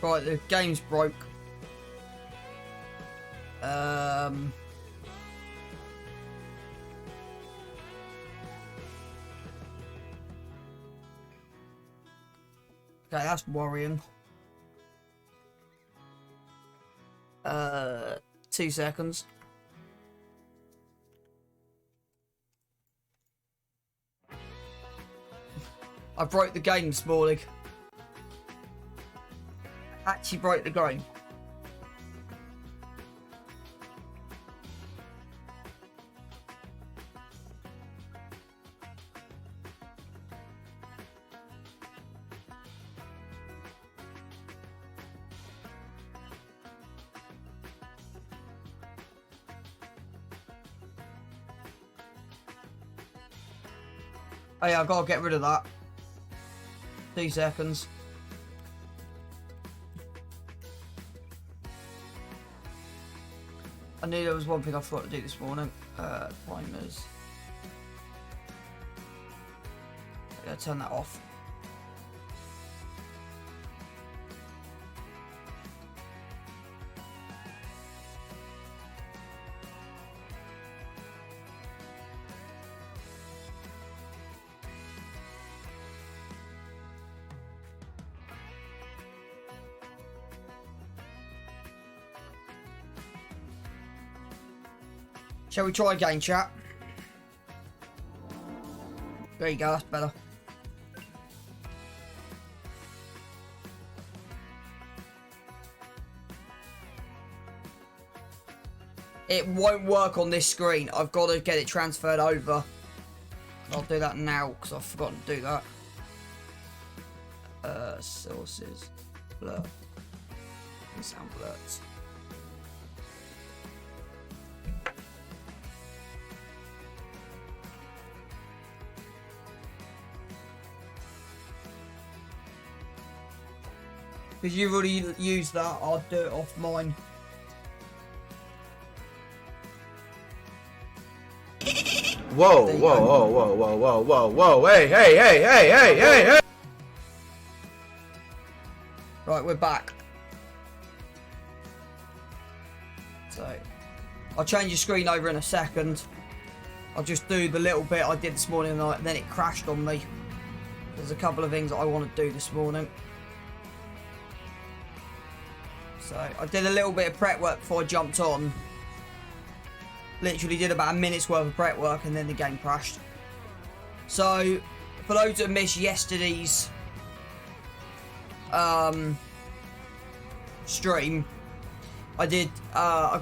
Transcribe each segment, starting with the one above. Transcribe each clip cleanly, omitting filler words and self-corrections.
Right, the game's broke. Okay, that's worrying. 2 seconds. I broke the game this morning. Actually broke the game. Oh yeah, I've got to get rid of that. 2 seconds. I knew there was one thing I forgot to do this morning. Primers. I'm going to turn that off. Shall we try again, chat? There you go, that's better. It won't work on this screen. I've got to get it transferred over. I'll do that now because I've forgotten to do that. Sources. Blur. And sound blurs. Because you've already used that, I'll do it off mine. Whoa, whoa, whoa, whoa, whoa, whoa, whoa, whoa, hey, hey, hey, hey, hey, hey, hey! Right, we're back. So, I'll change the screen over in a second. I'll just do the little bit I did this morning and then it crashed on me. There's a couple of things that I want to do this morning. So, I did a little bit of prep work before I jumped on. Literally did about a minute's worth of prep work and then the game crashed. So, for those that missed yesterday's stream, I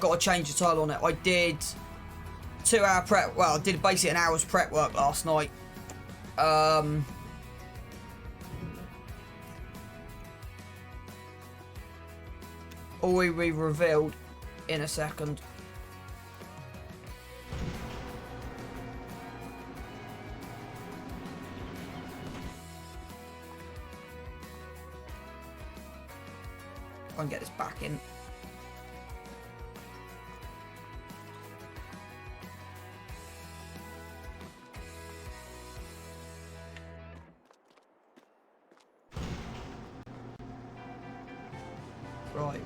got to change the title on it. I did 2 hour prep, well, I did basically an hour's prep work last night. All will be revealed in a second. I can get this back in. Right.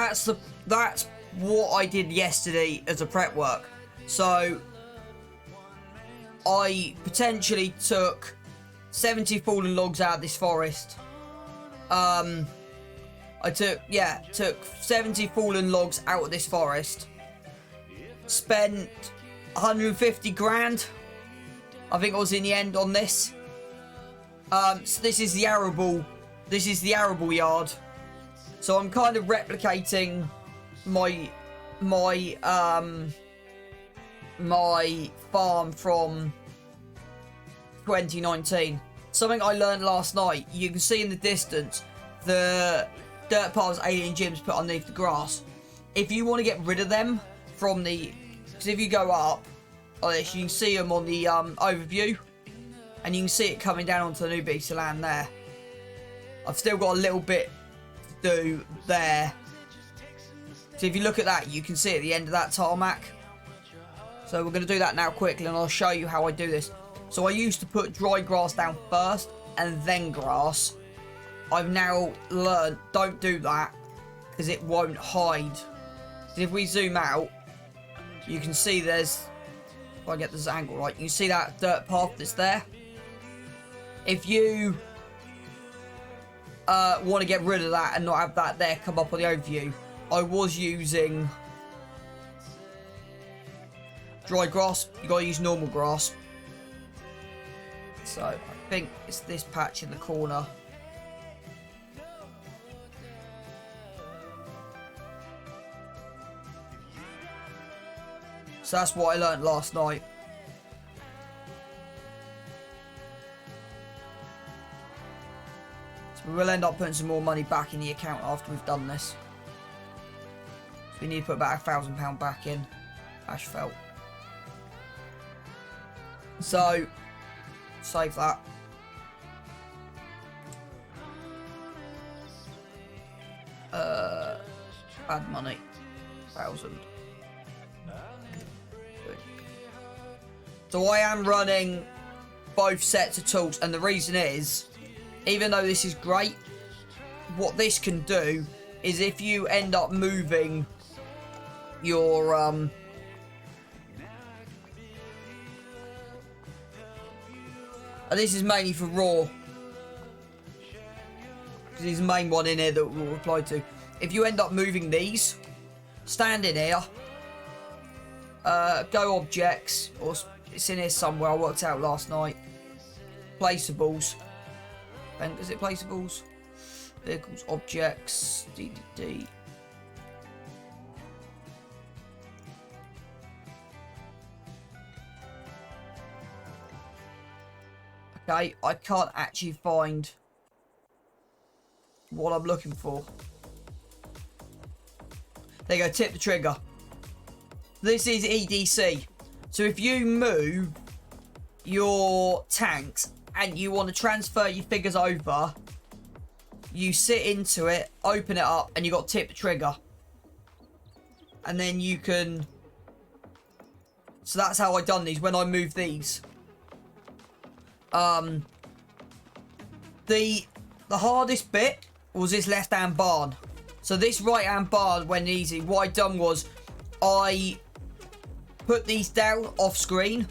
So that's what I did yesterday as a prep work. So I potentially took 70 fallen logs out of this forest. I took 70 fallen logs out of this forest. Spent 150 grand, I think it was in the end on this. So this is the arable yard. So I'm kind of replicating my farm from 2019. Something I learned last night. You can see in the distance the dirt paths, alien gyms put underneath the grass. If you want to get rid of them from the... Because if you go up like this, you can see them on the overview. And you can see it coming down onto the new piece of land there. I've still got a little bit to do there. So if you look at that, you can see at the end of that tarmac. So we're going to do that now quickly, and I'll show you how I do this. So I used to put dry grass down first and then grass. I've now learned don't do that because it won't hide. So if we zoom out, you can see there's, if I get this angle right, you can see that dirt path that's there. If you want to get rid of that and not have that there come up on the overview, I was using dry grass. You gotta use normal grass. So I think it's this patch in the corner. So that's what I learned last night. So we'll end up putting some more money back in the account after we've done this. So we need to put about £1,000 back in asphalt. So save that. Add money. 1,000. So I am running both sets of tools, and the reason is, even though this is great, what this can do is if you end up moving your and this is mainly for raw, there's the main one in here that we'll reply to. If you end up moving these, stand in here, go objects, or it's in here somewhere, I worked out last night. Placeables. Is it placeables? Vehicles, objects, DDD. Okay, I can't actually find what I'm looking for. There you go, tip the trigger. This is EDC. So if you move your tanks and you want to transfer your figures over, you sit into it, open it up, and you got tip the trigger. And then you can... So that's how I done these when I moved these. The hardest bit was this left-hand barn. So this right-hand barn went easy. What I done was I put these down off screen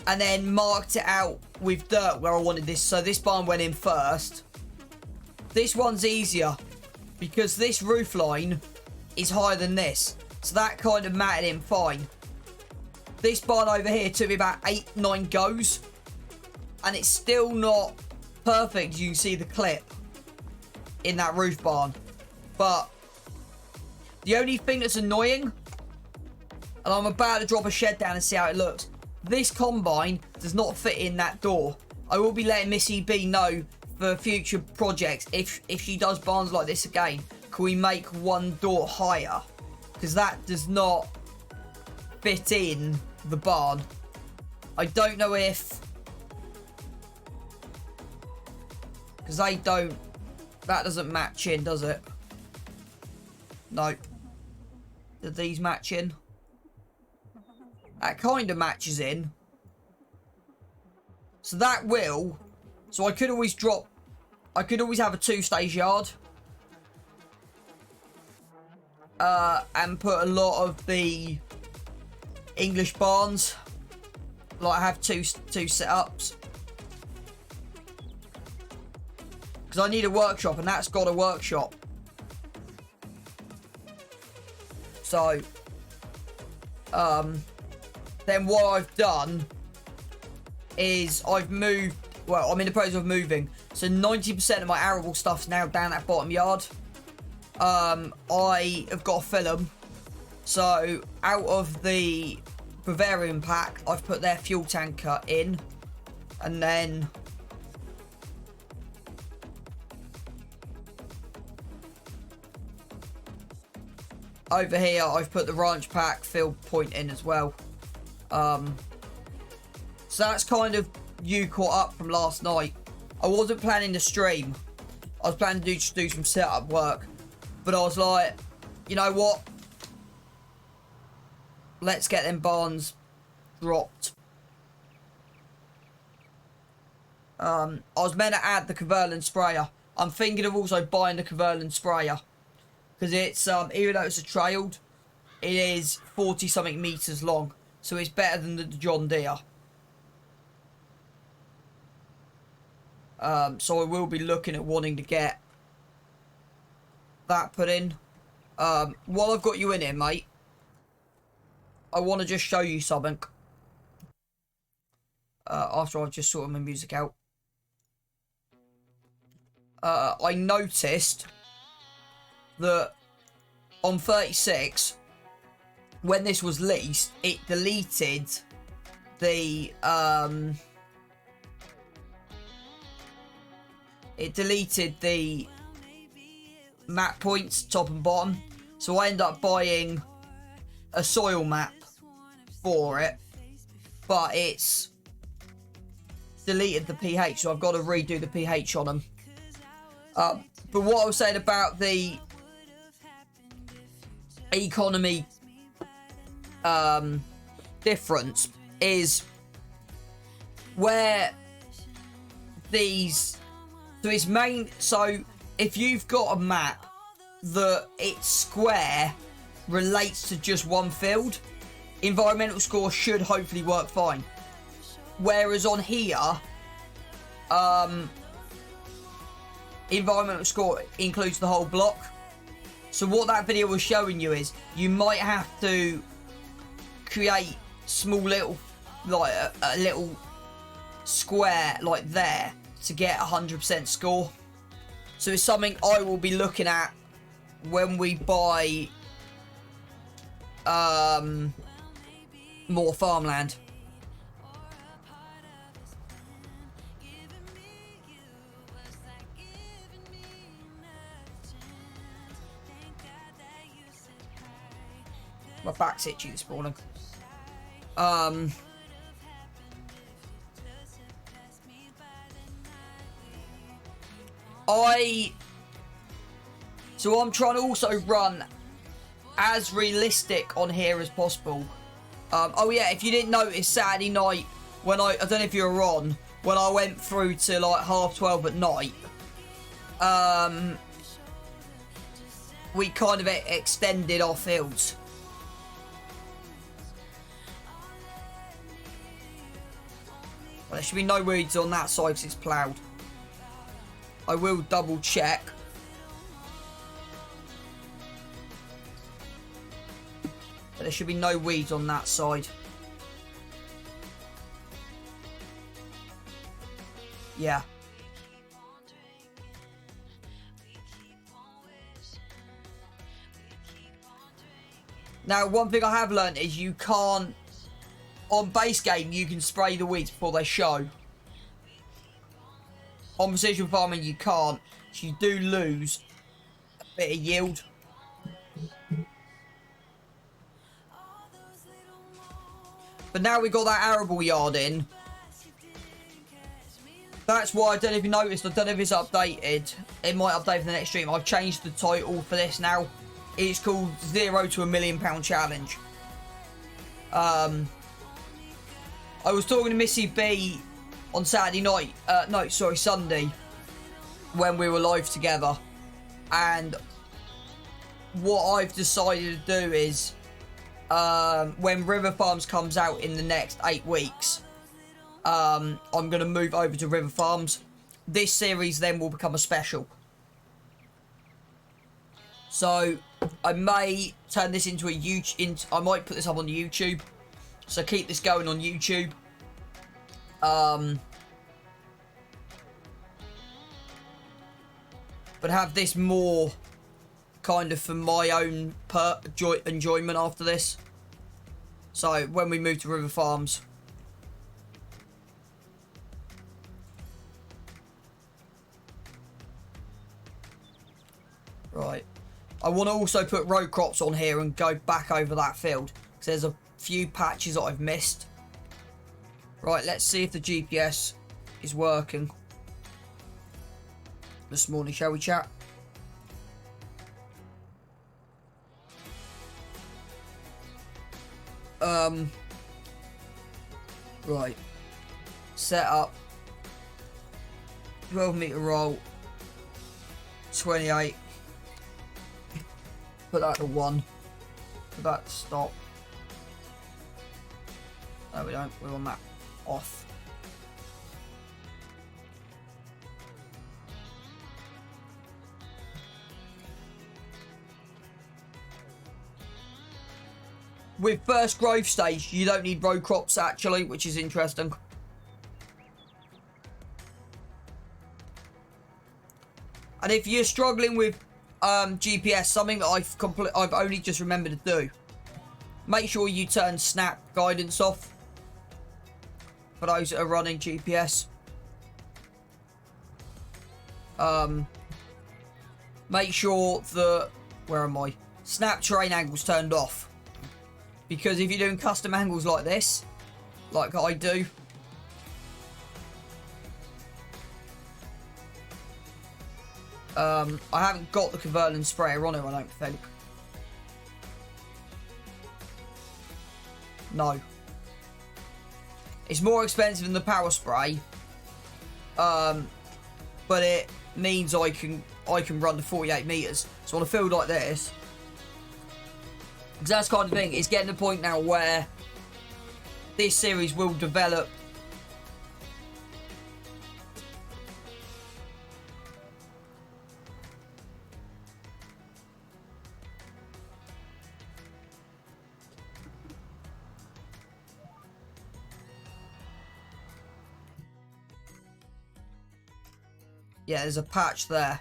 and then marked it out with dirt where I wanted this. So this barn went in first. This one's easier because this roof line is higher than this. So that kind of matted in fine. This barn over here took me about 8-9 goes. And it's still not perfect. You can see the clip in that roof barn. But the only thing that's annoying, and I'm about to drop a shed down and see how it looks, this combine does not fit in that door. I will be letting Missy B know for future projects, if she does barns like this again, can we make one door higher? Because that does not fit in the barn. I don't know if... Because they don't... That doesn't match in, does it? No. Do these match in? That kind of matches in. So that will... So I could always drop... I could always have a 2-stage yard. And put a lot of the English barns. Like I have two setups. Because I need a workshop, and that's got a workshop. So, then what I've done is I've moved, well, I'm in the process of moving. So 90% of my arable stuff's now down that bottom yard. I have got to fill them. So out of the Bavarian pack, I've put their fuel tanker in. And then... over here, I've put the ranch pack field point in as well. So that's kind of you caught up from last night. I wasn't planning to stream. I was planning to just do some setup work. But I was like, you know what? Let's get them barns dropped. I was meant to add the Kverlin sprayer. I'm thinking of also buying the Kverlin sprayer. Because it's, even though it's a trailed, it is 40 something meters long. So it's better than the John Deere. So I will be looking at wanting to get that put in. While I've got you in here, mate, I want to just show you something. After I've just sorted my music out. I noticed that on 36, when this was leased, it deleted the map points top and bottom, so I end up buying a soil map for it, but it's deleted the pH, so I've got to redo the pH on them. But what I was saying about the economy difference is where these, so it's main, so if you've got a map that its square relates to just one field, environmental score should hopefully work fine. Whereas on here, environmental score includes the whole block. So what that video was showing you is you might have to create small little, like a little square like there to get 100% score. So it's something I will be looking at when we buy more farmland. My back's itchy this morning. So I'm trying to also run as realistic on here as possible. Oh yeah, if you didn't notice Saturday night when I don't know if you were on, when I went through to like 12:30 at night, we kind of extended our fields. Well, there should be no weeds on that side because it's ploughed. I will double check. But there should be no weeds on that side. Yeah. Now, one thing I have learned is you can't, on base game, you can spray the weeds before they show. On precision farming, you can't. So you do lose a bit of yield. But now we've got that arable yard in. That's why I don't know if you noticed. I don't know if it's updated. It might update for the next stream. I've changed the title for this now. It's called 0 to £1 Million Challenge. I was talking to Missy B on Saturday night. No, sorry, Sunday. When we were live together. And what I've decided to do is, when River Farms comes out in the next 8 weeks, I'm going to move over to River Farms. This series then will become a special. So I may turn this into a YouTube. I might put this up on YouTube. So keep this going on YouTube. But have this more kind of for my own enjoyment after this. So when we move to River Farms. Right. I want to also put row crops on here and go back over that field, because there's a few patches that I've missed. Right, let's see if the GPS is working this morning, shall we, chat? Right. Set up. 12-meter roll. 28. Put that to 1. Put that to stop. No, we don't. We want that off. With first growth stage, you don't need row crops actually, which is interesting. And if you're struggling with GPS, something that I've only just remembered to do, make sure you turn snap guidance off for those that are running GPS. Make sure that, where am I? Snap terrain angles turned off. Because if you're doing custom angles like this, like I do, I haven't got the Converland sprayer on it, I don't think. No. It's more expensive than the power spray, but it means I can run to 48 meters. So on a field like this, because that's kind of thing, it's getting to the point now where this series will develop yeah, there's a patch there.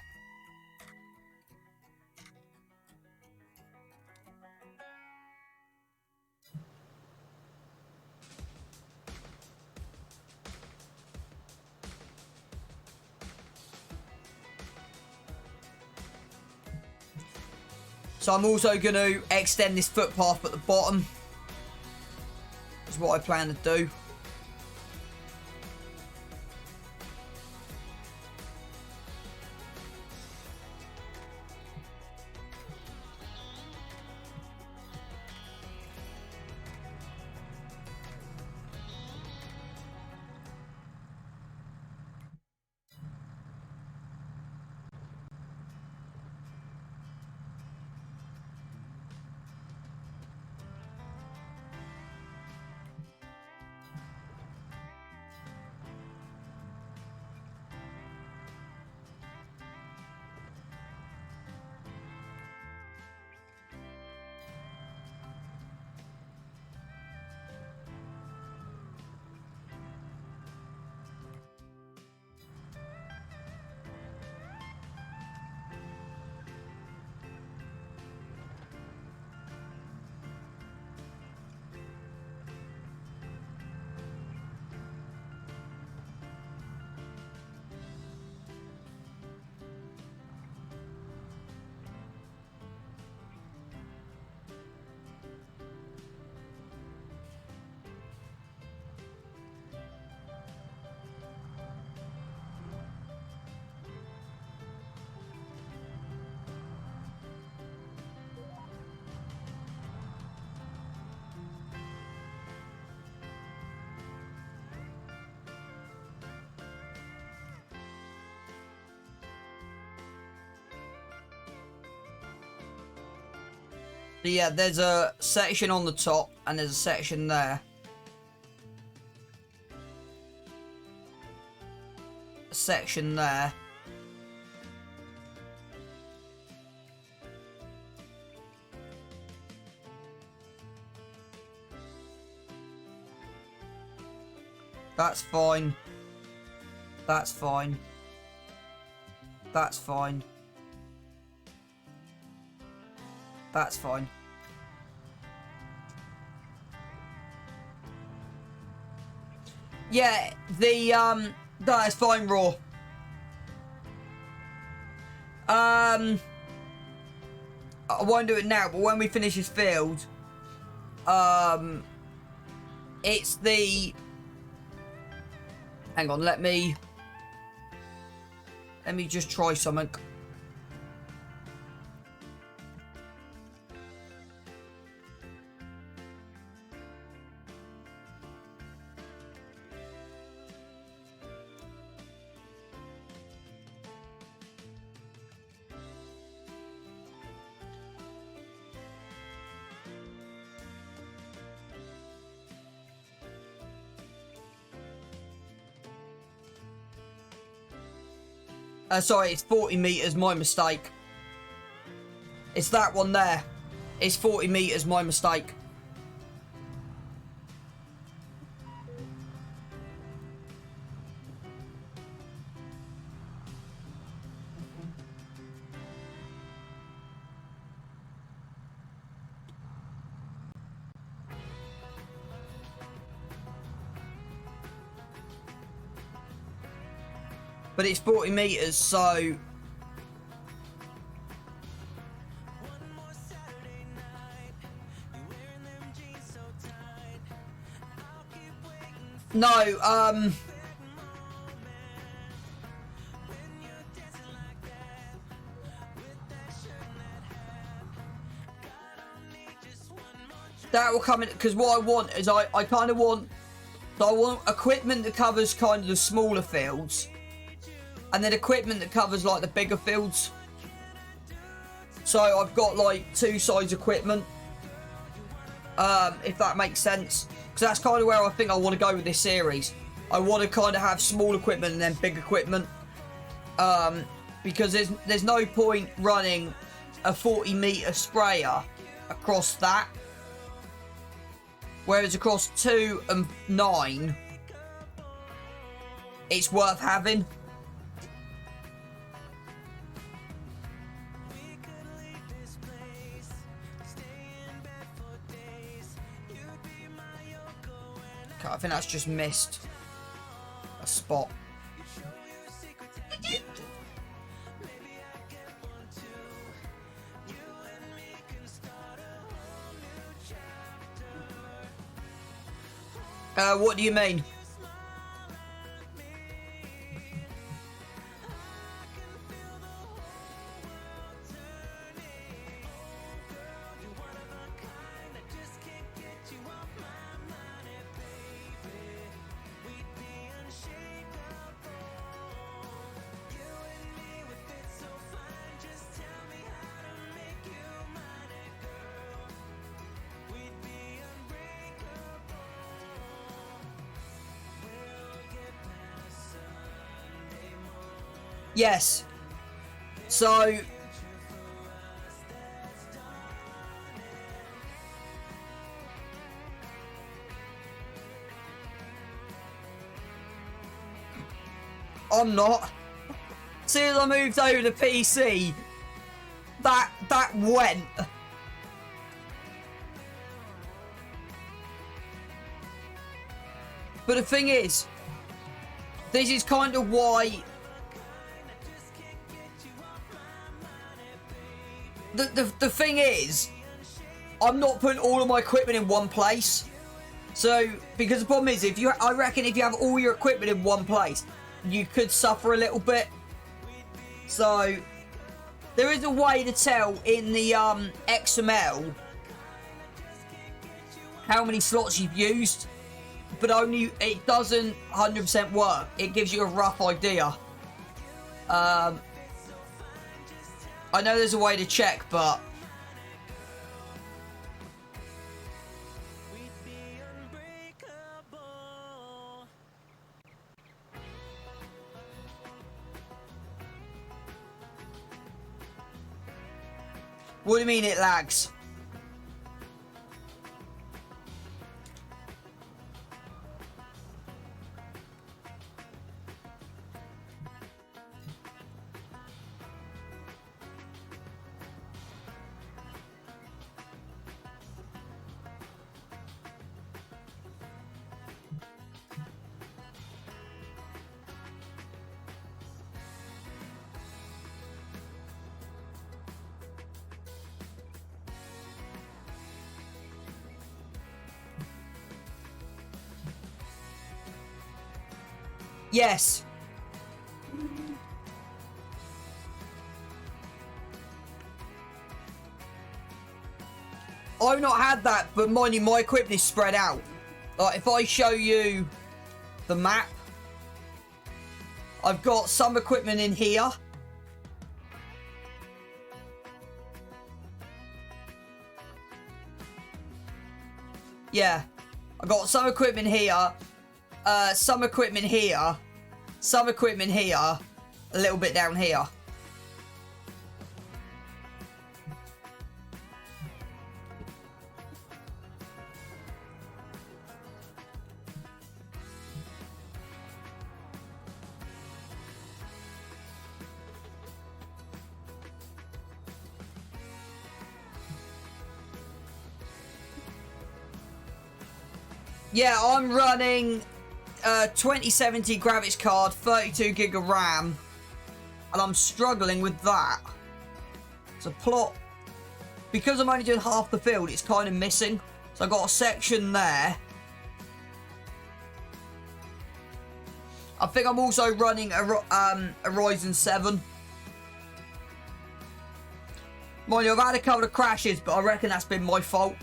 So I'm also going to extend this footpath at the bottom. Is what I plan to do. So yeah, there's a section on the top and there's a section there. A section there. That's fine. That's fine. That's fine. That's fine. Yeah, that is fine, Raw. I won't do it now, but when we finish this field, it's the... Hang on, let me just try something. Sorry, it's 40 meters, my mistake. It's that one there. It's 40 meters, my mistake. But it's 40 meters, so... No, that will come in, because what I want is I kind of want... So I want equipment that covers kind of the smaller fields. And then equipment that covers like the bigger fields. So I've got like two sides equipment. If that makes sense. Because that's kind of where I think I want to go with this series. I want to kind of have small equipment and then big equipment. Because there's no point running a 40 meter sprayer across that. Whereas across 2 and 9, it's worth having. I think that's just missed a spot. What do you mean? Yes. So... I'm not. As soon as I moved over to PC, that went. But the thing is, this is kind of why... The thing is, I'm not putting all of my equipment in one place. So, because the problem is, I reckon if you have all your equipment in one place, you could suffer a little bit. So, there is a way to tell in the XML how many slots you've used, but only it doesn't 100% work. It gives you a rough idea. I know there's a way to check, but... What do you mean it lags? Yes. I've not had that, but mind you, my equipment is spread out. Like, if I show you the map, I've got some equipment in here. Yeah. I've got some equipment here, some equipment here, some equipment here, a little bit down here. Yeah, I'm running 2070 graphics card, 32 gig of RAM, and I'm struggling with that. So plot, because I'm only doing half the field, it's kind of missing. So I've got a section there. I think I'm also running a Ryzen 7. Mind you, I've had a couple of crashes, but I reckon that's been my fault.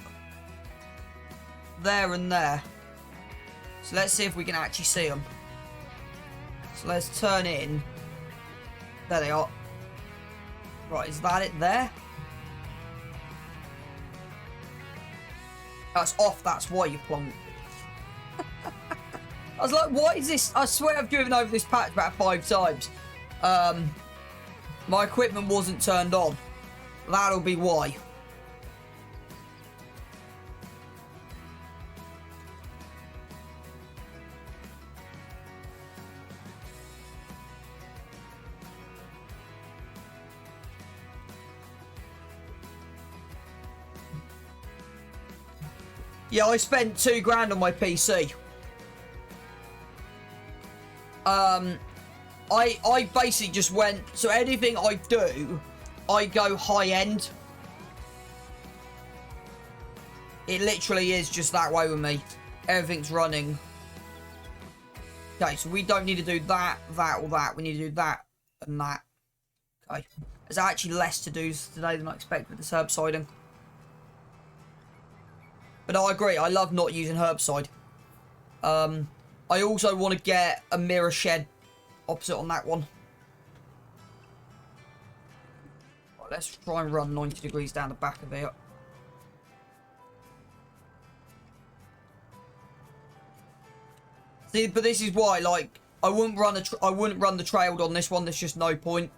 There and there. So let's see if we can actually see them. So let's turn in. There they are. Right, is that it there? That's off, that's why you plunked. I was like, what is this? I swear I've driven over this patch about 5 times. My equipment wasn't turned on. That'll be why. Yeah, I spent £2 grand on my PC. I basically just went, so anything I do, I go high end. It literally is just that way with me. Everything's running. Okay, so we don't need to do that, that, or that. We need to do that and that. Okay. There's actually less to do today than I expected with this herbciding. But I agree, I love not using herbicide. I also want to get a mirror shed opposite on that one. Right, let's try and run 90 degrees down the back of it. See, but this is why, like, I wouldn't run the trailed on this one. There's just no point.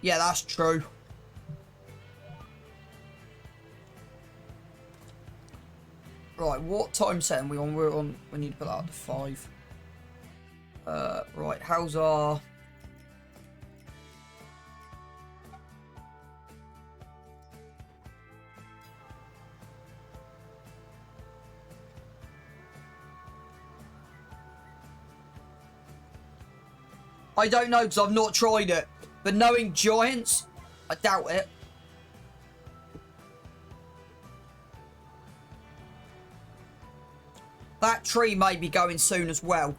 Yeah, that's true. Right, what time setting are we on? We're on, we need to put that up to 5. Right, how's our... I don't know because I've not tried it. But knowing giants, I doubt it. That tree may be going soon as well.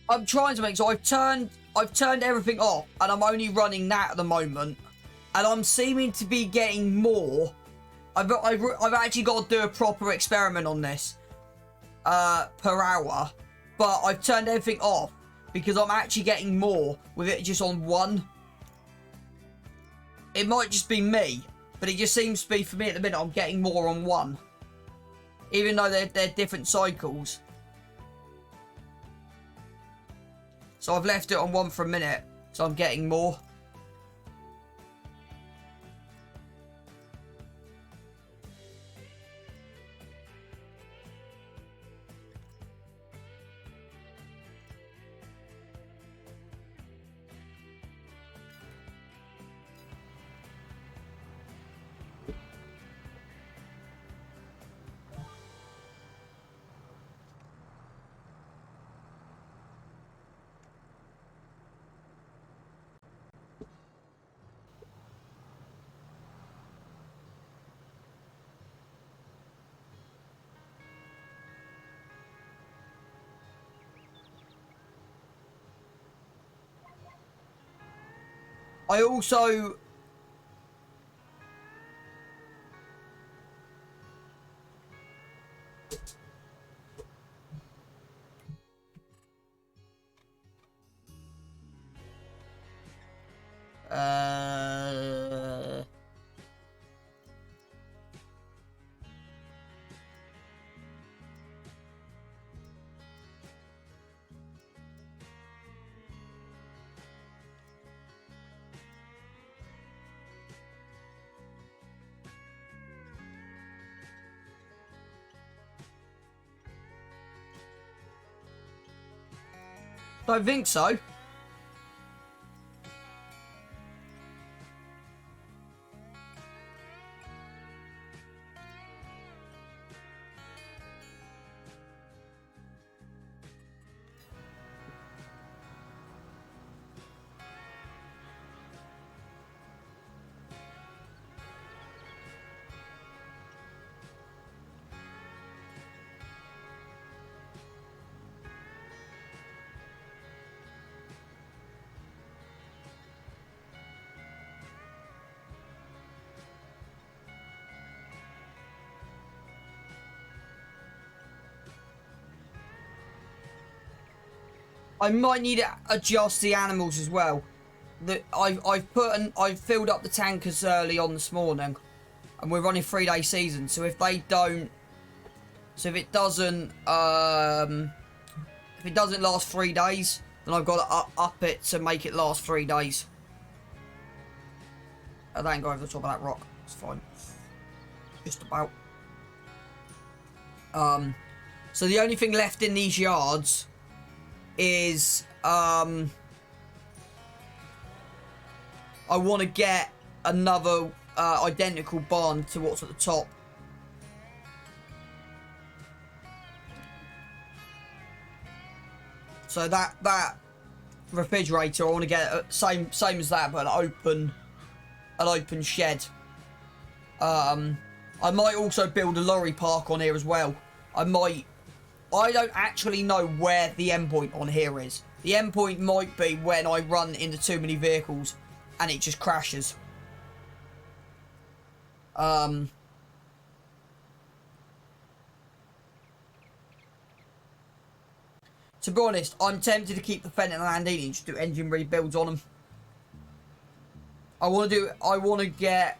I'm trying to make, so I've turned everything off and I'm only running that at the moment. And I'm seeming to be getting more. I've actually got to do a proper experiment on this per hour. But I've turned everything off because I'm actually getting more with it just on one. It might just be me, but it just seems to be, for me at the minute, I'm getting more on one. Even though they're different cycles. So I've left it on one for a minute, so I'm getting more. I also... Don't think so. I might need to adjust the animals as well. I've filled up the tankers early on this morning, and we're running 3-day season. So if they don't, so if it doesn't last 3 days, then I've got to up it to make it last 3 days. I don't go over the top of that rock. It's fine. Just about. So the only thing left in these yards is I want to get another identical barn to what's at the top. So that refrigerator, I want to get same as that, but an open shed. I might also build a lorry park on here as well. I don't actually know where the endpoint on here is. The endpoint might be when I run into too many vehicles and it just crashes. To be honest, I'm tempted to keep the Fenton Landini and just do engine rebuilds on them. I want to get...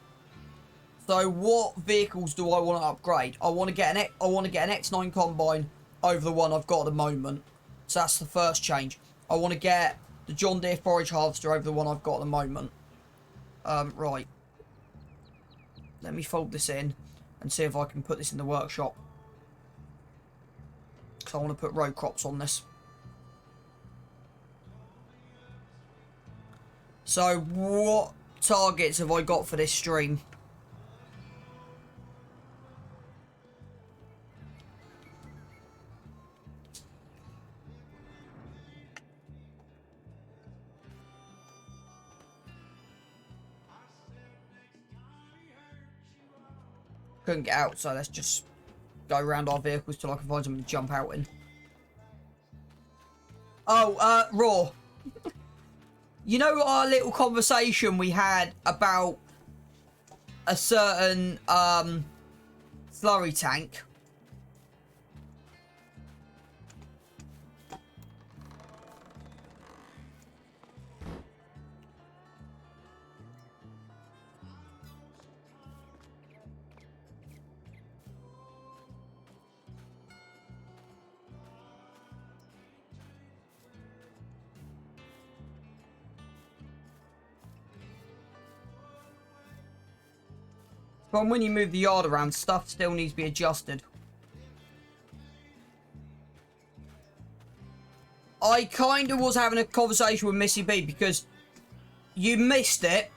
So what vehicles do I want to upgrade? I want to get an X9 combine over the one I've got at the moment. So that's the first change. I want to get the John Deere forage harvester over the one I've got at the moment. Right. Let me fold this in and see if I can put this in the workshop. Because I want to put row crops on this. So what targets have I got for this stream? Couldn't get out, so let's just go around our vehicles till I can find something to jump out in. Oh, Raw. You know our little conversation we had about a certain slurry tank? But when you move the yard around, stuff still needs to be adjusted. I kind of was having a conversation with Missy B because you missed it.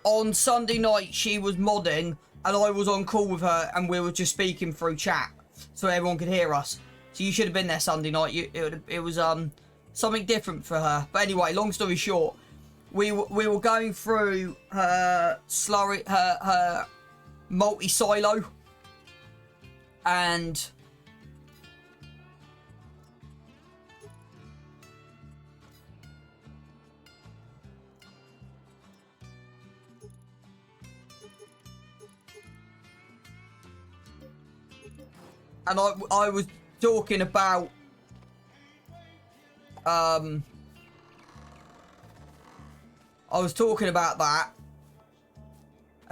On Sunday night, she was modding and I was on call with her and we were just speaking through chat so everyone could hear us. So you should have been there Sunday night. It was something different for her. But anyway, long story short, we were going through her slurry, her multi-silo, and And I was talking about I was talking about that.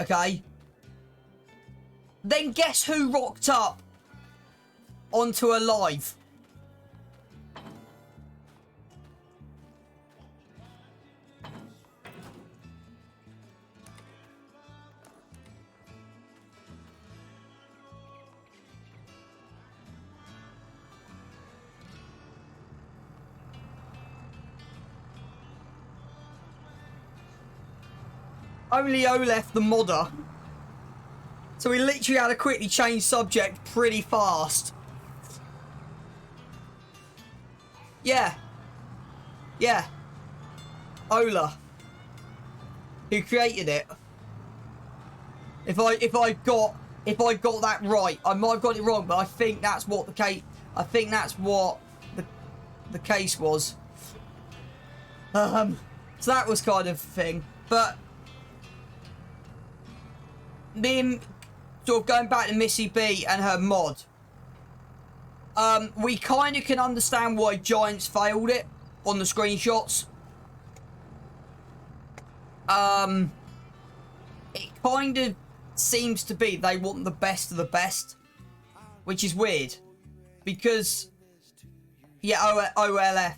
Okay. Then guess who rocked up onto a live? Only Olef the modder. So we literally had to quickly change subject pretty fast. Yeah. Yeah. Ola. Who created it. If I got that right, I might have got it wrong, but I think that's what the case the case was. So that was kind of a thing. But me and sort of going back to Missy B and her mod, we kind of can understand why Giants failed it on the screenshots. It kind of seems to be they want the best of the best, which is weird because yeah, OLF.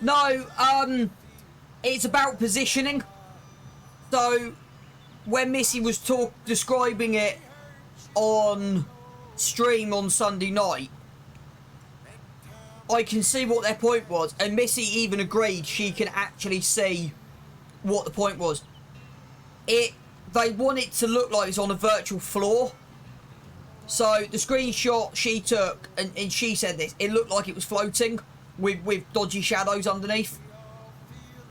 No, it's about positioning. So when Missy was describing it on stream on Sunday night, I can see what their point was, and Missy even agreed she can actually see what the point was. They want it to look like it's on a virtual floor. So the screenshot she took, and she said this, it looked like it was floating with dodgy shadows underneath.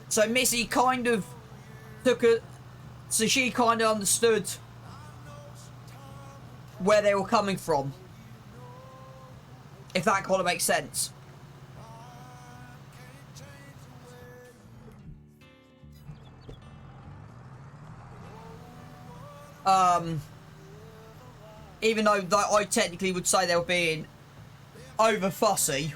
So Missy kind of took it, so she kind of understood where they were coming from, if that kind of makes sense. Even though I technically would say they were being over fussy.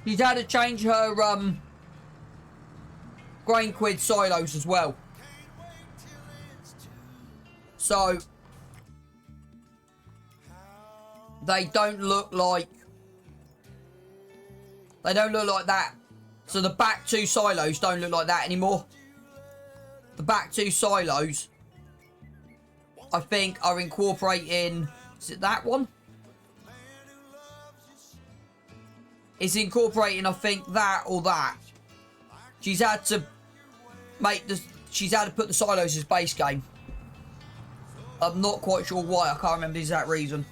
She's had to change her grain quid silos as well. So they don't look like that. So the back two silos don't look like that anymore. The back two silos, I think, are incorporating, is it that one? It's incorporating, I think, that or that. She's had to put the silos as base game. I'm not quite sure why, I can't remember the exact reason.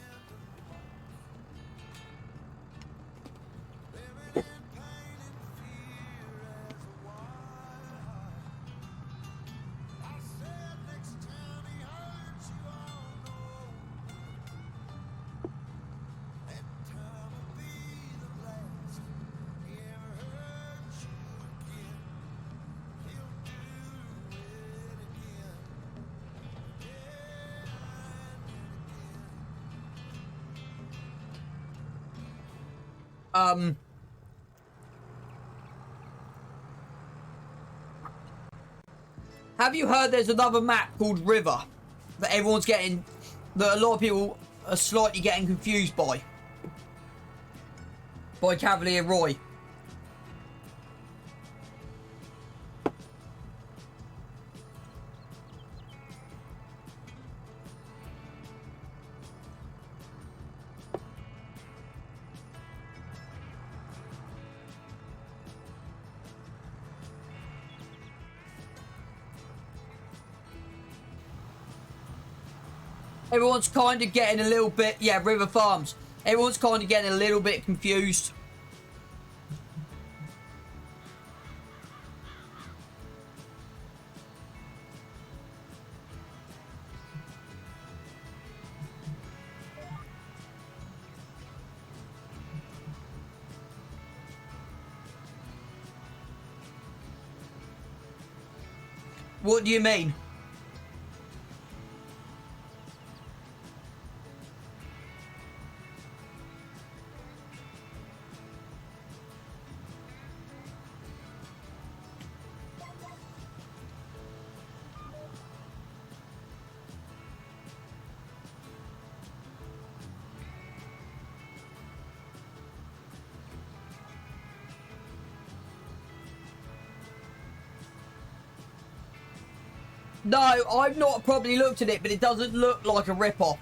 Have you heard there's another map called River that everyone's getting, that a lot of people are slightly getting confused by Cavalier Roy? Everyone's kind of getting a little bit... Yeah, River Farms. Everyone's kind of getting a little bit confused. What do you mean? No, I've not probably looked at it, but it doesn't look like a rip-off.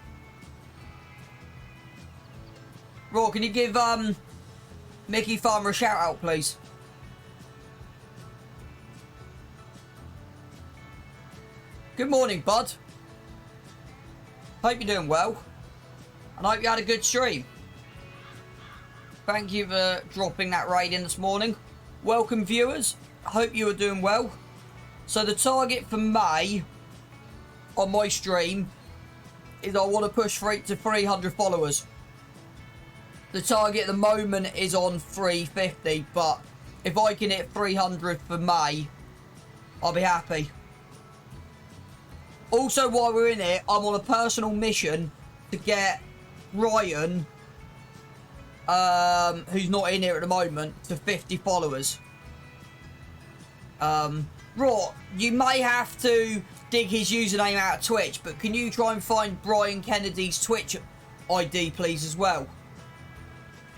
Raw, can you give Mickey Farmer a shout-out, please? Good morning, bud. Hope you're doing well. And I hope you had a good stream. Thank you for dropping that raid in this morning. Welcome, viewers. Hope you are doing well. So the target for May on my stream is I want to push for it to 300 followers. The target at the moment is on 350, but if I can hit 300 for May, I'll be happy. Also, while we're in it, I'm on a personal mission to get Ryan, who's not in here at the moment, to 50 followers. Raw, you may have to dig his username out of Twitch, but can you try and find Brian Kennedy's Twitch ID, please, as well?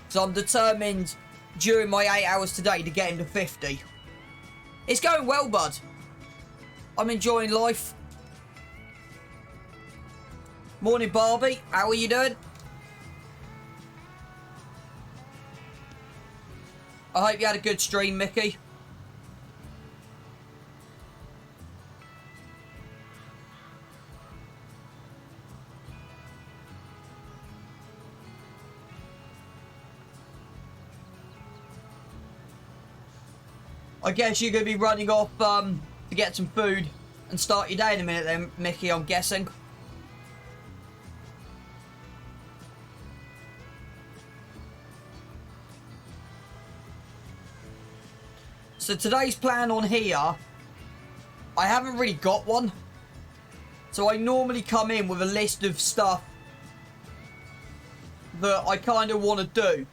So I'm determined during my 8 hours today to get him to 50. It's going well, bud. I'm enjoying life. Morning, Barbie. How are you doing? I hope you had a good stream, Mickey. I guess you're going to be running off to get some food and start your day in a minute then, Mickey, I'm guessing. So today's plan on here, I haven't really got one. So I normally come in with a list of stuff that I kind of want to do.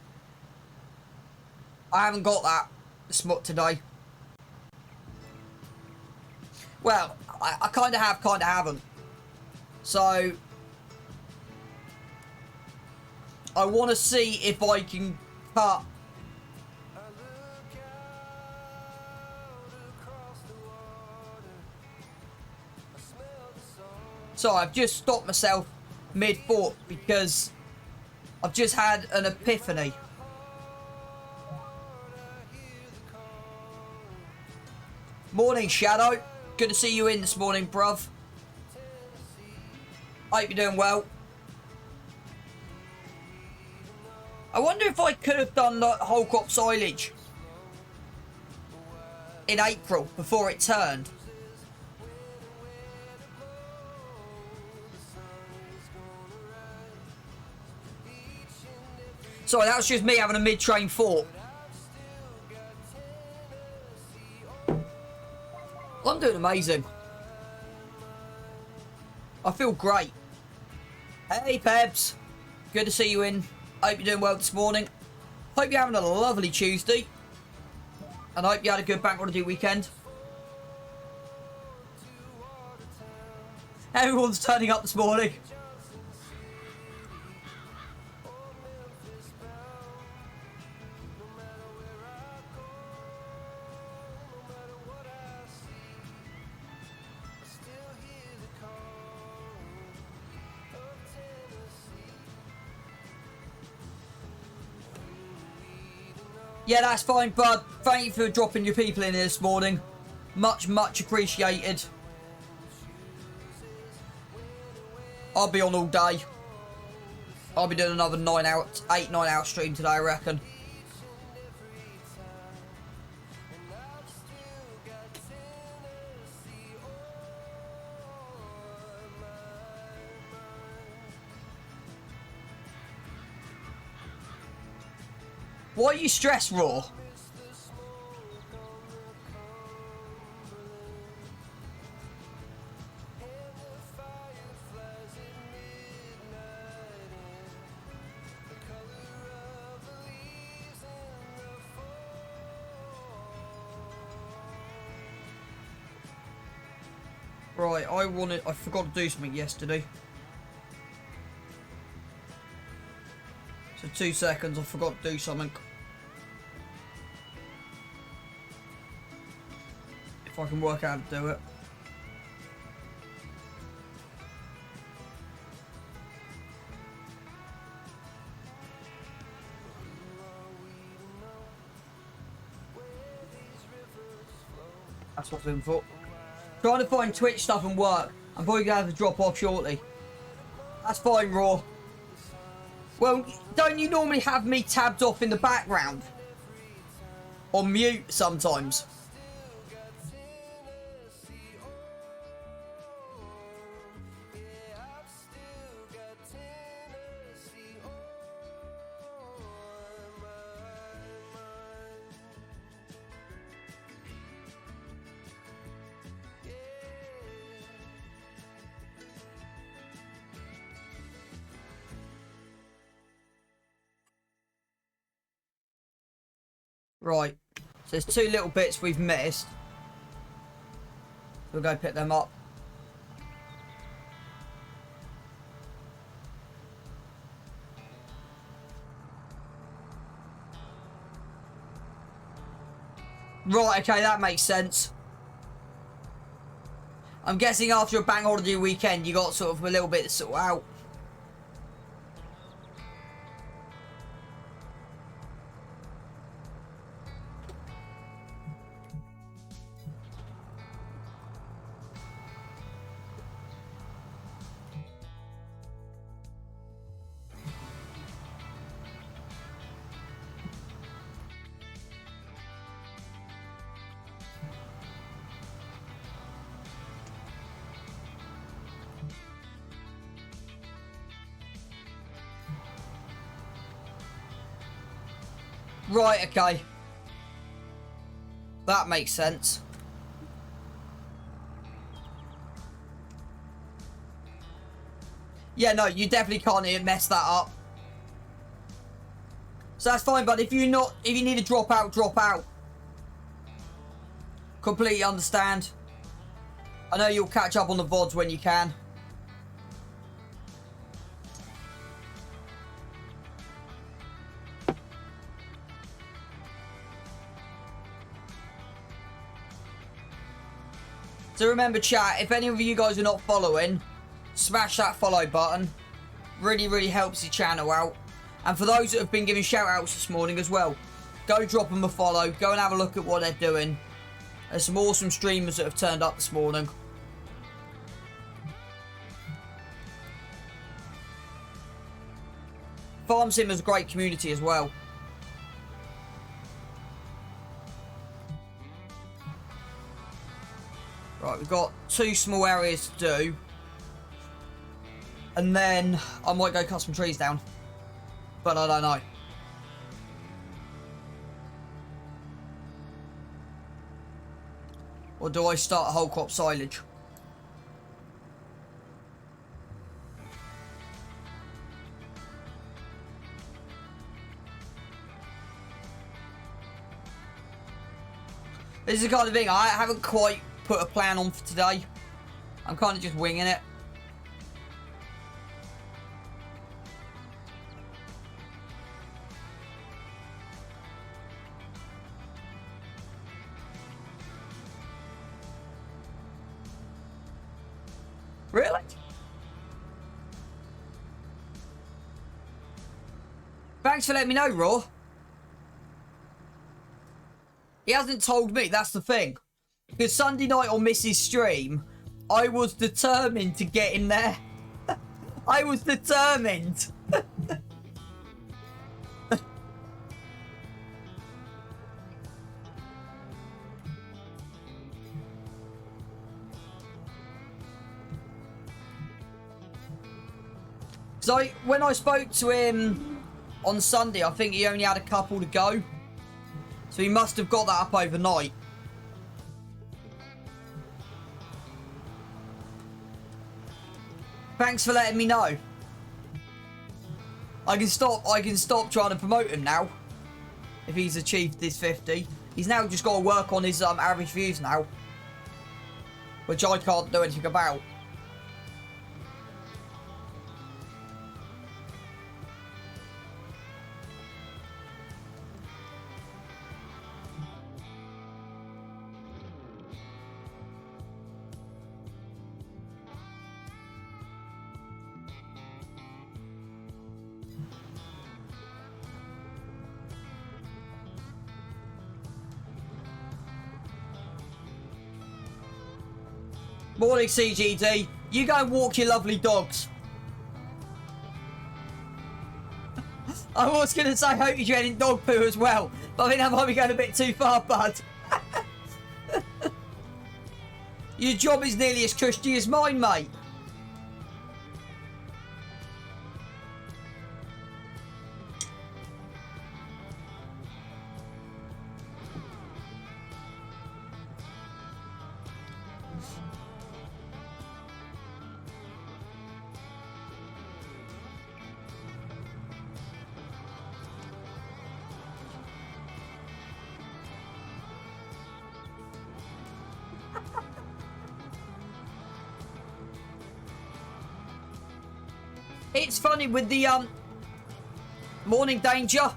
I haven't got that today. Well, I kind of have, kind of haven't. So I want to see if I can cut So I've just stopped myself mid-thought because I've just had an epiphany. Morning, Shadow. Good to see you in this morning, bruv. Hope you're doing well. I wonder if I could have done the whole crop silage in April before it turned. Sorry, that was just me having a mid-train thought. I'm doing amazing. I feel great. Hey, Pebs. Good to see you in. Hope you're doing well this morning. Hope you're having a lovely Tuesday. And I hope you had a good bank holiday weekend. Everyone's turning up this morning. Yeah, that's fine, bud. Thank you for dropping your people in here this morning. Much, much appreciated. I'll be on all day. I'll be doing another 8, 9 hour stream today, I reckon. Why are you stressed, Raw? Right, I forgot to do something yesterday. So 2 seconds, I forgot to do something. If I can work out how to do it. That's what's in for. Trying to find Twitch stuff and work. I'm probably going to have to drop off shortly. That's fine, Raw. Well, don't you normally have me tabbed off in the background? On mute sometimes. Right, so there's 2 little bits we've missed. We'll go pick them up. Right, okay, that makes sense. I'm guessing after a bank holiday weekend, you got sort of a little bit to sort out. Right, okay. That makes sense. Yeah, no, you definitely can't mess that up. So that's fine, but if you need to drop out, drop out. Completely understand. I know you'll catch up on the VODs when you can. So remember, chat, if any of you guys are not following, smash that follow button. Really, really helps the channel out. And for those that have been giving shout outs this morning as well, go drop them a follow. Go and have a look at what they're doing. There's some awesome streamers that have turned up this morning. Farm Sim is a great community as well. Right, we've got 2 small areas to do. And then I might go cut some trees down. But I don't know. Or do I start a whole crop silage? This is the kind of thing I haven't quite put a plan on for today. I'm kind of just winging it. Really? Thanks for letting me know, Raw. He hasn't told me, that's the thing. Because Sunday night on Miss's stream, I was determined to get in there. I was determined. So when I spoke to him on Sunday, I think he only had a couple to go. So he must have got that up overnight. Thanks for letting me know. I can stop trying to promote him now. If he's achieved this 50. He's now just got to work on his average views now. Which I can't do anything about. Morning, CGD. You go and walk your lovely dogs. I was going to say, I hope you're getting dog poo as well. But I think that might be going a bit too far, bud. Your job is nearly as cushy as mine, mate. It's funny with the morning danger.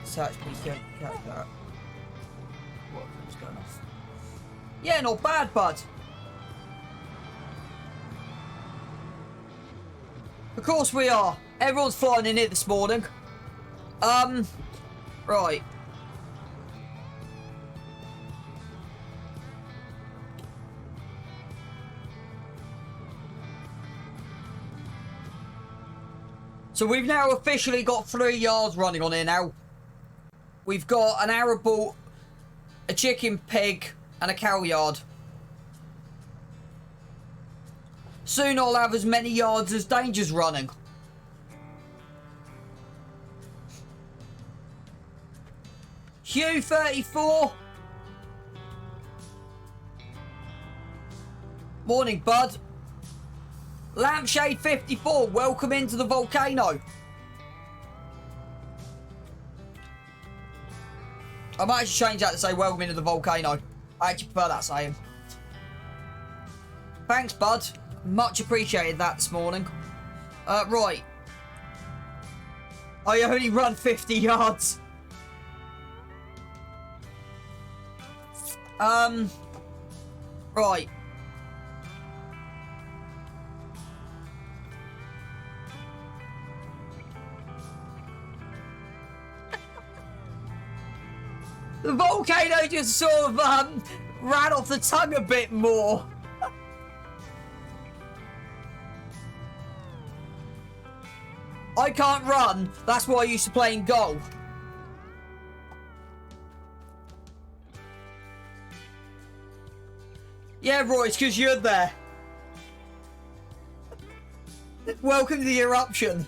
Search PC. What's going off? Yeah, not bad, bud. Of course we are. Everyone's flying in here this morning. Right. So we've now officially got 3 yards running on here now. We've got an arable, a chicken pig, and a cow yard. Soon I'll have as many yards as Danger's running. Hugh 34. Morning, bud. Lampshade 54, welcome into the volcano. I might actually change that to say welcome into the volcano. I actually prefer that saying. Thanks, bud. Much appreciated that this morning. Right. I only run 50 yards. Right. The volcano just sort of ran off the tongue a bit more. I can't run. That's why I used to play in goal. Yeah, Roy, it's because you're there. Welcome to the eruption.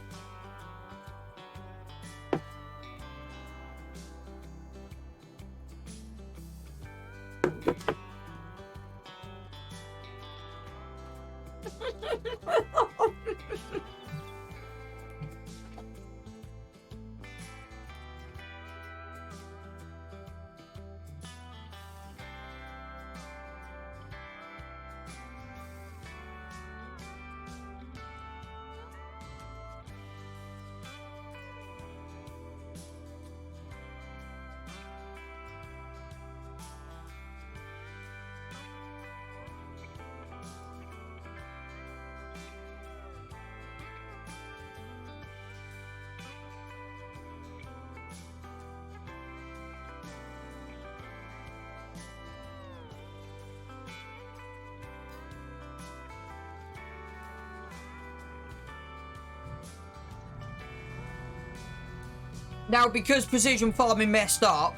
Now, because precision farming messed up,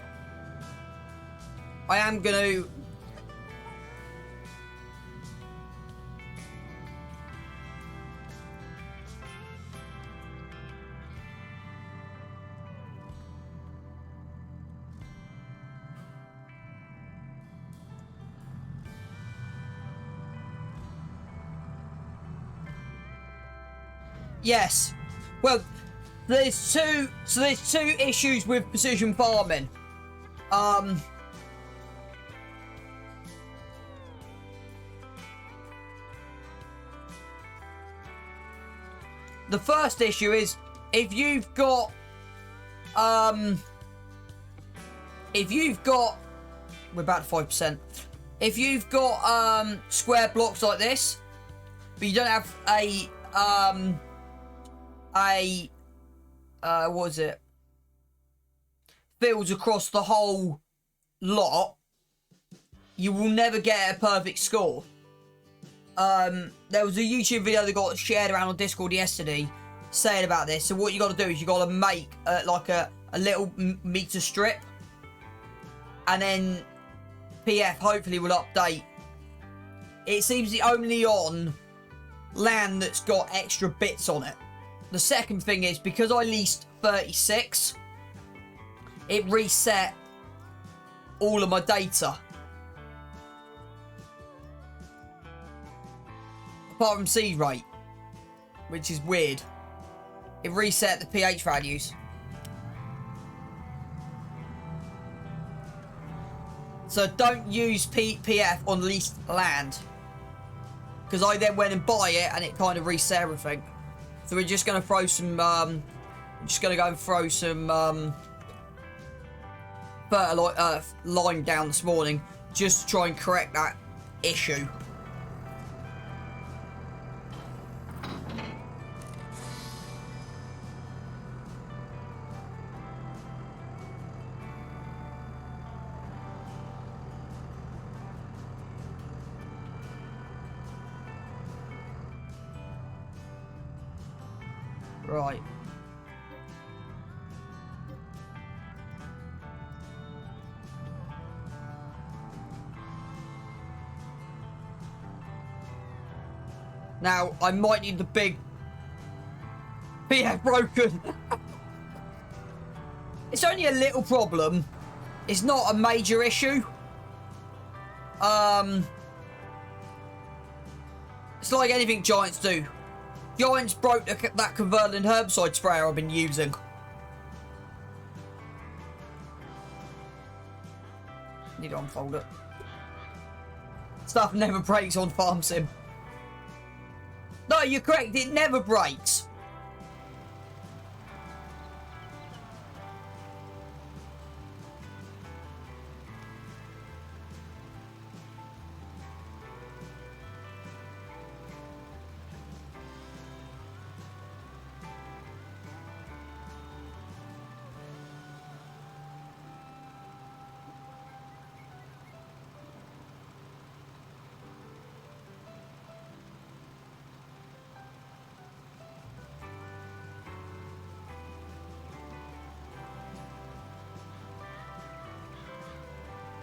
I am going to... Yes. Well, there's two issues with precision farming. The first issue is if you've got we're about 5%. If you've got square blocks like this, but you don't have what is it? Fields across the whole lot, you will never get a perfect score. There was a YouTube video that got shared around on Discord yesterday saying about this. So what you got to do is you got to make like a little meter strip, and then PF hopefully will update. It seems the only on land that's got extra bits on it. The second thing is, because I leased 36, it reset all of my data. Apart from seed rate, which is weird. It reset the pH values. So don't use PF on leased land. Because I then went and buy it and it kind of reset everything. So we're just going to throw some, lime down this morning, just to try and correct that issue. Right. Now, I might need the big PF broken. It's only a little problem. It's not a major issue. It's like anything Giants do. Giants broke that converting herbicide sprayer I've been using. Need to unfold it. Stuff never breaks on Farm Sim. No, you're correct. It never breaks.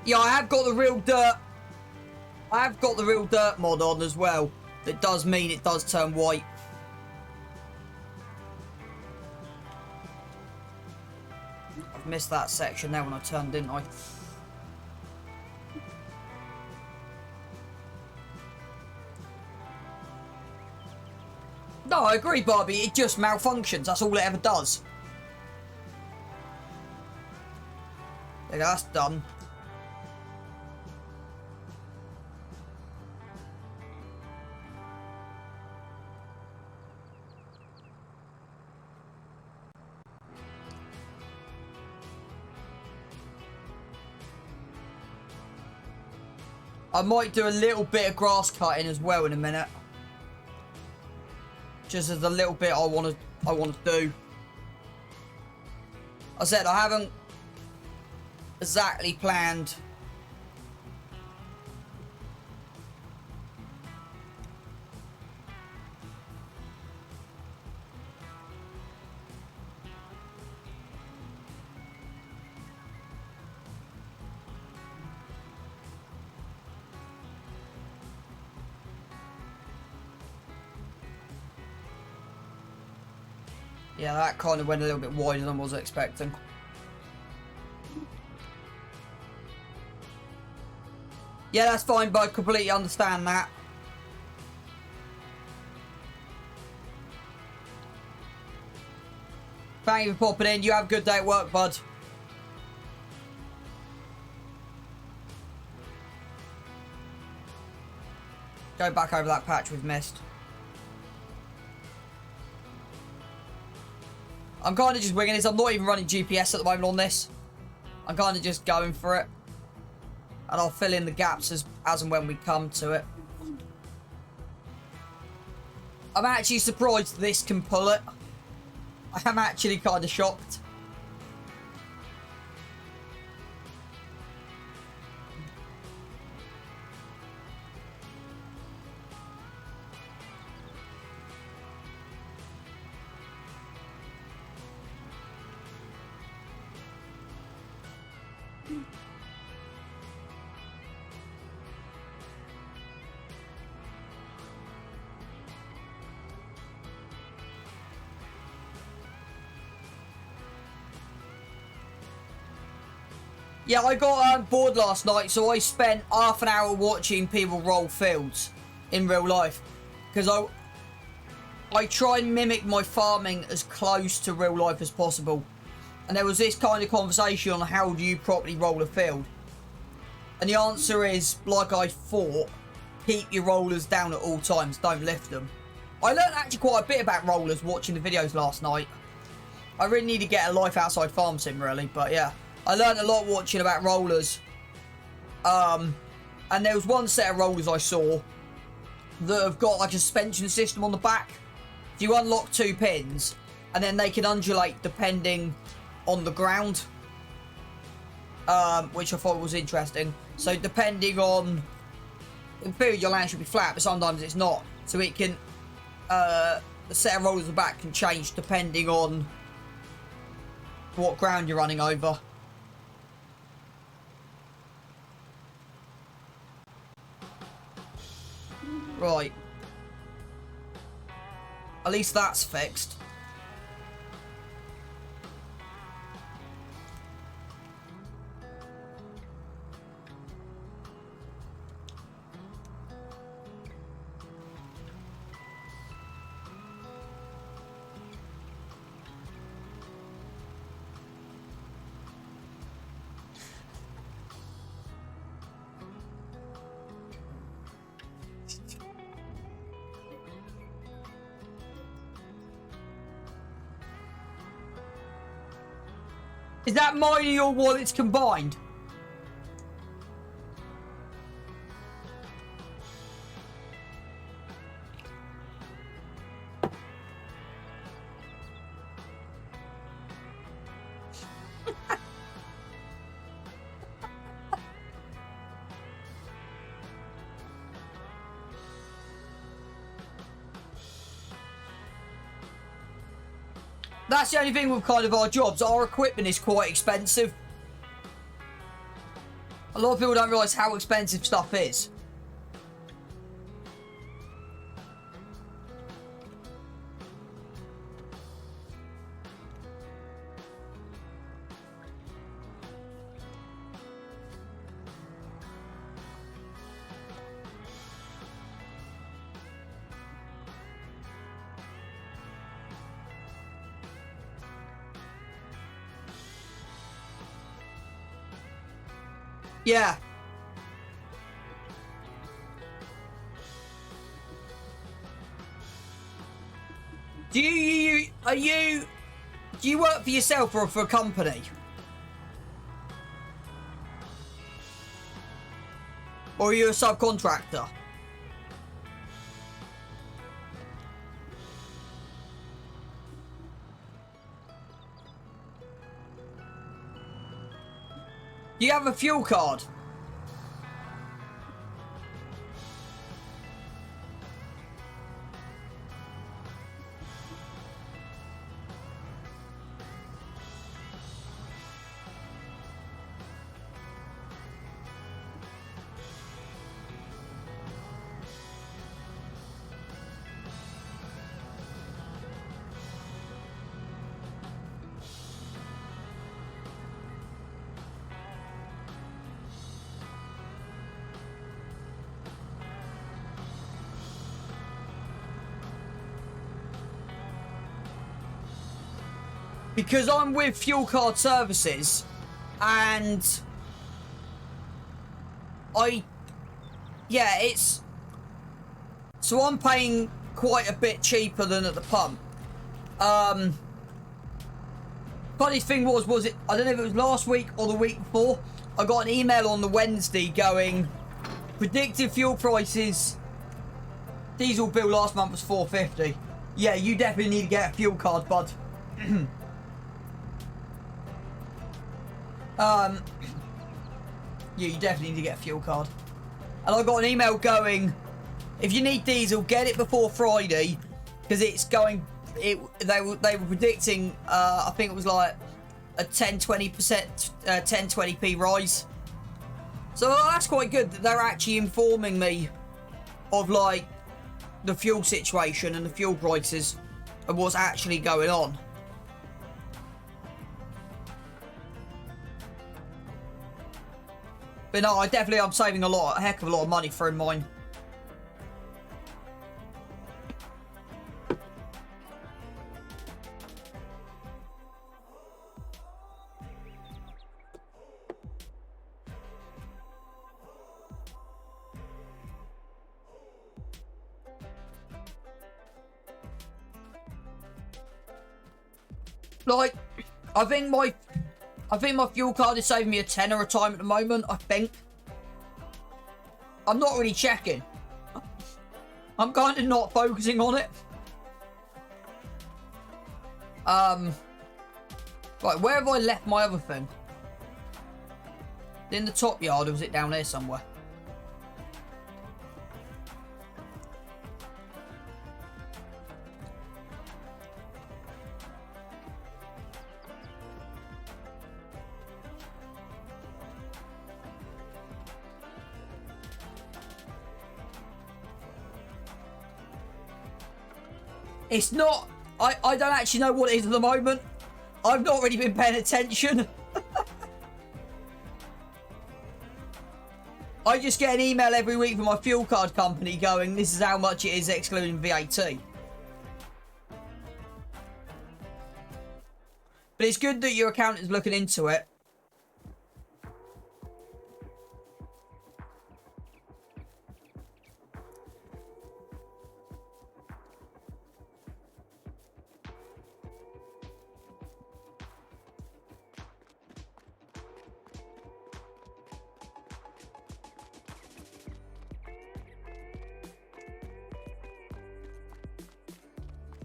Yeah, I have got the real dirt. I have got the real dirt mod on as well. That does mean it does turn white. I've missed that section there when I turned, didn't I? No, I agree, Barbie. It just malfunctions. That's all it ever does. There, that's done. I might do a little bit of grass cutting as well in a minute. Just as a little bit I want to do. I said I haven't exactly planned. Yeah, that kind of went a little bit wider than I was expecting. Yeah, that's fine, bud. Completely understand that. Thank you for popping in. You have a good day at work, bud. Go back over that patch we've missed. I'm kind of just winging this. I'm not even running GPS at the moment on this. I'm kind of just going for it. And I'll fill in the gaps as and when we come to it. I'm actually surprised this can pull it. I am actually kind of shocked. Yeah, I got bored last night, so I spent half an hour watching people roll fields in real life. Because I try and mimic my farming as close to real life as possible. And there was this kind of conversation on how do you properly roll a field. And the answer is, like I thought, keep your rollers down at all times, don't lift them. I learned actually quite a bit about rollers watching the videos last night. I really need to get a life outside farm sim, really, but yeah. I learned a lot watching about rollers. And there was one set of rollers I saw that have got like a suspension system on the back. So you unlock 2 pins, and then they can undulate depending on the ground. Which I thought was interesting. So depending on... in theory your land should be flat, but sometimes it's not. So it can... the set of rollers at the back can change depending on what ground you're running over. Right. At least that's fixed. Is that mine and your wallets combined? That's the only thing with kind of our jobs. Our equipment is quite expensive. A lot of people don't realise how expensive stuff is. Yeah. Do you work for yourself or for a company? Or are you a subcontractor? Do you have a fuel card? because I'm with Fuel Card Services, and it's, so I'm paying quite a bit cheaper than at the pump. Funny thing was it, I don't know if it was last week or the week before, I got an email on the Wednesday going, predicted fuel prices, diesel bill last month was $4.50. Yeah, you definitely need to get a fuel card, bud. Yeah, you definitely need to get a fuel card. And I got an email going, if you need diesel, get it before Friday, because it's going, they were predicting, I think it was like a 10-20%, 10-20p rise. So that's quite good that they're actually informing me of like the fuel situation and the fuel prices and what's actually going on. But no, I'm saving a heck of a lot of money through mine. Like, I think my fuel card is saving me a tenner a time at the moment, I think. I'm not really checking. I'm kind of not focusing on it. Right, where have I left my other thing? In the top yard, or was it down there somewhere? It's not, I don't actually know what it is at the moment. I've not really been paying attention. I just get an email every week from my fuel card company going, this is how much it is excluding VAT. But it's good that your accountant's looking into it.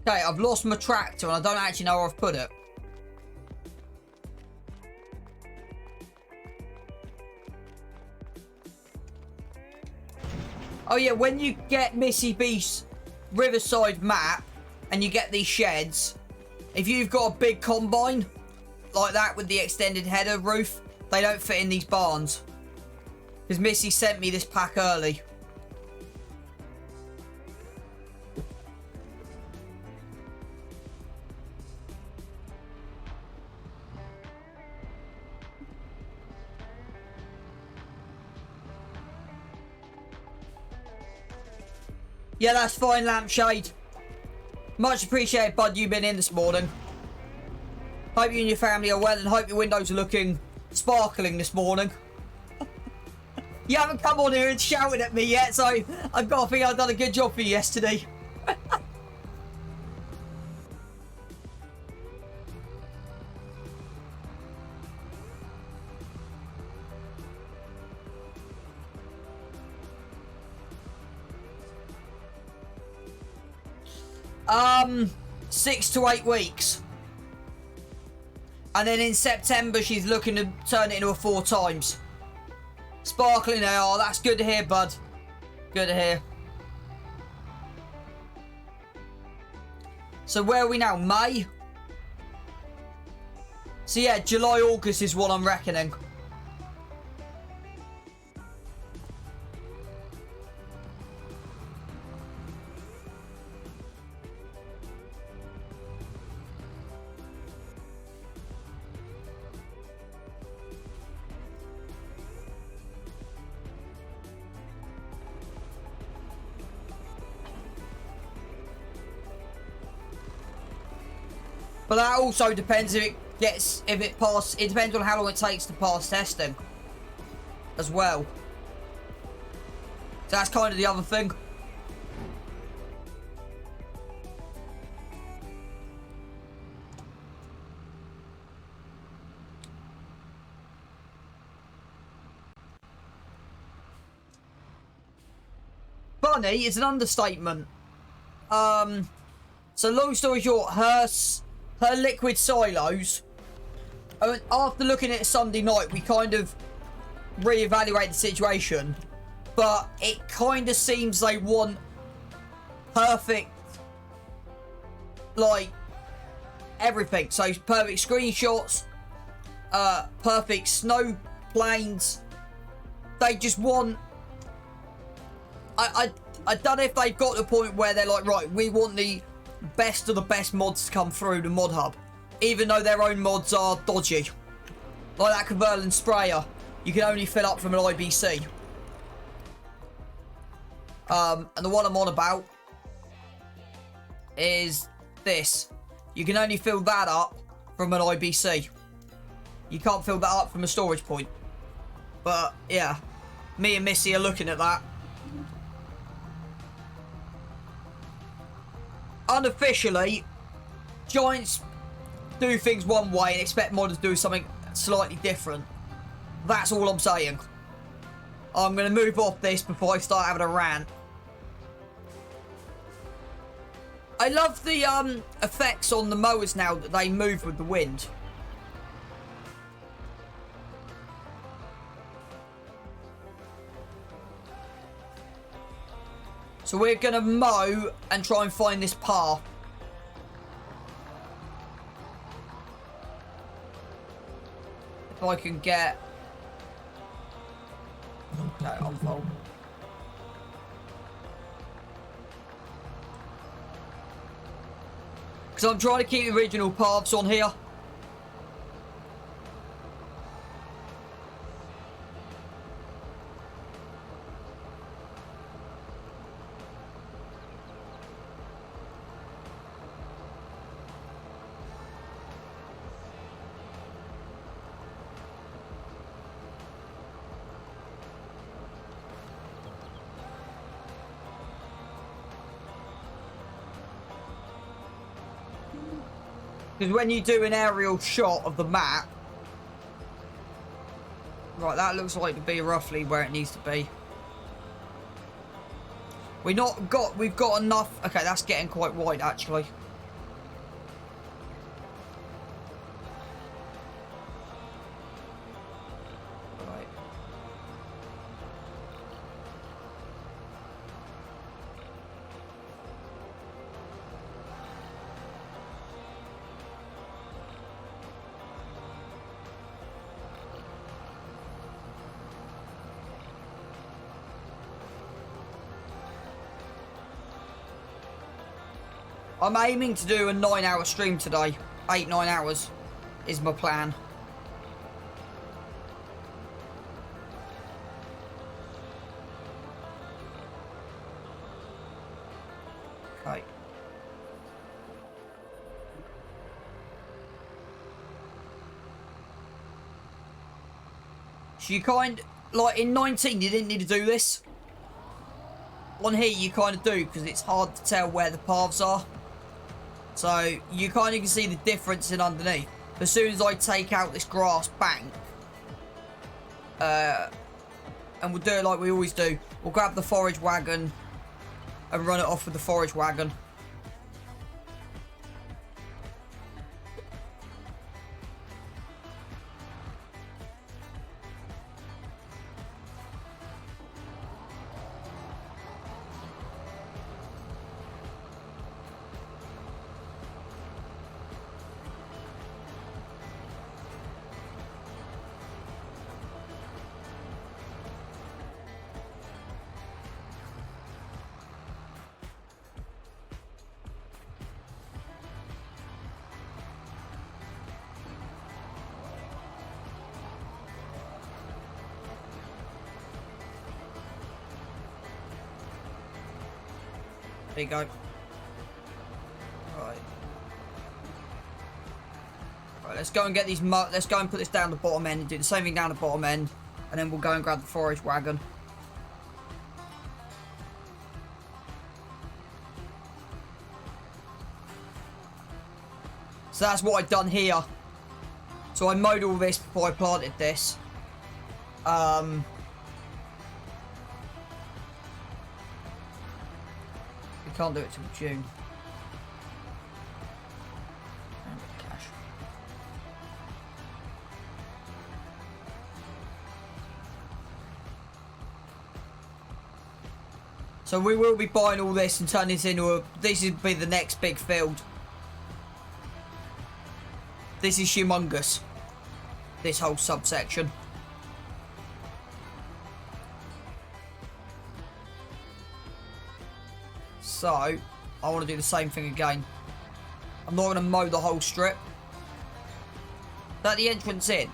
Okay, I've lost my tractor and I don't actually know where I've put it. Oh yeah, when you get Missy B's Riverside map and you get these sheds, if you've got a big combine like that with the extended header roof, they don't fit in these barns. Because Missy sent me this pack early. Yeah, that's fine, Lampshade. Much appreciated, bud, you've been in this morning. Hope you and your family are well and hope your windows are looking sparkling this morning. You haven't come on here and shouted at me yet, so I've got to think I've done a good job for you yesterday. Um, 6 to 8 weeks. And then in September, she's looking to turn it into a 4 times. Sparkling AR, that's good to hear, bud. Good to hear. So where are we now? May? So yeah, July, August is what I'm reckoning. But that also depends if it depends on how long it takes to pass testing as well. So that's kind of the other thing. Funny is an understatement. So long story short, her liquid silos, after looking at it Sunday night, we kind of reevaluate the situation, but it kind of seems they want perfect, like, everything. So perfect screenshots, perfect snow planes. They just want, I don't know if they've got to the point where they're like, right, we want the best of the best mods to come through the mod hub, even though their own mods are dodgy. Like that Converland sprayer, you can only fill up from an IBC. And the one I'm on about is this. You can only fill that up from an IBC. You can't fill that up from a storage point. But yeah, me and Missy are looking at that. Unofficially, Giants do things one way and expect modders to do something slightly different. That's all I'm saying. I'm going to move off this before I start having a rant. I love the effects on the mowers now that they move with the wind. So we're going to mow and try and find this path. If I can get... No, unfold. Because I'm trying to keep the original paths on here. Because when you do an aerial shot of the map... Right, that looks like to be roughly where it needs to be. We've got enough... Okay, that's getting quite wide, actually. Right. I'm aiming to do a 9-hour stream today. 8-9 hours is my plan. Okay. So you kind... Like, in 19, you didn't need to do this. On here, you kind of do, because it's hard to tell where the paths are. So, you kind of can see the difference in underneath. As soon as I take out this grass bank, and we'll do it like we always do, we'll grab the forage wagon and run it off with the forage wagon. There you go. Right. let's go and get these. Let's go and put this down the bottom end and do the same thing down the bottom end, and then we'll go and grab the forage wagon. So that's what I've done here. So I mowed all this before I planted this. We can't do it till June. Cash. So we will be buying all this and turning this into a... This will be the next big field. This is humongous. This whole subsection. So, I want to do the same thing again. I'm not going to mow the whole strip. Is that the entrance in?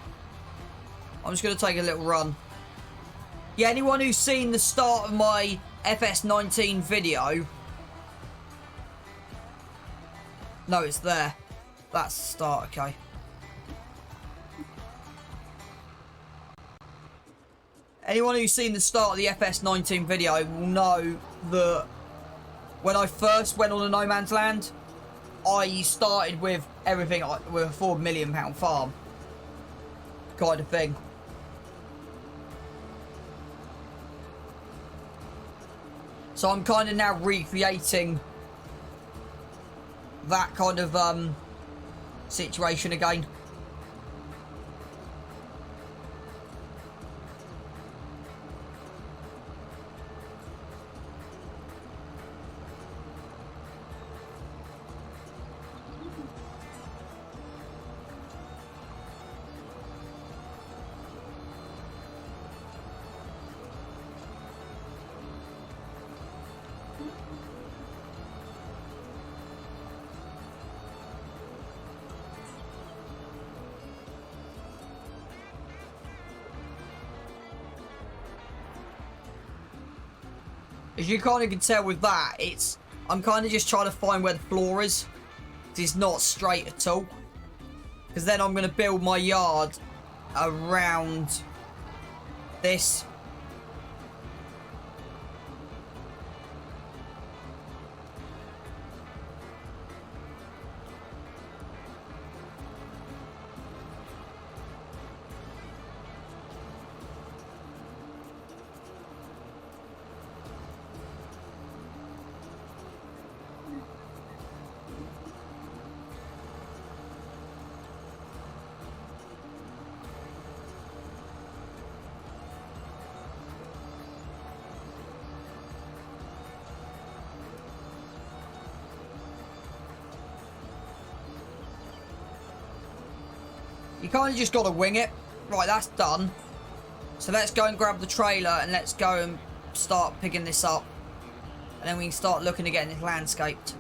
I'm just going to take a little run. Yeah, anyone who's seen the start of my FS19 video... No, it's there. That's the start, okay. Anyone who's seen the start of the FS19 video will know that when I first went on a no man's land, I started with everything with a £4 million farm kind of thing. So I'm kind of now recreating that kind of situation again. As you kind of can tell with that, I'm kind of just trying to find where the floor is. It's not straight at all. Because then I'm going to build my yard around this. You kind of just got to wing it. Right, that's done. So let's go and grab the trailer and let's go and start picking this up. And then we can start looking at getting it landscaped.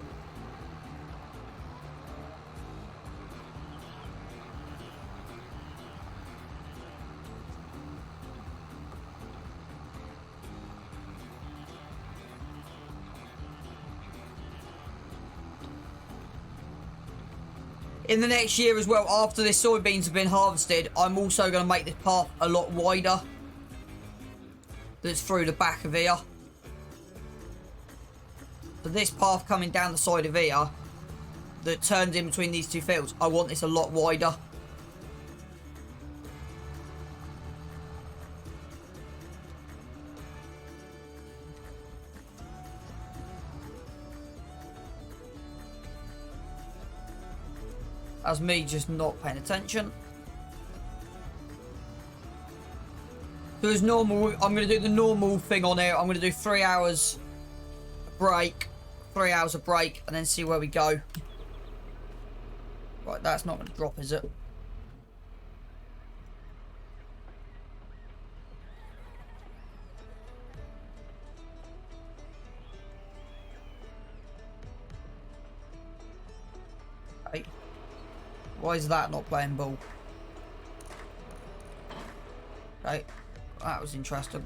In the next year as well, after the soybeans have been harvested, I'm also going to make this path a lot wider. That's through the back of here. So this path coming down the side of here, that turns in between these two fields, I want this a lot wider. That's me just not paying attention. So as normal, I'm going to do the normal thing on here. I'm going to do 3 hours break, 3 hours of break, and then see where we go. Right, that's not going to drop, is it? Okay. Why is that not playing ball? Okay, that was interesting.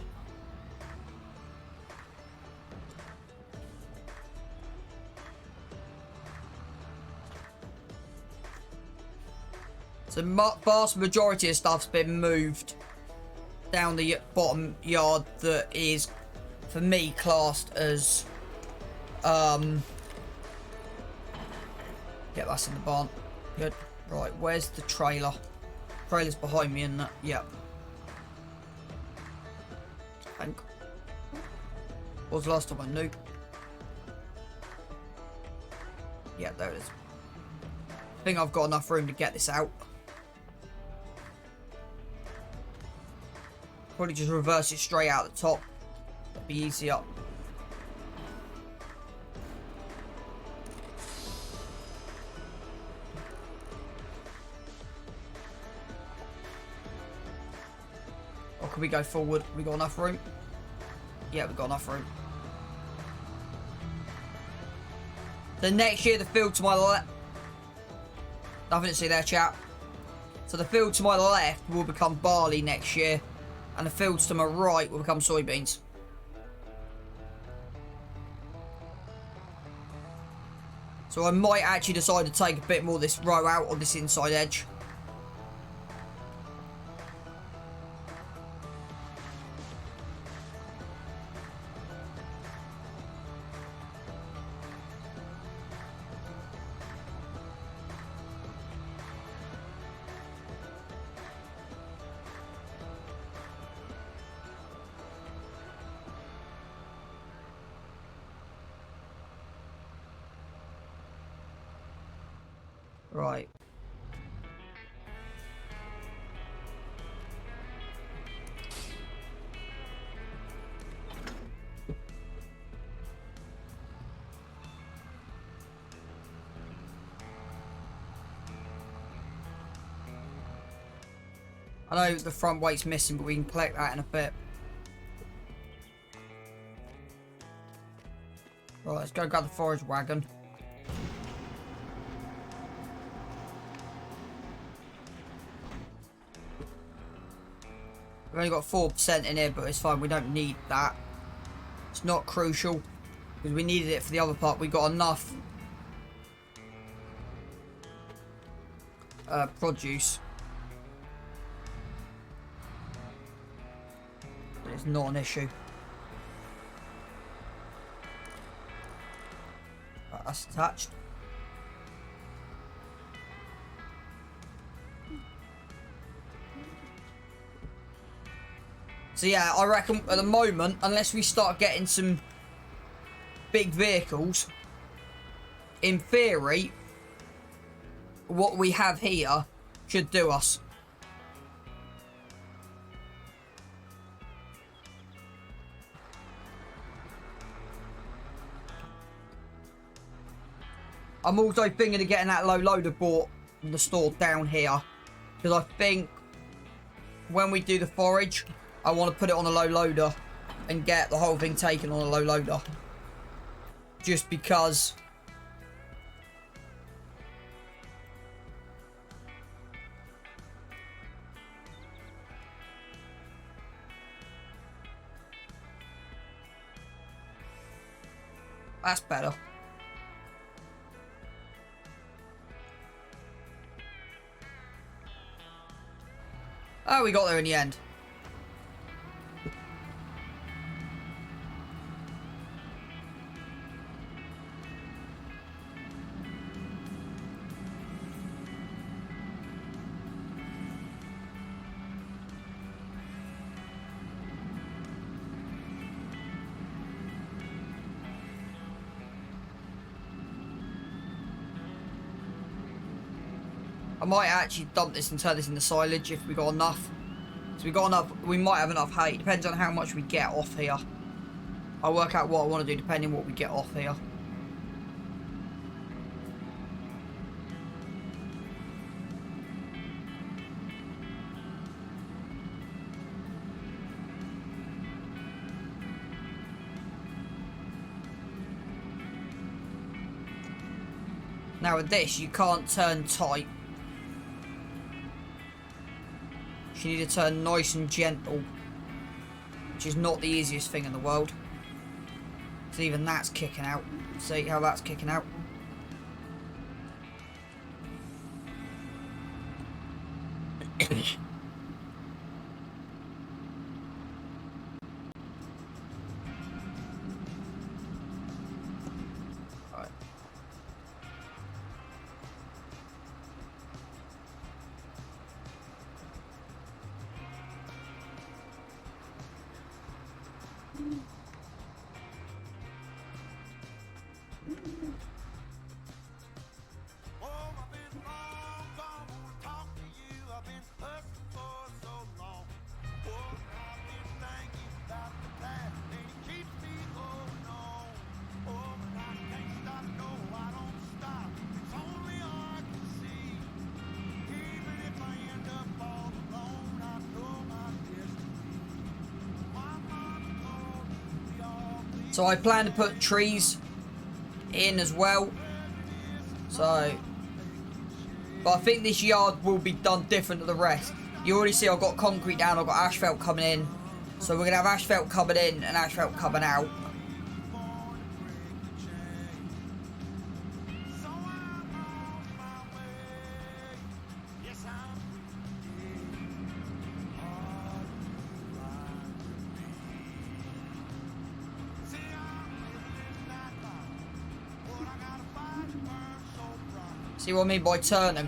So vast majority of stuff's been moved down the bottom yard that is, for me, classed as yeah, that's in the barn. Good. Right, where's the trailer? Trailer's behind me, isn't it? Yep. I think. What was the last time I knew? Yeah, there it is. I think I've got enough room to get this out. Probably just reverse it straight out the top. That'd be easier. Or can we go forward? We got enough room? Yeah, we've got enough room. So next year, the field to my left. Nothing to see there, chat. So the field to my left will become barley next year, and the fields to my right will become soybeans. So I might actually decide to take a bit more of this row out on this inside edge. Right. I know the front weight's missing, but we can collect that in a bit. Right, let's go grab the forage wagon. We've only got 4% in here, but it's fine. We don't need that. It's not crucial, because we needed it for the other part. We got enough produce. But it's not an issue. Right, that's attached. So yeah, I reckon at the moment, unless we start getting some big vehicles, in theory, what we have here should do us. I'm also thinking of getting that low loader bought from the store down here, because I think when we do the forage, I want to put it on a low loader and get the whole thing taken on a low loader. Just because that's better. Oh, we got there in the end. I might actually dump this and turn this into silage if we got enough. So we got enough, we might have enough hay. Depends on how much we get off here. I'll work out what I want to do depending on what we get off here. Now with this, you can't turn tight. You need to turn nice and gentle, which is not the easiest thing in the world. So even that's kicking out. See how that's kicking out? So I plan to put trees in as well. So, but I think this yard will be done different to the rest. You already see I've got concrete down, I've got asphalt coming in. So we're going to have asphalt coming in and asphalt coming out. See what I mean by turning?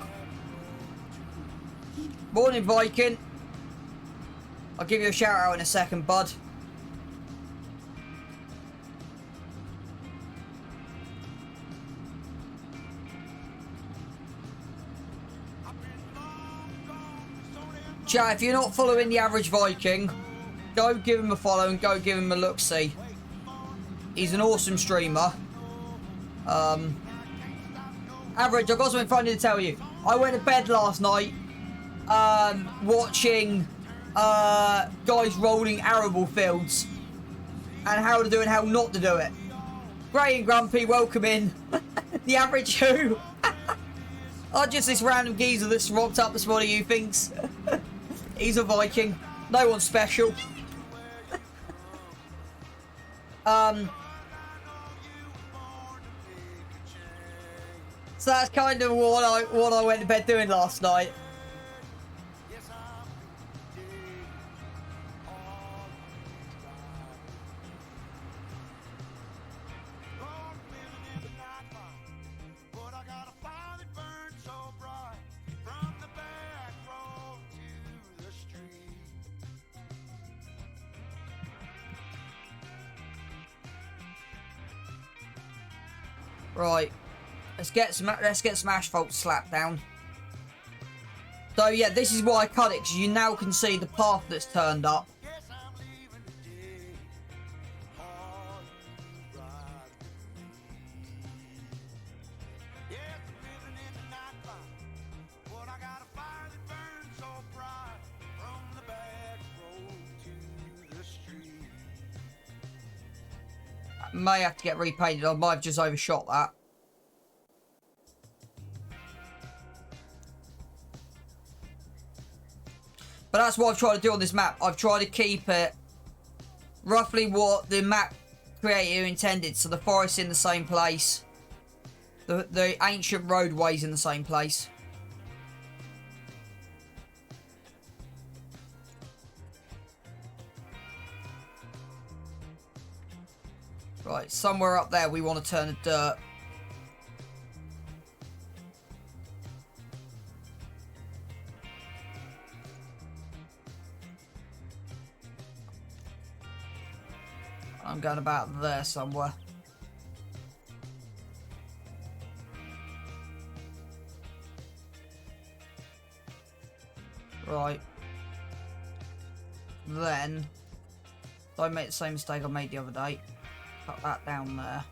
Morning, Viking. I'll give you a shout out in a second, bud. Chat, if you're not following the average Viking, go give him a follow and go give him a look-see. He's an awesome streamer. Average, I've got something funny to tell you. I went to bed last night watching guys rolling arable fields and how to do and how not to do it. Gray and Grumpy, welcome in. The average who? Oh, just this random geezer that's rocked up this morning who thinks he's a Viking. No one's special. So that's kind of what I went to bed doing last night. Right. Let's get some asphalt slapped down. So yeah, this is why I cut it, because you now can see the path that's turned up. I may have to get repainted. I might have just overshot that. But that's what I've tried to do on this map. I've tried to keep it roughly what the map creator intended. So the forest's in the same place. The ancient roadway's in the same place. Right, somewhere up there we want to turn the dirt. I'm going about there somewhere. Right. Then, I made the same mistake I made the other day. Cut that down there.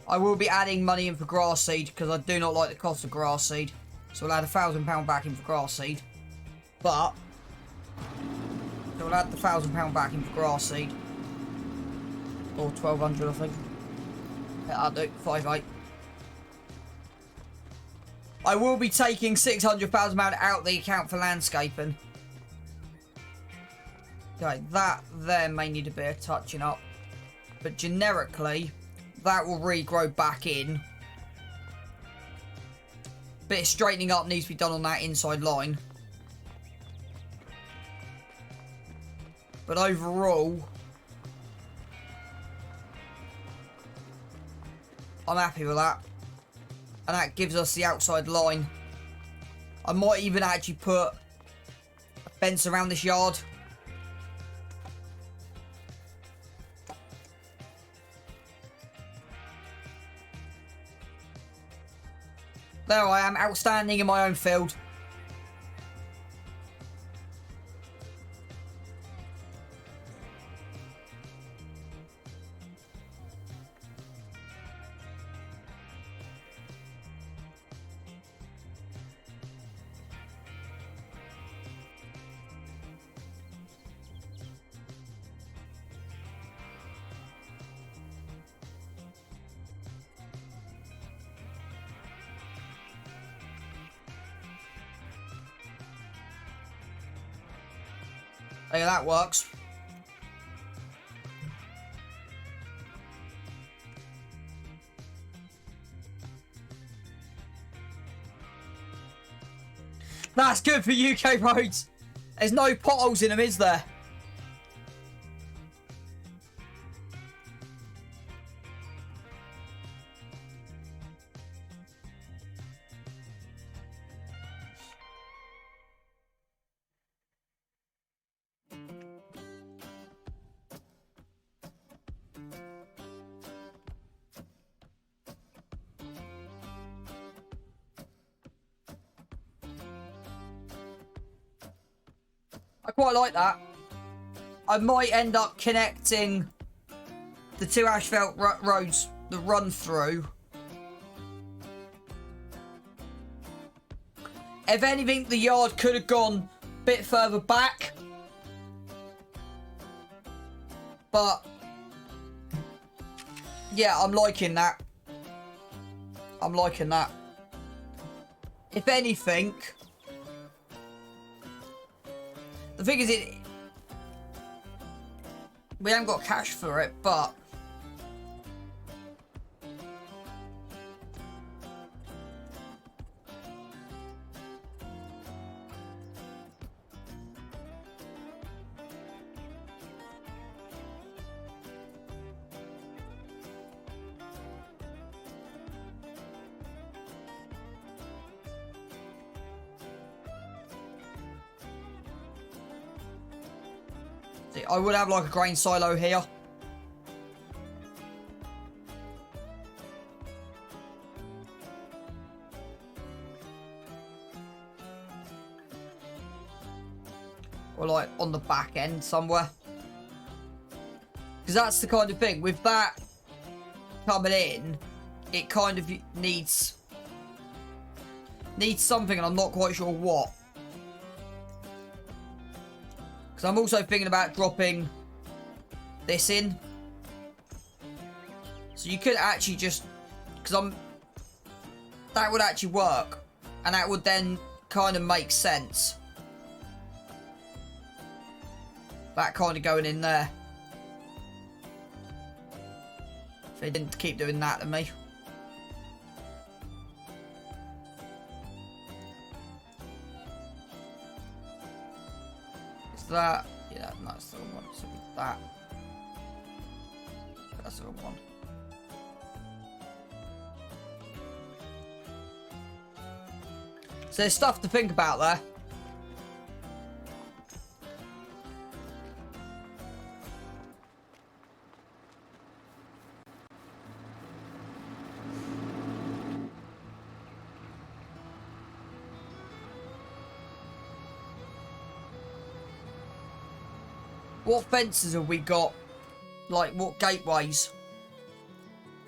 I will be adding money in for grass seed because I do not like the cost of grass seed. So we'll add £1,000 back in for grass seed. But so we'll add the £1,000 back in for grass seed. Or 1,200, I think. Yeah, I'll do 5.8. I will be taking £600,000 out of the account for landscaping. Okay, that there may need a bit of touching up. But generically, that will regrow back in. Bit of straightening up needs to be done on that inside line. But overall, I'm happy with that. And that gives us the outside line. I might even actually put a fence around this yard. There I am, outstanding in my own field. Yeah, that works. That's good for UK roads. There's no potholes in them, is there? I quite like that. I might end up connecting the two asphalt roads that run through. If anything, the yard could have gone a bit further back. But yeah, I'm liking that. I'm liking that. If anything, the thing is, we haven't got cash for it, but I would have like a grain silo here. Or like on the back end somewhere. Because that's the kind of thing, with that coming in, it kind of needs something, and I'm not quite sure what. Because I'm also thinking about dropping this in. So you could actually just, because that would actually work. And that would then kind of make sense. That kind of going in there. If they didn't keep doing that to me. That, yeah, no, that's the wrong one. So that, that's the wrong one. So there's stuff to think about there. What fences have we got? Like, what gateways?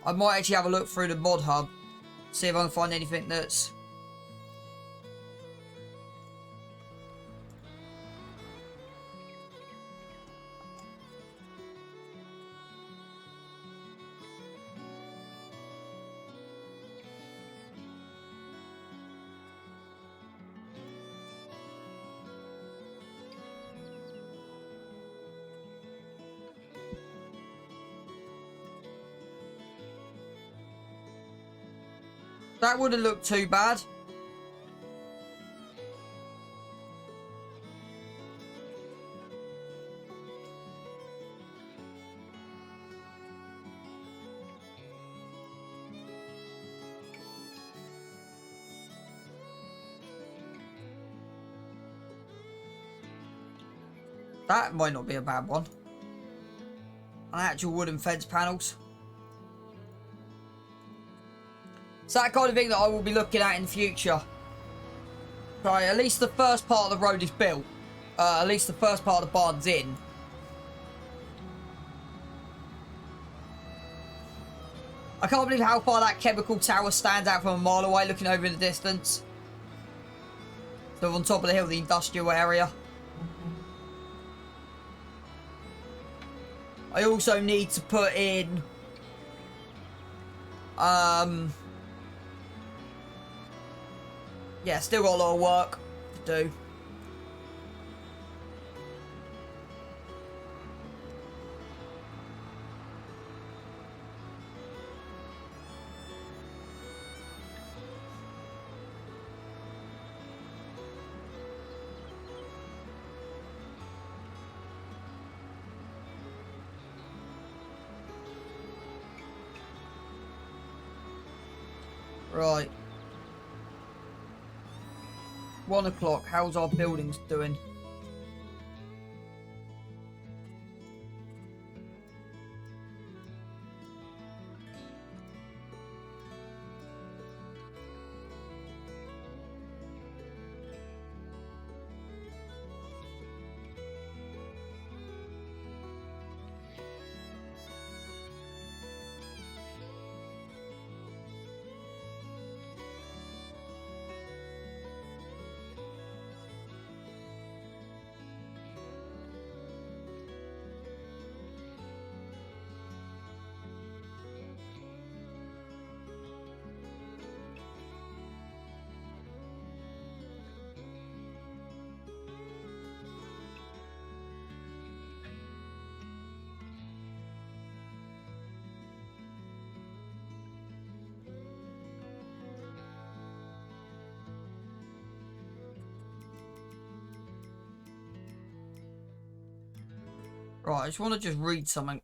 I might actually have a look through the mod hub. See if I can find anything that's... That wouldn't look too bad. That might not be a bad one. And actual wooden fence panels. It's that kind of thing that I will be looking at in the future. Right, at least the first part of the road is built. At least the first part of the barn's in. I can't believe how far that chemical tower stands out from a mile away looking over in the distance. So on top of the hill, the industrial area. I also need to put in... yeah, still got a lot of work to do. Right. 1 o'clock. How's our buildings doing? Right, I just want to just read something.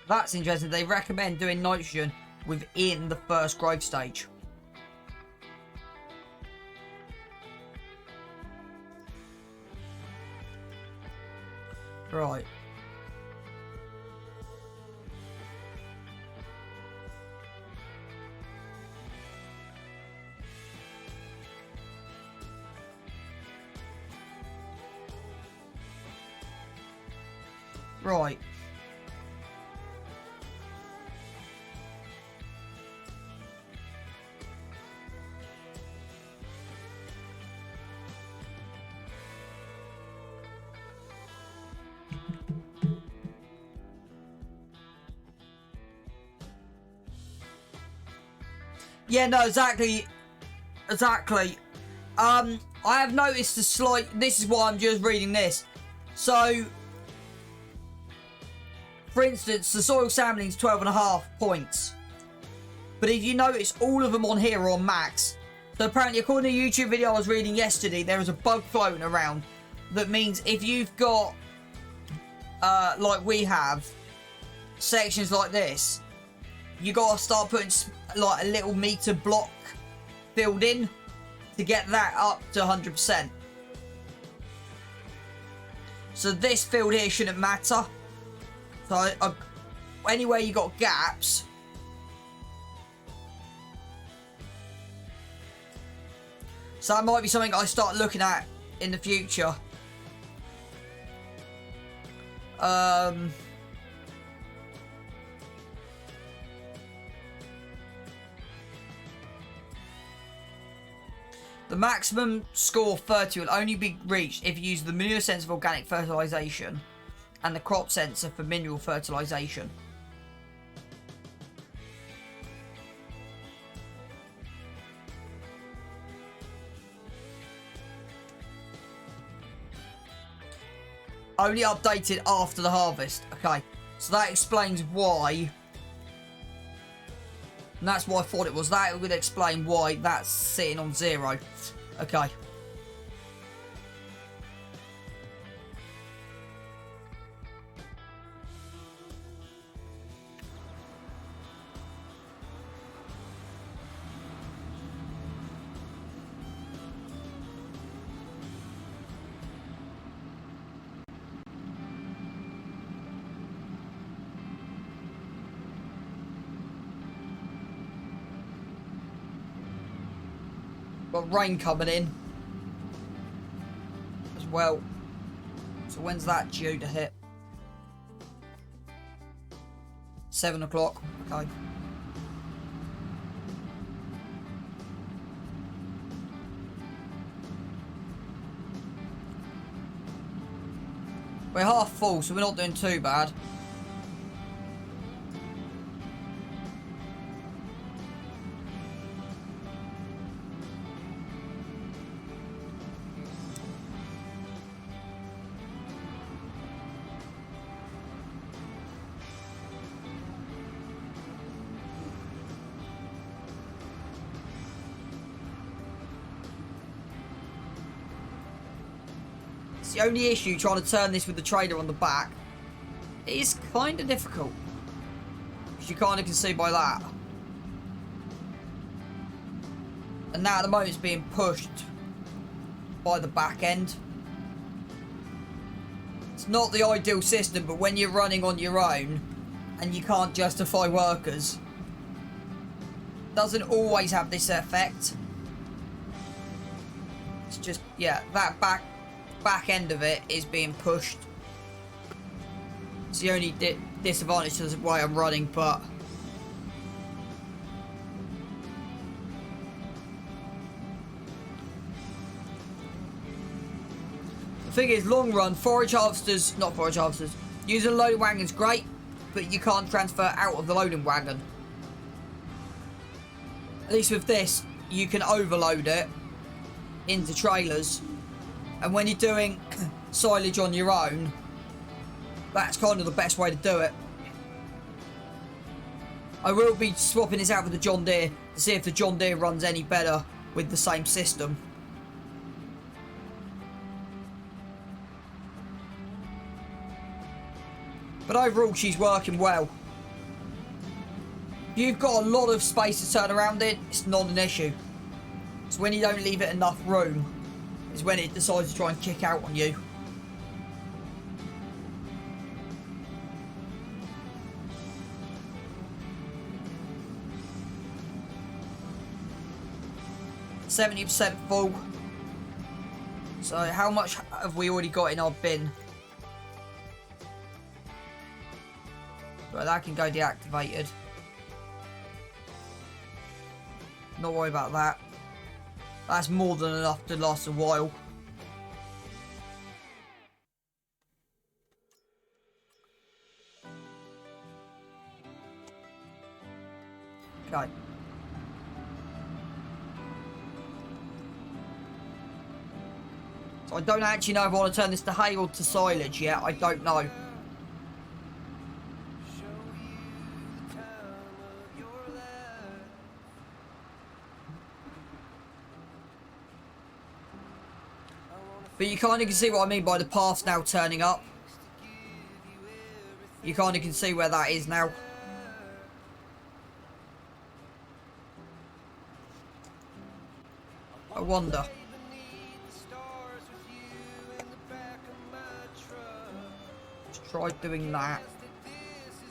That's interesting. They recommend doing nitrogen within the first growth stage. Right. Right. Yeah, no, exactly. Exactly. I have noticed a slight... This is why I'm just reading this. So, for instance, the soil sampling is 12.5 points. But if you notice, all of them on here are on max. So apparently, according to a YouTube video I was reading yesterday, there is a bug floating around. That means if you've got, like we have, sections like this, you got to start putting like a little meter block filled in to get that up to 100%. So this field here shouldn't matter. So anywhere you got gaps, so that might be something I start looking at in the future. The maximum score 30 will only be reached if you use the manure sensor for organic fertilisation and the crop sensor for mineral fertilisation. Only updated after the harvest. Okay, so that explains why And that's why I thought it was that. It would explain why that's sitting on 0. Okay. Got rain coming in as well. So when's that due to hit? 7 o'clock. Okay. We're half full, so we're not doing too bad. The only issue trying to turn this with the trailer on the back. It is kind of difficult, as you kind of can see by that. And now at the moment it's being pushed by the back end. It's not the ideal system, but when you're running on your own and you can't justify workers, it doesn't always have this effect. It's just, yeah, that back end of it is being pushed. It's the only disadvantage to the way I'm running, but the thing is, long run, using a loading wagon's great, but you can't transfer out of the loading wagon. At least with this, you can overload it into trailers. And when you're doing silage on your own, that's kind of the best way to do it. I will be swapping this out with the John Deere to see if the John Deere runs any better with the same system. But overall, she's working well. If you've got a lot of space to turn around in, it's not an issue. It's when you don't leave it enough room is when it decides to try and kick out on you. %70 full. So how much have we already got in our bin? Right, that can go deactivated. Not worry about that. That's more than enough to last a while. Okay. So I don't actually know if I want to turn this to hay or to silage yet. I don't know. But you kind of can see what I mean by the paths now turning up. You kind of can see where that is now. I wonder. Let's try doing that.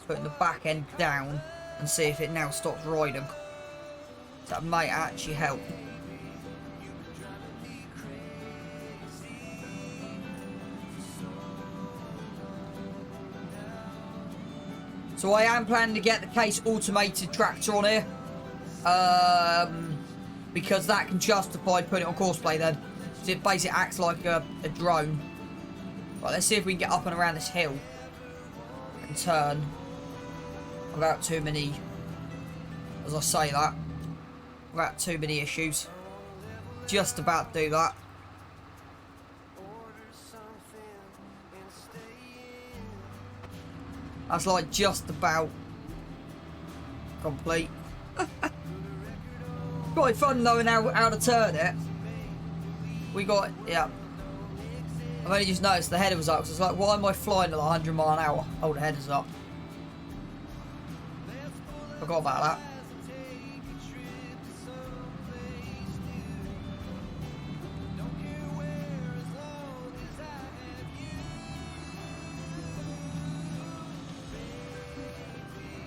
Putting the back end down and see if it now stops riding. That might actually help. So I am planning to get the Case automated tractor on here. Because that can justify putting it on courseplay then. So it basically acts like a drone. Right, let's see if we can get up and around this hill. And turn. Without too many, as I say that. Without too many issues. Just about to do that. That's like just about complete. Quite fun knowing how to turn it. We got, yeah. I've only just noticed the header was up, so it's like, why am I flying at 100 mile an hour? Oh, the header's up. Forgot about that.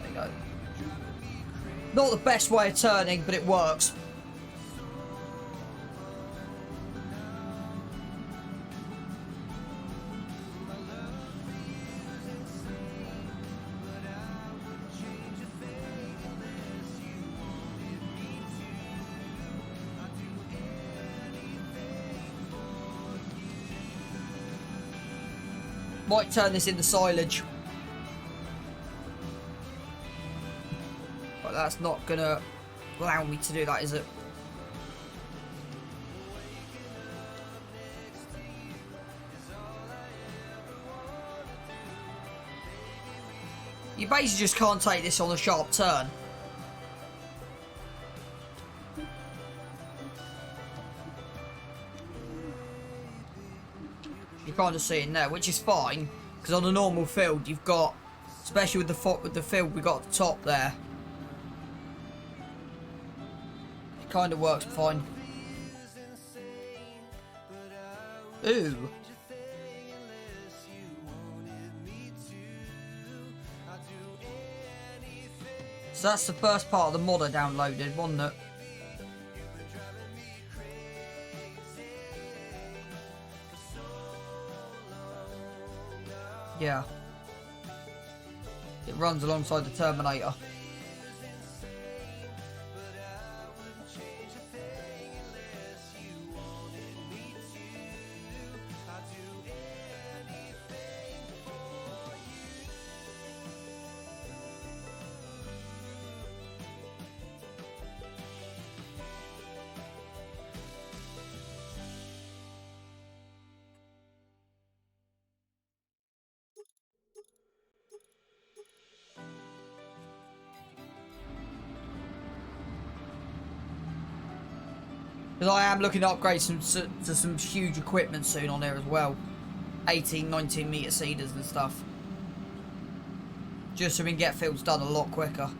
There you go. Not the best way of turning, but it works. Might turn this into silage. But that's not gonna allow me to do that, is it? You basically just can't take this on a sharp turn. You're kind of seeing there, which is fine, because on a normal field you've got, especially with the field we got at the top there, it kind of works fine. Ooh. So that's the first part of the mod I downloaded, wasn't it? Yeah. It runs alongside the Terminator. Because I am looking to upgrade to some huge equipment soon on there as well. 18, 19 metre seeders and stuff. Just so we can get fields done a lot quicker.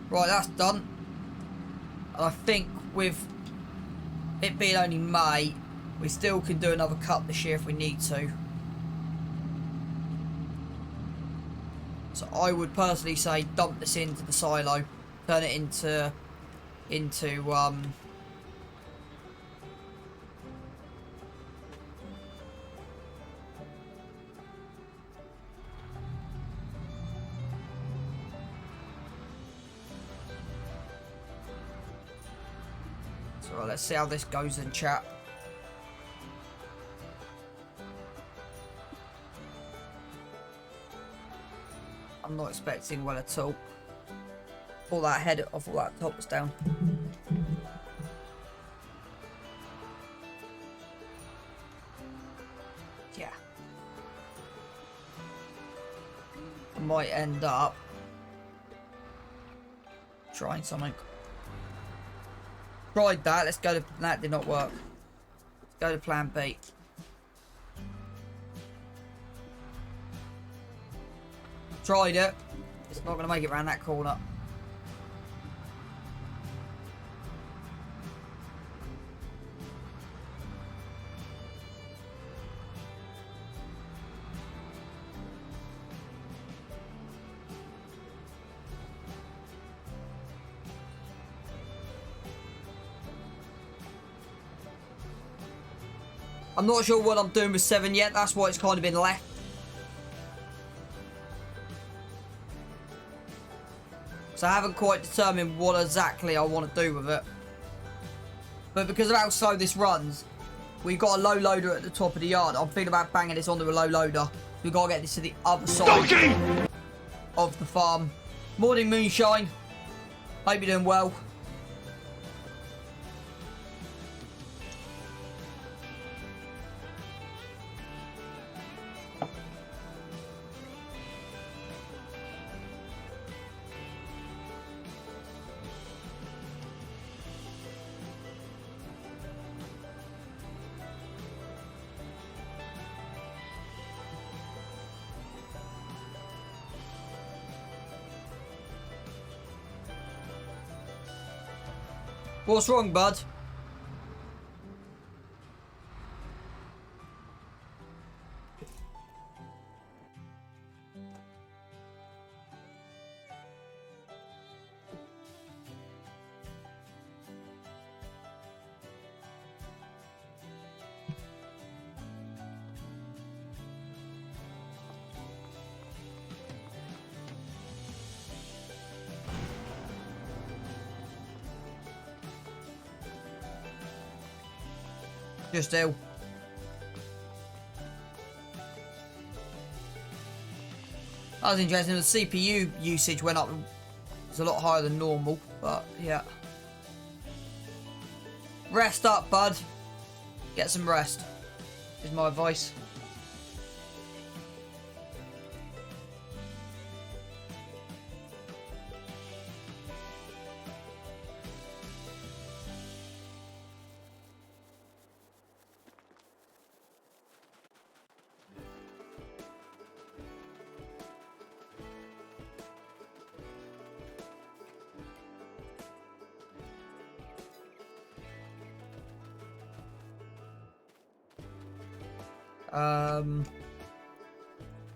Right, that's done. And I think with it being only May, we still can do another cut this year if we need to. So I would personally say dump this into the silo. Turn it into so let's see how this goes in chat. I'm not expecting well at all. All that head off, all that top was down. Yeah. I might end up trying something. Tried that, let's go to, that did not work. Let's go to plan B. Tried it. It's not going to make it around that corner. I'm not sure what I'm doing with 7 yet, that's why it's kind of been left. So I haven't quite determined what exactly I want to do with it. But because of how slow this runs, we've got a low loader at the top of the yard. I'm thinking about banging this onto a low loader. We've got to get this to the other side of the farm. Morning, Moonshine. Hope you're doing well. What's wrong, bud? Just ill. That was interesting. The CPU usage went up. It's a lot higher than normal, but yeah. Rest up, bud. Get some rest. Is my advice.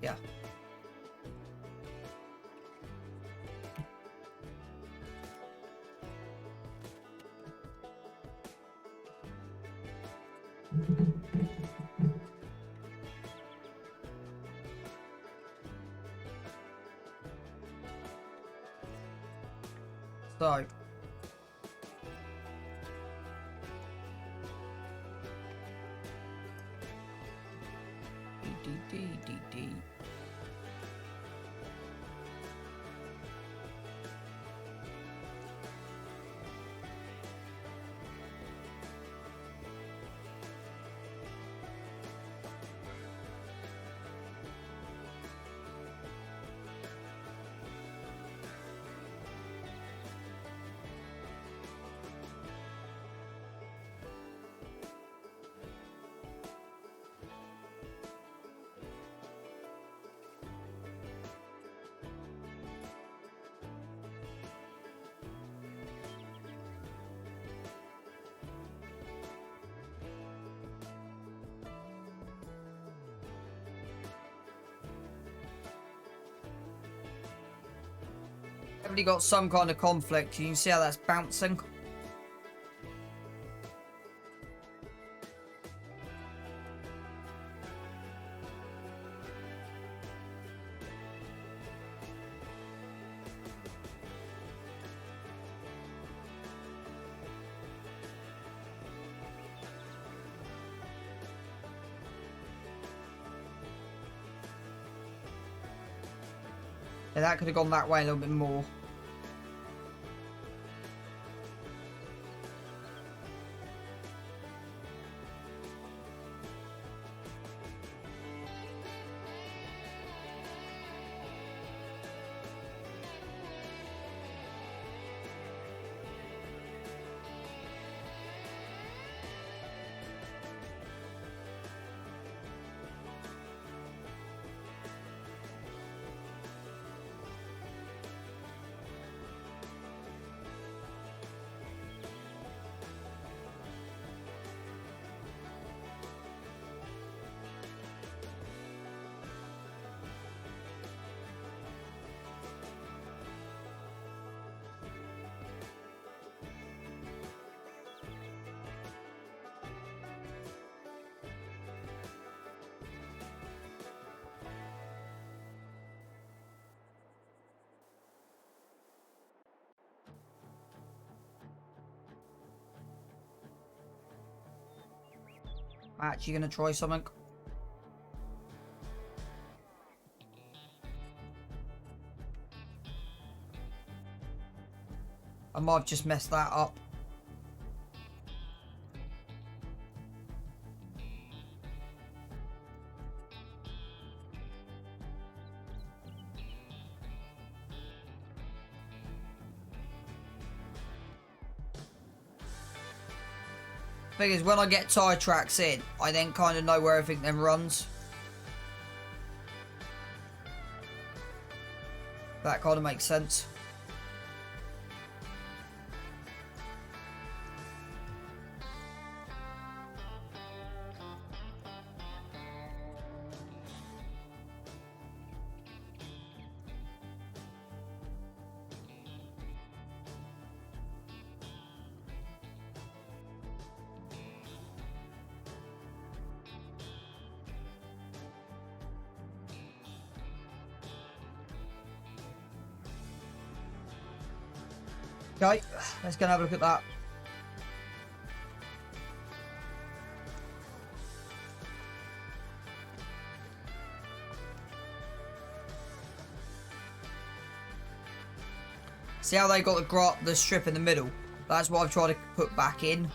Yeah. So. D. Everybody got some kind of conflict. You can see how that's bouncing. Yeah, that could have gone that way a little bit more. Actually gonna try something. I might have just messed that up. Thing is, when I get tyre tracks in, I then kind of know where everything then runs. That kind of makes sense. Okay, let's go and have a look at that. See how they got the strip in the middle? That's what I've tried to put back in.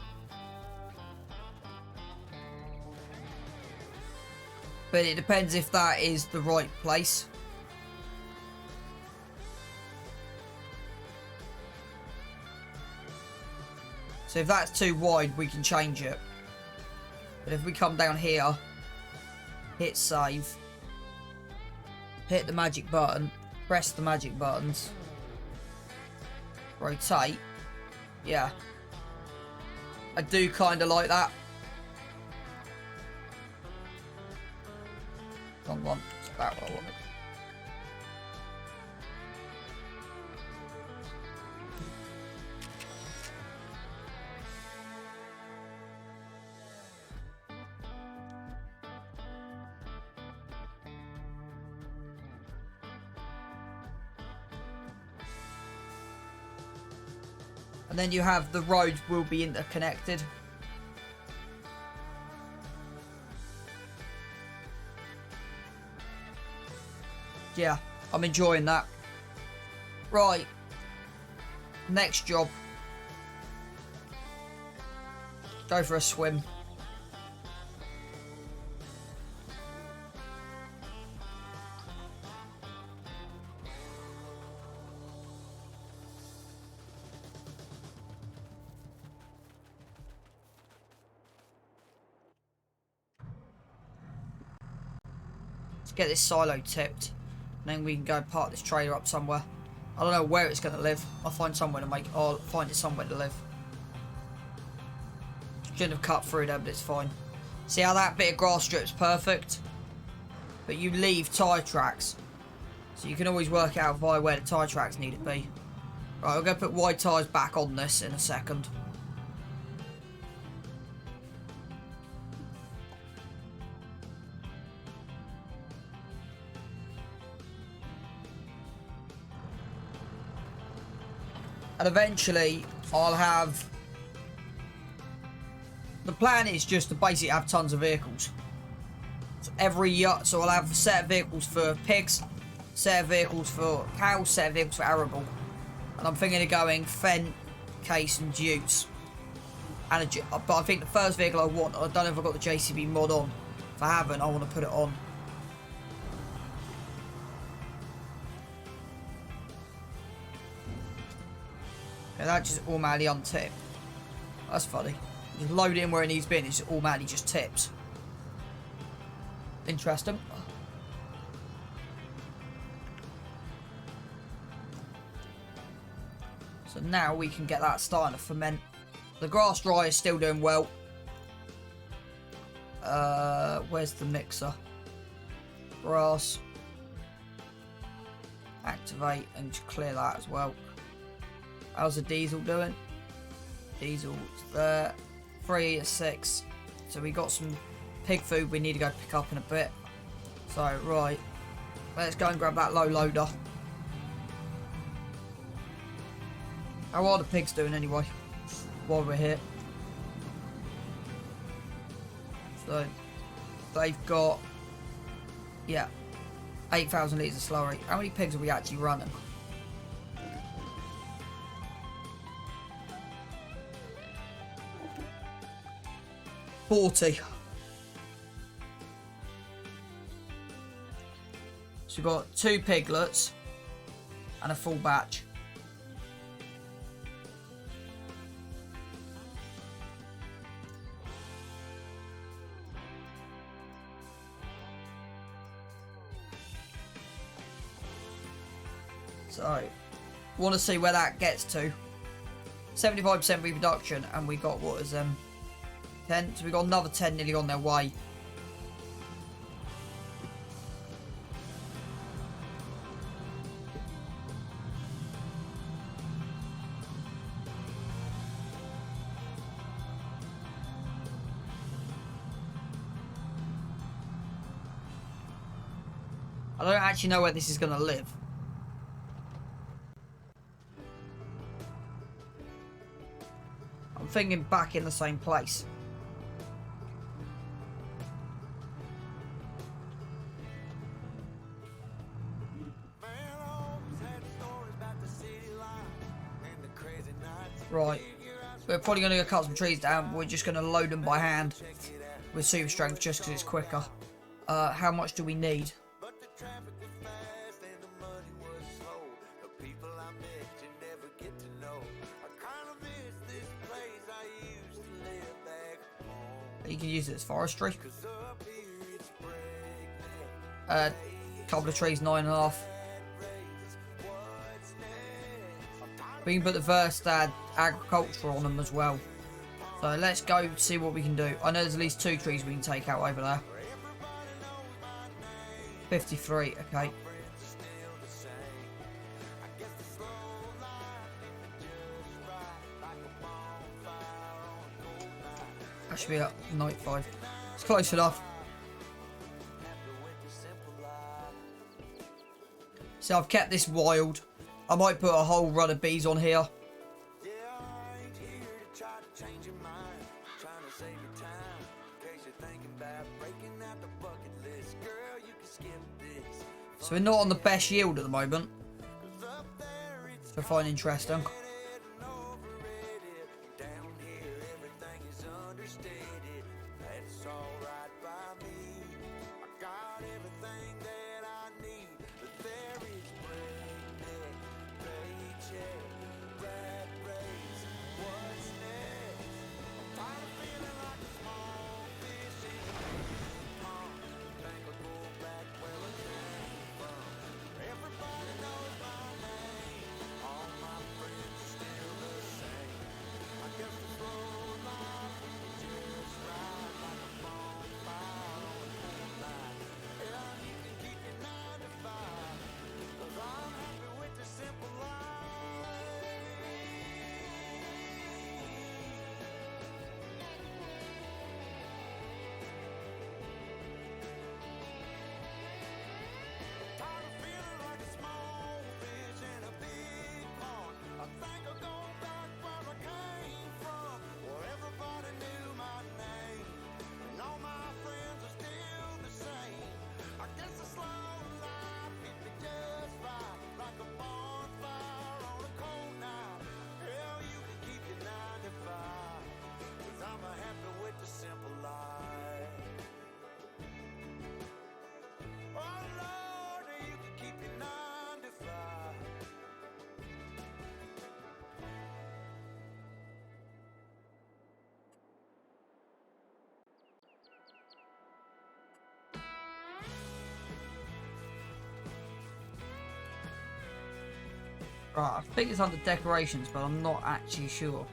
But it depends if that is the right place. So if that's too wide, we can change it. But if we come down here, hit save, hit the magic button, press the magic buttons, rotate, yeah. I do kind of like that. Come on, it's about what I wanted. And then you have the roads will be interconnected. Yeah, I'm enjoying that. Right. Next job. Go for a swim. Let's get this silo tipped. And then we can go park this trailer up somewhere. I don't know where it's going to live. I'll find somewhere to make... I'll find it somewhere to live. Shouldn't have cut through there, but it's fine. See how that bit of grass strip's perfect? But you leave tyre tracks. So you can always work out by where the tyre tracks need to be. Right, we're going to put wide tyres back on this in a second. And eventually, I'll have... The plan is just to basically have tons of vehicles. So so I'll have a set of vehicles for pigs, set of vehicles for cows, set of vehicles for arable. And I'm thinking of going Fendt, Case and Dukes. And but I think the first vehicle I want, I don't know if I've got the JCB mod on. If I haven't, I want to put it on. And that just automatically untipped. That's funny. Just load it in where it needs to be and it just automatically just tips. Interesting. So now we can get that starting to ferment. The grass dry is still doing well. Where's the mixer? Grass. Activate and just clear that as well. How's the diesel doing? Diesel's there. 3 to 6. So we got some pig food we need to go pick up in a bit. So, right. Let's go and grab that low loader. How are the pigs doing anyway? While we're here. So, they've got... Yeah. 8,000 litres of slurry. How many pigs are we actually running? So we've got 2 piglets and a full batch. So, want to see where that gets to. 75% reproduction, and we got what is 10, so we got another 10 nearly on their way. I don't actually know where this is going to live. thinking back in the same place. Right. We're probably going to go cut some trees down, but we're just going to load them by hand with super strength just because it's quicker. How much do we need? You can use it as forestry. Couple of trees, 9.5. We can put the Verstad agriculture on them as well. So let's go see what we can do. I know there's at least 2 trees we can take out over there. 53, okay. That should be at 95. It's close enough. So I've kept this wild. I might put a whole run of bees on here. So we're not on the best yield at the moment. So I find interesting. Right, I think it's under decorations, but I'm not actually sure.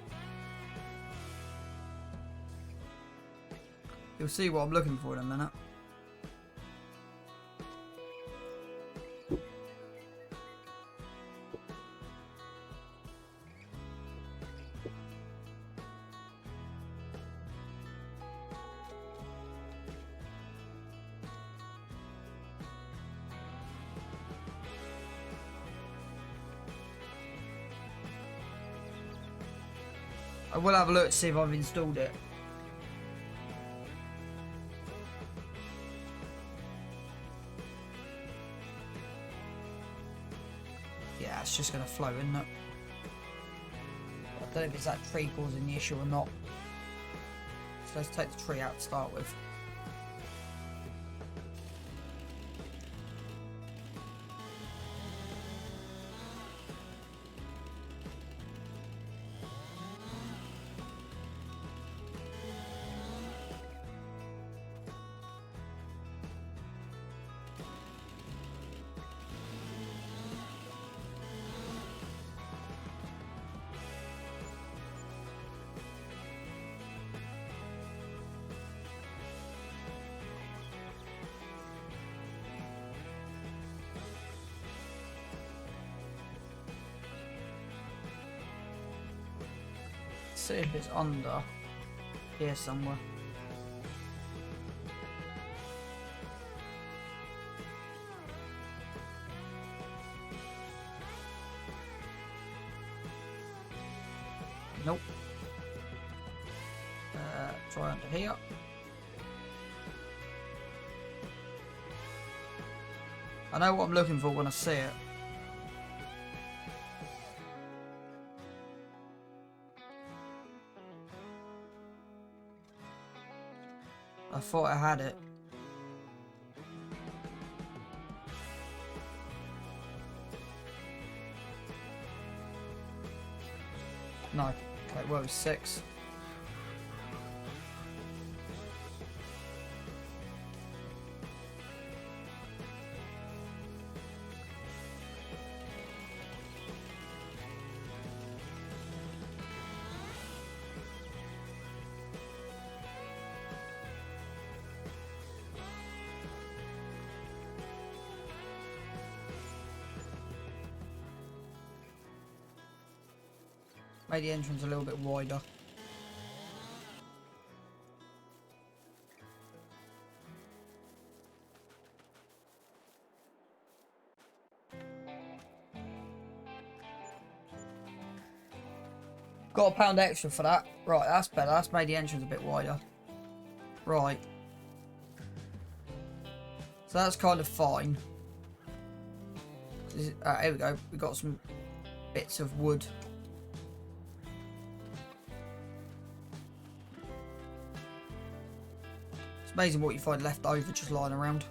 You'll see what I'm looking for in a minute. I will have a look to see if I've installed it. Yeah, it's just going to flow, isn't it? I don't know if it's that tree causing the issue or not. So let's take the tree out to start with. See if it's under here somewhere. Nope. Try under here. I know what I'm looking for when I see it. I thought I had it. No. Okay, well, it's 6. Made the entrance a little bit wider. Got £1 extra for that. Right, that's better. That's made the entrance a bit wider. Right. So that's kind of fine. Here we go. We got some bits of wood. It's amazing what you find left over just lying around.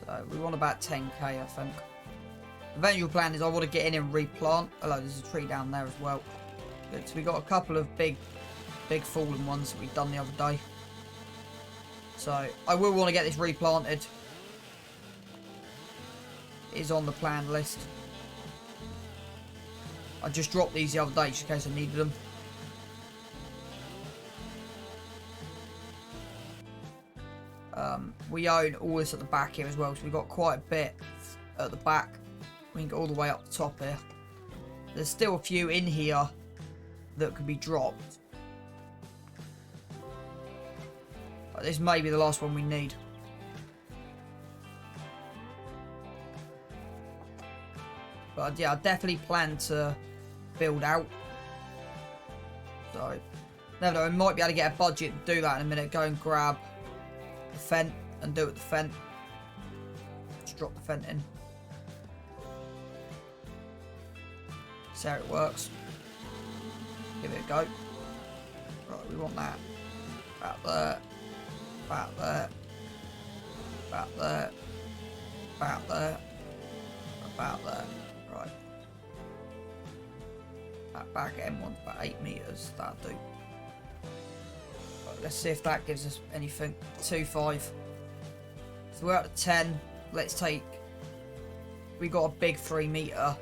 So we want about 10k, I think. The eventual plan is I want to get in and replant. Hello, there's a tree down there as well. Good. So we got a couple of big fallen ones that we've done the other day. So I will want to get this replanted. It is on the plan list. I just dropped these the other day just in case I needed them. We own all this at the back here as well, so we've got quite a bit at the back. We can go all the way up the top here. There's still a few in here that could be dropped. But this may be the last one we need. But yeah, I definitely plan to build out. So, never know, I might be able to get a budget to do that in a minute. Go and grab the fence and do it with the fence. Just drop the fence in. See how it works. Give it a go. Right, we want that. About there. About there. About there. About there. About there. Right. That back end one's about 8 meters. That'll do. Right, let's see if that gives us anything. 2.5. So we're at 10. Let's take. We got a big 3 meter.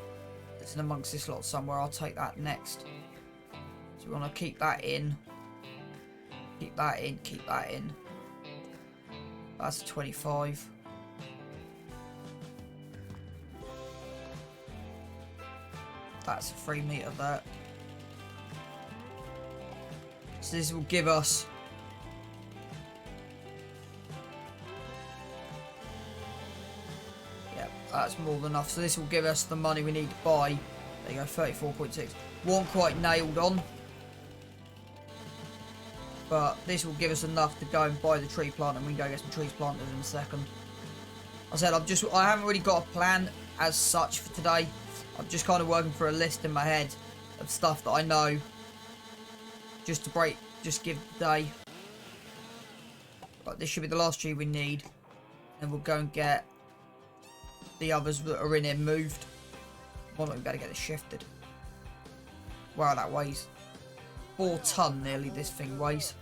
It's in amongst this lot somewhere. I'll take that next. So we want to keep that in. Keep that in. Keep that in. That's a 25. That's a 3 meter there. So this will give us. Yeah, that's more than enough. So this will give us the money we need to buy. There you go, 34.6. Wasn't quite nailed on. But this will give us enough to go and buy the tree plant, and we can go get some trees planted in a second. I said I haven't really got a plan as such for today. I'm just kind of working for a list in my head of stuff that I know. Just give the day. But this should be the last tree we need. And we'll go and get the others that are in here moved. Why not we better get it shifted? Wow, that weighs 4 ton nearly, this thing weighs.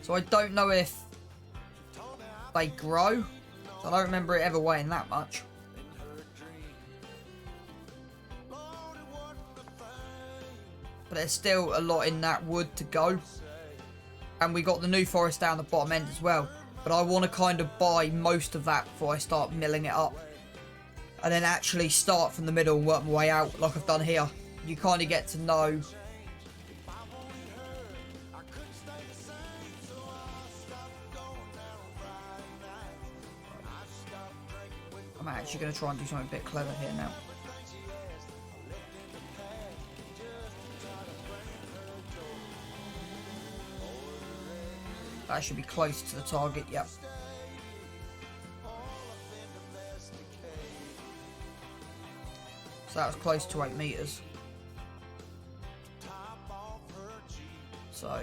So I don't know if they grow. I don't remember it ever weighing that much. But there's still a lot in that wood to go. And we got the new forest down the bottom end as well. But I want to kind of buy most of that before I start milling it up. And then actually start from the middle and work my way out like I've done here. You kind of get to know I'm actually going to try and do something a bit clever here now. That should be close to the target, yep. So that was close to 8 meters. So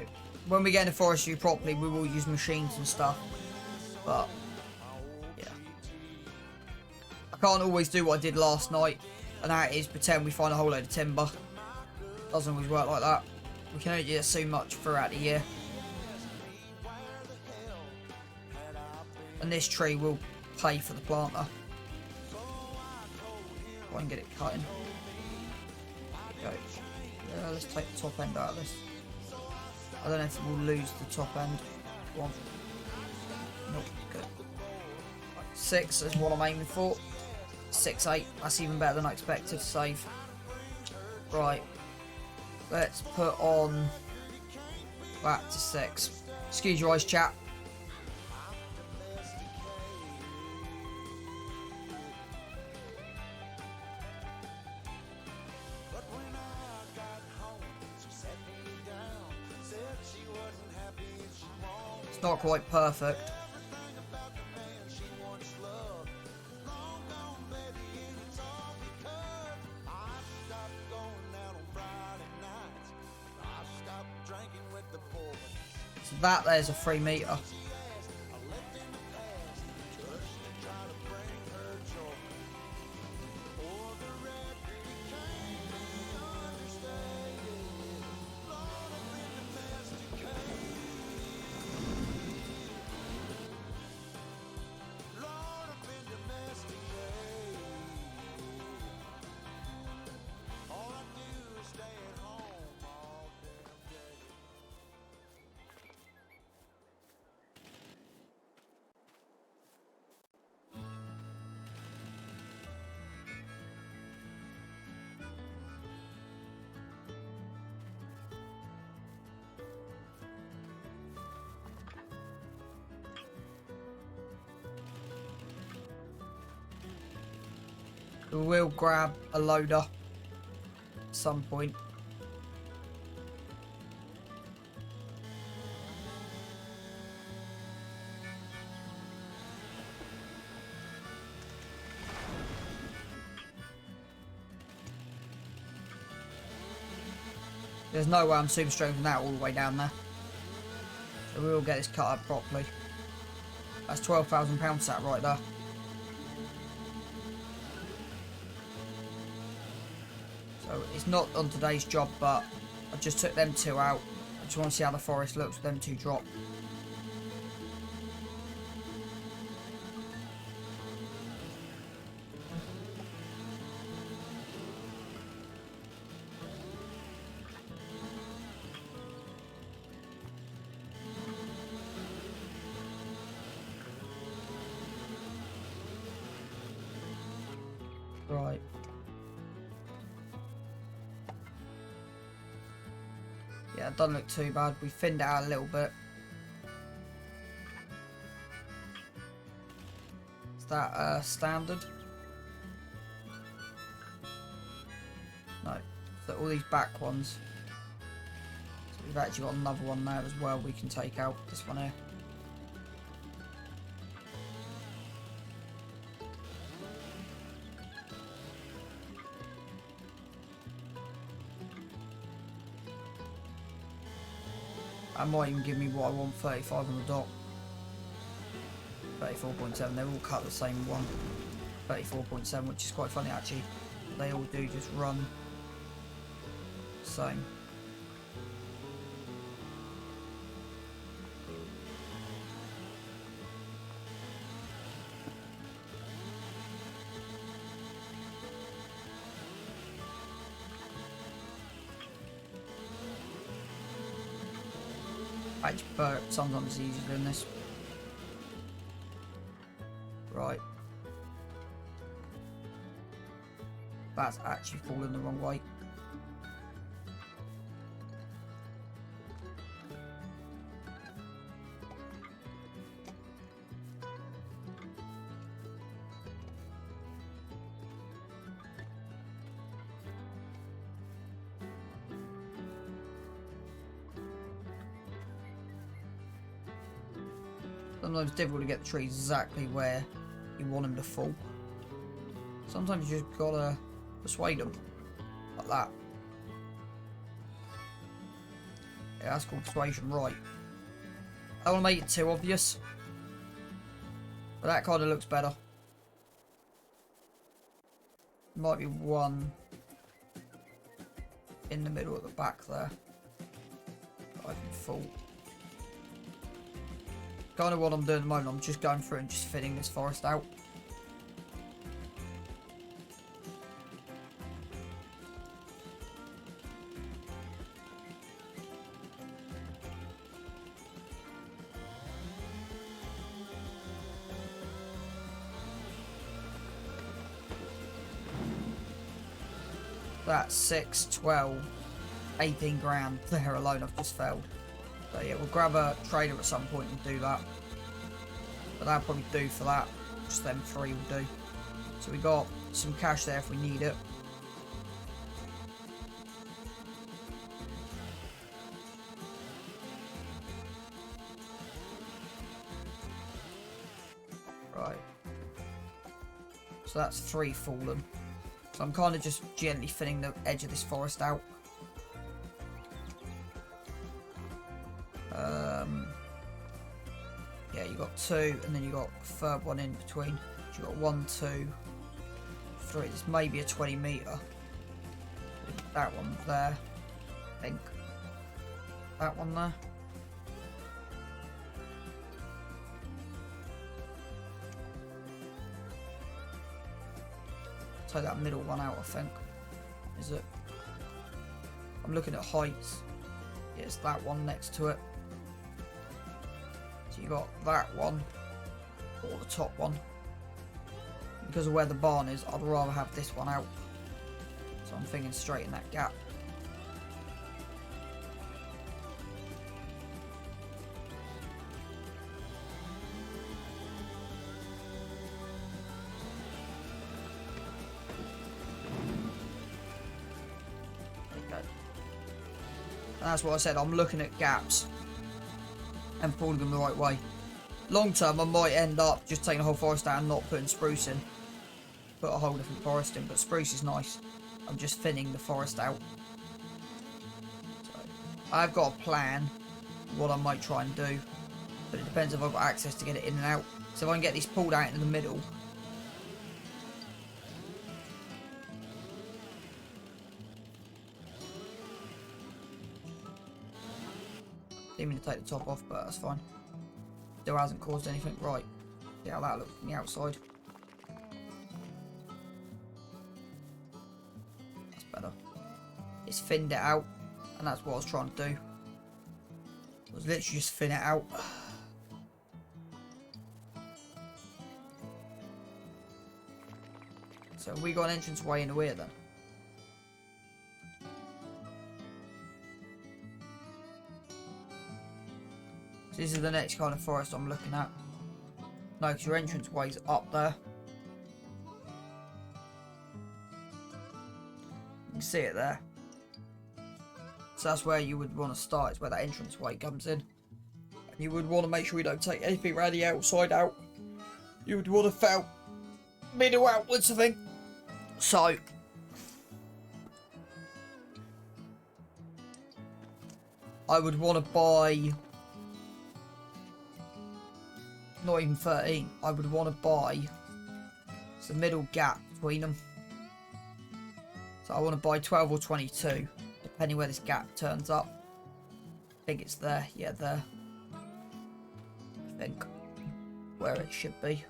when we get into forestry properly, we will use machines and stuff. But yeah, I can't always do what I did last night, and that is pretend we find a whole load of timber. Doesn't always work like that. We can only do so much throughout the year. And this tree will pay for the planter. If I can get it cutting. There we go. Yeah, let's take the top end out of this. I don't know if we'll lose the top end. One. Nope, good. 6 is what I'm aiming for. 6, 8. That's even better than I expected to save. Right. Let's put on that to 6. Excuse your eyes, chat. It's not quite perfect. So that there's a 3 meter. We will grab a loader at some point. There's no way I'm super strengthening that all the way down there. So we will get this cut up properly. That's £12,000 sat right there. So it's not on today's job, but I just took them 2 out. I just want to see how the forest looks with them 2 drop. Right. Yeah, it doesn't look too bad. We thinned it out a little bit. Is that standard? No. So all these back ones. So we've actually got another one there as well we can take out. This one here. That might even give me what I want, 35 on the dot. 34.7, they're all cut the same one. 34.7, which is quite funny actually. They all do just run the same. I actually prefer it. Sometimes it's easier doing this. Right. That's actually falling the wrong way. Sometimes it's difficult to get the trees exactly where you want them to fall. Sometimes you just gotta persuade them. Like that. Yeah, that's called persuasion, right. I don't want to make it too obvious. But that kind of looks better. Might be one in the middle at the back there. I can fall. Kind of what I'm doing at the moment, I'm just going through and just filling this forest out. That's 6, 12, 18 grand there alone. I've just failed. So yeah, we'll grab a trader at some point and do that. But that'll probably do for that. Just them 3 will do. So we got some cash there if we need it. Right. So that's 3 fallen. So I'm kind of just gently filling the edge of this forest out. Yeah, you got 2, and then you got a third one in between. So you got 1, 2, 3. This may be a 20 meter. That one there, I think. That one there. Take that middle one out, I think. Is it? I'm looking at heights. Yeah, it's that one next to it. So you got that one, or the top one. Because of where the barn is, I'd rather have this one out. So I'm thinking straight in that gap. And that's what I said, I'm looking at gaps and pulling them the right way. Long term, I might end up just taking the whole forest out and not putting spruce in. Put a whole different forest in, but spruce is nice. I'm just thinning the forest out. So, I've got a plan what I might try and do, but it depends if I've got access to get it in and out. So if I can get these pulled out in the middle, didn't mean to take the top off, but that's fine. Still hasn't caused anything. Right. See how that looks from the outside. That's better. It's thinned it out, and that's what I was trying to do. I was literally just thin it out. So we got an entrance way in the rear then. This is the next kind of forest I'm looking at. No, because your entrance way's up there. You can see it there. So that's where you would want to start, is where that entrance way comes in. And you would want to make sure you don't take anything around the outside out. You would want to foul middle outwards, I think. So I would want to buy, not even 13, I would want to buy the middle gap between them. So I want to buy 12 or 22, depending where this gap turns up. I think it's there, yeah, there. I think where it should be.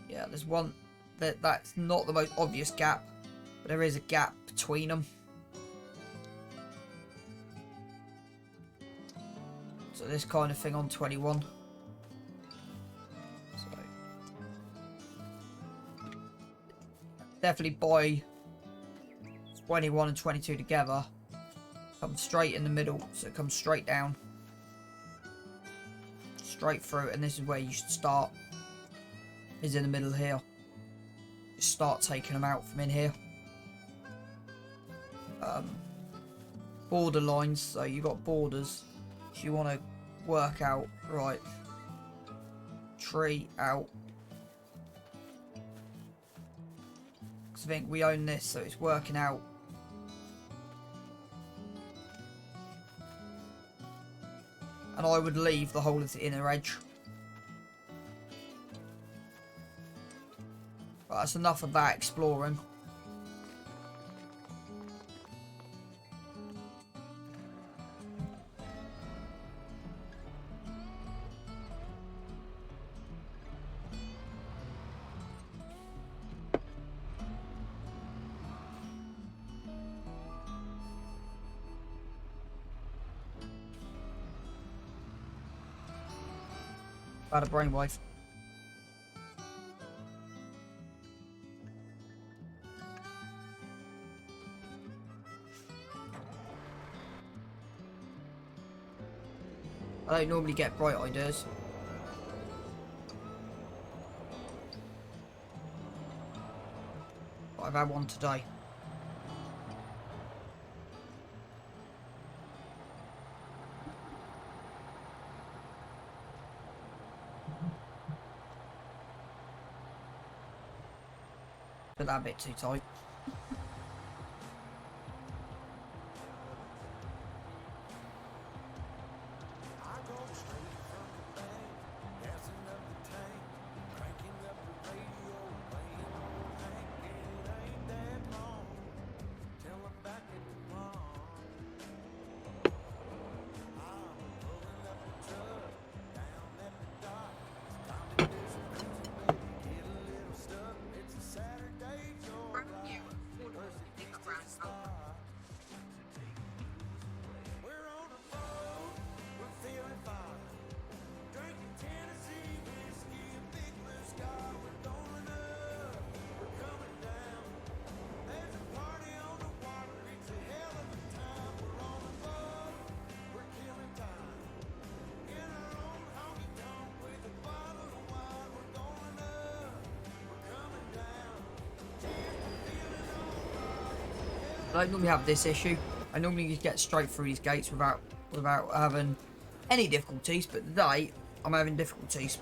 Yeah, there's one that's not the most obvious gap, but there is a gap between them. So this kind of thing on 21. So definitely buy 21 and 22 together. Come straight in the middle, so it comes straight down, straight through, and this is where you should start. Is in the middle here. Just start taking them out from in here. border lines, so you got borders. So you want to work out, right, tree out. Because I think we own this, so it's working out. And I would leave the whole of the inner edge. But that's enough of that exploring. About a brainwave. I don't normally get bright ideas. But I've had one today. But that a bit too tight. I don't normally have this issue. I normally just get straight through these gates without having any difficulties, but today I'm having difficulties.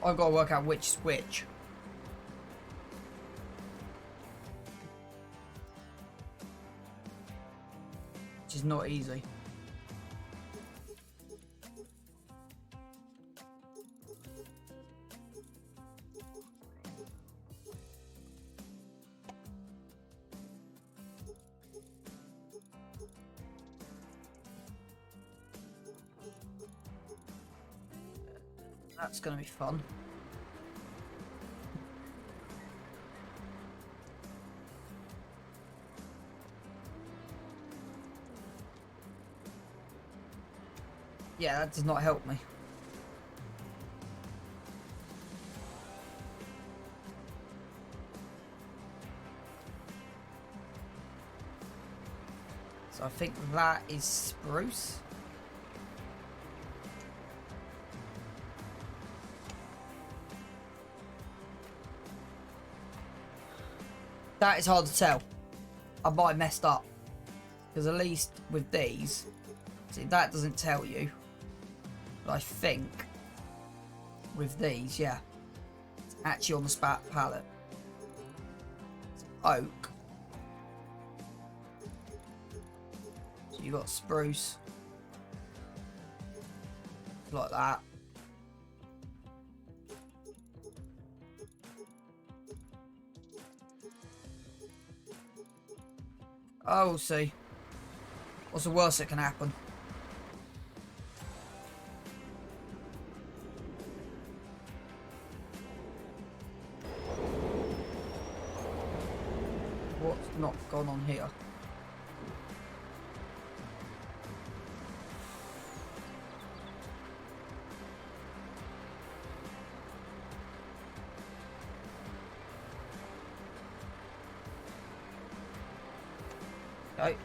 I've got to work out which is which. Which is not easy. That's going to be fun. Yeah, that does not help me. So I think that is spruce. That is hard to tell. I might have messed up. Because at least with these, see, that doesn't tell you. But I think with these, yeah, it's actually on the palette. It's oak. So you got spruce. Like that. Oh, we'll see. What's the worst that can happen? What's not gone on here? Okay.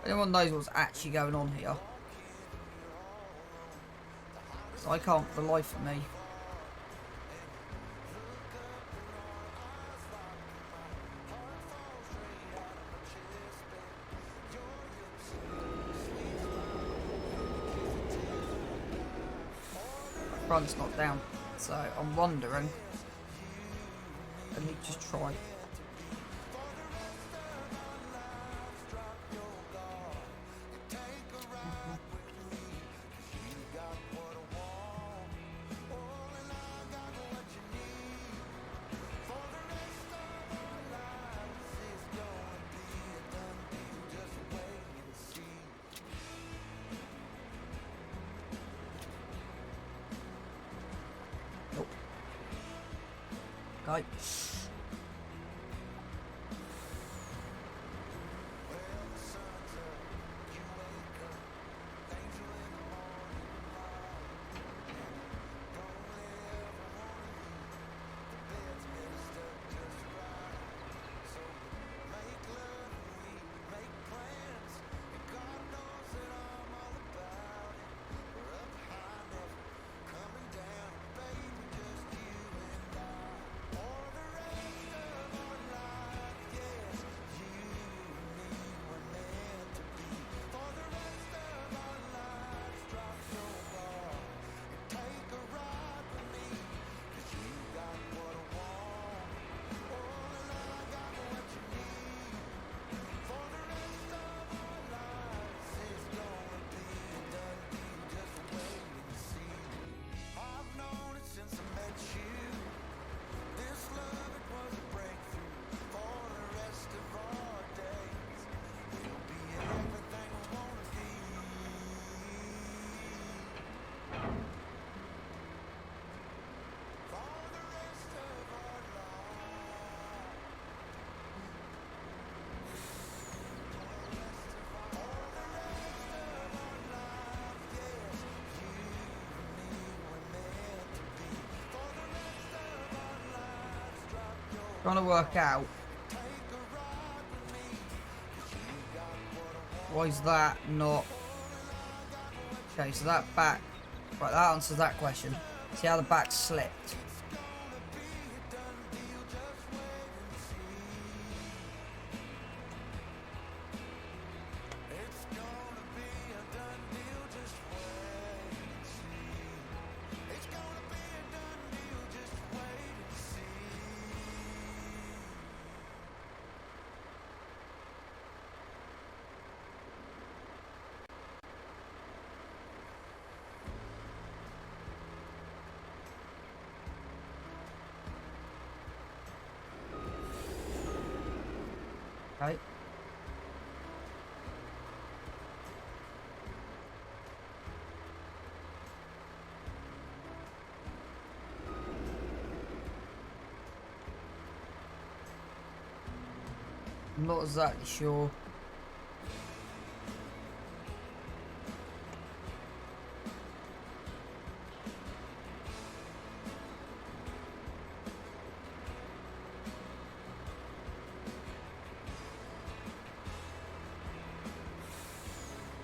Anyone knows what's actually going on here? So I can't for the life of me. My front's not down, so I'm wondering. Let me just try. Okay. Trying to work out Why is that not... Okay, so that back... Right, that answers that question. See how the back slipped. Okay. I'm not exactly sure.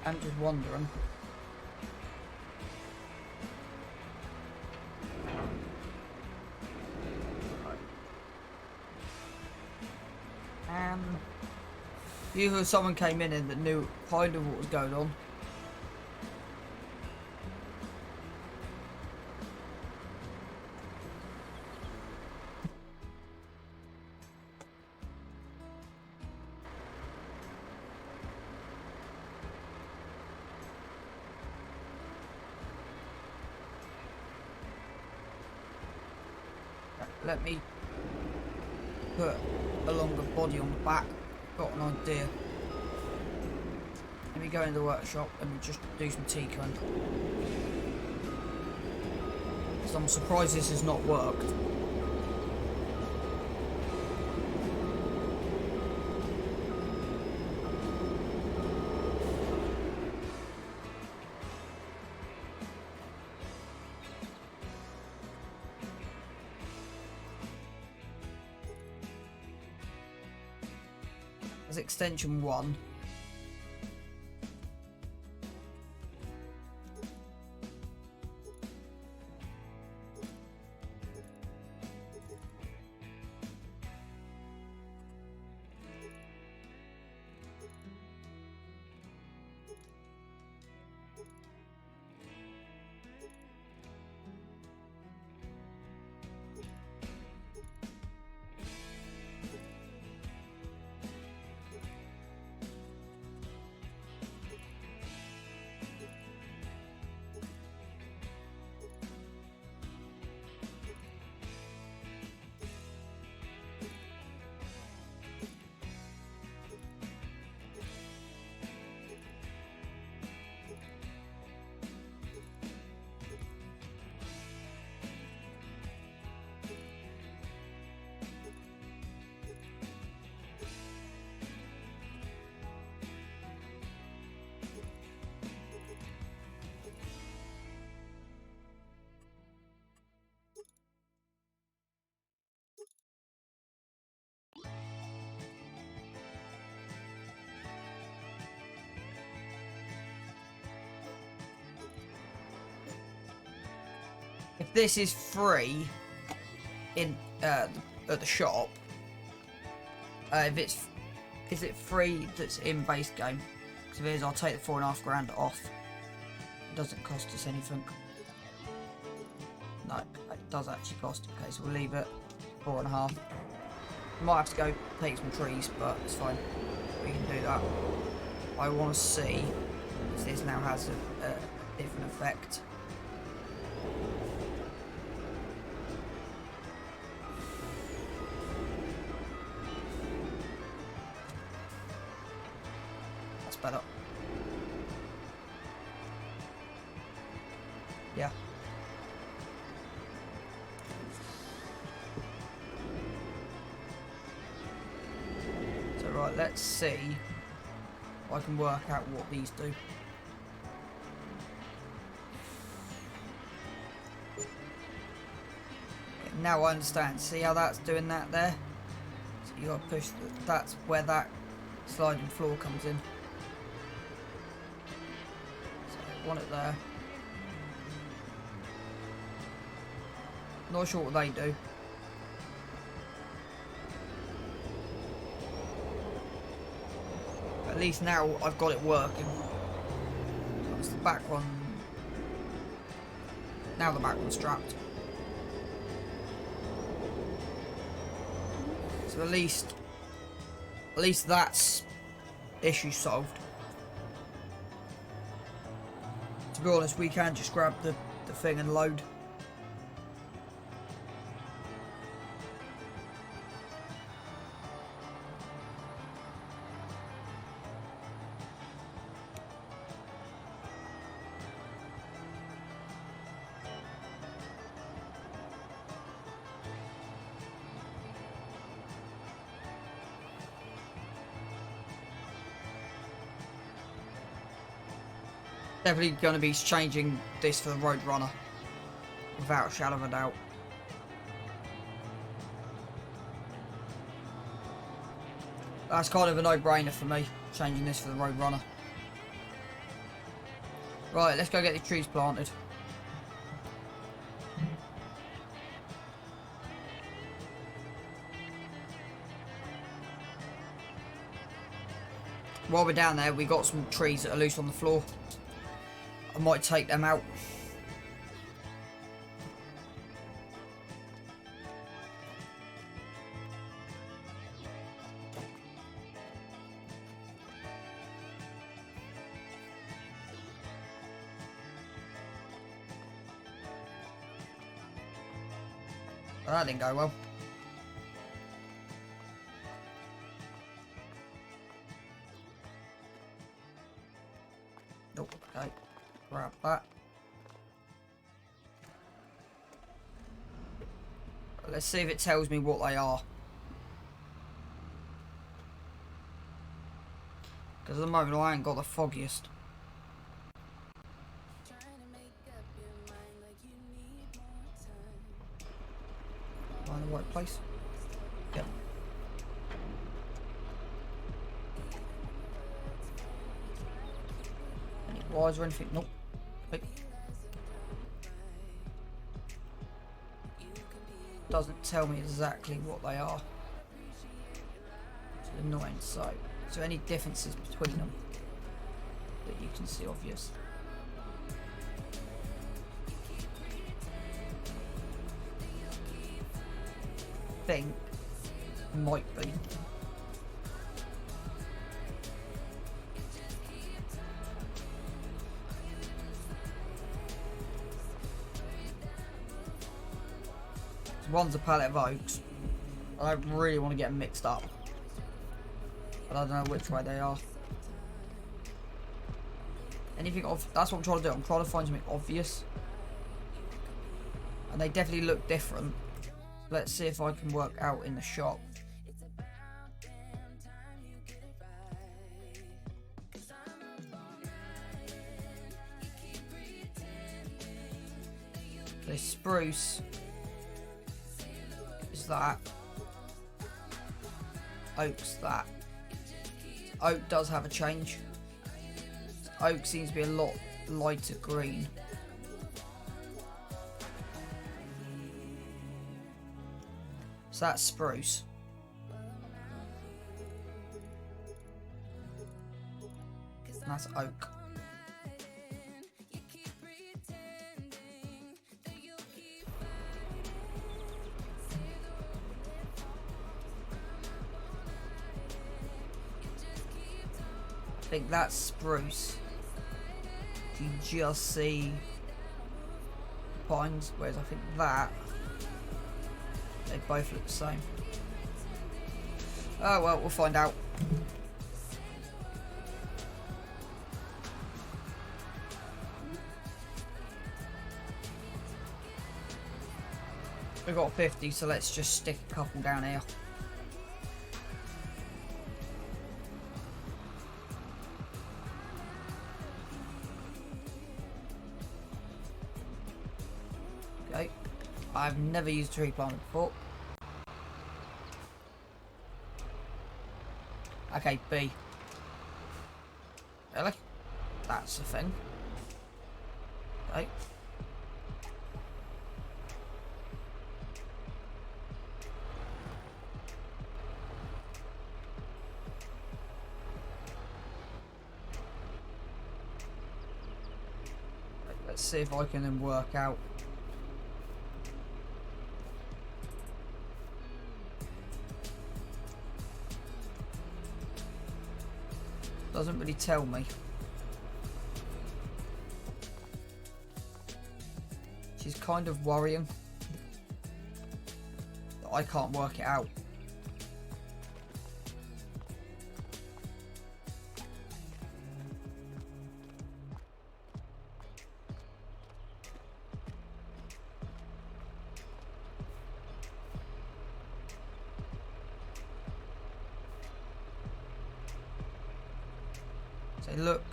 I'm just wondering. Usually someone came in and that knew kind of what was going on. Let me put a longer body on the back. Got an idea. Let me go into the workshop and just do some tinkering. So I'm surprised this has not worked. That's extension 1. If this is free in at the shop, is it free that's in base game? Because if it is, I'll take the £4.5 off. It doesn't cost us anything. No, it does actually cost. Okay, so we'll leave it 4.5. Might have to go take some trees, but it's fine. We can do that. I want to see if this now has a different effect. That's better. Yeah. So right, let's see if I can work out what these do. Now I understand. See how that's doing that there? So you got to push. That's where that sliding floor comes in. want it there. Not sure what they do. At least now I've got it working. That's the back one. Now the back one's strapped. So at least that's issue solved. To be honest, we can just grab the thing and load. Definitely going to be changing this for the Roadrunner, without a shadow of a doubt. That's kind of a no-brainer for me, changing this for the Roadrunner. Right, let's go get the trees planted. While we're down there, we got some trees that are loose on the floor. I might take them out. Well, that didn't go well. Nope, okay. Grab that. Let's see if it tells me what they are. Because at the moment I ain't got the foggiest. Am I in the right place? Yep. Any wires or anything? Nope. Nope. Doesn't tell me exactly what they are. It's annoying. So, is there any differences between them that you can see obvious? Think might be. One's a pallet of oaks. I don't really want to get them mixed up, but I don't know which way they are. Anything off? That's what I'm trying to do. I'm trying to find something obvious, and they definitely look different. Let's see if I can work out in the shop. This spruce is that. Oak's that. Oak does have a change. Oak seems to be a lot lighter green. So that's spruce. And that's oak. I think that's spruce. You just see pines, whereas I think that they both look the same. Oh well, we'll find out. We've got 50, so let's just stick a couple down here. Okay, I've never used a tree planter before. Okay, B. Really? That's the thing. Okay. Let's see if I can then work out. Doesn't really tell me. Which is kind of worrying that I can't work it out. They look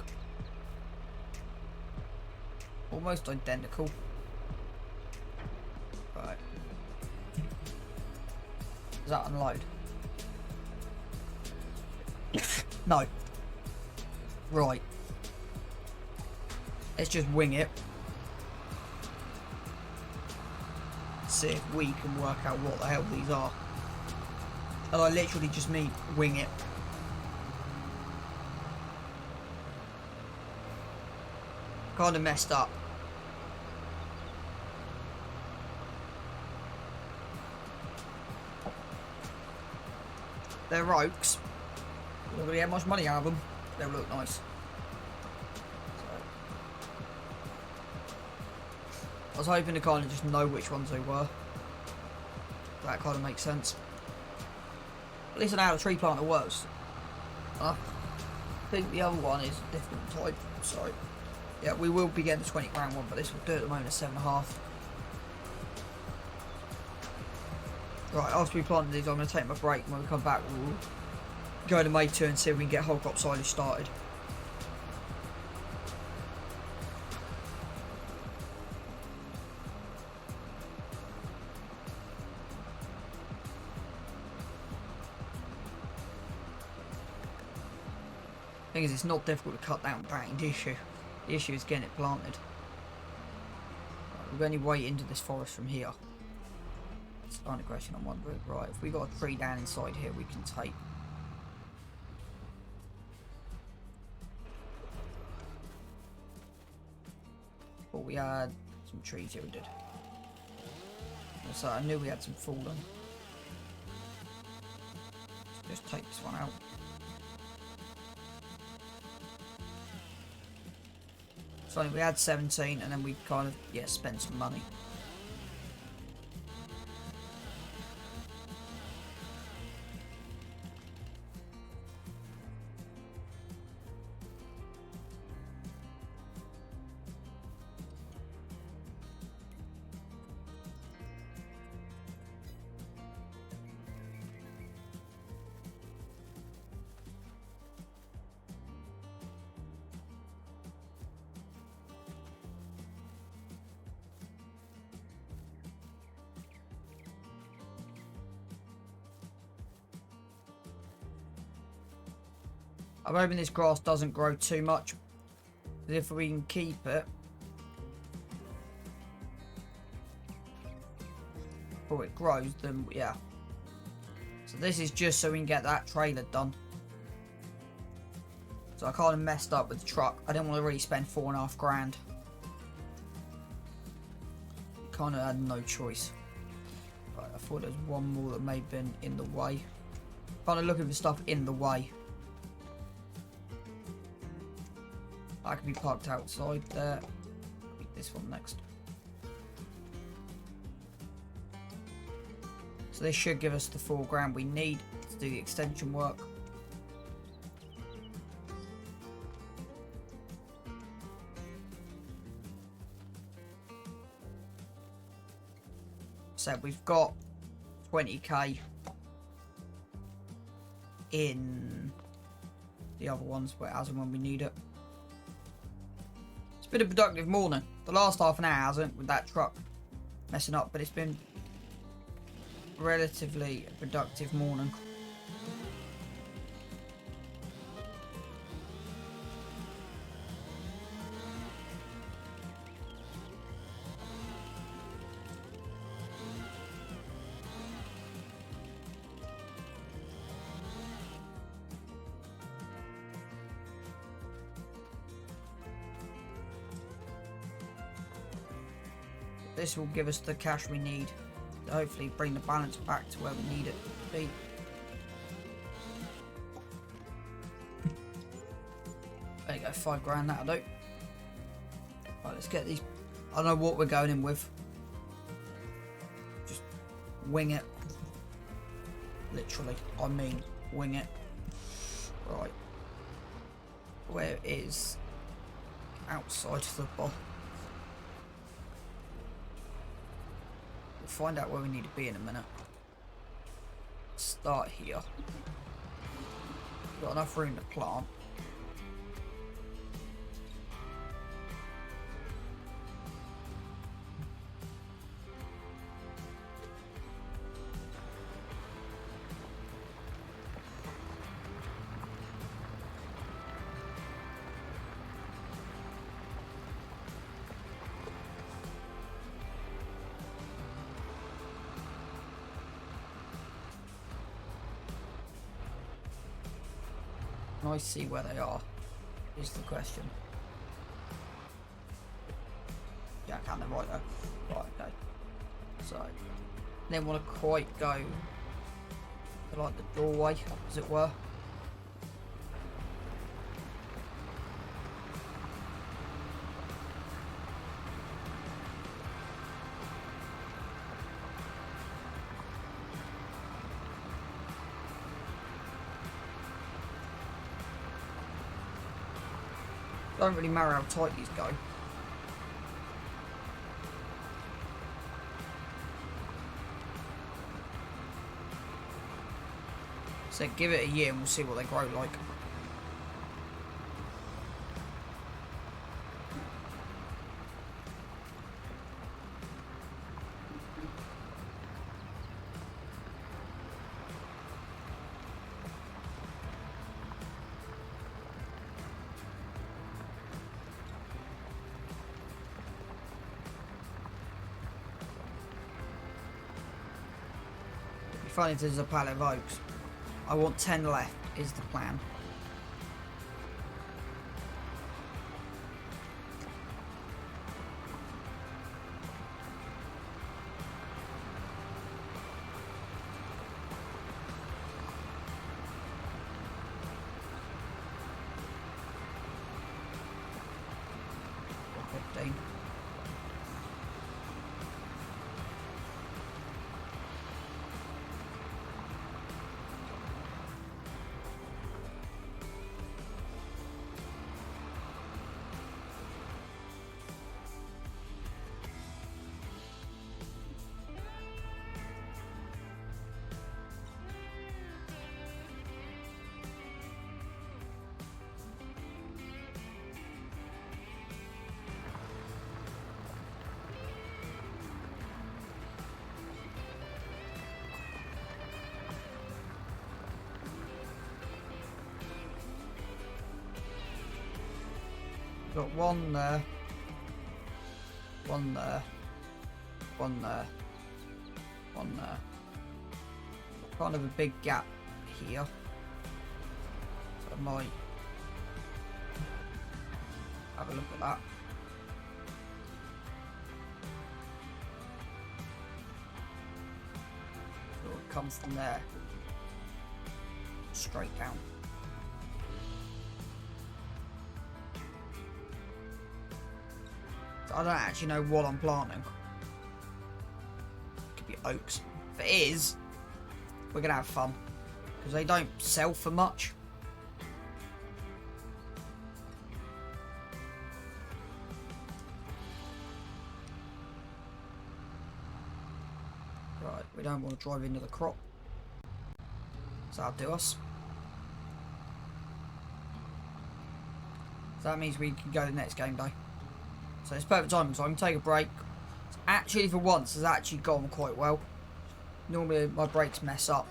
almost identical. Right. Does that unload? No. Right. Let's just wing it. See if we can work out what the hell these are. And I literally just mean wing it. Kind of messed up. They're oaks. Not going to get much money out of them. They'll look nice. I was hoping to kind of just know which ones they were. That kind of makes sense. At least I know how the tree planter works. I think the other one is a different type. Sorry. Yeah, we will be getting the 20 grand one, but this will do at the moment at 7.5. Right, after we plant these, I'm going to take my break. When we come back, we'll go to May 2 and see if we can get whole crop silage started. Thing is, it's not difficult to cut down grain, the issue. The issue is getting it planted. Right, we've only way into this forest from here. It's line of question on one route. Right, if we got a tree down inside here, we can take. But we had some trees here, we did. So I knew we had some fallen. Just take this one out. So we had 17 and then we kind of, yeah, spent some money. I'm hoping this grass doesn't grow too much. Because if we can keep it before it grows, then yeah. So this is just so we can get that trailer done. So I kind of messed up with the truck. I didn't want to really spend 4.5 grand. Kind of had no choice. Right, I thought there was one more that may have been in the way. Kind of looking for stuff in the way. I could be parked outside there. This one next. So this should give us the 4 grand we need to do the extension work. So we've got 20k in the other ones, but as and when we need it. Been a productive morning. The last half an hour hasn't, with that truck messing up, but it's been relatively a productive morning. this will give us the cash we need to hopefully bring the balance back to where we need it to be. There you go, 5 grand, that'll do. Right, let's get these. I don't know what we're going in with. Just wing it. Literally, I mean, wing it. Right. Where is outside the bar? We'll find out where we need to be in a minute. Start here. Got enough room to plant. Can I see where they are? Is the question. Yeah, I can. They're right there. Right, okay. So, then want to quite go to like the doorway, as it were. Don't really matter how tight these go. So give it a year and we'll see what they grow like. Funny if there's a pallet of oaks. I want 10 left is the plan. Got one there, one there, one there, one there. Kind of a big gap here. So I might have a look at that. So it comes from there, straight down. I don't actually know what I'm planting. Could be oaks. If it is, we're gonna have fun because they don't sell for much. Right, we don't want to drive into the crop, so that'll do us. So that means we can go to the next game day. So it's perfect timing, so I can take a break. Actually, for once, it's actually gone quite well. Normally, my brakes mess up.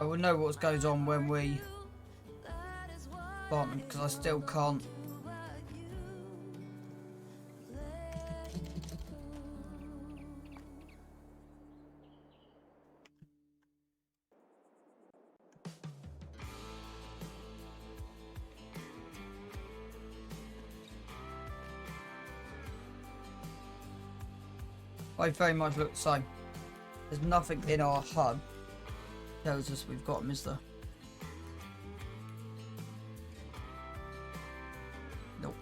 I will know what goes on when we bomb, because I still can't. They very much look the same. There's nothing in our HUD tells us we've got them, is there? Nope.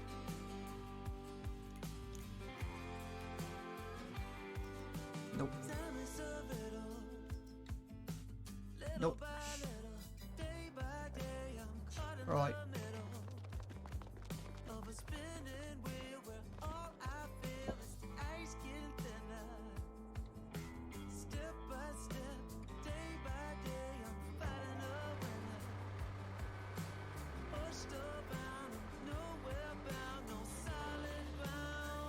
Nope. Nope. Right.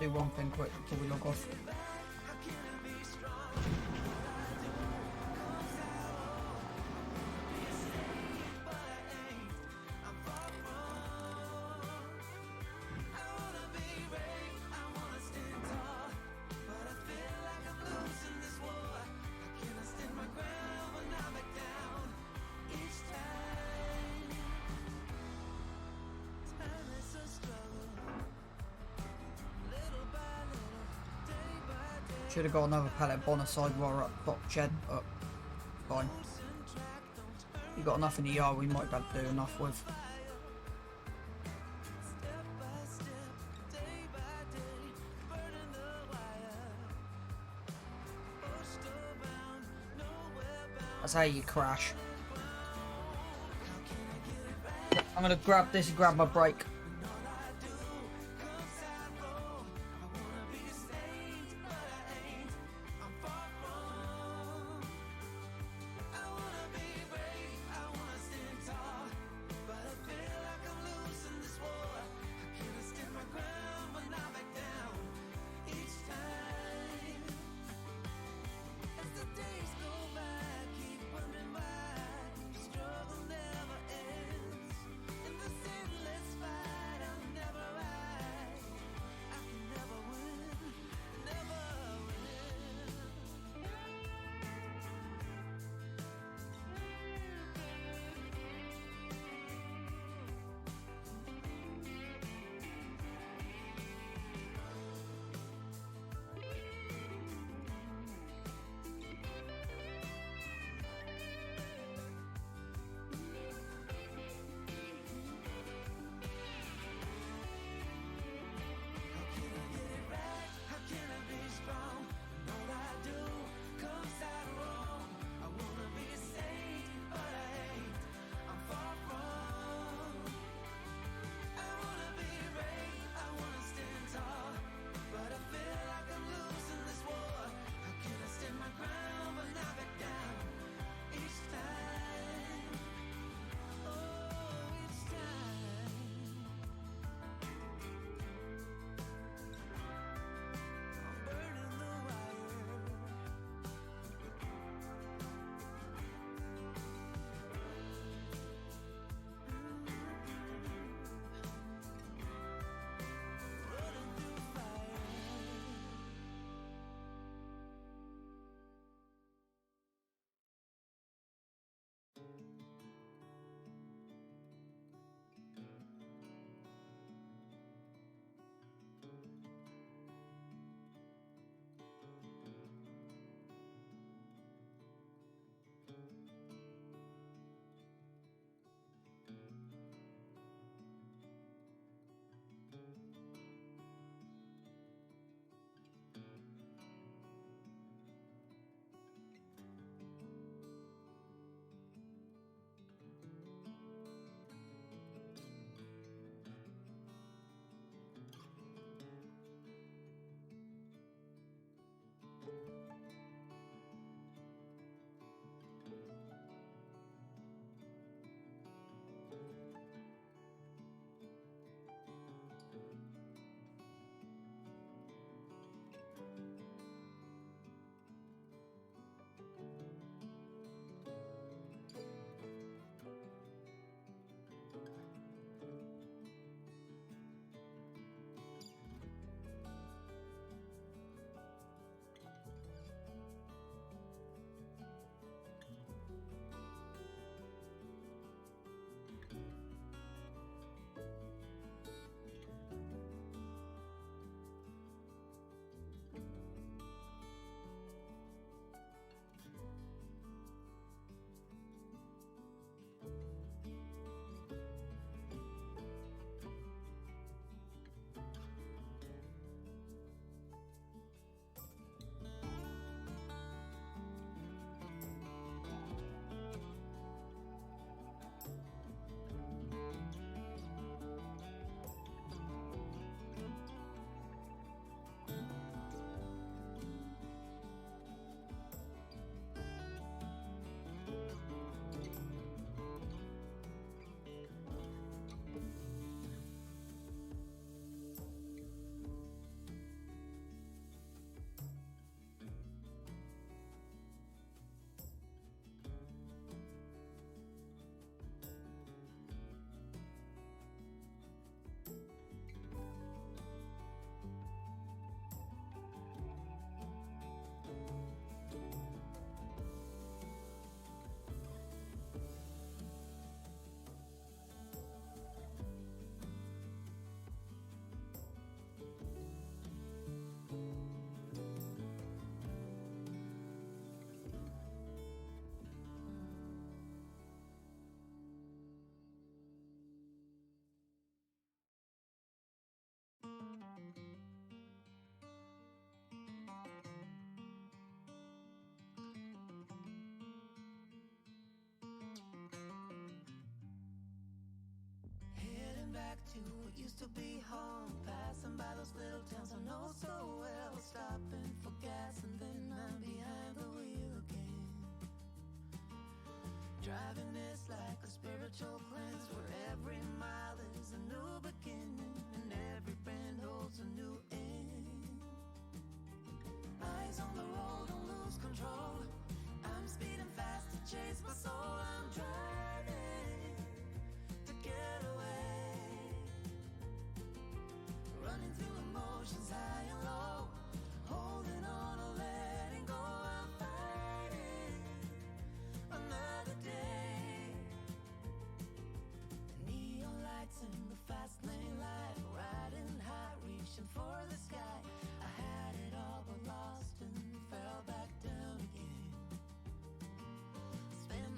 Do one thing quick before we log off. Should have got another pallet bonus side wire up top shed, but fine. You got enough in the yard, we might be able to do enough with. That's how you crash. I'm gonna grab this and grab my brake. know so well. Stopping for gas and then I'm behind the wheel again. Driving is like a spiritual cleanse, where every mile is a new beginning and every bend holds a new end. Eyes on the road, don't lose control. I'm speeding fast to chase my soul. I'm driving to get away, running through emotions high and low, holding on or letting go. I'm fighting another day. Neon lights in the fast lane light, riding high, reaching for the sky. I had it all but lost and fell back down again. Spent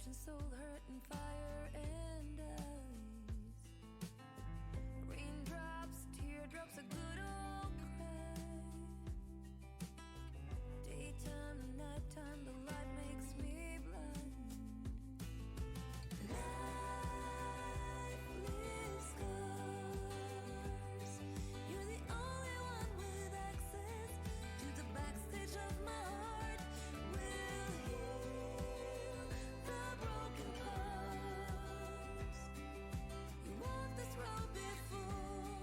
and soul, hurt and fire and ice. Raindrops, teardrops, a good old cry. Daytime and nighttime, the light makes me blind. Life leaves scars. You're the only one with access to the backstage of my heart. We'll heal the broken parts. You walked this road before,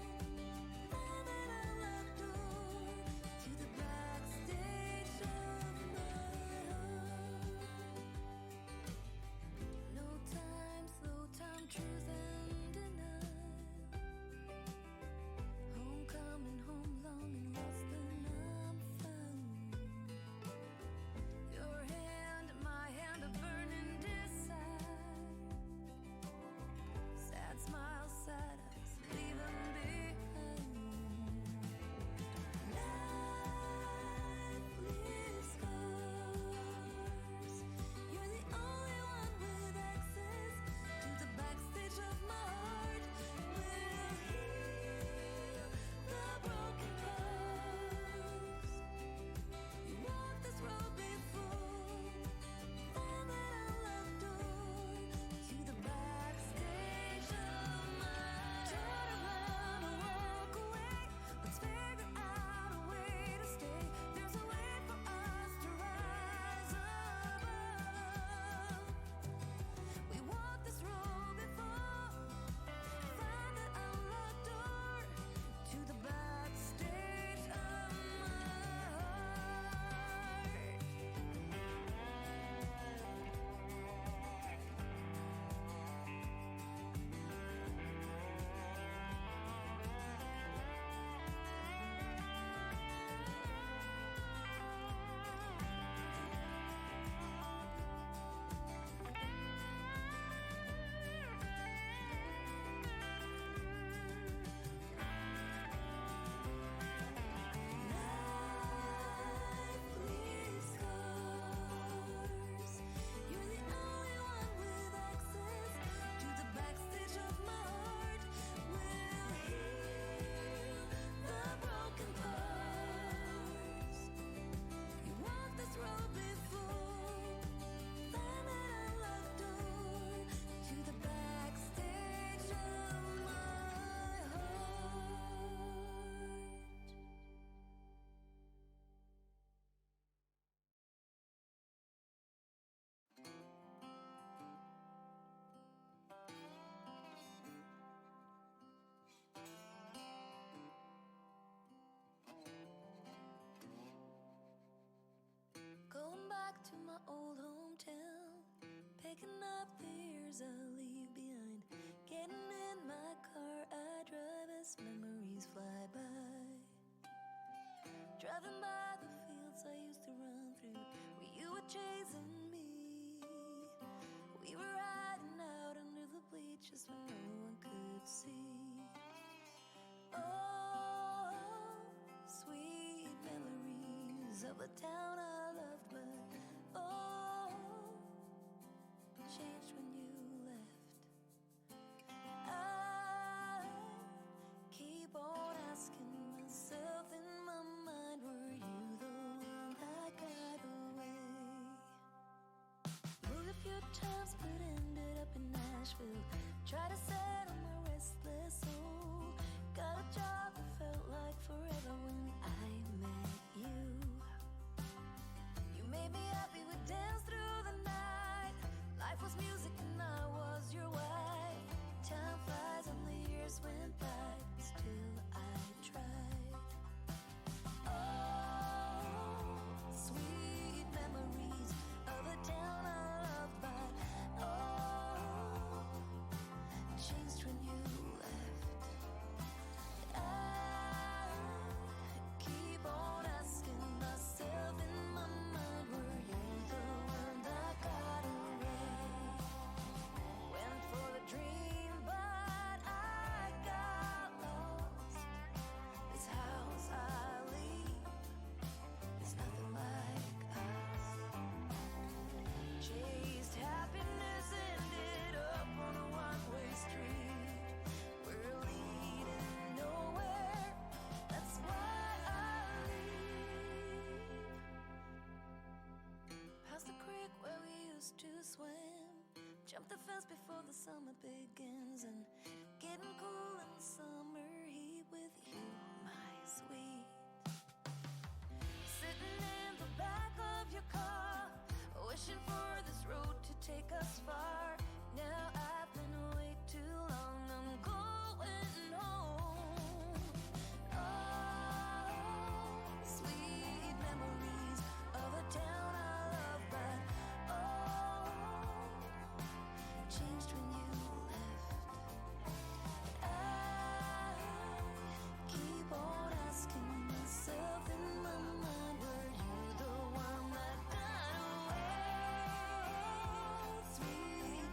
found that unlocked door to the backstage of my heart. No time, slow time, truth and denial. Homecoming, home long and lost and I'm found. Your hand, my hand, a burning desire. Sad smile, sad eyes, leave 'em behind. Life leaves scars. You're the only one with access to the backstage of my heart. We'll heal the broken parts. You walked this road before, found that unlocked door to the backstage of my heart. Turn around and walk away. Let's figure out a way to stay. There's a way for us to rise above. We walked this road before, found that unlocked door to the backstage of my heart. Life leaves scars. You're the only one with access to the backstage of my heart. We'll heal the broken parts. You walked this road before, found that unlocked door to the backstage of my heart. Going back to my old hometown, picking up the years I leave behind. Getting in my car, I drive as memories fly by. Driving by the fields I used to run through, where you were chasing me. We were riding out under the bleachers when no one could see. Oh, sweet memories of a town I loved, but oh, changed when you left. I keep on asking myself in my mind, were you the one that got away? Moved a few times but ended up in Nashville. Tried to settle my restless soul. Got a job that felt like forever when I met you. You made me happy, we danced through the night. Life was music and I was your wife. Time flies and the years went by, but still I tried. Oh, sweet memories of a town I loved, but oh, changed to swim. Jump the fence before the summer begins, and getting cool in the summer heat with you, my sweet. Sitting in the back of your car, wishing for this road to take us far. Now I've been way too long, I'm going home. Oh, sweet memories of a town I love, but oh, changed when you left. I keep on asking myself in my mind, were you the one that got away? Sweet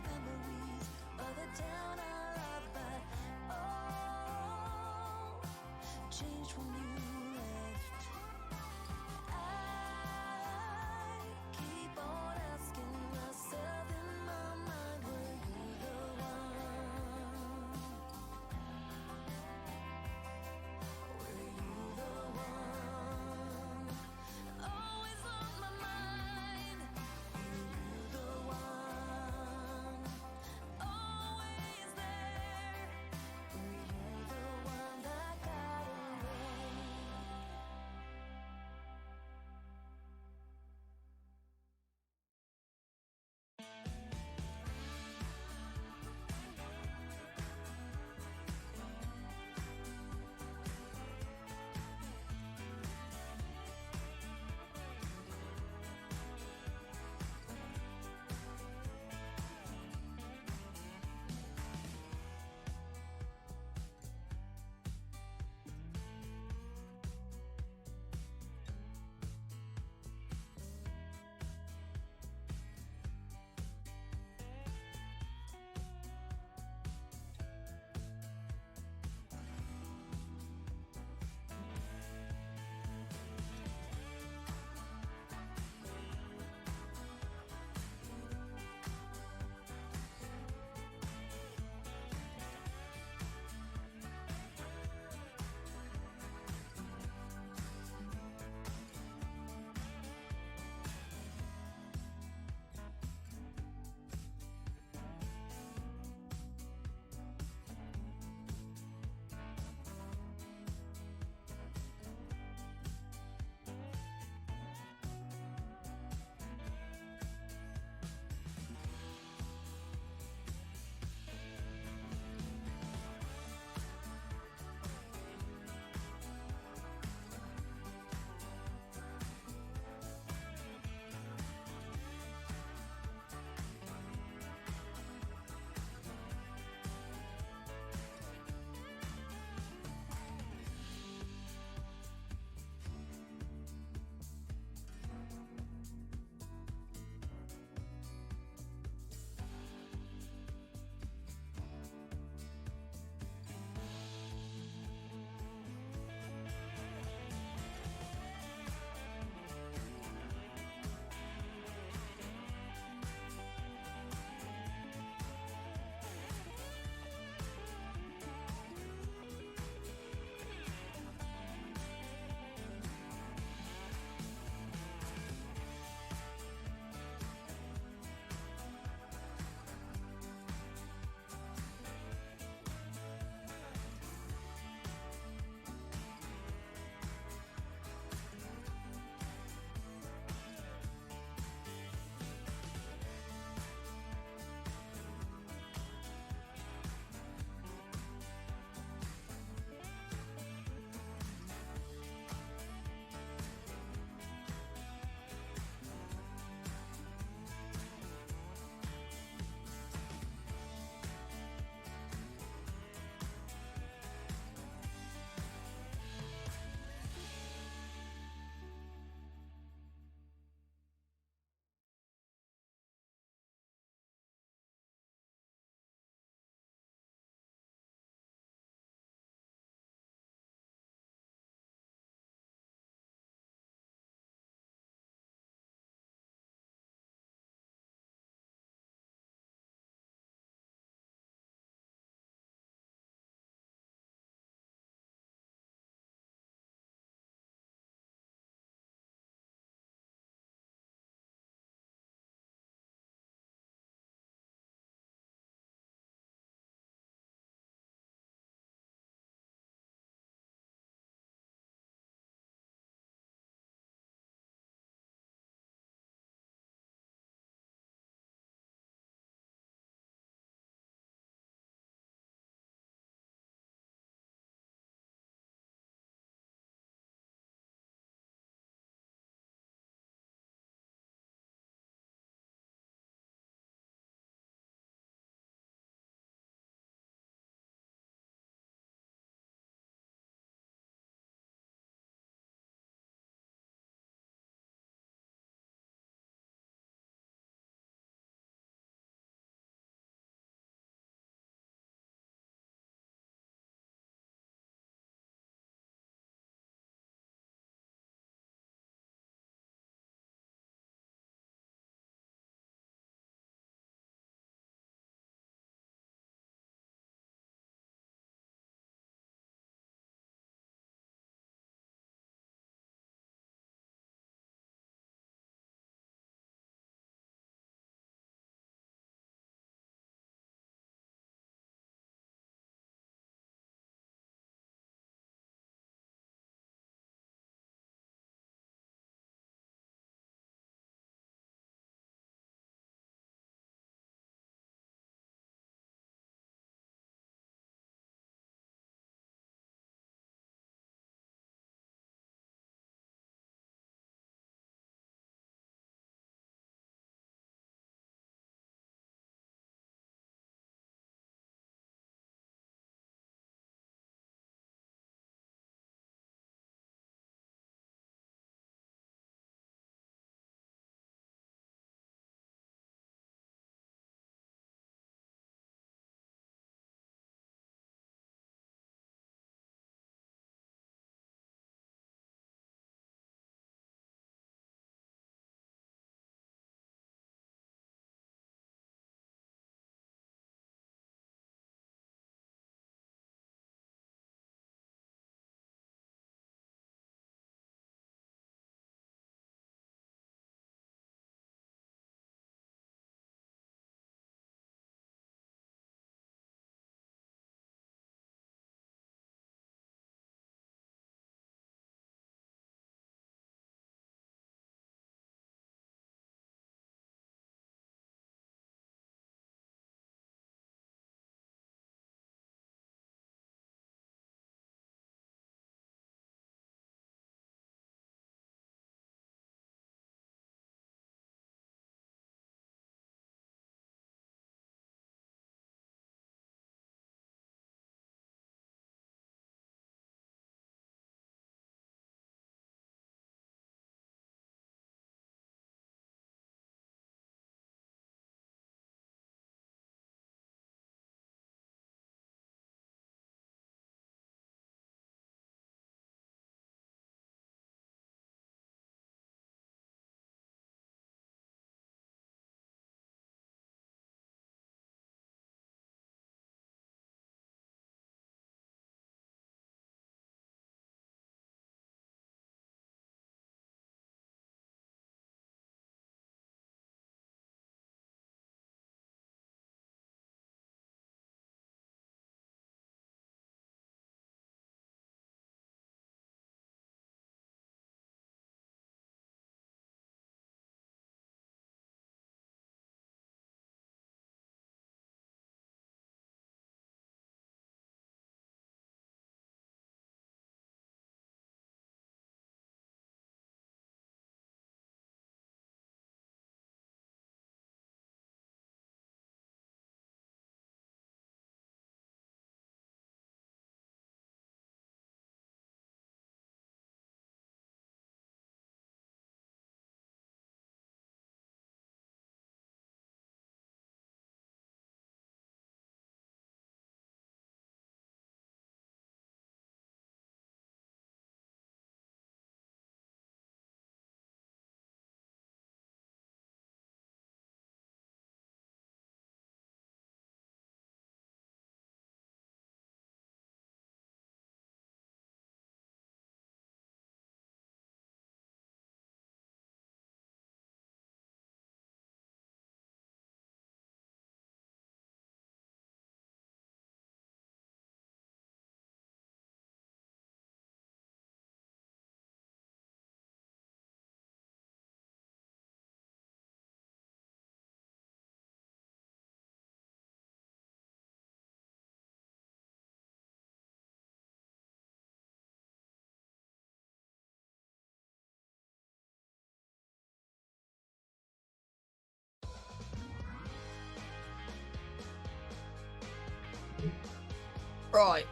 Right.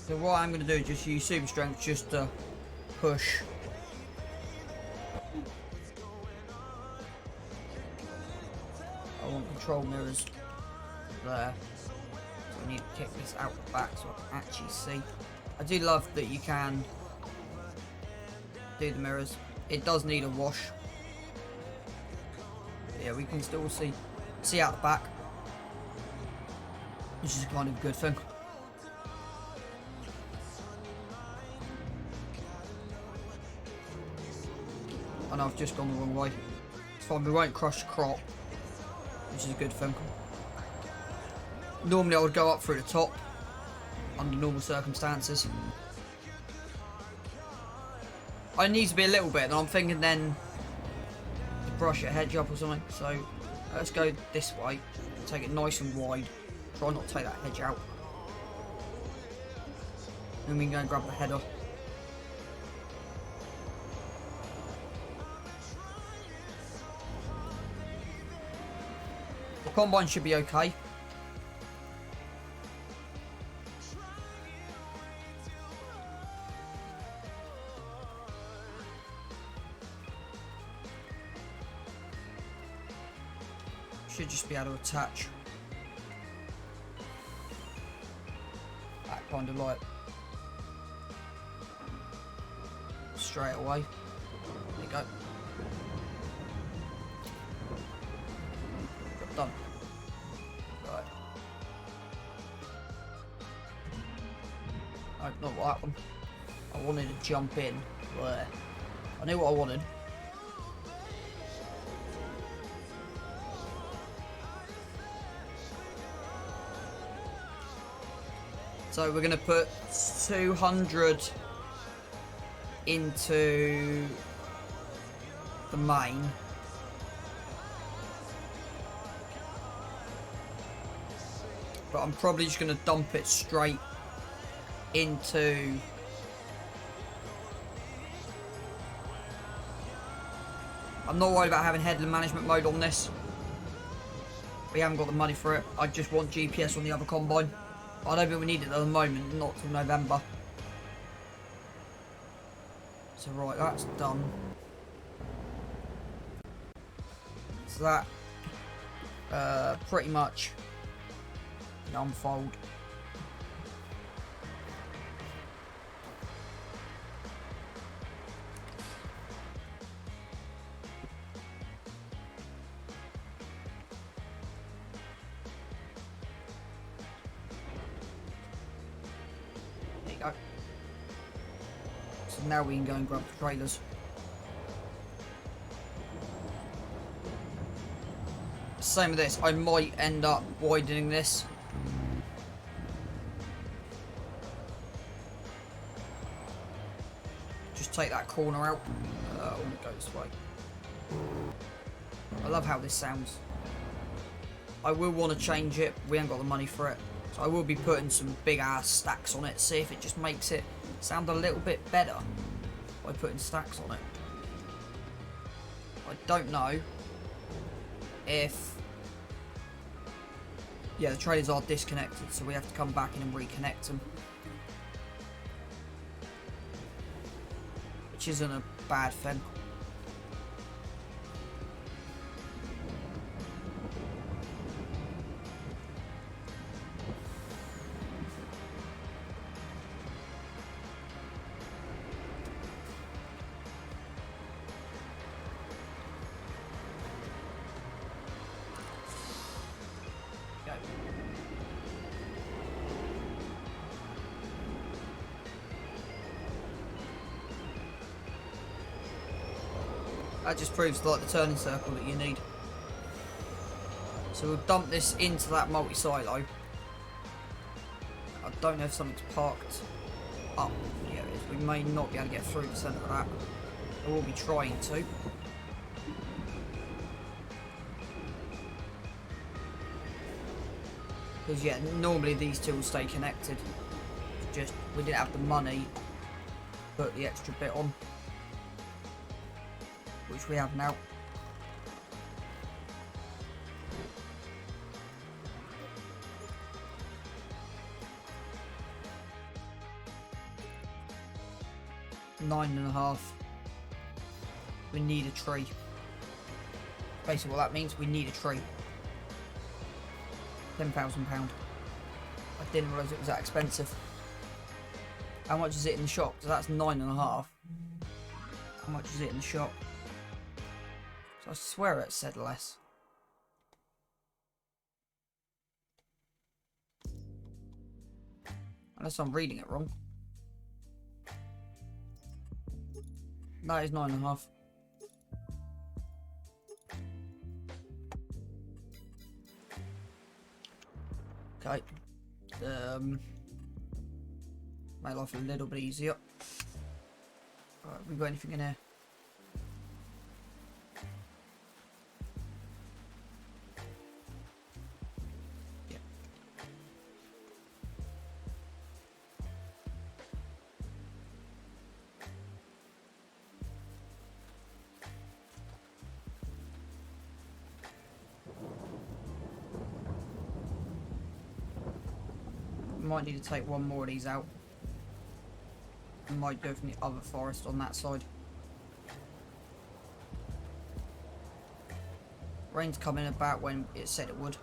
So what I'm going to do is just use super strength just to push. I want control mirrors there. So we need to kick this out the back so I can actually see. I do love that you can do the mirrors. It does need a wash. But yeah, we can still see out the back, which is kind of a good thing. I know I've just gone the wrong way. It's fine, we won't crush the crop, which is a good thing. Normally I would go up through the top under normal circumstances. I need to be a little bit, and I'm thinking then to brush it hedge up or something. So let's go this way, take it nice and wide, try not to take that hedge out. Then we can go and grab the header. The combine should be okay. Should just be able to attach that kind of like straight away. There you go. Job done. Right. No, not that one. I wanted to jump in there. I knew what I wanted. So we're going to put 200 into the main. But I'm probably just going to dump it straight into I'm not worried about having headland management mode on this. We haven't got the money for it. I just want GPS on the other combine. I don't think we need it at the moment, not till November. So right, that's done. So that pretty much unfold. So now we can go and grab the trailers. Same with this, I might end up widening this. Just take that corner out. I want to go this way. I love how this sounds. I will want to change it, we ain't got the money for it. So I will be putting some big ass stacks on it, see if it just makes it sound a little bit better by putting stacks on it. I don't know if... Yeah, the trailers are disconnected, so we have to come back in and reconnect them. Which isn't a bad thing. That just proves like the turning circle that you need. So we'll dump this into that multi-silo. I don't know if something's parked up. Yeah, it is. We may not be able to get through the centre of that. I will be trying to. Because yeah, normally these two will stay connected. Just we didn't have the money to put the extra bit on. Which we have now. 9.5. We need a tree. Basically what that means, we need a tree. £10,000. I didn't realise it was that expensive. How much is it in the shop? So that's 9.5. How much is it in the shop? So I swear it said less. Unless I'm reading it wrong. That is 9.5. Okay. Made life a little bit easier. Right, we got anything in here? Yeah. Might need to take one more of these out. Might go from the other forest on that side. Rain's coming about when it said it would.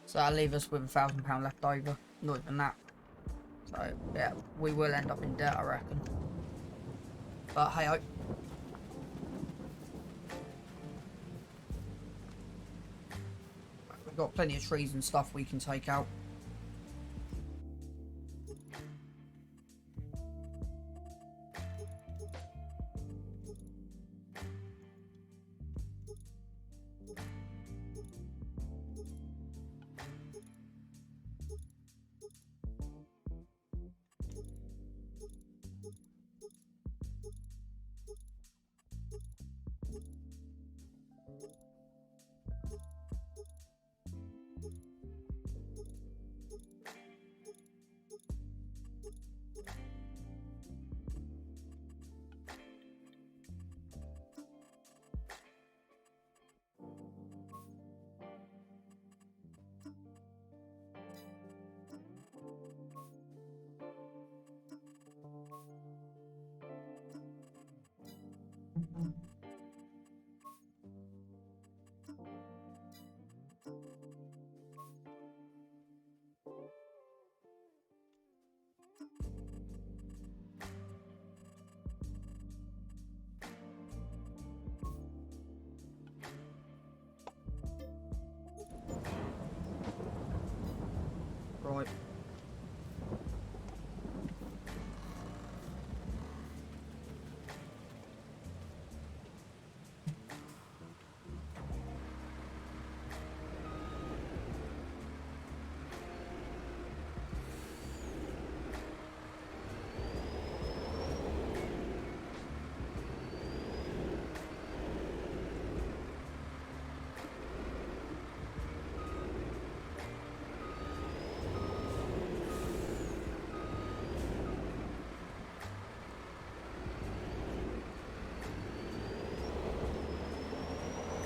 So that'll leave us with £1,000 left over. Not even that. So yeah, we will end up in debt, I reckon. But hey ho. We've got plenty of trees and stuff we can take out. Right.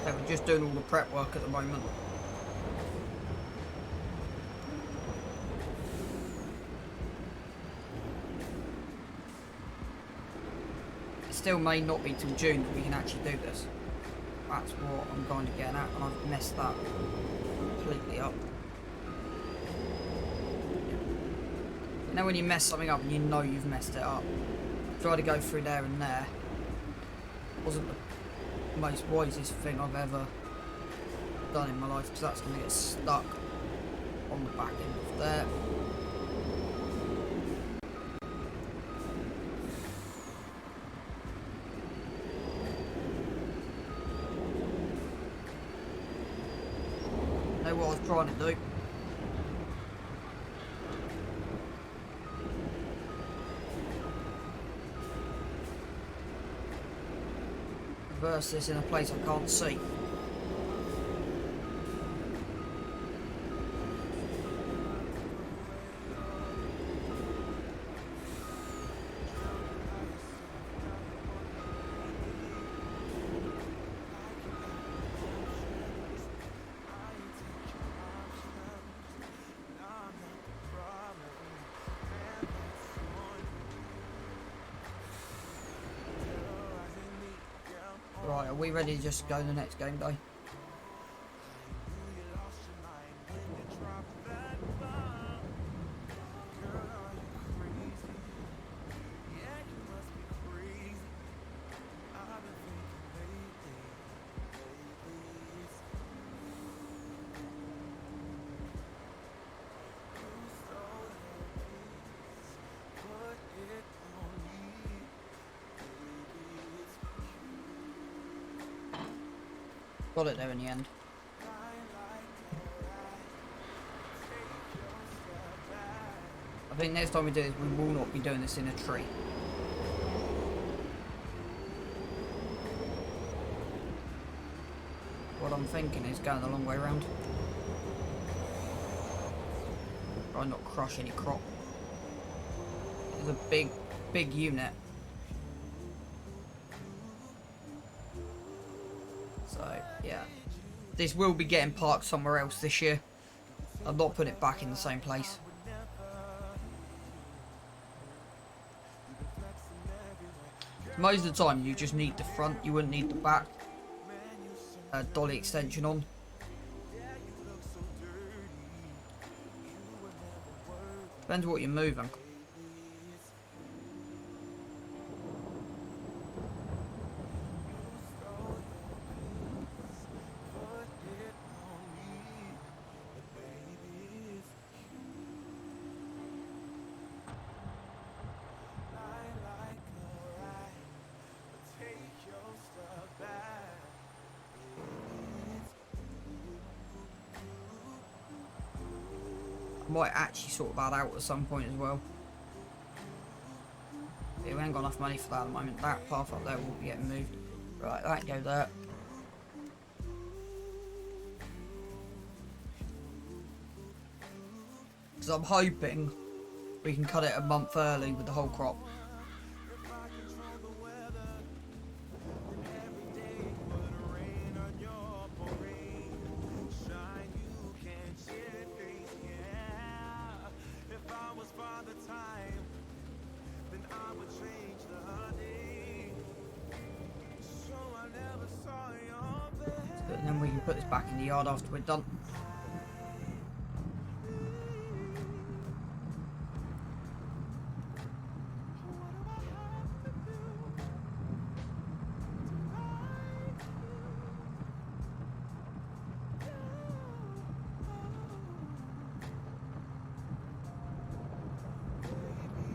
Okay, we're just doing all the prep work at the moment. It still may not be till June that we can actually do this. That's what I'm kind of getting at, and I've messed that completely up. You know when you mess something up and you know you've messed it up? Try to go through there and there. Wasn't the most wisest thing I've ever done in my life, because that's going to get stuck on the back end of there. Know what I was trying to do? Reverse this in a place I can't see. Are we ready to just go to the next game day? Got it there in the end. I think next time we do this, we will not be doing this in a tree. What I'm thinking is going the long way around. Try not crush any crop. It's a big unit. So, yeah. This will be getting parked somewhere else this year. I'm not putting it back in the same place. Most of the time, you just need the front. You wouldn't need the back. Dolly extension on. Depends what you're moving. Might actually sort that out at some point as well. Yeah, we ain't got enough money for that at the moment. That path up there will be getting moved. Right, that can go there. Because I'm hoping we can cut it a month early with the whole crop. And then we can put this back in the yard after we're done.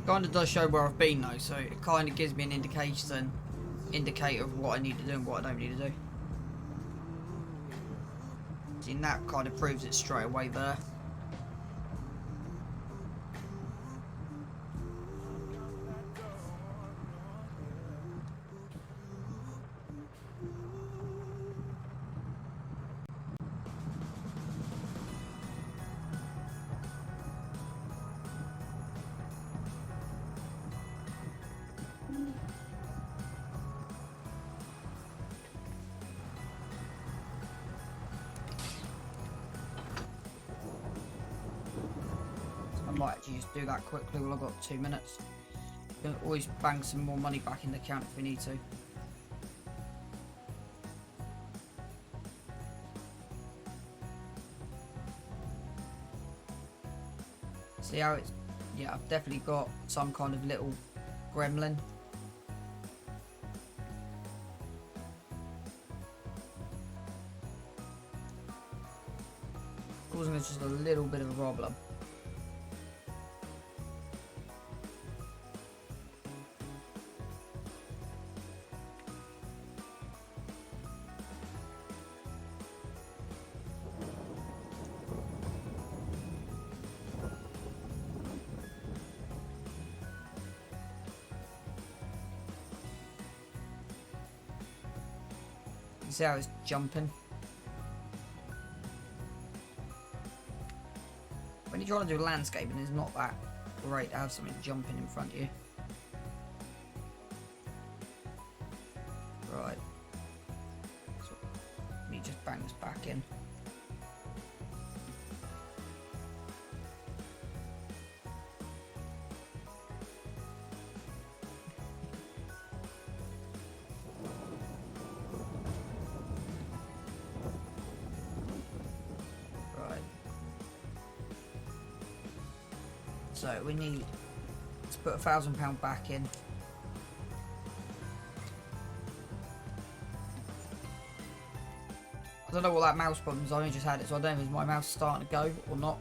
Kind of does show where I've been though, so it kind of gives me an indicator of what I need to do and what I don't need to do. And that kind of proves it straight away there. I might actually just do that quickly while I've got 2 minutes. Can always bang some more money back in the account if we need to. See how it's... Yeah, I've definitely got some kind of little gremlin. Causing us just a little bit of a problem. See how it's jumping? When you're trying to do landscaping, it's not that great to have something jumping in front of you. Right. So, let me just bang this back in. So we need to put £1,000 back in. I don't know what that mouse problems. I only just had it, so I don't know if my mouse is starting to go or not.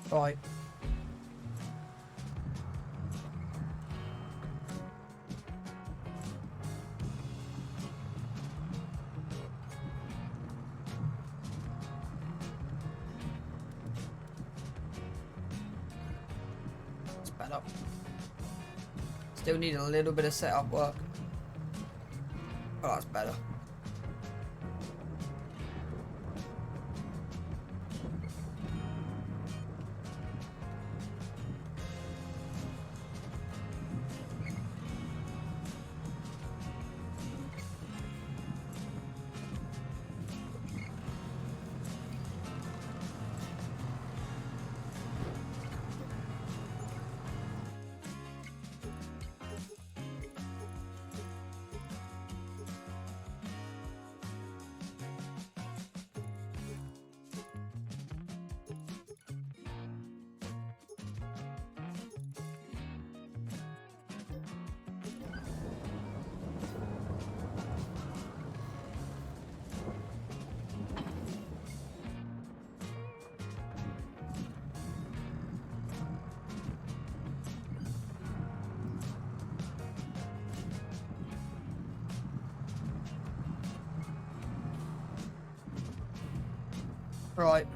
Right. It's better. Still need a little bit of setup work. Oh, that's better. Right.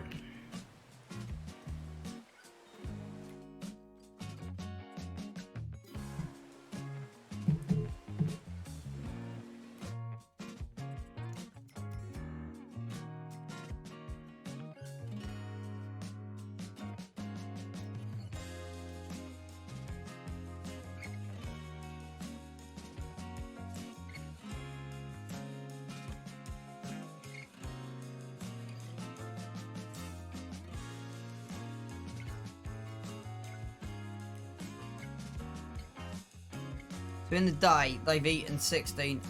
So in the day, they've eaten 16,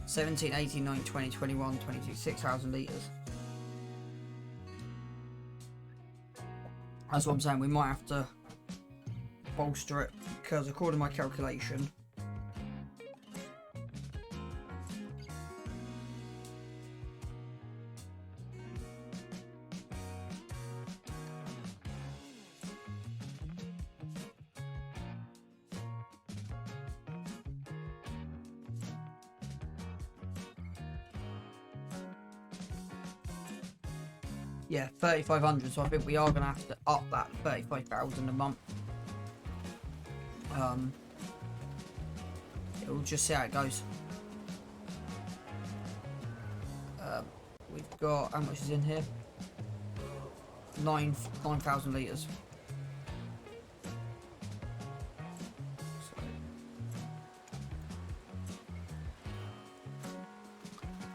17, 18, 19, 20, 21, 22, 6,000 litres. That's what I'm saying, we might have to bolster it, because according to my calculation, yeah, 3,500, so I think we are going to have to up that 35,000 a month. We'll just see how it goes. We've got, how much is in here? 9,000 litres.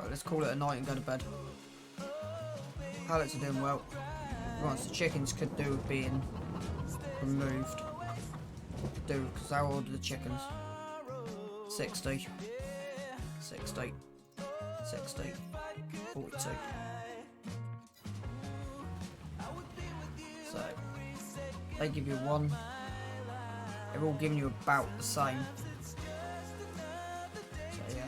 Right, let's call it a night and go to bed. Pallets are doing well. Right, so chickens could do with being removed. Because I ordered the chickens. 60. 60. 60. 42. So they give you one. They're all giving you about the same. So yeah.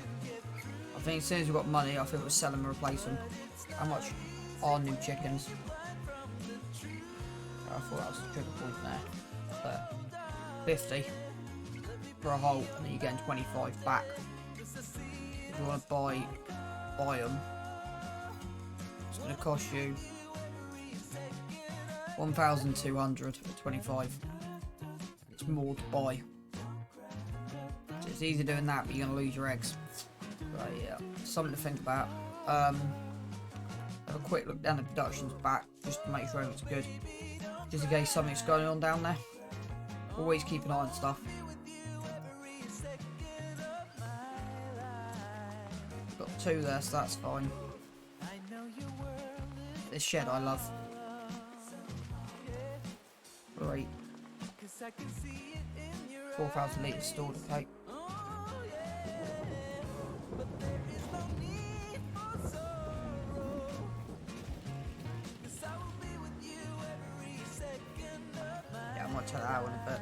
I think as soon as we've got money, I think we'll sell them and replace them. How much are new chickens? I thought that was a triple point there. But 50 for a whole, and then you're getting 25 back. If you want to buy them, it's going to cost you 1,200 for 25. It's more to buy. So it's easy doing that, but you're going to lose your eggs. So yeah, something to think about. Have a quick look down the productions back, just to make sure everything's good. Just in case something's going on down there. Always keep an eye on stuff. Got 2 there, so that's fine. This shed I love. Great. 4,000 litres stored, okay. Yeah, I might check that out in a bit.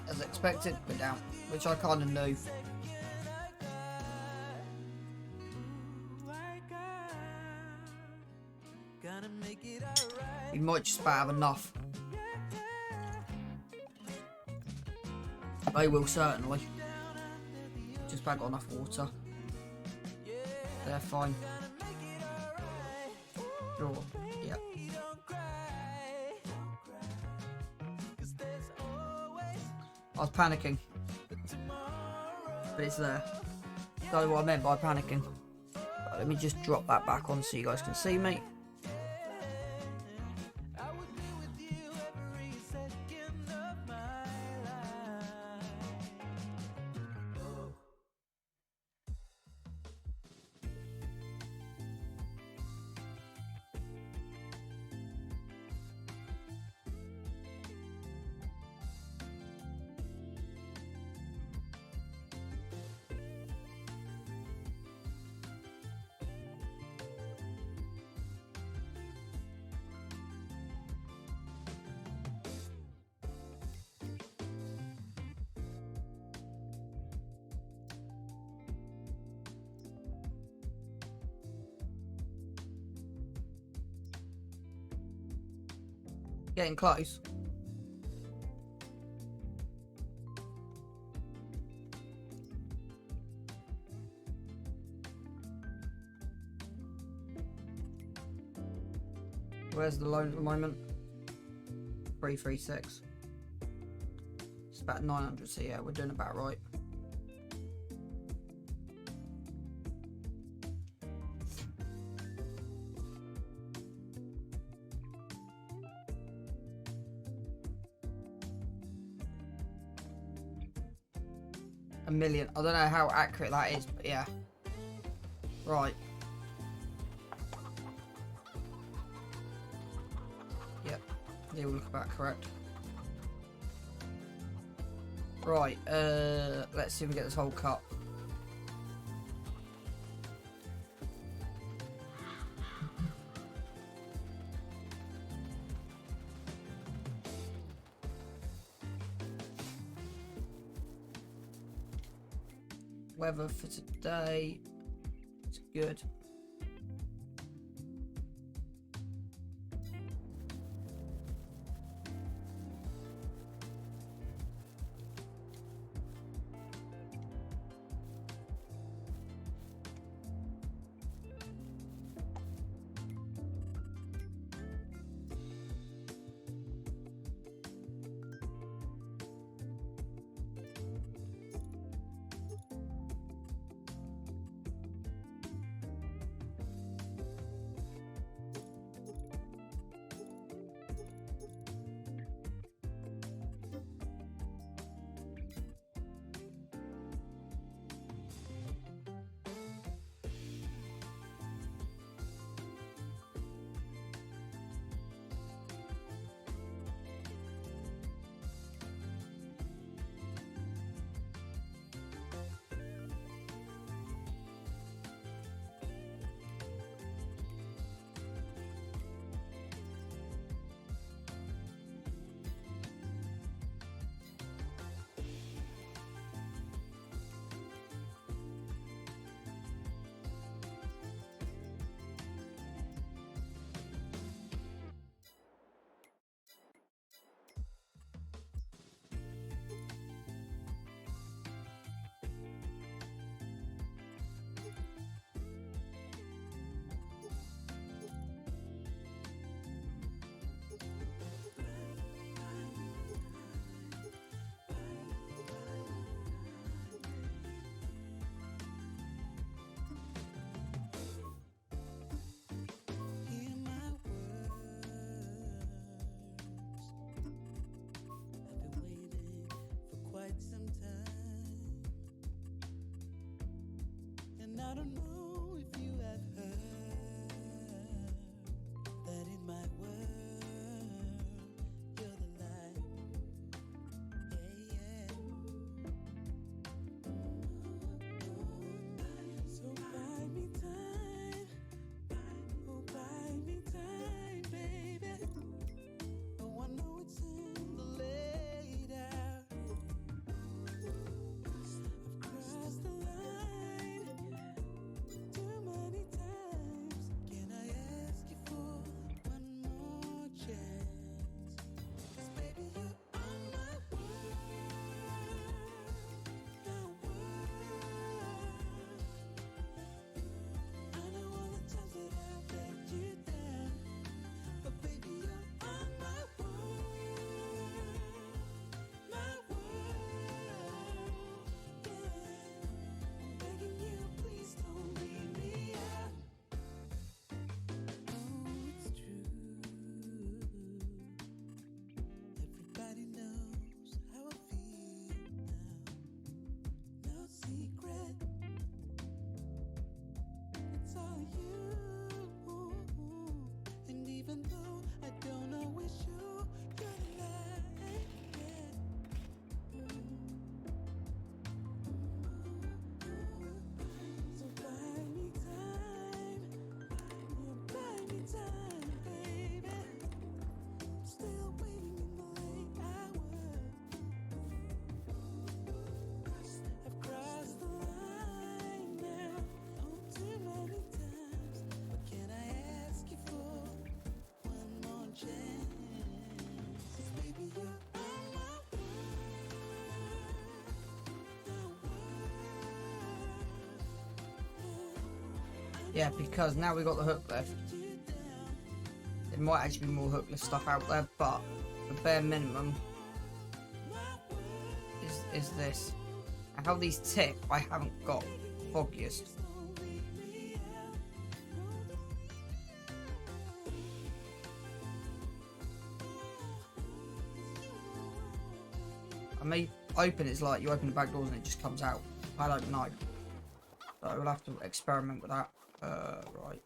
As expected, we're down, which I kind of knew. We might just about have enough. They will certainly. Just about got enough water. They're fine. Sure. Yeah. I was panicking, but it's there. Don't know what I meant by panicking. But let me just drop that back on so you guys can see me. Getting close. Where's the loan at the moment? 336. It's about 900, so yeah, we're doing about right. A million. I don't know how accurate that is, but yeah. Right. Yep. They all look about correct. Right. Let's see if we get this whole cup. Weather for today, it's good. And I don't know if you have heard that in my world you're the light. Yeah, yeah. So buy me time. Oh, buy me time, baby. Oh, I know it's in the late hour. I've crossed the line too many times. Can I ask you for one more chance? 'Cause baby, you're on my world, my world. I know all the times that I've let you down, but baby, you're on my world, my world. Yeah. I'm begging you, please don't leave me out. Oh, it's true. Everybody knows how I feel now. No secret. It's all you. And even though I don't always show, you're the light. Yeah. So buy me time. Yeah, buy me time, baby. I'm still waiting in the late hours. I've crossed the line now, oh, too many times. But can I ask you for one more chance? 'Cause baby, you're on my world, my world. Yeah, because now we got the hook left. You down, There might actually be more hookless stuff out there, but the bare minimum is this. And how these tip, I haven't got foggiest. don't leave me out. I may open it's like you open the back doors and it just comes out. I don't know. So we'll have to experiment with that. Right.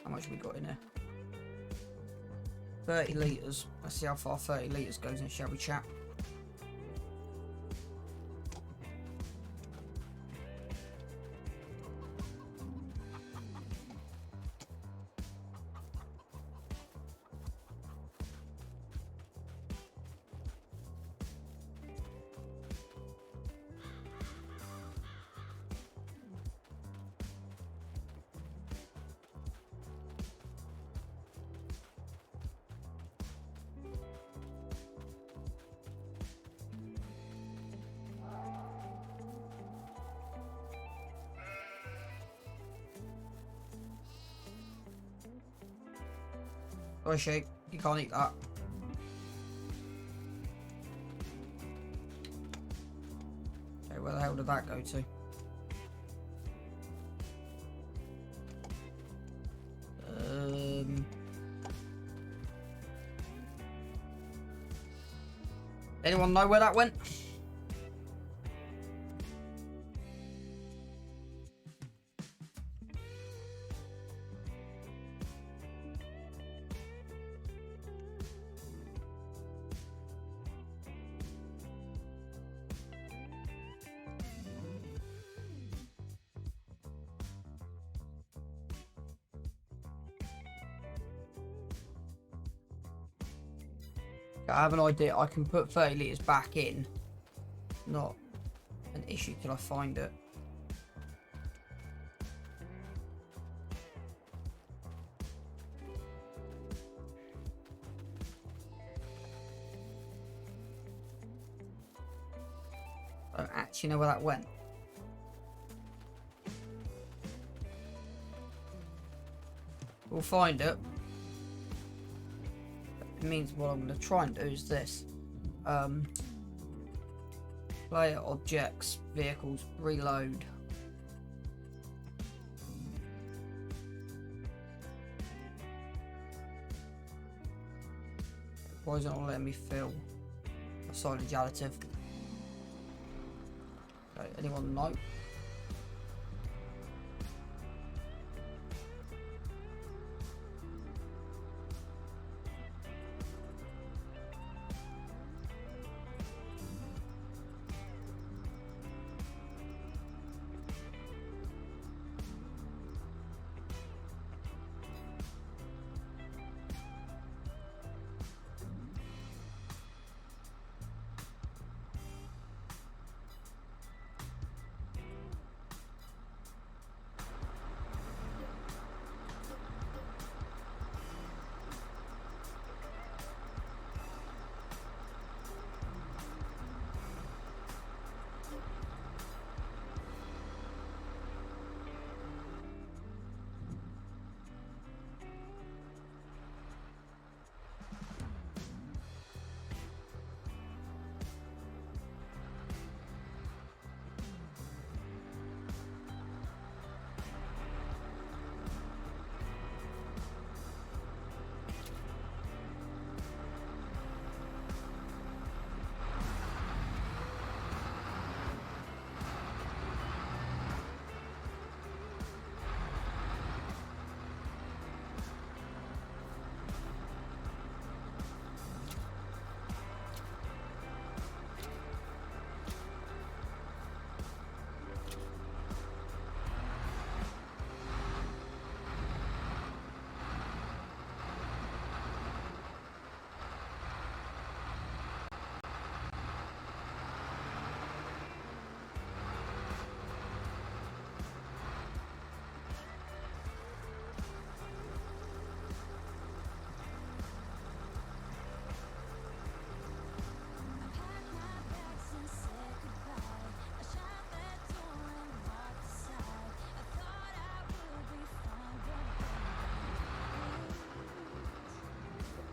How much have we got in here? 30 litres. Let's see how far 30 litres goes in, shall we, chat? Oh, shake. You can't eat that. Okay, where the hell did that go to? Anyone know where that went? I have an idea. I can put 30 litres back in. Not an issue till I find it. I don't actually know where that went. We'll find it. It means what I'm going to try and do is this. Player, objects, vehicles, reload. Why isn't it letting me fill a silent additive? Okay, anyone know?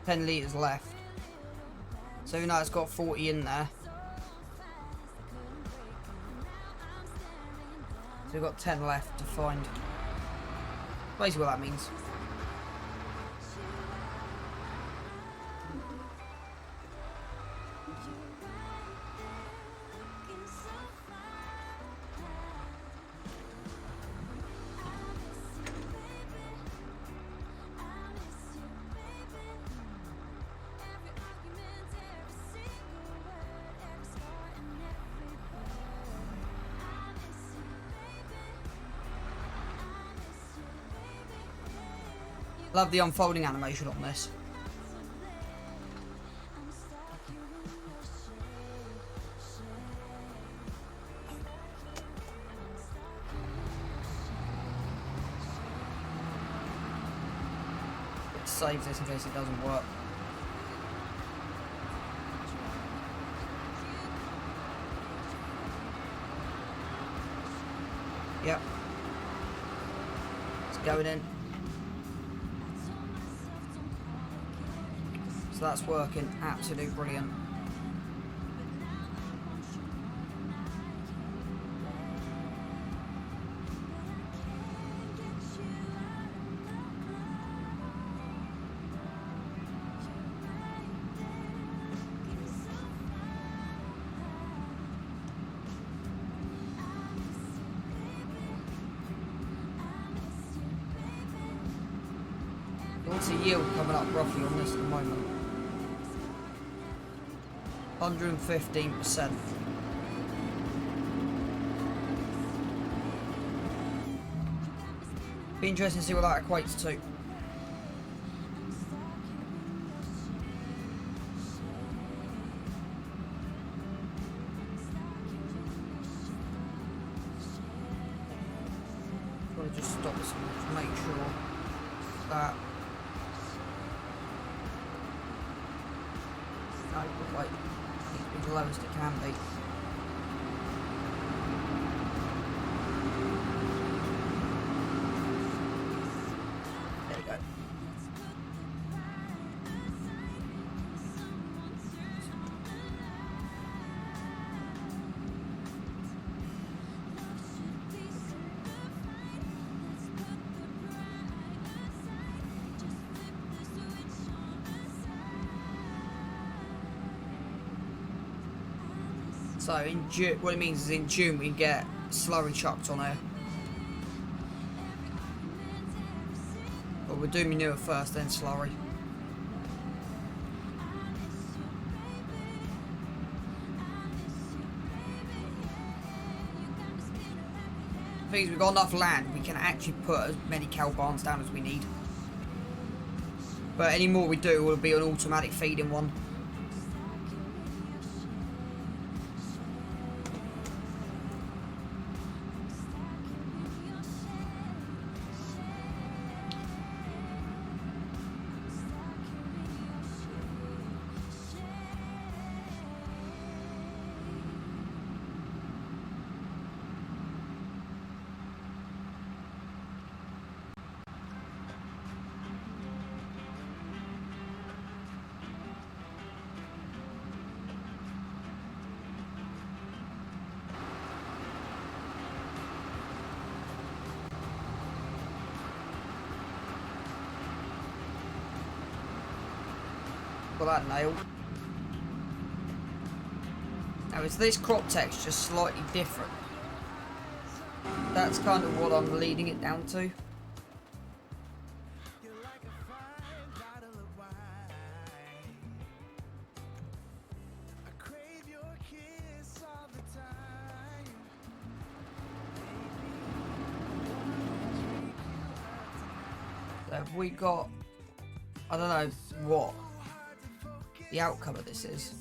10 litres left. So now it's got 40 in there. So we've got 10 left to find. Basically what that means. Love the unfolding animation on this. Let's save this in case it doesn't work. Yep. It's going in. So that's working absolutely brilliant. What's the yield coming up roughly on this at the moment? 115%. Be interesting to see what that equates to. Gotta just stop this and make sure that. No, wait. The lowest it can be. There we go. So in June, what it means is in June we get slurry chucked on here. But we'll do manure first, then slurry. The thing is, we've got enough land, we can actually put as many cow barns down as we need. But any more we do will be an automatic feeding one. Got that nailed. Now is this crop texture slightly different? That's kind of what I'm leading it down to. So have we got, I don't know what the outcome of this is.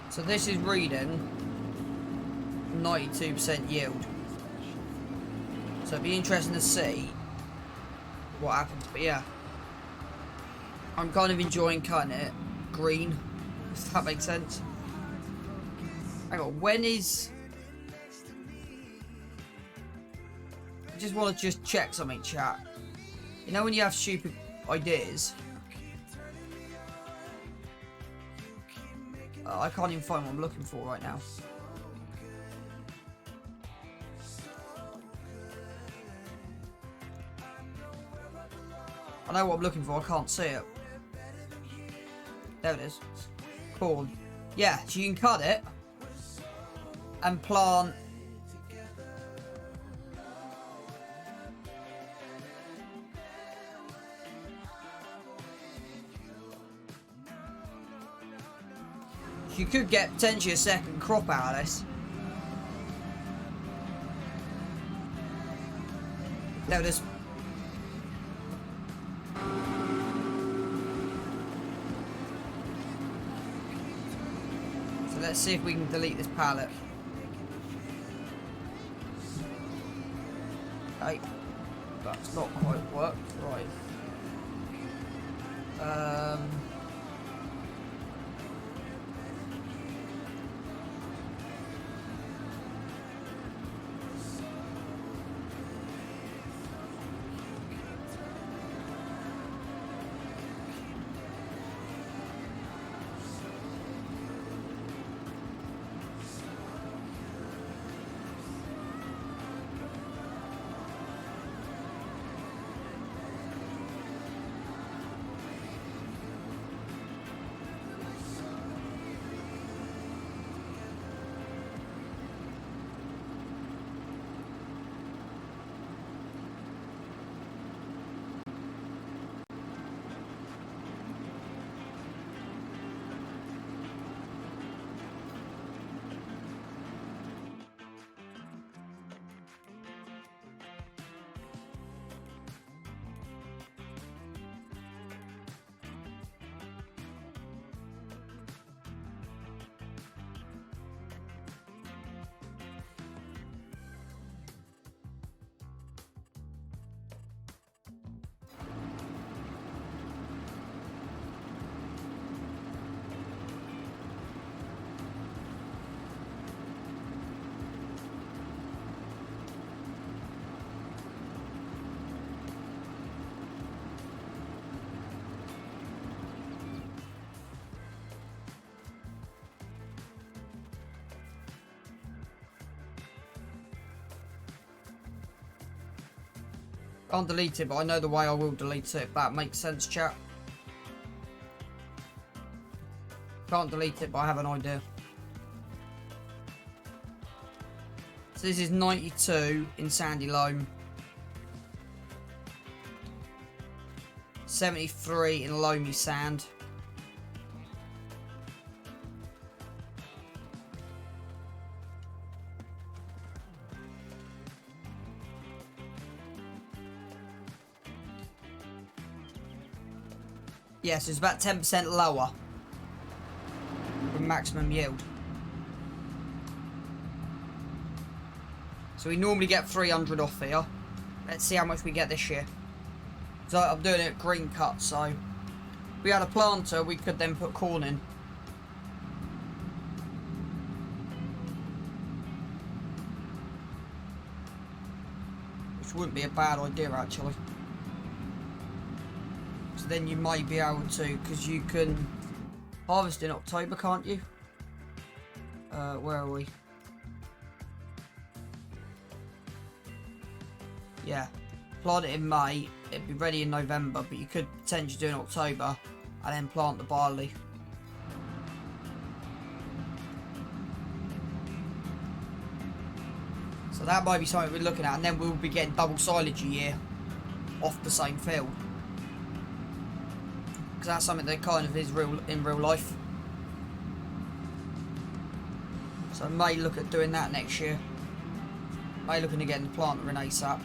So this is reading 92% yield. So it'd be interesting to see what happens. But yeah, I'm kind of enjoying cutting it green, if that makes sense. Hang on, when is... I just want to just check something, chat. You know when you have stupid ideas? I can't even find what I'm looking for right now. I know what I'm looking for, I can't see it. There it is. Corn. Yeah, so you can cut it and plant you could get potentially a second crop out of this. There it is. So let's see if we can delete this palette. Okay. That's not quite worked. Right. Can't delete it, but I know the way I will delete it. If that makes sense, chat. Can't delete it, but I have an idea. So this is 92 in Sandy Loam. 73 in Loamy Sand. Yes, it's about 10% lower than maximum yield. So we normally get 300 off here. Let's see how much we get this year. So I'm doing it green cut, so if we had a planter, we could then put corn in. Which wouldn't be a bad idea, actually. So then you might be able to, because you can harvest in October, can't you? Where are we? Yeah, plant it in May, it'd be ready in November, but you could potentially do it in October and then plant the barley. So that might be something we're looking at, and then we'll be getting double silage a year off the same field. Because that's something that kind of is in real life. So I may look at doing that next year. May looking at getting the planter in ASAP.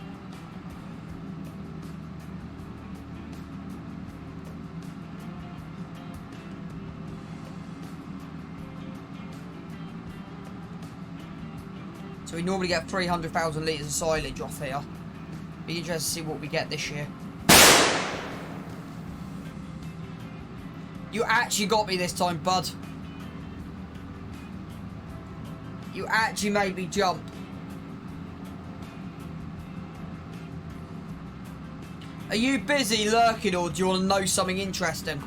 So we normally get 300,000 litres of silage off here. Be interested to see what we get this year. You actually got me this time, bud. You actually made me jump. Are you busy lurking or do you want to know something interesting?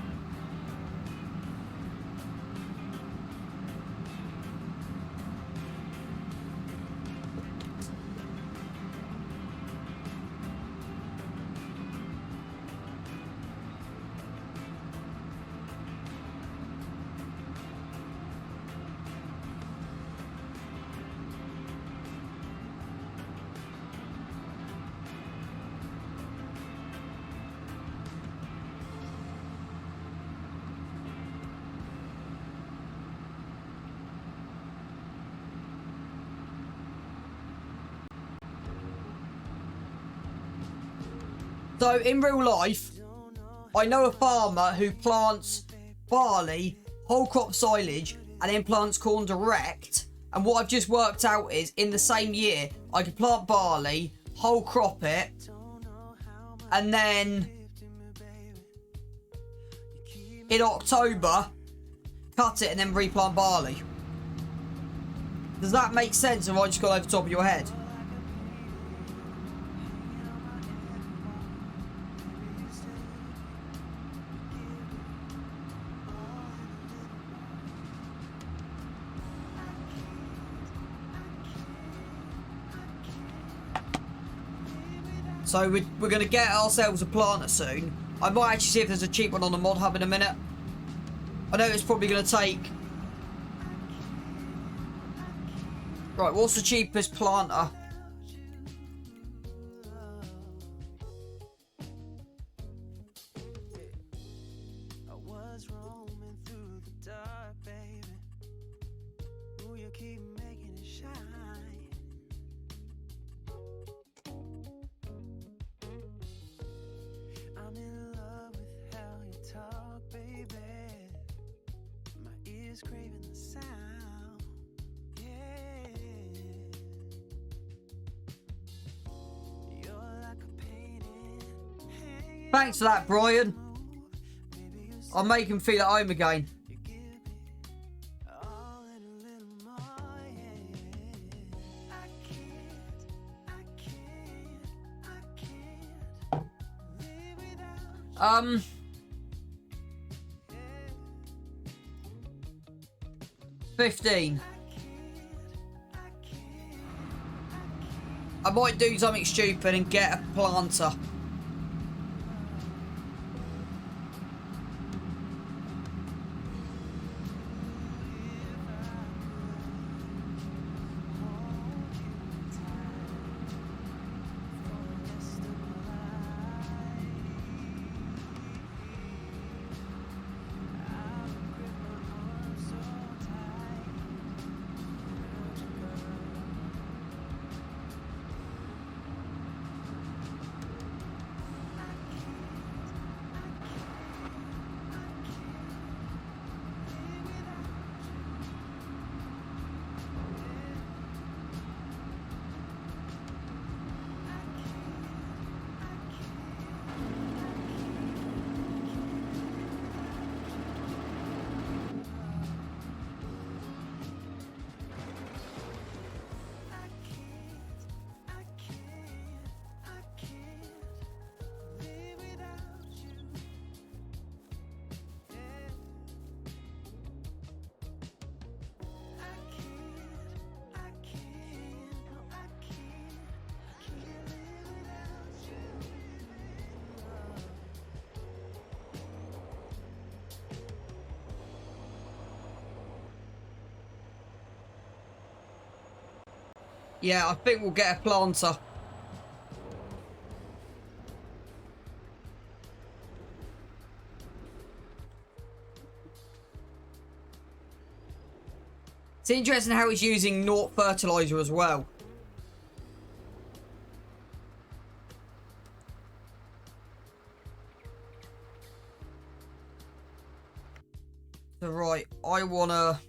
So, in real life, I know a farmer who plants barley, whole crop silage, and then plants corn direct. And what I've just worked out is, in the same year, I could plant barley, whole crop it, and then in October, cut it and then replant barley. Does that make sense, or have I just got over the top of your head? So we're going to get ourselves a planter soon. I might actually see if there's a cheap one on the mod hub in a minute. I know it's probably going to take... Right, what's the cheapest planter? I was roaming through the dark, baby. Ooh, you keep making it shine. I'm in love with how you talk, baby. My ears craving the sound. Yeah. You're like a painting. Hanging Thanks for that, Brian. I'll make him feel at home again. all and a little more, yeah. I can't live without you. 15. I might do something stupid and get a planter. Yeah, I think we'll get a planter. It's interesting how he's using naught fertilizer as well. So right, I wanna...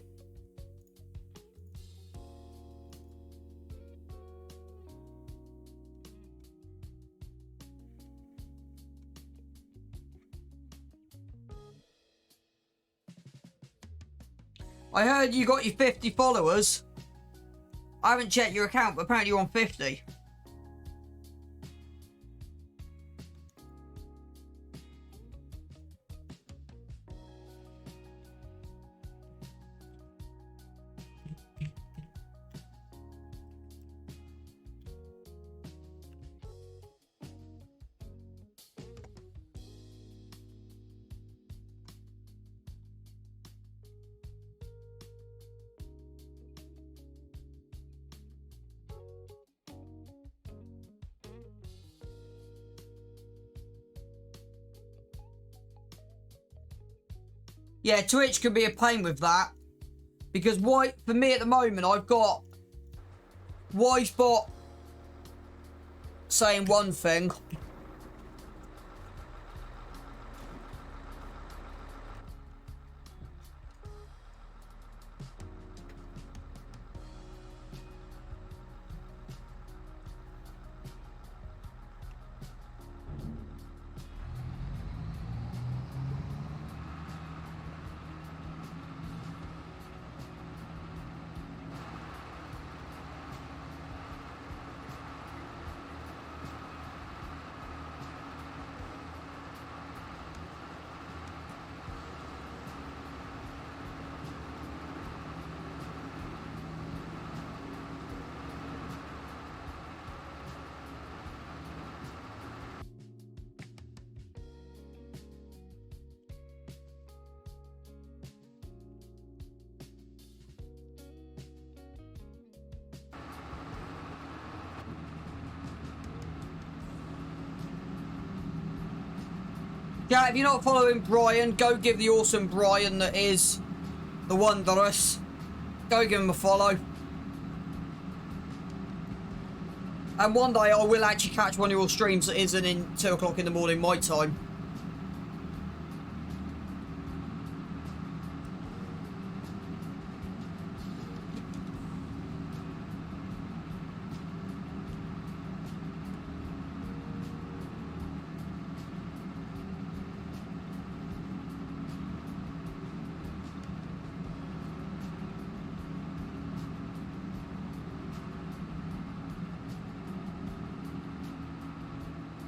I heard you got your 50 followers. I haven't checked your account, but apparently you're on 50. Yeah, Twitch can be a pain with that. Because why, for me at the moment, I've got Wisebot saying one thing. Yeah, if you're not following Brian, go give the awesome Brian that is the Wondrous. Go give him a follow. And one day I will actually catch one of your streams that isn't in 2 o'clock in the morning my time.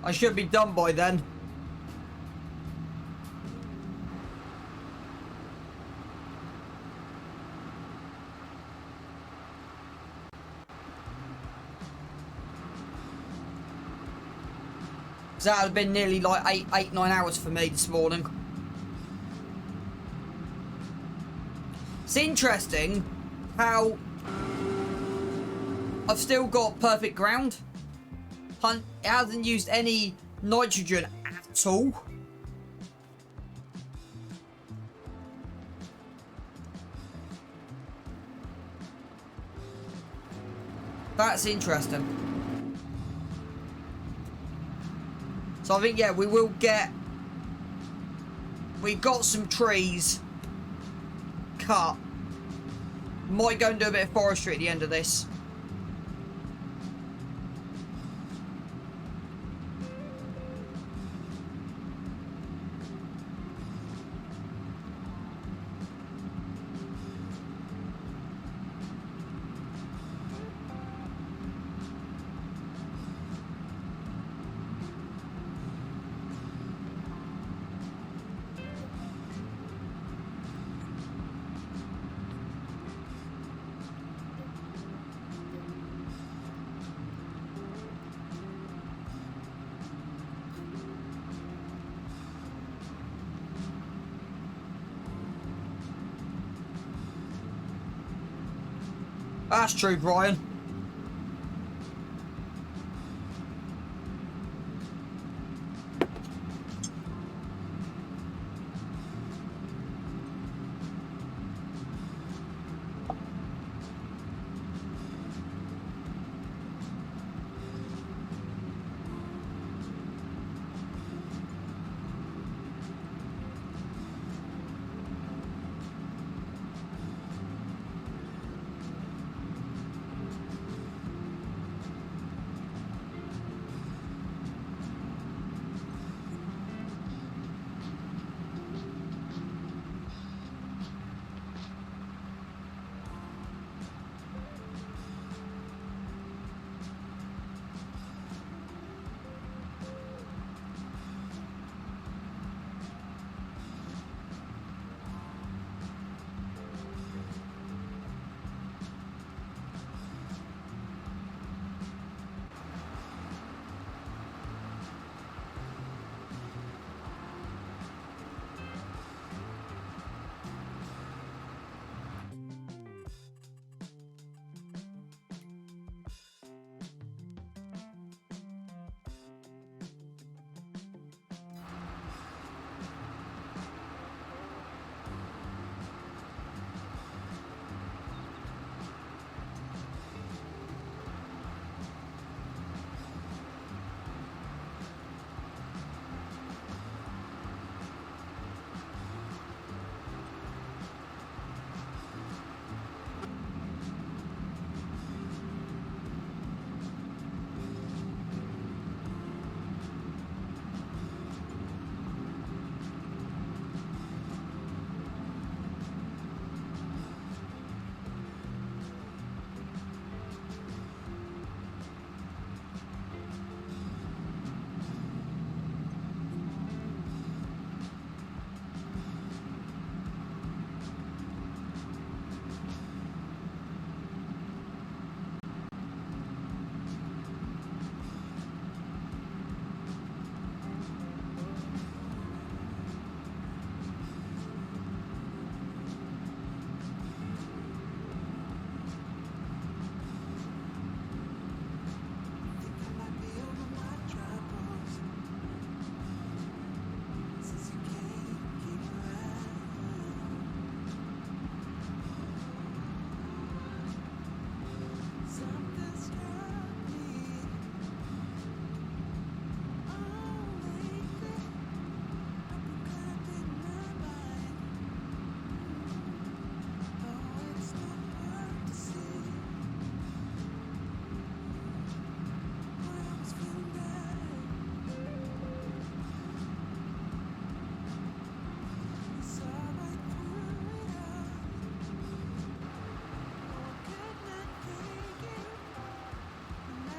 I should be done by then. That had been nearly like 9 hours for me this morning. It's interesting how I've still got perfect ground. It hasn't used any nitrogen at all. That's interesting. So I think, yeah, we will get... We've got some trees cut. Might go and do a bit of forestry at the end of this. That's true, Brian.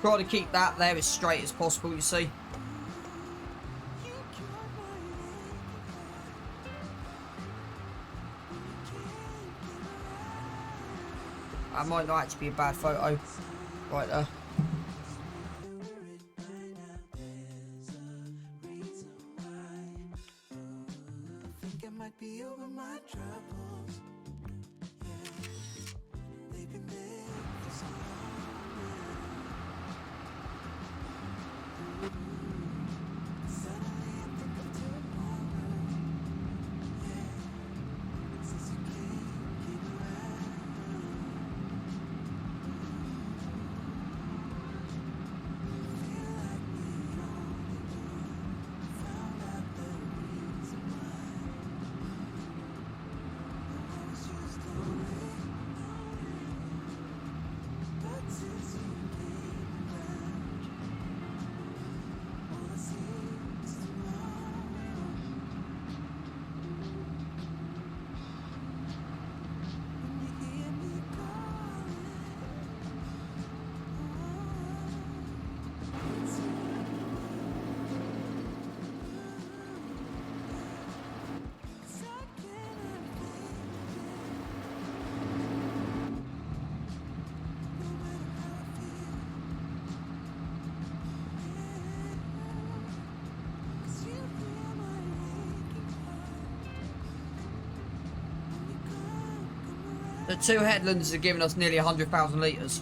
Try to keep that there as straight as possible, you see. That might not actually be a bad photo. Right there. The two headlands are giving us nearly 100,000 litres.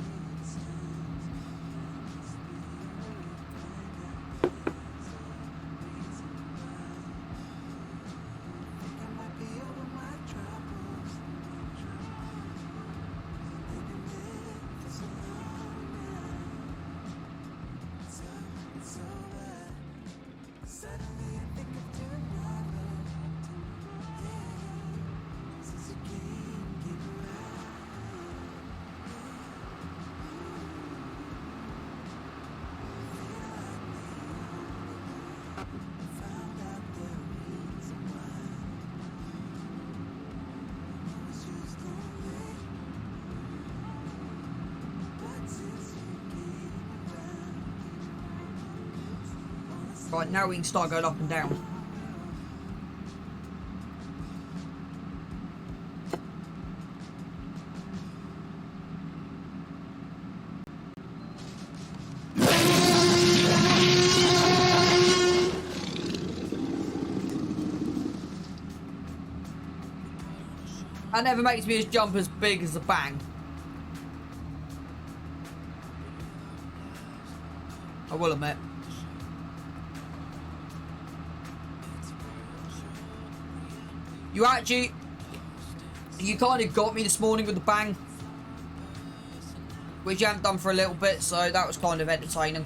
Right, now we can start going up and down. That never makes me jump as big as the bang. I will admit. You kind of got me this morning with the bang, which you haven't done for a little bit, so that was kind of entertaining.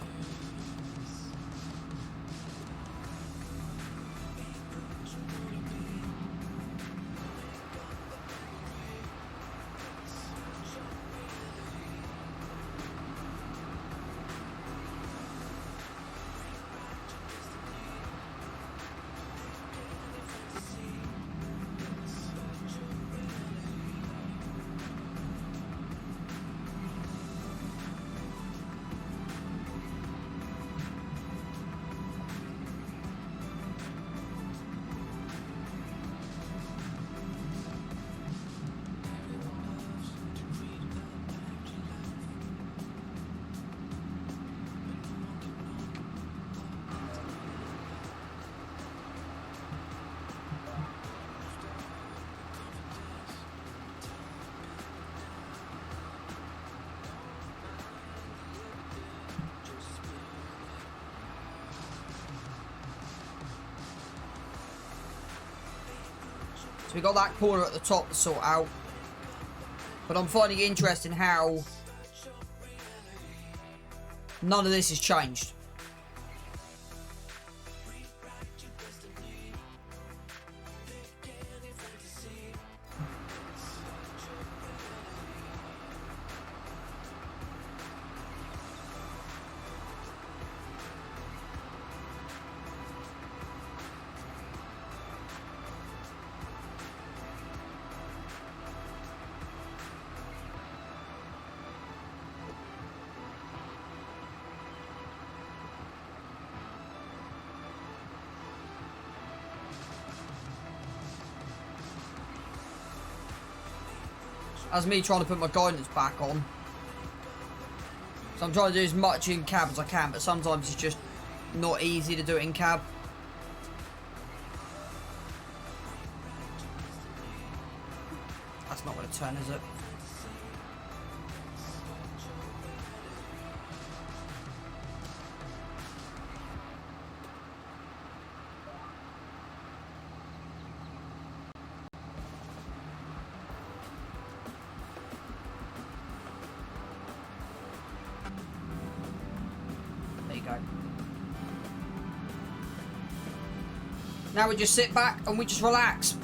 So we got that corner at the top to sort out. But I'm finding it interesting how none of this has changed. That's me trying to put my guidance back on. So I'm trying to do as much in cab as I can, but sometimes it's just not easy to do it in cab. That's not going to turn, is it? There you go. Now we just sit back and we just relax.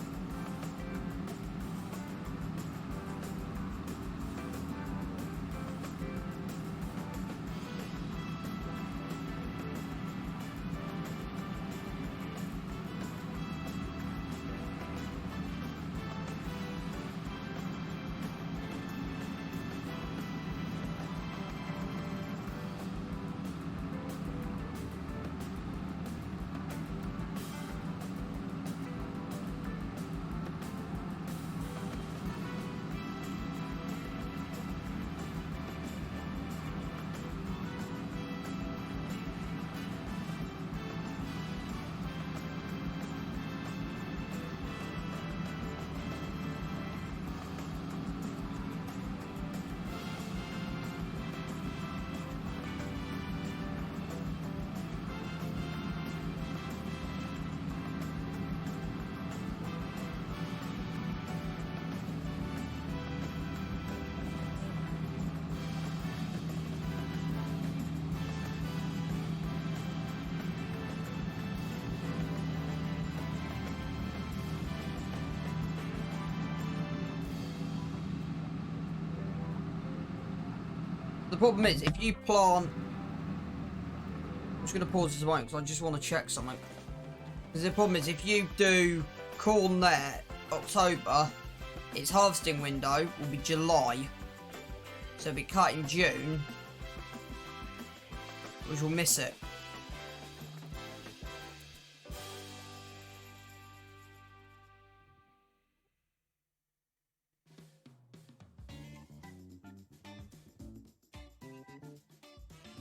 The problem is, if you plant... I'm just going to pause this a moment because I just want to check something. Because the problem is, if you do corn there, October, its harvesting window will be July. So it'll be cut in June, which will miss it.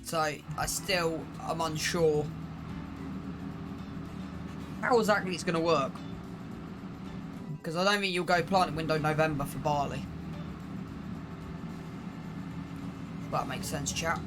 So I'm unsure how exactly it's going to work. Because I don't think you'll go planting window November for barley. If that makes sense, chat.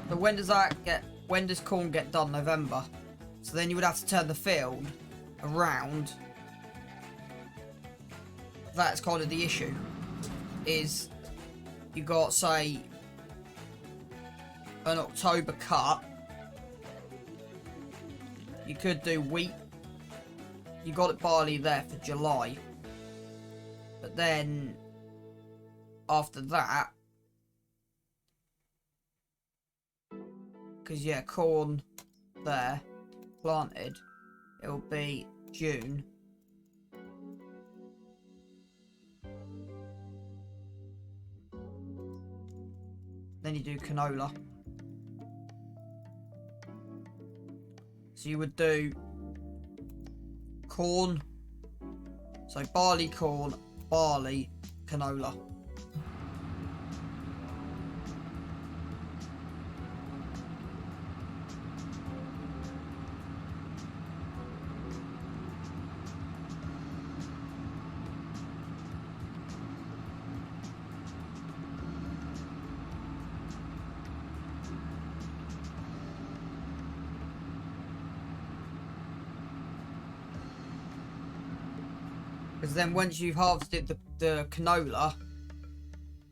So when does corn get done? November. So then you would have to turn the field around. That's kind of the issue. Is you got, say, an October cut. You could do wheat. You got it barley there for July. But then after that, because yeah, corn there planted, it'll be June. Then you do canola. So you would do corn, so barley, corn, barley, canola. Because then once you've harvested the canola,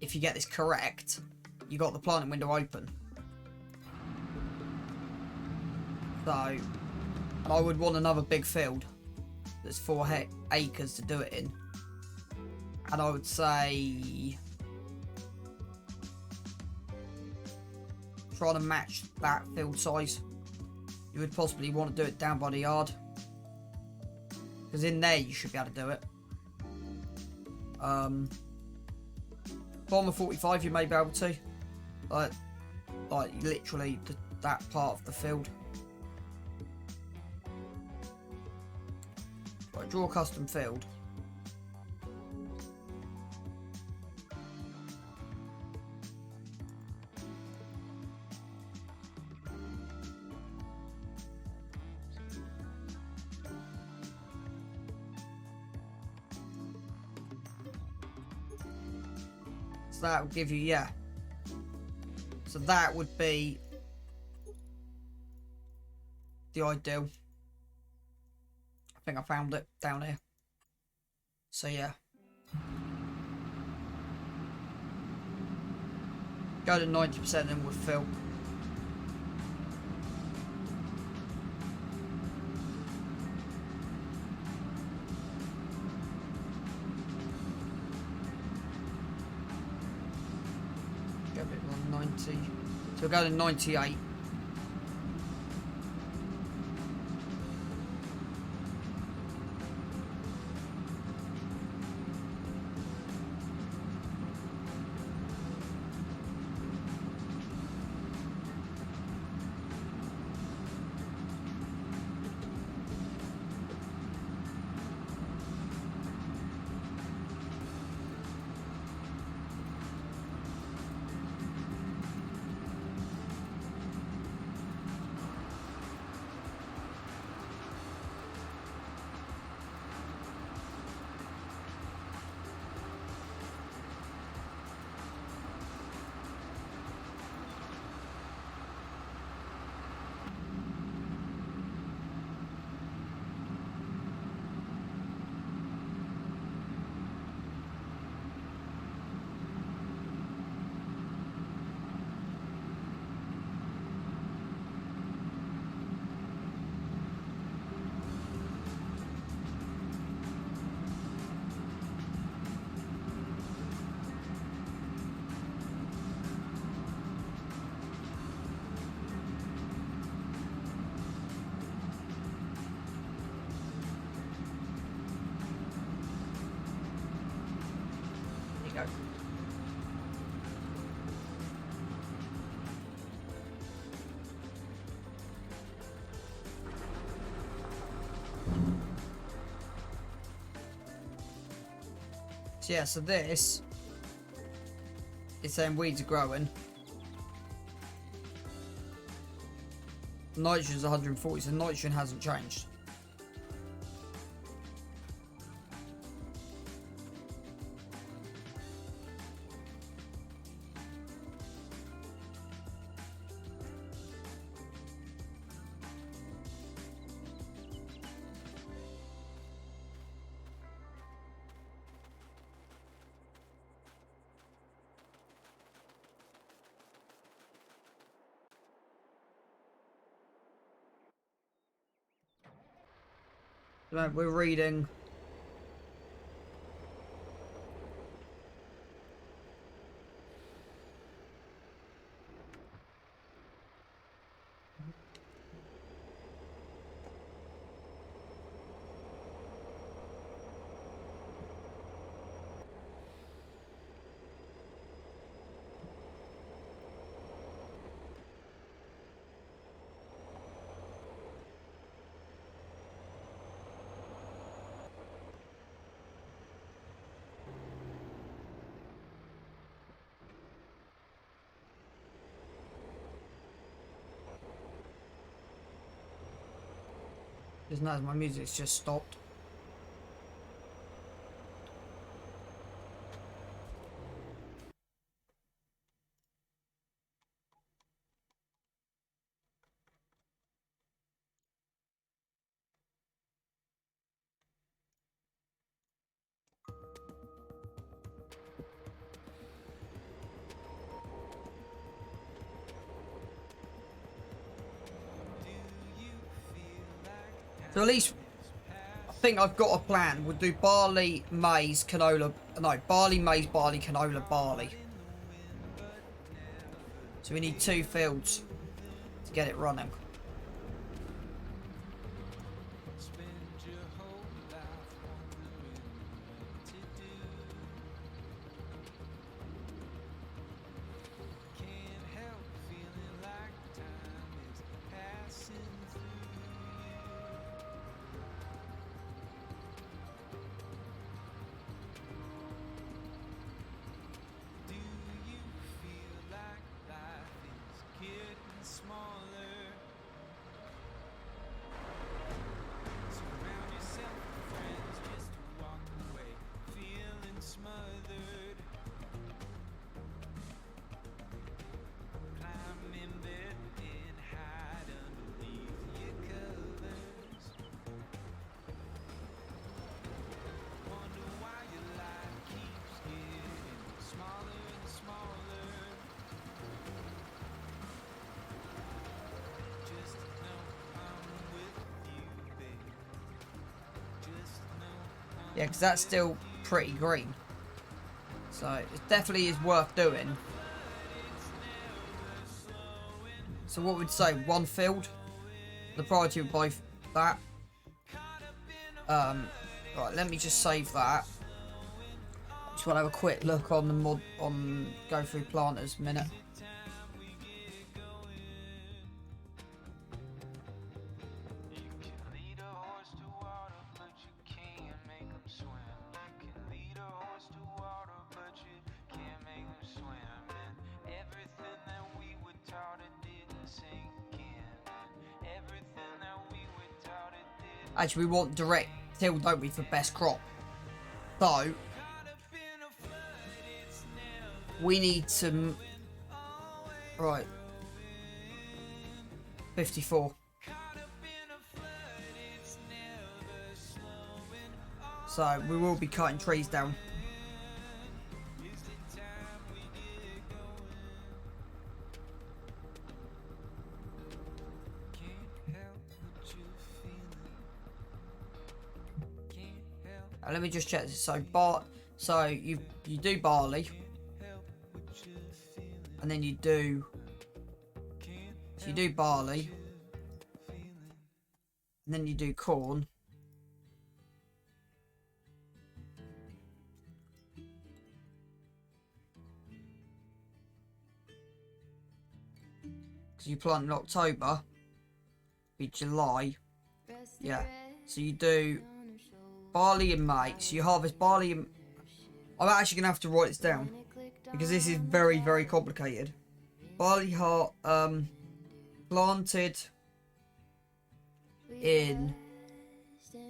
if you get this correct, you got the planting window open. So, I would want another big field that's 4 acres to do it in. And I would say trying to match that field size. You would possibly want to do it down by the yard, because in there you should be able to do it. Bottom of 45 you may be able to, like literally that part of the field. Right, draw a custom field. So that will give you, yeah. So that would be the ideal. I think I found it down here. So yeah. Go to 90% and would fill. Go a bit on 90. So we'll go to 98. There you go. So yeah, so this is saying weeds are growing. Nitrogen's 140, so nitrogen hasn't changed. So we're reading Just notice my music's just stopped. So at least I think I've got a plan. We'll do barley, maize, canola. No, barley, maize, barley, canola, barley. So we need 2 fields to get it running. Yeah, because that's still pretty green. So it definitely is worth doing. So what would say 1 field? The priority would buy that. Right, let me just save that. Just want to have a quick look on the mod on go through planters a minute. Actually, we want direct till, don't we, for best crop? So we need to. Right. 54. So we will be cutting trees down. Let me just check this. So you do barley, and then you do barley, and then you do corn, because you plant in October, be July, yeah. So you do barley in May, so you harvest barley in... I'm actually gonna have to write this down because this is very, very complicated. Barley planted in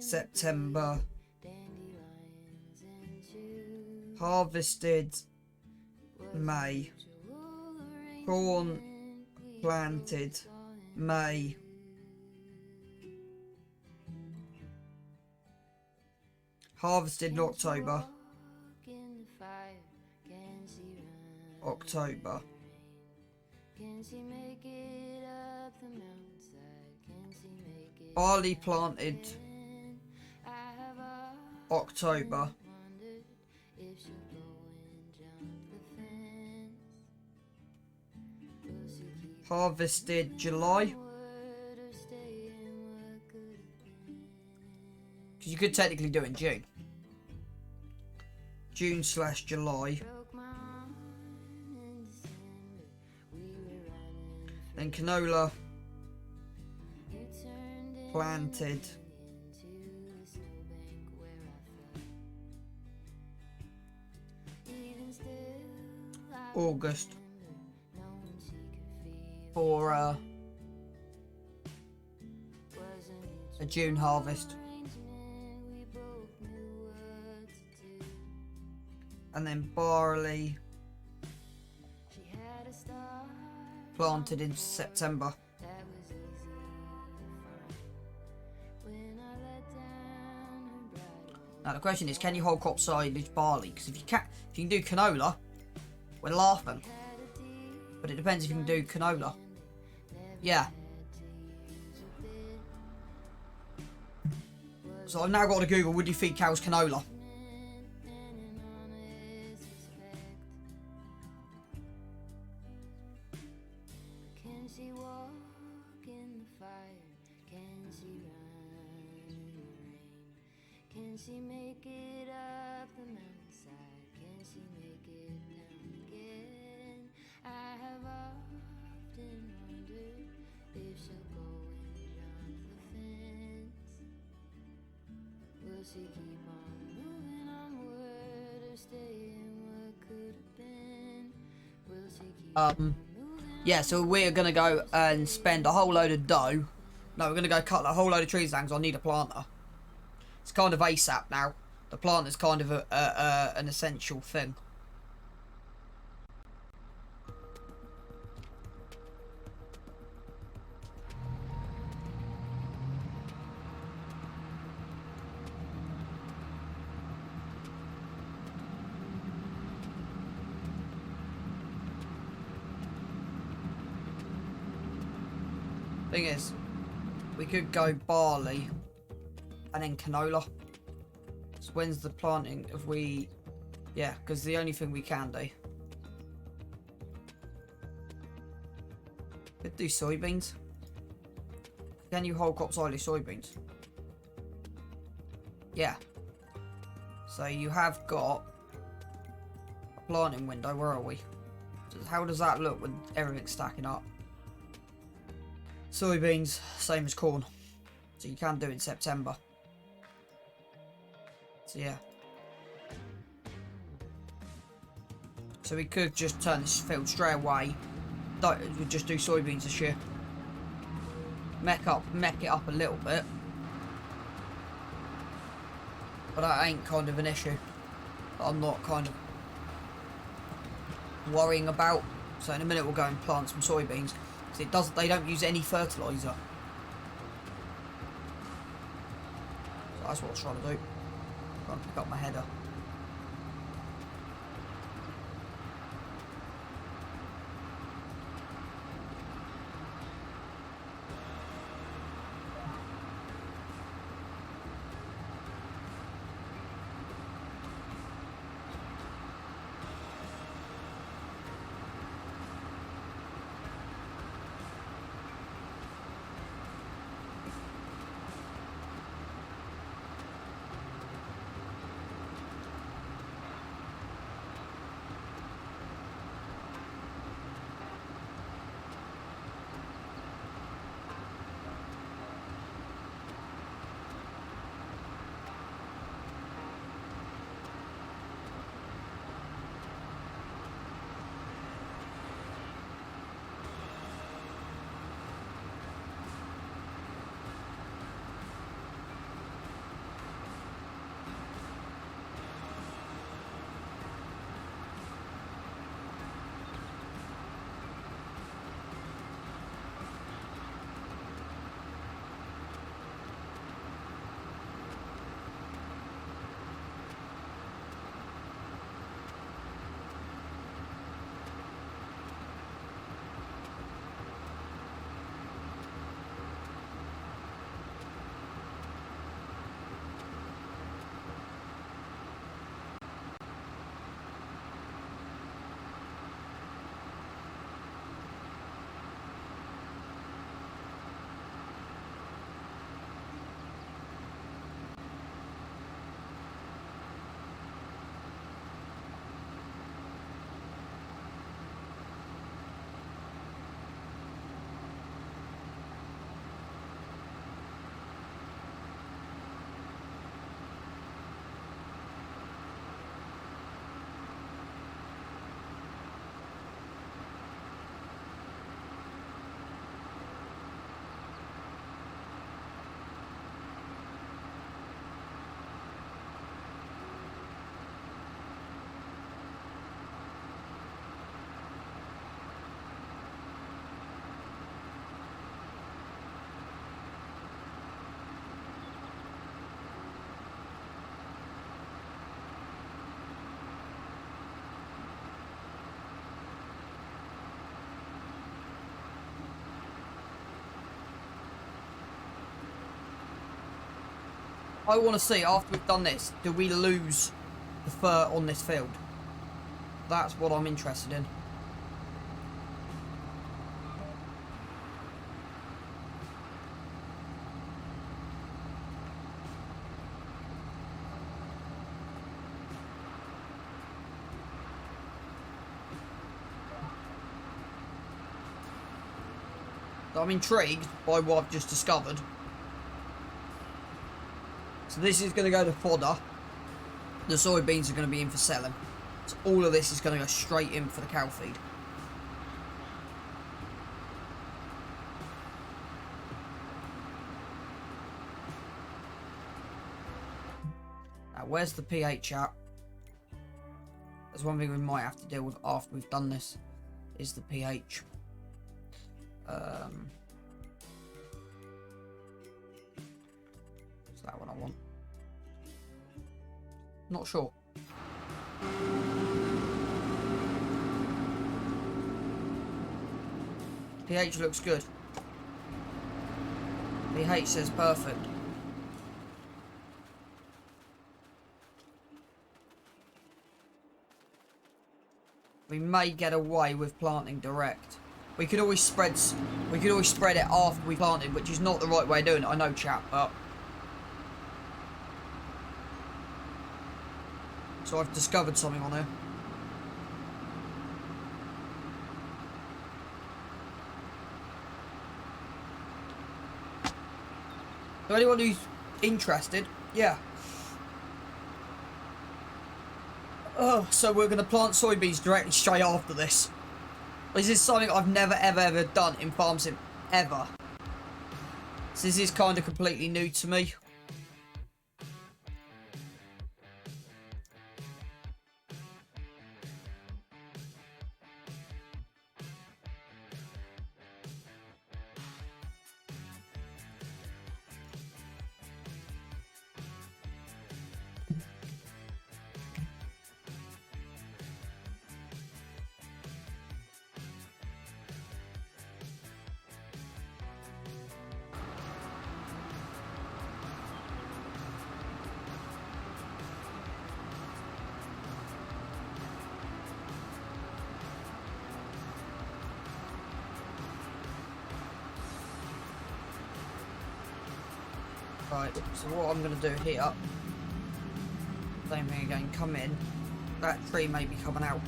September, harvested May, corn planted May, harvested in October. Barley planted October. Harvested July. Because you could technically do it in June. June/July. Then canola planted August for a June harvest. And then barley planted in September. Now the question is, can you hold crop silage barley? Because if you can do canola, we're laughing. But it depends if you can do canola. Yeah. So I've now got to Google, would you feed cows canola? Can she walk in the fire? Can she run in the rain? Can she make it up the mountainside? Can she make it down again? I have often wondered if she'll go and jump the fence. Will she keep on moving onward or stay in what could have been? Will she keep Yeah, so we're going to go and spend a whole load of dough. No, we're going to go cut a whole load of trees down because I need a planter. It's kind of ASAP now. The planter's kind of an essential thing. Thing is, we could go barley and then canola. So when's the planting if we... Yeah, because the only thing we can do. Could do soybeans. Can you whole crop silage soybeans? Yeah. So you have got a planting window. Where are we? So how does that look with everything stacking up? Soybeans, same as corn. So you can do it in September. So yeah. So we could just turn this field straight away. We'd just do soybeans this year. Mech it up a little bit. But that ain't kind of an issue that I'm not kind of worrying about. So in a minute we'll go and plant some soybeans. They don't use any fertiliser. So that's what I was trying to do. Trying to pick up my header. I want to see, after we've done this, do we lose the fur on this field? That's what I'm interested in. So I'm intrigued by what I've just discovered. So this is going to go to fodder. The soybeans are going to be in for selling. So all of this is going to go straight in for the cow feed. Now where's the pH at? There's one thing we might have to deal with after we've done this, is the pH. Is that what I want? Not sure. pH looks good. pH says perfect. We may get away with planting direct. We could always spread it after we planted, which is not the right way of doing it. I know, chap, but so I've discovered something on here. So anyone who's interested, yeah. Oh, so we're going to plant soybeans directly straight after this. This is something I've never ever done in farm sim, ever. So this is kind of completely new to me. Right, so what I'm going to do here, same thing again, come in, that tree may be coming out.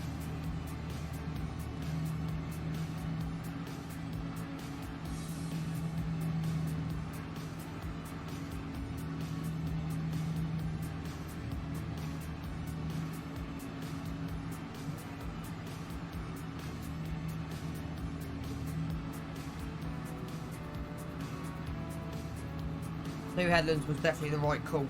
New headlands was definitely the right call.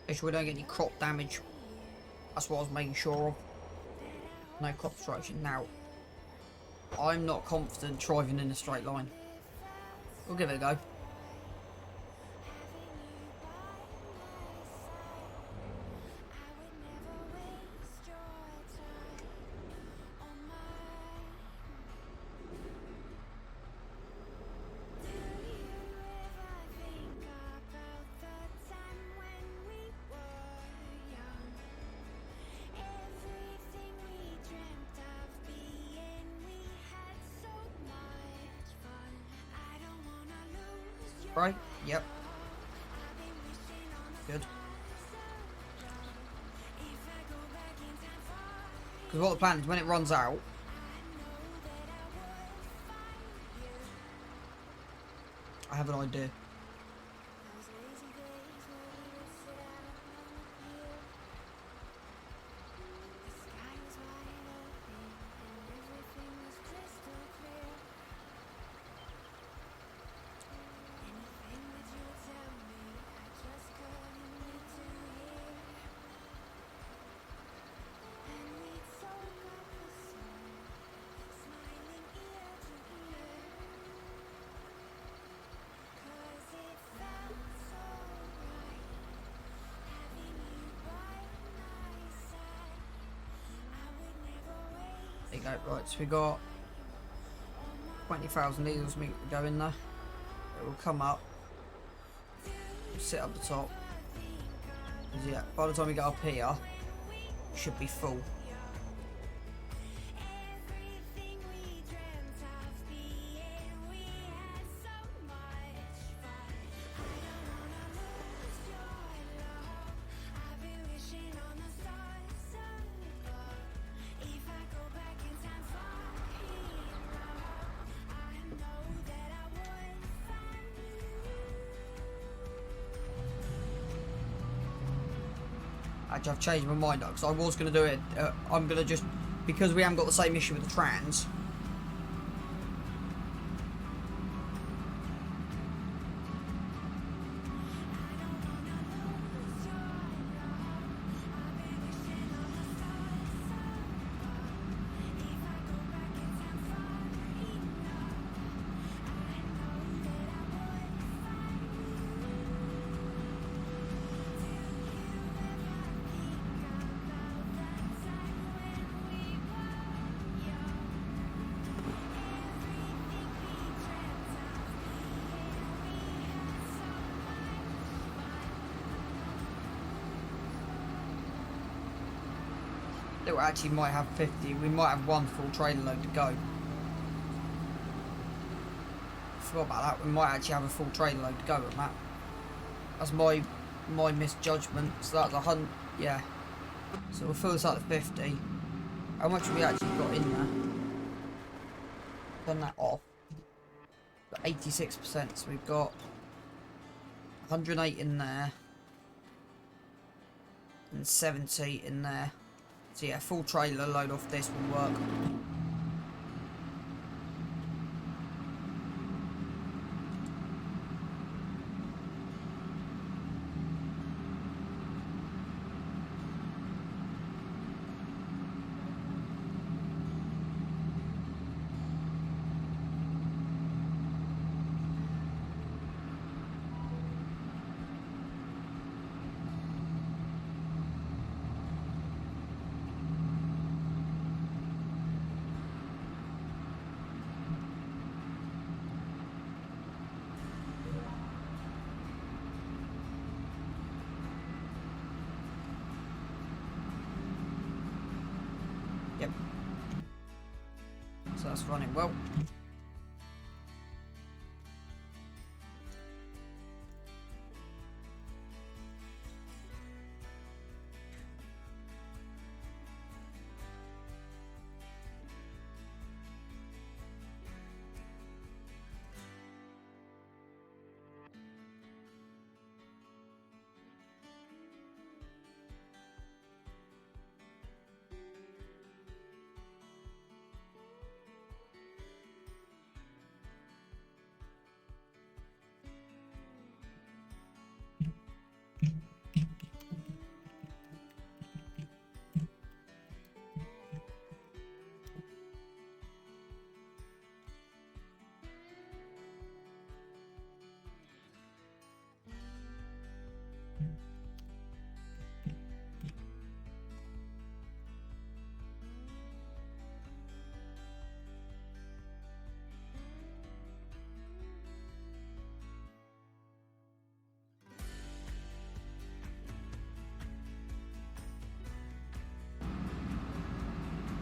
Make sure we don't get any crop damage. That's what I was making sure of. No crop destruction. Now, I'm not confident driving in a straight line. We'll give it a go. Right? Yep. Good. Because what the plan is, when it runs out, I have an idea. There you go. Right, so we got 20,000 needles meat to go in there. It will come up, sit up the top. 'Cause yeah, by the time we get up here, it should be full. Actually, I've changed my mind because I was going to do it. I'm going to just, because we haven't got the same issue with the trans. It actually might have 50. We might have one full trailer load to go. Forgot about that. We might actually have a full trailer load to go on that. That's my misjudgment. So that's 100. Yeah. So we'll fill this up to 50. How much have we actually got in there? Turn that off. Got 86%. So we've got 108 in there. And 70 in there. So yeah, full trailer load off this will work. Yep. So that's running well.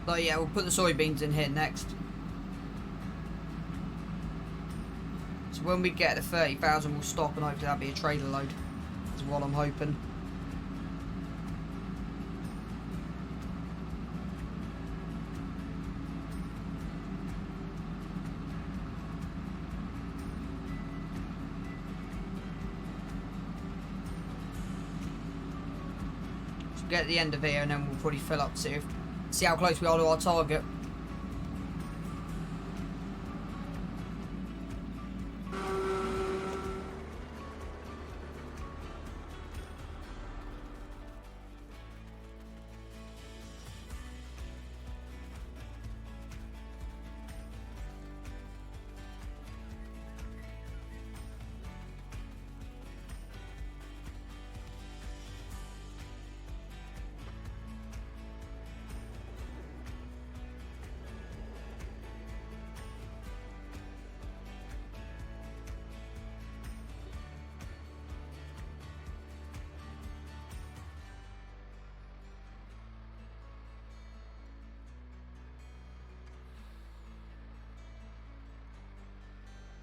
So yeah, we'll put the soybeans in here next. So when we get to 30,000, we'll stop and hopefully that'll be a trailer load. Is what I'm hoping. So get at the end of here and then we'll probably fill up to see how close we are to our target.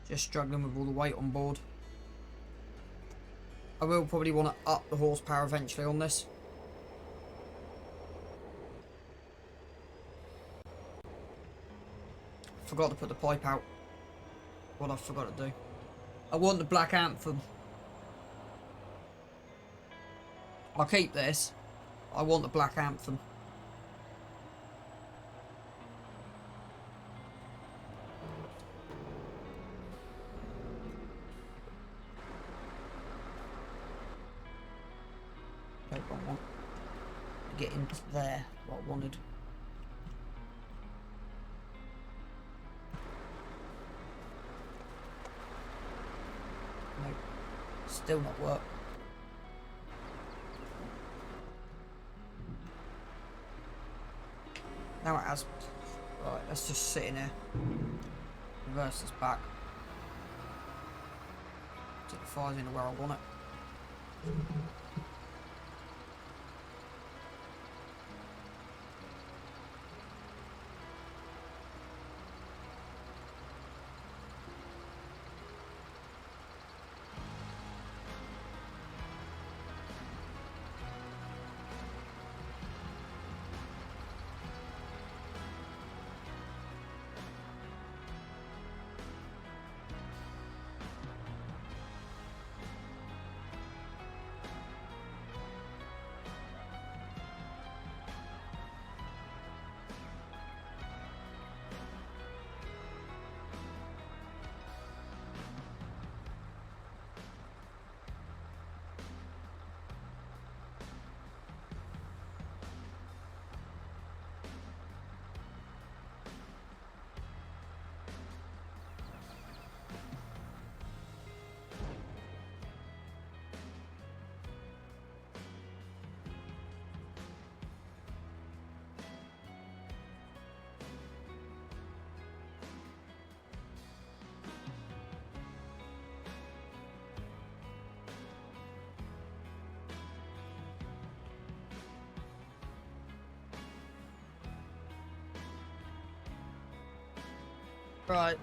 Just struggling with all the weight on board. I will probably want to up the horsepower eventually on this. Forgot to put the pipe out. What I forgot to do. I want the Black Anthem. I'll keep this. I want the Black Anthem. Don't want to get into there. What I wanted. Nope. Still not work. Now it has. Right, let's just sit in here. Reverse this back. Take the fires into where I want it. Right.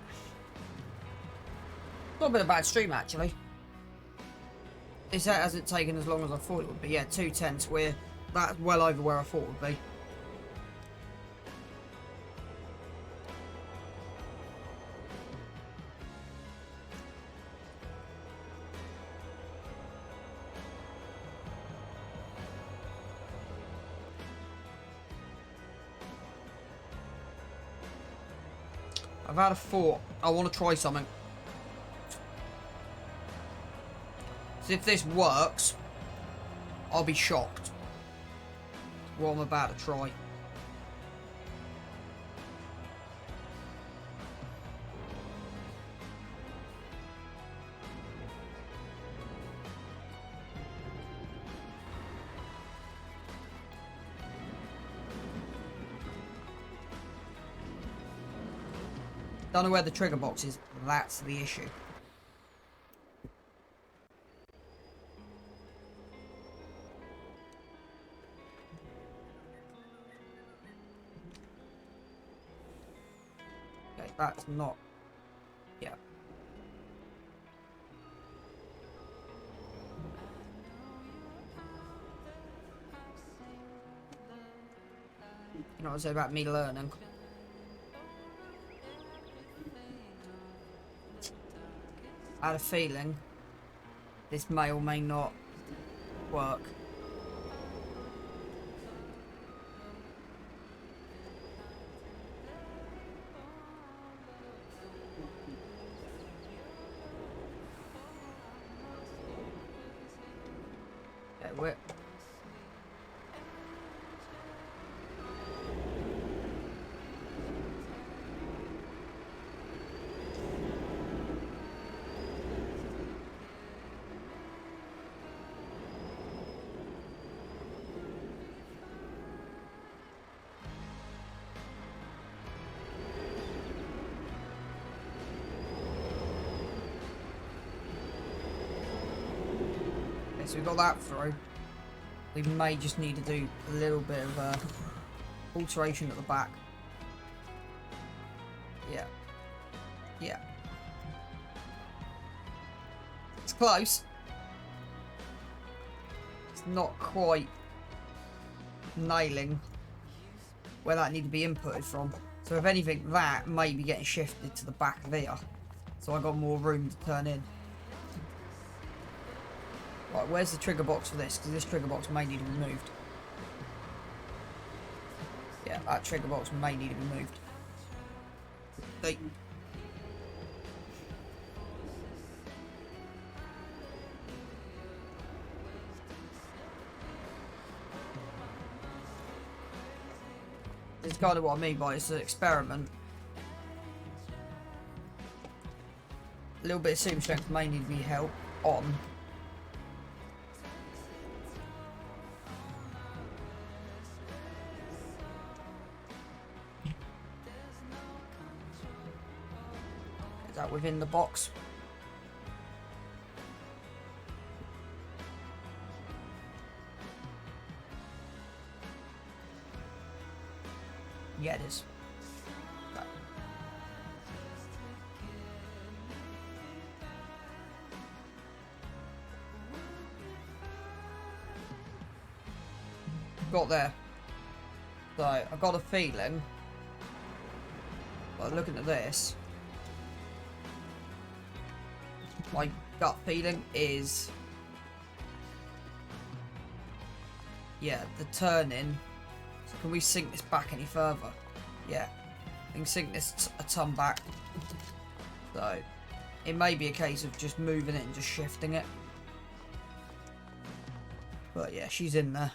Not been a bad stream actually. This hasn't taken as long as I thought it would be. Yeah, 2/10. That's well over where I thought it would be. I've had a thought. I want to try something. So if this works, I'll be shocked. What I'm about to try. Don't know where the trigger box is. That's the issue. That's not... Yeah. You know what I say about me learning? I had a feeling this may or may not work. Okay, we're... Okay, so we got that through. We may just need to do a little bit of alteration at the back. Yeah. Yeah. It's close. It's not quite nailing where that need to be inputted from. So if anything, that may be getting shifted to the back of here. So I got more room to turn in. Right, where's the trigger box for this? Because this trigger box may need to be moved. Yeah, that trigger box may need to be moved. Hey. This is kind of what I mean by it's an experiment. A little bit of super strength may need to be held on. Is that within the box? Yeah, it is. No. Got there. So, I got a feeling, by looking at this, my gut feeling is, yeah, the turning. So can we sink this back any further? Yeah, we can sink this a ton back. So it may be a case of just moving it and just shifting it. But yeah, she's in there.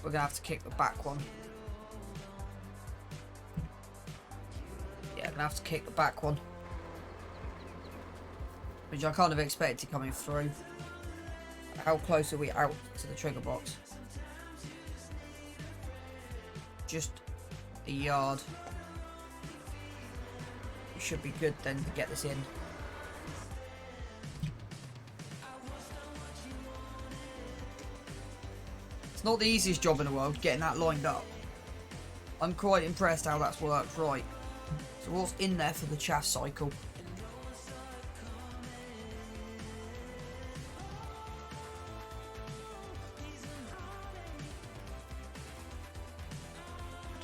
We're gonna have to kick the back one. Yeah, gonna have to kick the back one. Which I kind of expected coming through. How close are we out to the trigger box? Just a yard. We should be good then to get this in. It's not the easiest job in the world getting that lined up. I'm quite impressed how that's worked right. So what's in there for the chaff cycle?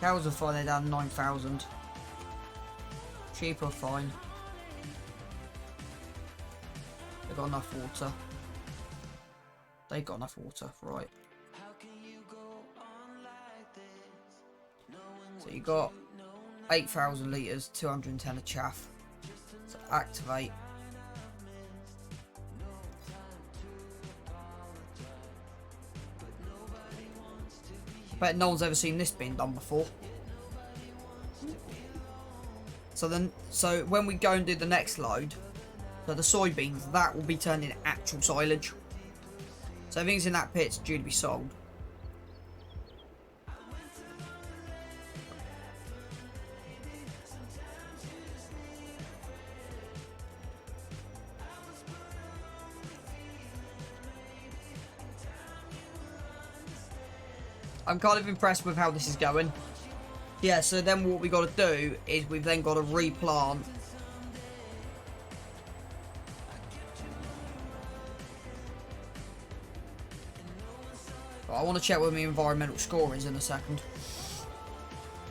Cows are fine, they're down 9,000. Sheep are fine. They've got enough water. They've got enough water, right. So you got 8,000 litres, 210 of chaff. So activate. I bet no one's ever seen this being done before. So when we go and do the next load, so the soybeans, that will be turned into actual silage. So everything's in that pit's due to be sold. I'm kind of impressed with how this is going. Yeah, so then what we got to do is we've then got to replant. I want to check what my environmental score is in a second.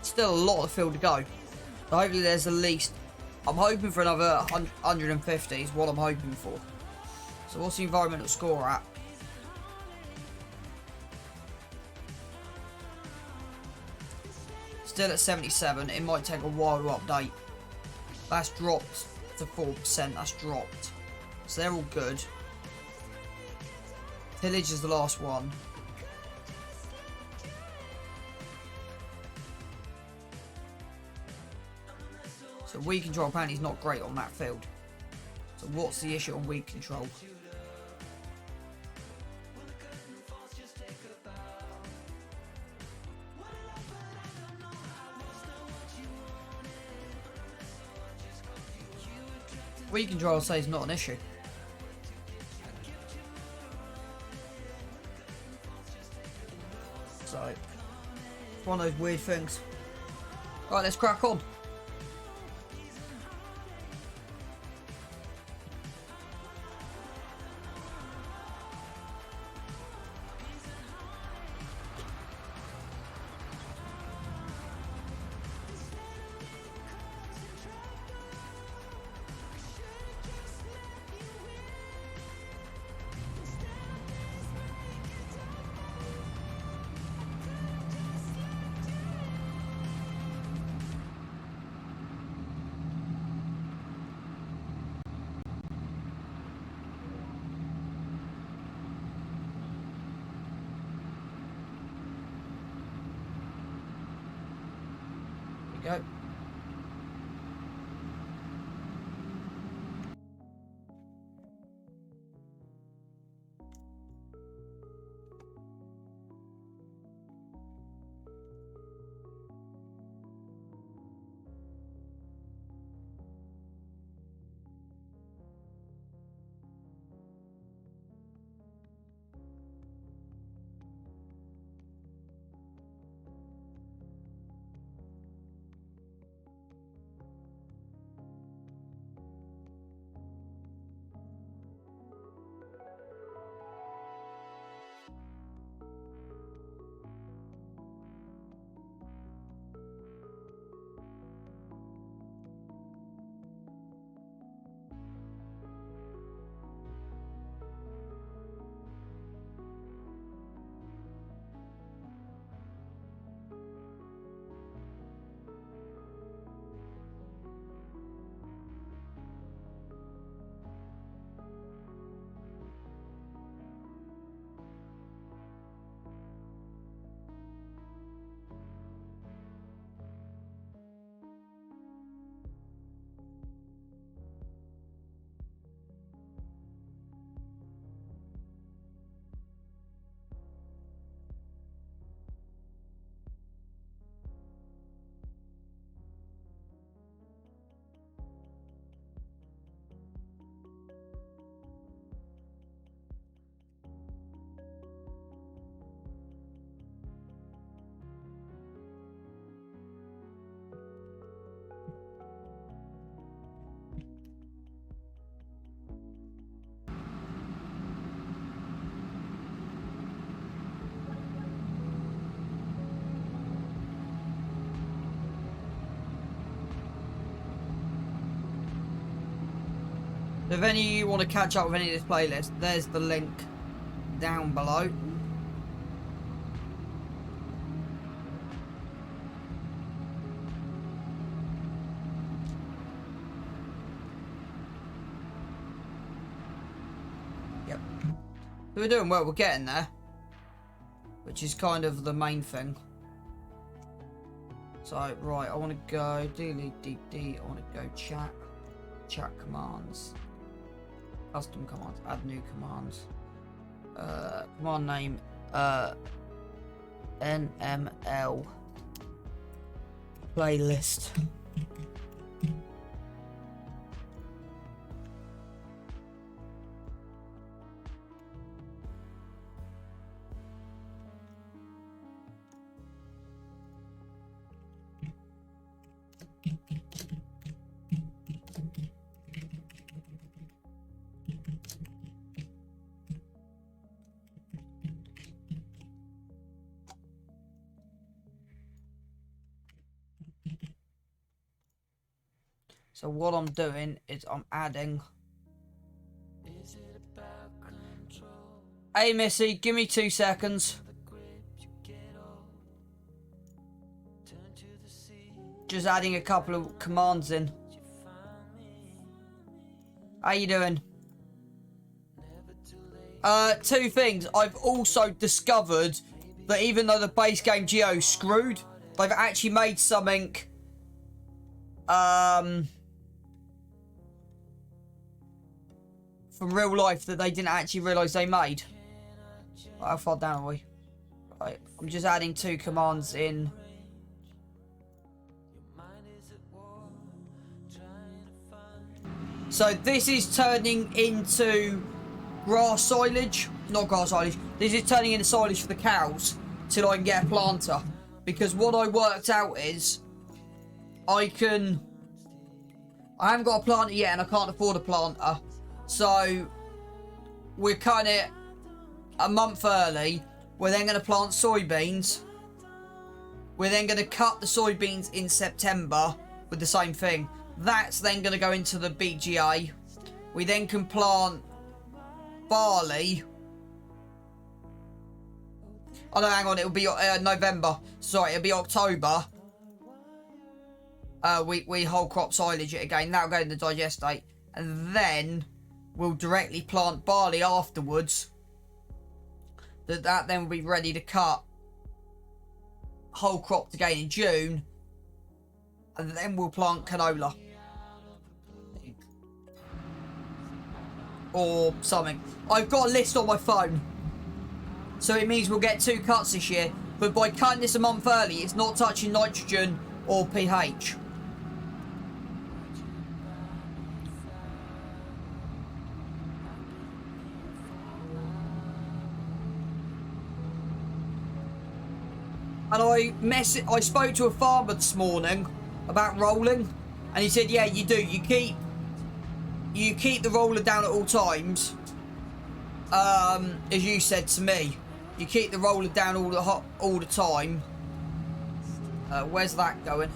Still a lot of field to go. So hopefully there's at least... I'm hoping for another 150 is what I'm hoping for. So what's the environmental score at? Still at 77. It might take a while to update. That's dropped to 4%. That's dropped. So they're all good. Pillage is the last one. So weed control apparently is not great on that field. So what's the issue on weed control? Weed control, I'll say, is not an issue. So, it's one of those weird things. Right, let's crack on. Go. If any of you want to catch up with any of this playlist, there's the link down below. Yep. So we're doing well, we're getting there. Which is kind of the main thing. So, right, I want to go D, I want to go chat commands, custom commands, add new commands, command name, NML playlist. So what I'm doing is I'm adding. Hey Missy, give me 2 seconds. Just adding a couple of commands in. How you doing? 2 things. I've also discovered that even though the base game Geo's screwed, they've actually made something from real life that they didn't actually realise they made. Right, how far down are we? Right, I'm just adding 2 commands in. So this is turning into grass silage. Not grass silage. This is turning into silage for the cows till I can get a planter. Because what I worked out is I haven't got a planter yet and I can't afford a planter. So we're kind of a month early. We're then going to plant soybeans. We're then going to cut the soybeans in September with the same thing. That's then going to go into the BGA. We then can plant barley. Oh no, hang on, it'll be November. Sorry, it'll be October. We whole crop silage it again. That'll go in the digestate. And then we'll directly plant barley afterwards. That then will be ready to cut whole cropped again in June. And then we'll plant canola. Or something. I've got a list on my phone. So it means we'll get 2 cuts this year. But by cutting this a month early, it's not touching nitrogen or pH. And I spoke to a farmer this morning about rolling, and he said, yeah, you do. You keep the roller down at all times. As you said to me, you keep the roller down all the time. Where's that going?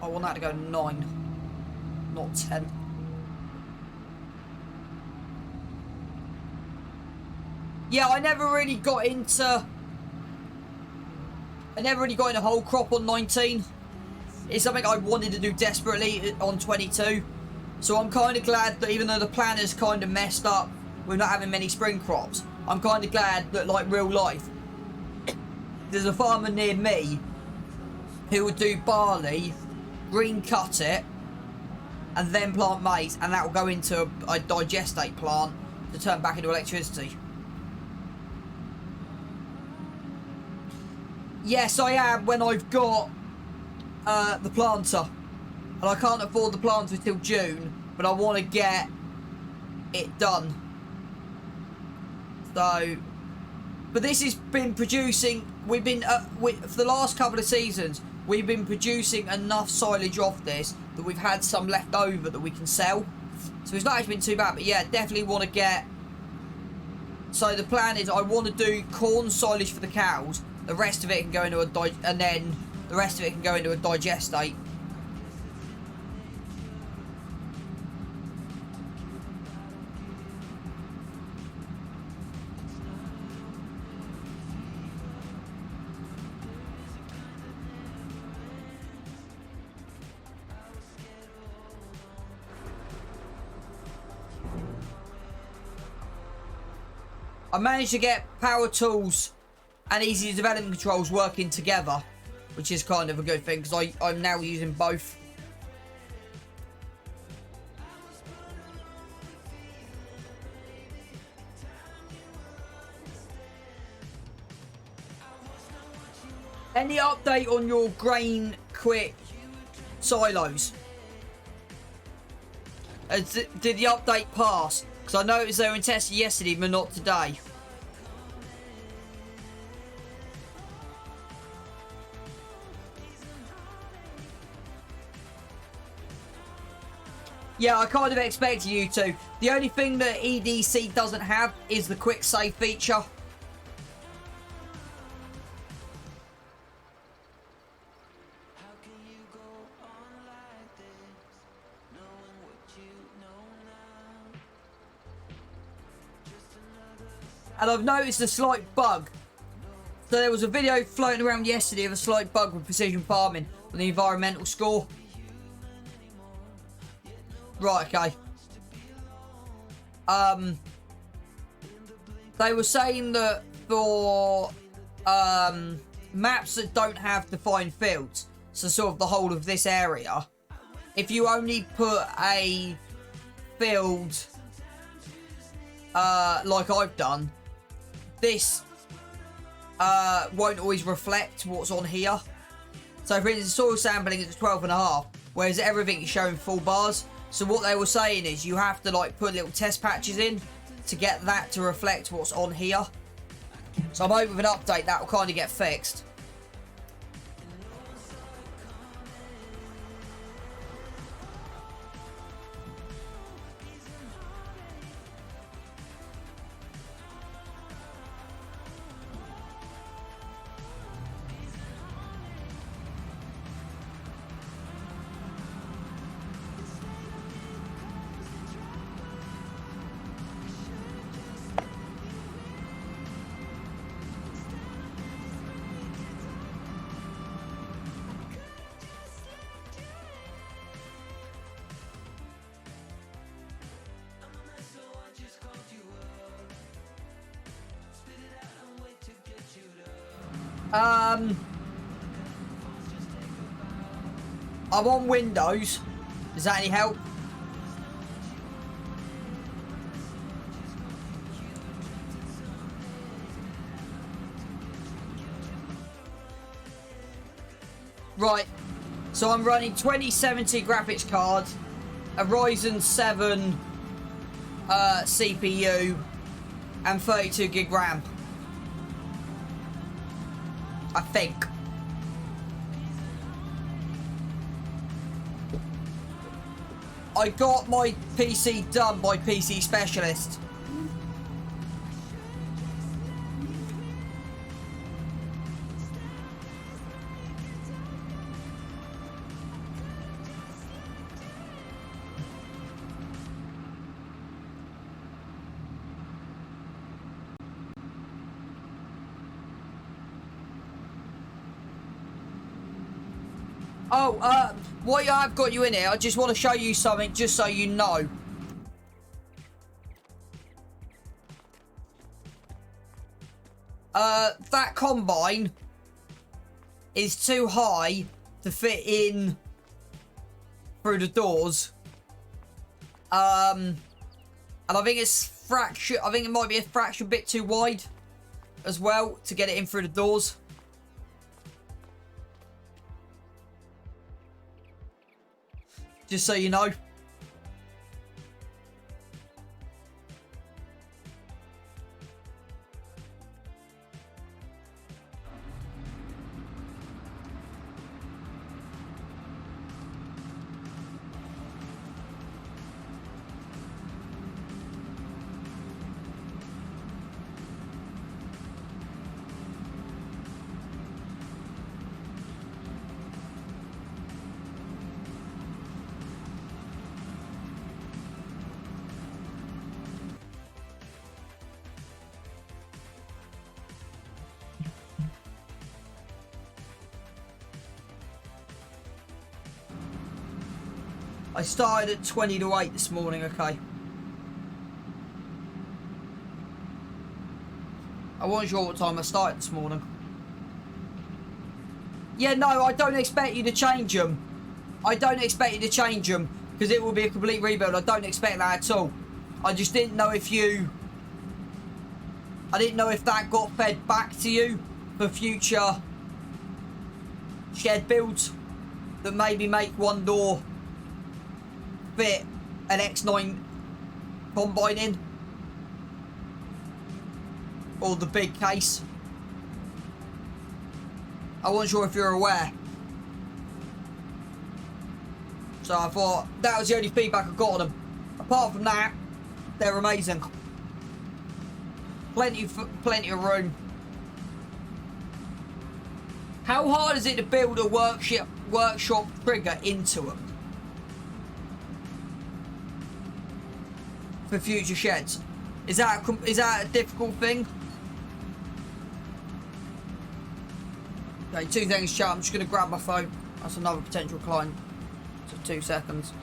I want that to go 9, not 10. Yeah, I never really got into whole crop on 19. It's something I wanted to do desperately on 22. So I'm kind of glad that even though the planner's kind of messed up with not having many spring crops, I'm kind of glad that, like real life, there's a farmer near me who would do barley, green cut it, and then plant maize, and that will go into a digestate plant to turn back into electricity. Yes, I am when I've got the planter. And I can't afford the planter till June, but I want to get it done. So, but this has been producing, we've been, for the last couple of seasons, we've been producing enough silage off this that we've had some left over that we can sell. So it's not actually been too bad, but yeah, definitely want to get, so the plan is I want to do corn silage for the cows. The rest of it can go into and then the rest of it can go into a digestate. I managed to get power tools and easy development controls working together. which is kind of a good thing because I'm now using both. Any update on your grain quick silos? Did the update pass? Because I noticed they were in testing yesterday, but not today. Yeah, I kind of expected you to. The only thing that EDC doesn't have is the quick save feature. And I've noticed a slight bug. So there was a video floating around yesterday of a slight bug with precision farming on the environmental score. Right, okay. They were saying that for maps that don't have defined fields, so sort of the whole of this area, if you only put a field like I've done, this won't always reflect what's on here. So for instance, soil sampling is 12.5, whereas everything is showing full bars. So what they were saying is you have to like put little test patches in to get that to reflect what's on here. So I'm hoping with an update that will kind of get fixed. I'm on Windows. Does that any help? Right. So I'm running 2070 graphics card, a Ryzen 7 CPU, and 32 gig RAM. I think. I got my PC done by PC Specialist. Oh, while I've got you in here, I just want to show you something just so you know. That combine is too high to fit in through the doors. And I think it's fraction. I think it might be a fraction bit too wide as well to get it in through the doors. Just so you know. I started at 20 to 8 this morning, okay. I wasn't sure what time I started this morning. Yeah, no, I don't expect you to change them. I don't expect you to change them because it will be a complete rebuild. I don't expect that at all. I just didn't know if you... I didn't know if that got fed back to you for future shed builds that maybe make one door fit an X9 combine in. Or the big case. I wasn't sure if you're aware. So I thought that was the only feedback I got on them. Apart from that, they're amazing. Plenty of room. How hard is it to build a workshop trigger into them? For future sheds? Is that a difficult thing? Okay, 2 things, chat. I'm just going to grab my phone. That's another potential client. So 2 seconds.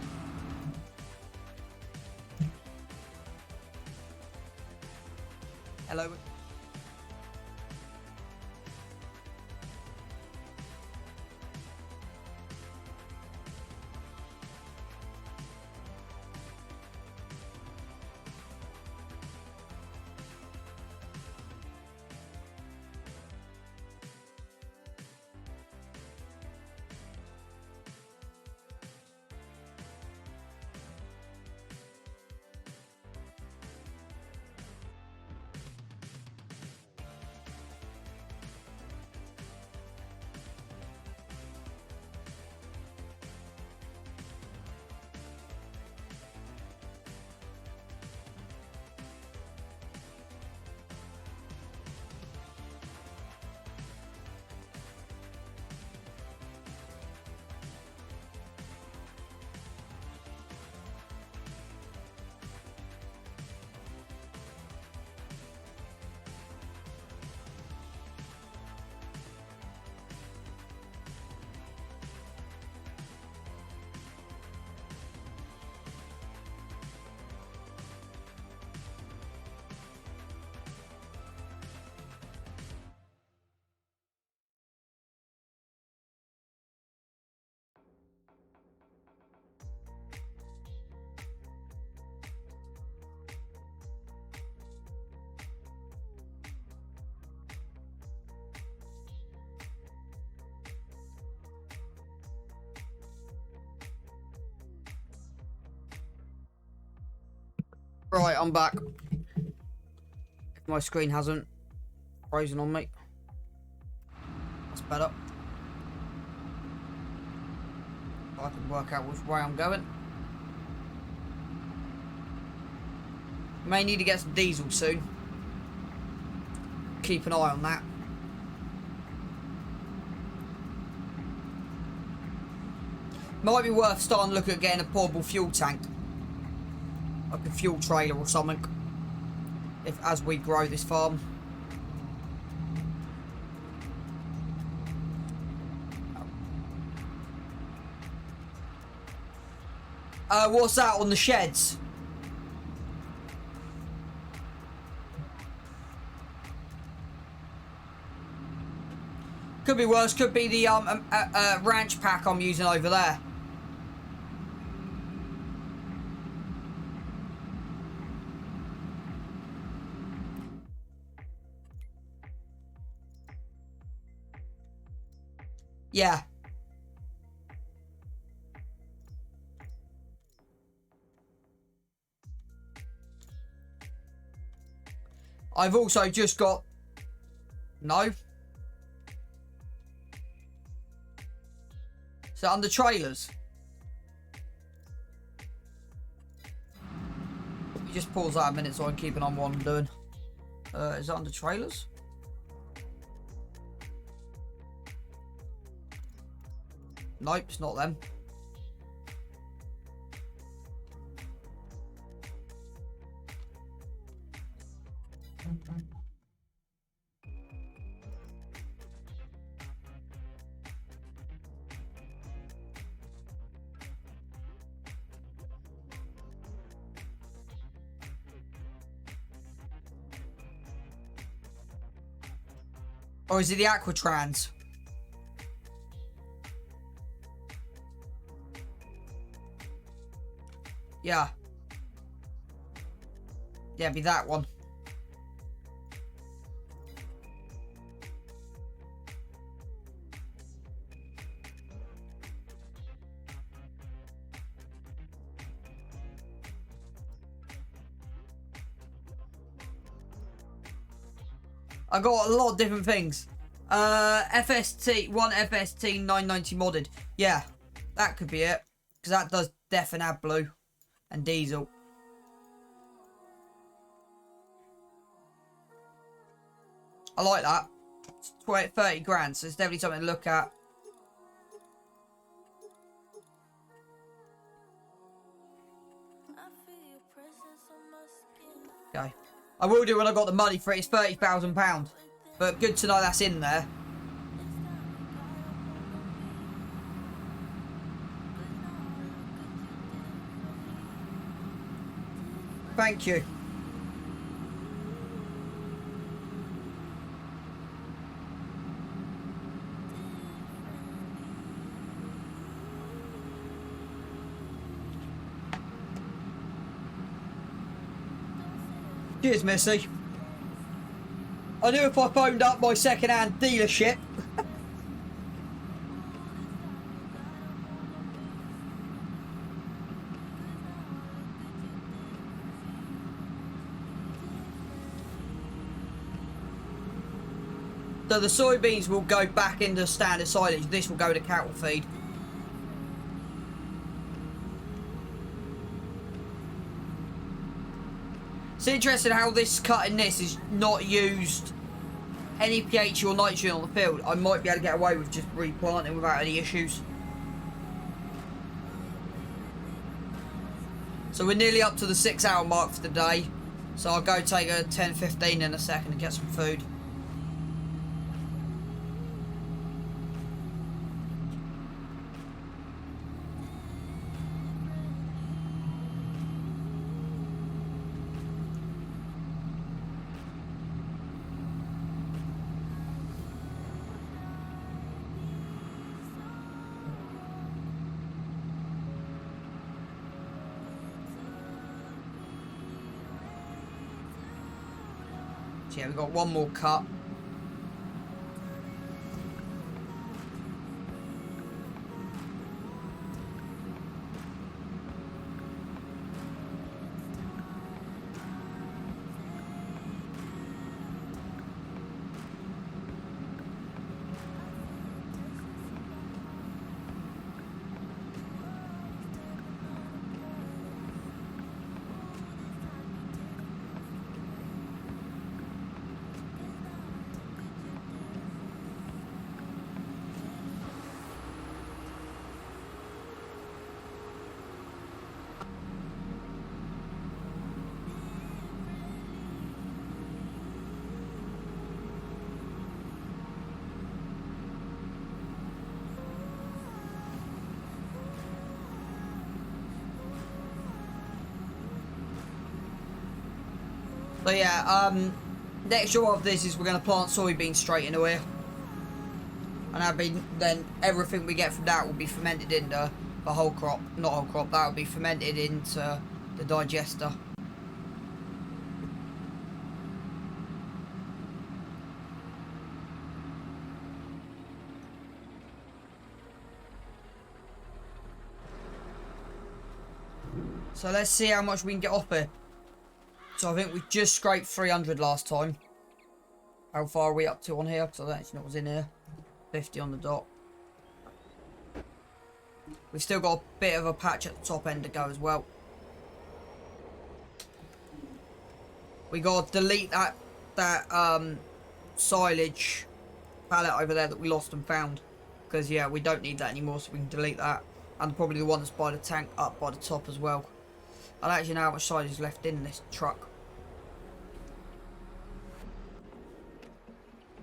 Hello. Right, I'm back. If my screen hasn't frozen on me. That's better. I can work out which way I'm going. May need to get some diesel soon. Keep an eye on that. Might be worth starting to look at getting a portable fuel tank. Like a fuel trailer or something. As we grow this farm. What's that on the sheds? Could be worse. Could be the ranch pack I'm using over there. Yeah. I've also just got... No. Is that under trailers? You just pause that a minute so I'm keeping on what I'm doing. Is that under trailers? Nope, it's not them. Or is it the Aquatrans? Yeah. Yeah, be that one. I got a lot of different things. FST, 990 modded. Yeah, that could be it. Because that does Def and AdBlue and Diesel. I like that. It's 30 grand, so it's definitely something to look at. Okay. I will do when I got the money for it. It's £30,000. But good to know that's in there. Thank you. Cheers, Missy. I knew if I phoned up my second-hand dealership. So the soybeans will go back into standard silage. This will go to cattle feed. It's interesting how this cutting this is not used any pH or nitrogen on the field. I might be able to get away with just replanting without any issues. So we're nearly up to the 6-hour mark for the day. So I'll go take a 10-15 in a second and get some food. So yeah, we've got one more cut. So yeah, next job of this is we're going to plant soybeans straight into here. And that'll be, then everything we get from that will be fermented into the whole crop. Not whole crop, that will be fermented into the digester. So let's see how much we can get off here. So I think we just scraped 300 last time. How far are we up to on here? Because I don't actually know what's in here. 50 on the dot. We've still got a bit of a patch at the top end to go as well. We got to delete that silage pallet over there that we lost and found. Because yeah, we don't need that anymore, so we can delete that. And probably the one that's by the tank up by the top as well. I don't actually know how much silage is left in this truck.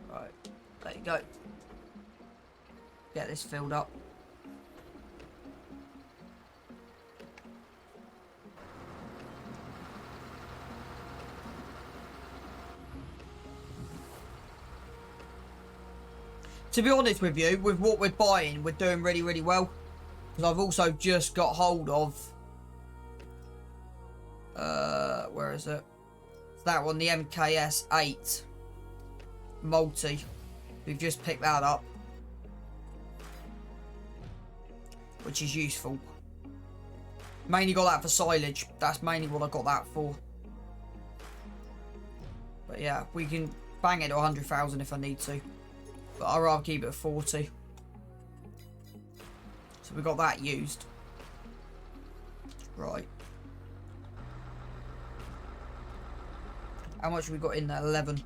Right, there you go. Get this filled up. To be honest with you, with what we're buying, we're doing really, really well. Because I've also just got hold of Where is it? It's that one, the MKS 8 multi. We've just picked that up, which is useful. Mainly got that for silage. That's mainly what I got that for. But yeah, we can bang it to 100,000 if I need to. But I'd rather keep it at 40. So we got that used. Right. How much have we got in there? 11.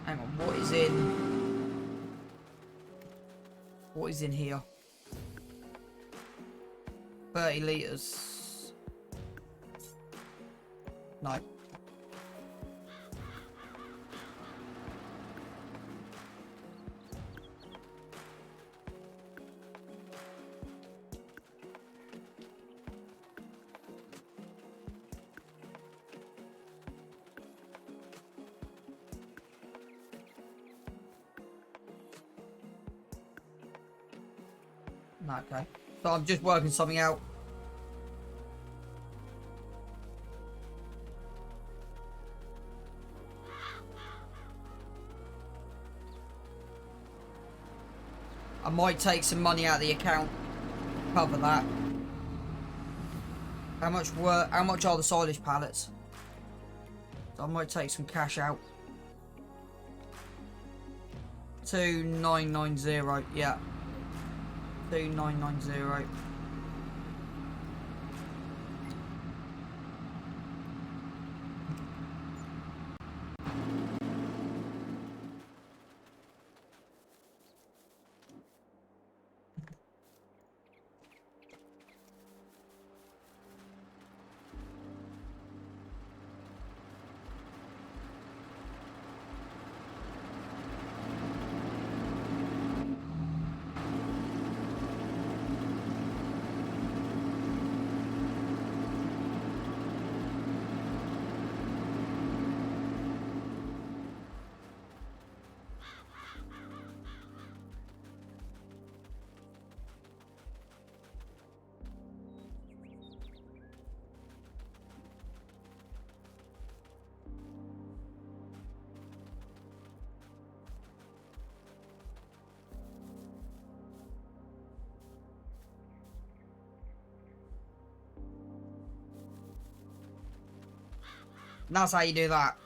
Hang on, what is in? What is in here? 30 litres. No. No, okay. So I'm just working something out. I might take some money out of the account, cover that. How much are the silage pallets? So I might take some cash out. 2990, yeah. 2990. That's how you do that.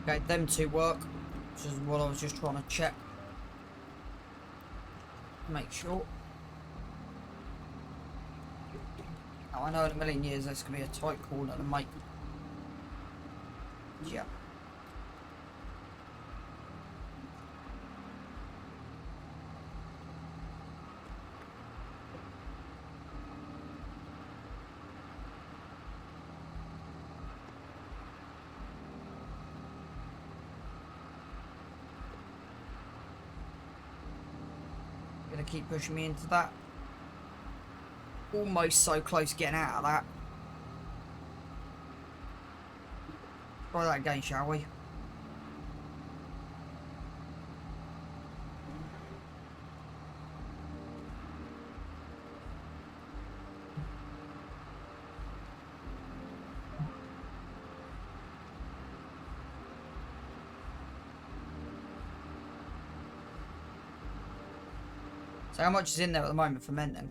Okay, them two work, which is what I was just trying to check. Make sure. Now I know in a million years that's going to be a tight corner to make. Yeah. Gonna keep pushing me into that. Almost so close to getting out of that. Try that again, shall we? So how much is in there at the moment for men then?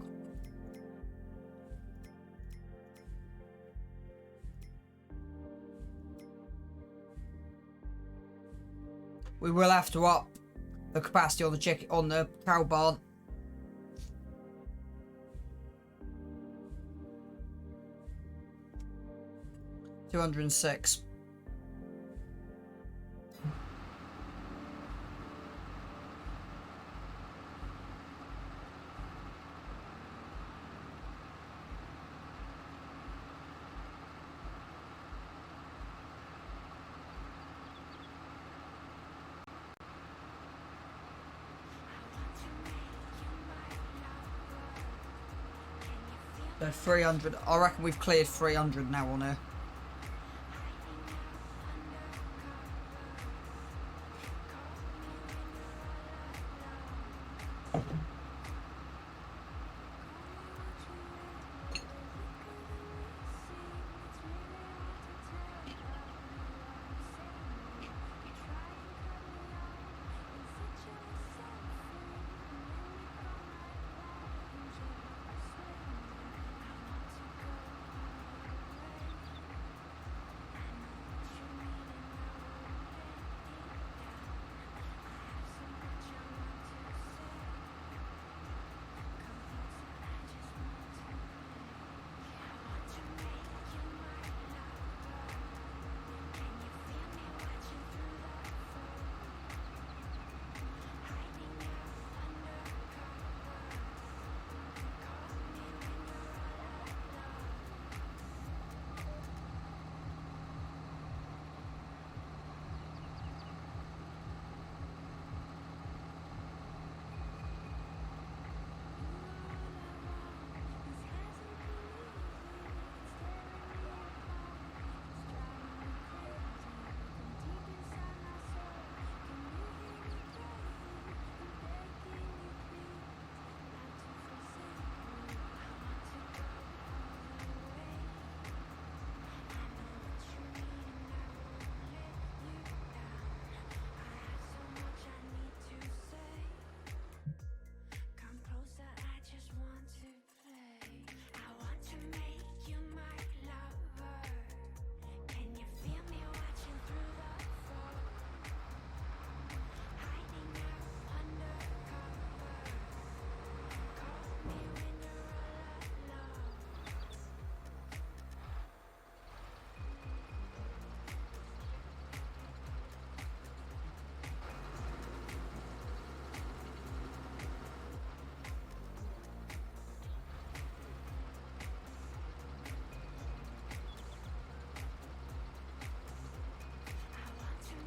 We will have to up the capacity on the cow barn. $206. So 300. I reckon we've cleared 300 now on here.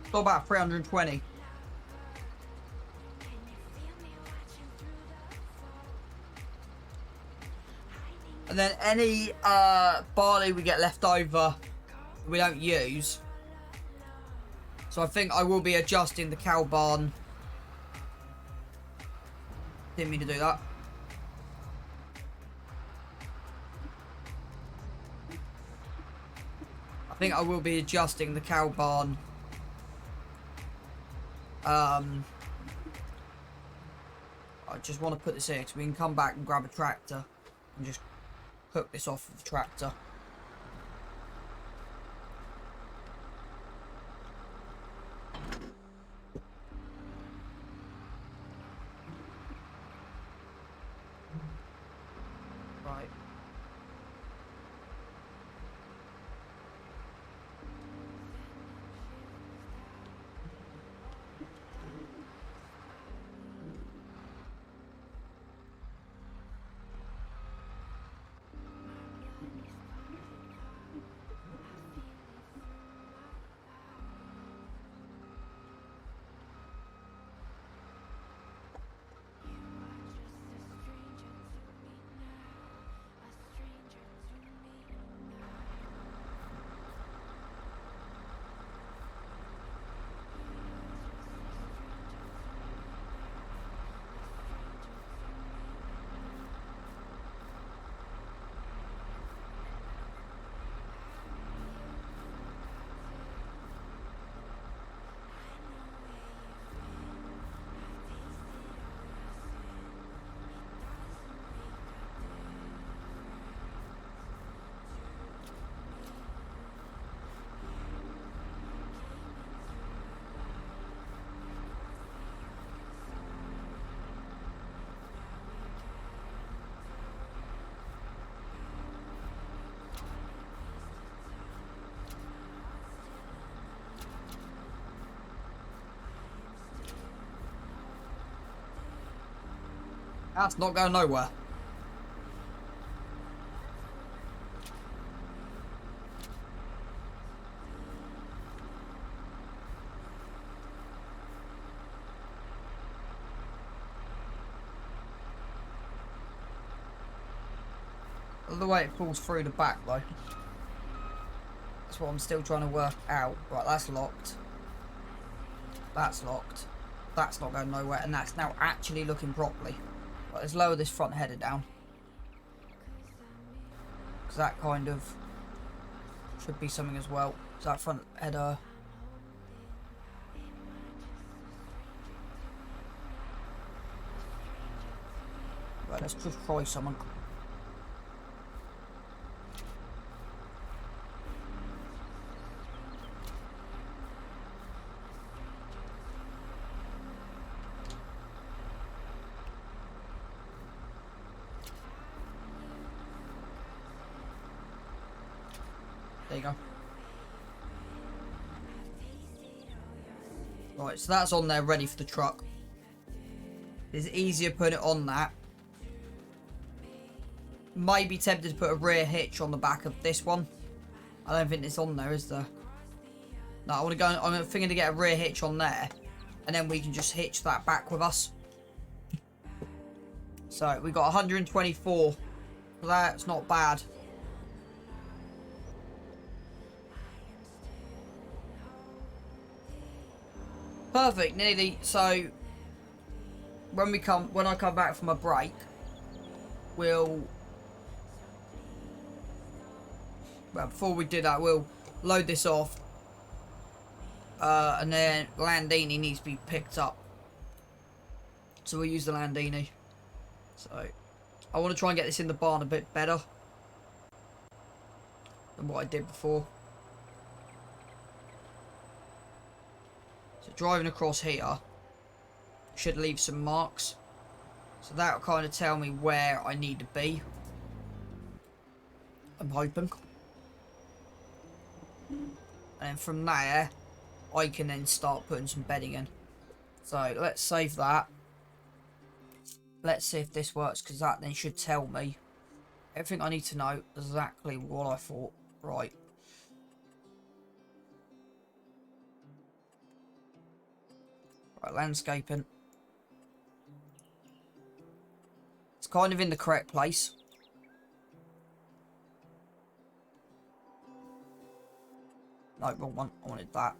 So about 320. And then any barley we get left over we don't use. So I think I will be adjusting the cow barn. Didn't mean to do that. I think I will be adjusting the cow barn. I just want to put this here so we can come back and grab a tractor and just hook this off of the tractor. Right. That's not going nowhere. The way it pulls through the back though. That's what I'm still trying to work out. Right, that's locked. That's locked. That's not going nowhere, and that's now actually looking properly. Right, let's lower this front header down. Because that kind of should be something as well. So that front header. Right, let's just try something. There you go. Right, so that's on there ready for the truck. It's easier putting it on that. Maybe tempted to put a rear hitch on the back of this one. I don't think it's on there, is there? No, I want to go. I'm thinking to get a rear hitch on there, and then we can just hitch that back with us. So we got 124. That's not bad. Perfect, nearly. So when I come back from a break, well, before we do that, we'll load this off, and then Landini needs to be picked up. So we'll use the Landini. So I want to try and get this in the barn a bit better than what I did before. So driving across here should leave some marks. So that'll kind of tell me where I need to be. I'm hoping. And from there, I can then start putting some bedding in. So let's save that. Let's see if this works, because that then should tell me everything I need to know, exactly what I thought. Right. Right, landscaping. It's kind of in the correct place. No, wrong one. I wanted that.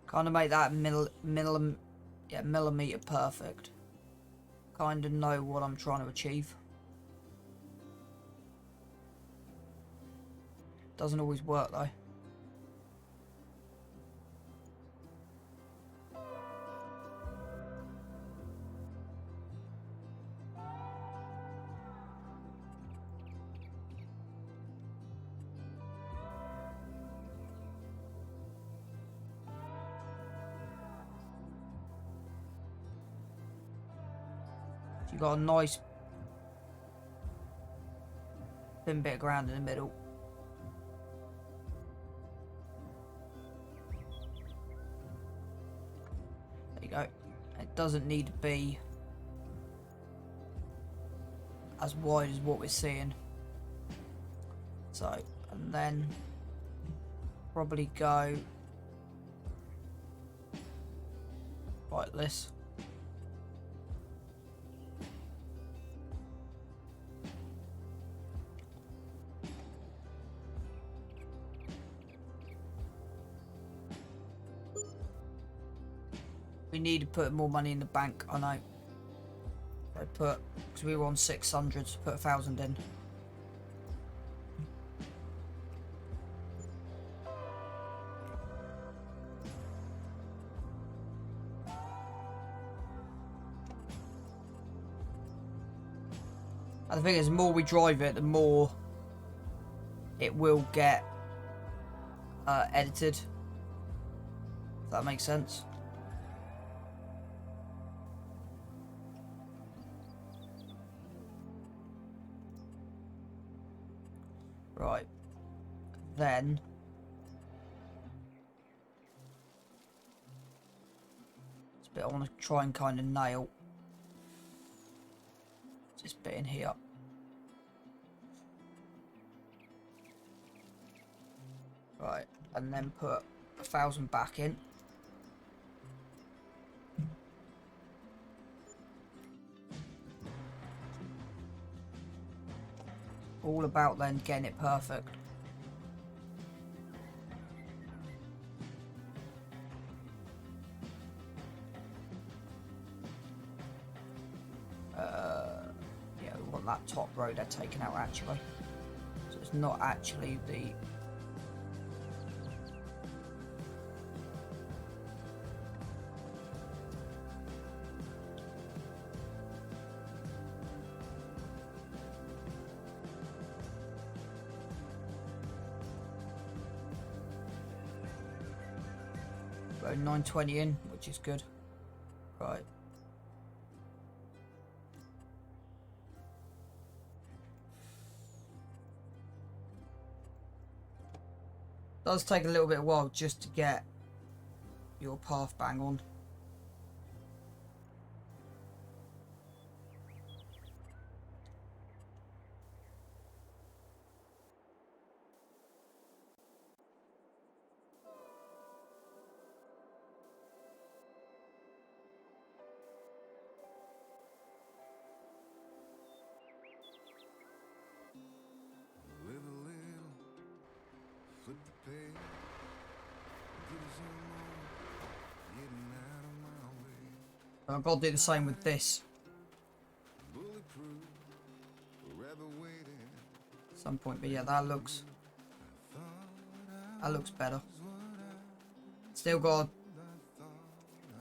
Kind of make that millimeter perfect. Kind of know what I'm trying to achieve. Doesn't always work though. You got a nice thin bit of ground in the middle. There you go. It doesn't need to be as wide as what we're seeing. So, and then probably go like this. We need to put more money in the bank, I know. I put, because we were on 600, so put 1,000 in. And the thing is, the more we drive it, the more it will get edited. If that makes sense. Right. Then... this bit I want to try and kind of nail. This bit in here. Right. And then put 1,000 back in. All about then getting it perfect. Yeah, we want that top row there taken out actually. So it's not actually the... About 920 in, which is good. Right. Does take a little bit of while just to get your path bang on. Live a little, flip the page, give us some more, getting out of my way. I've got to do the same with this. Bulletproof, forever waiting. At some point, but yeah, that looks better. Still got to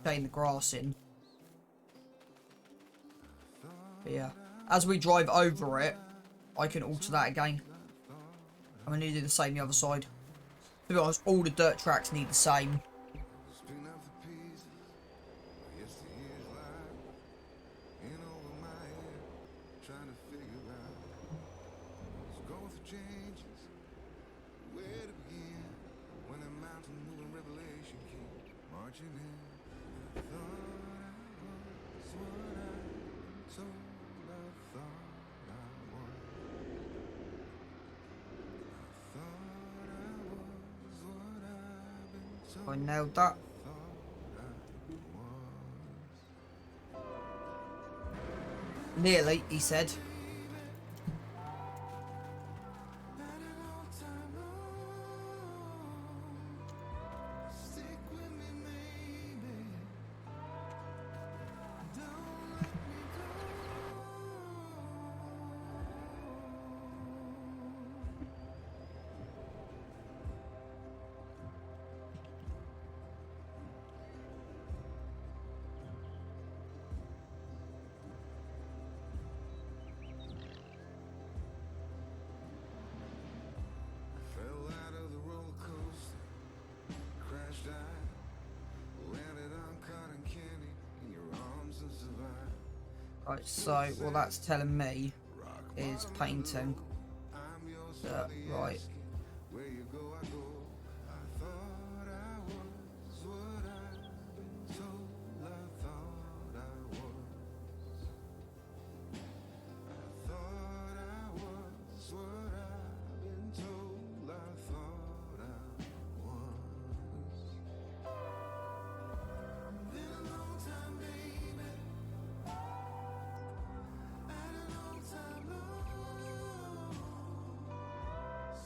paint the grass in. But yeah, as we drive over it, I can alter that again. I'm gonna do the same the other side. To be honest, all the dirt tracks need the same. Spin up the pieces, yesteryear's life, in over my head, trying to figure out. What's going through changes, where to begin, when a mountain moving revelation came marching in. I thought I was what I've been told I thought I was. I thought I was what I've been told I nailed that. Nearly, he said. Fell out of the roller coaster, crashed out, landed on cotton candy in your arms and survived. Right, so what that's telling me is painting. I'm yours for Right. the asking. Where you go, I go. I thought I was what I've been told. I thought I was. I thought I was what I've been told. I thought I was. Been a long time, baby. Had a long time long.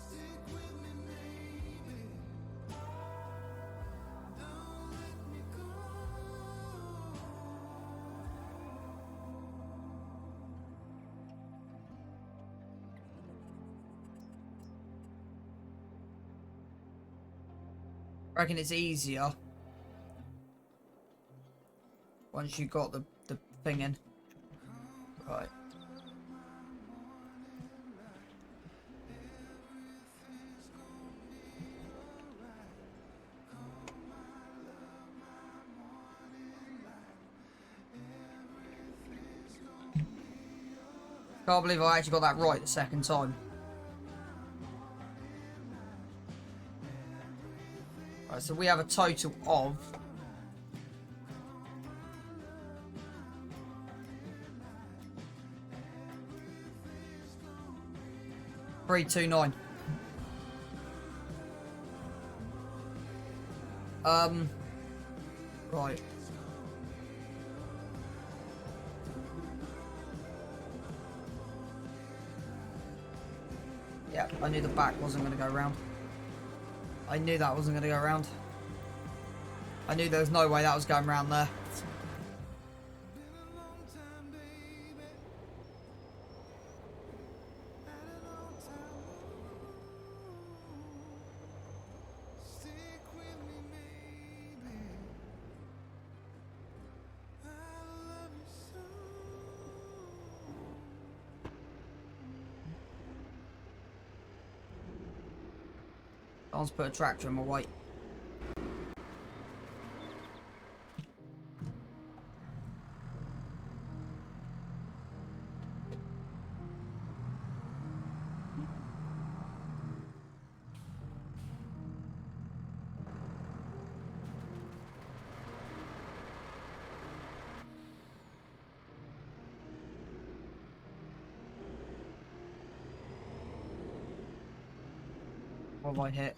Stick with me, maybe. Don't let me go. I reckon it's easier once you got the thing in. Right. Can't believe I actually got that right the second time. Right, so we have a total of 329. Right. Yeah, I knew the back wasn't going to go round. I knew that wasn't going to go round. I knew there was no way that was going round there. Someone's put a tractor in my way. What have I hit?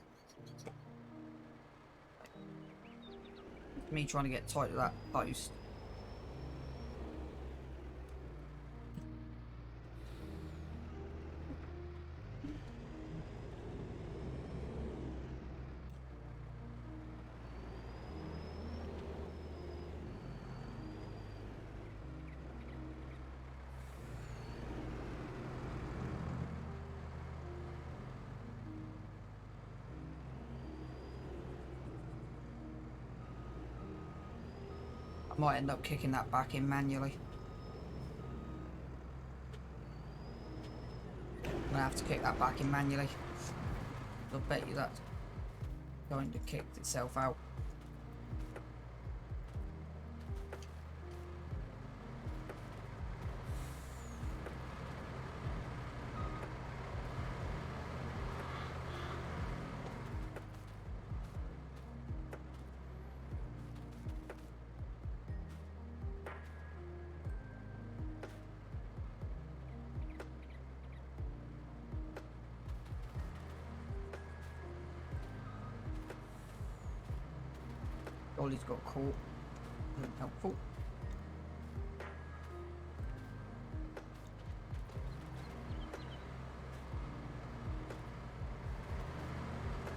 Me trying to get tight to that post. I might end up kicking that back in manually. I'm gonna have to kick that back in manually. I'll bet you that's going to kick itself out. Dolly's got caught. Isn't helpful.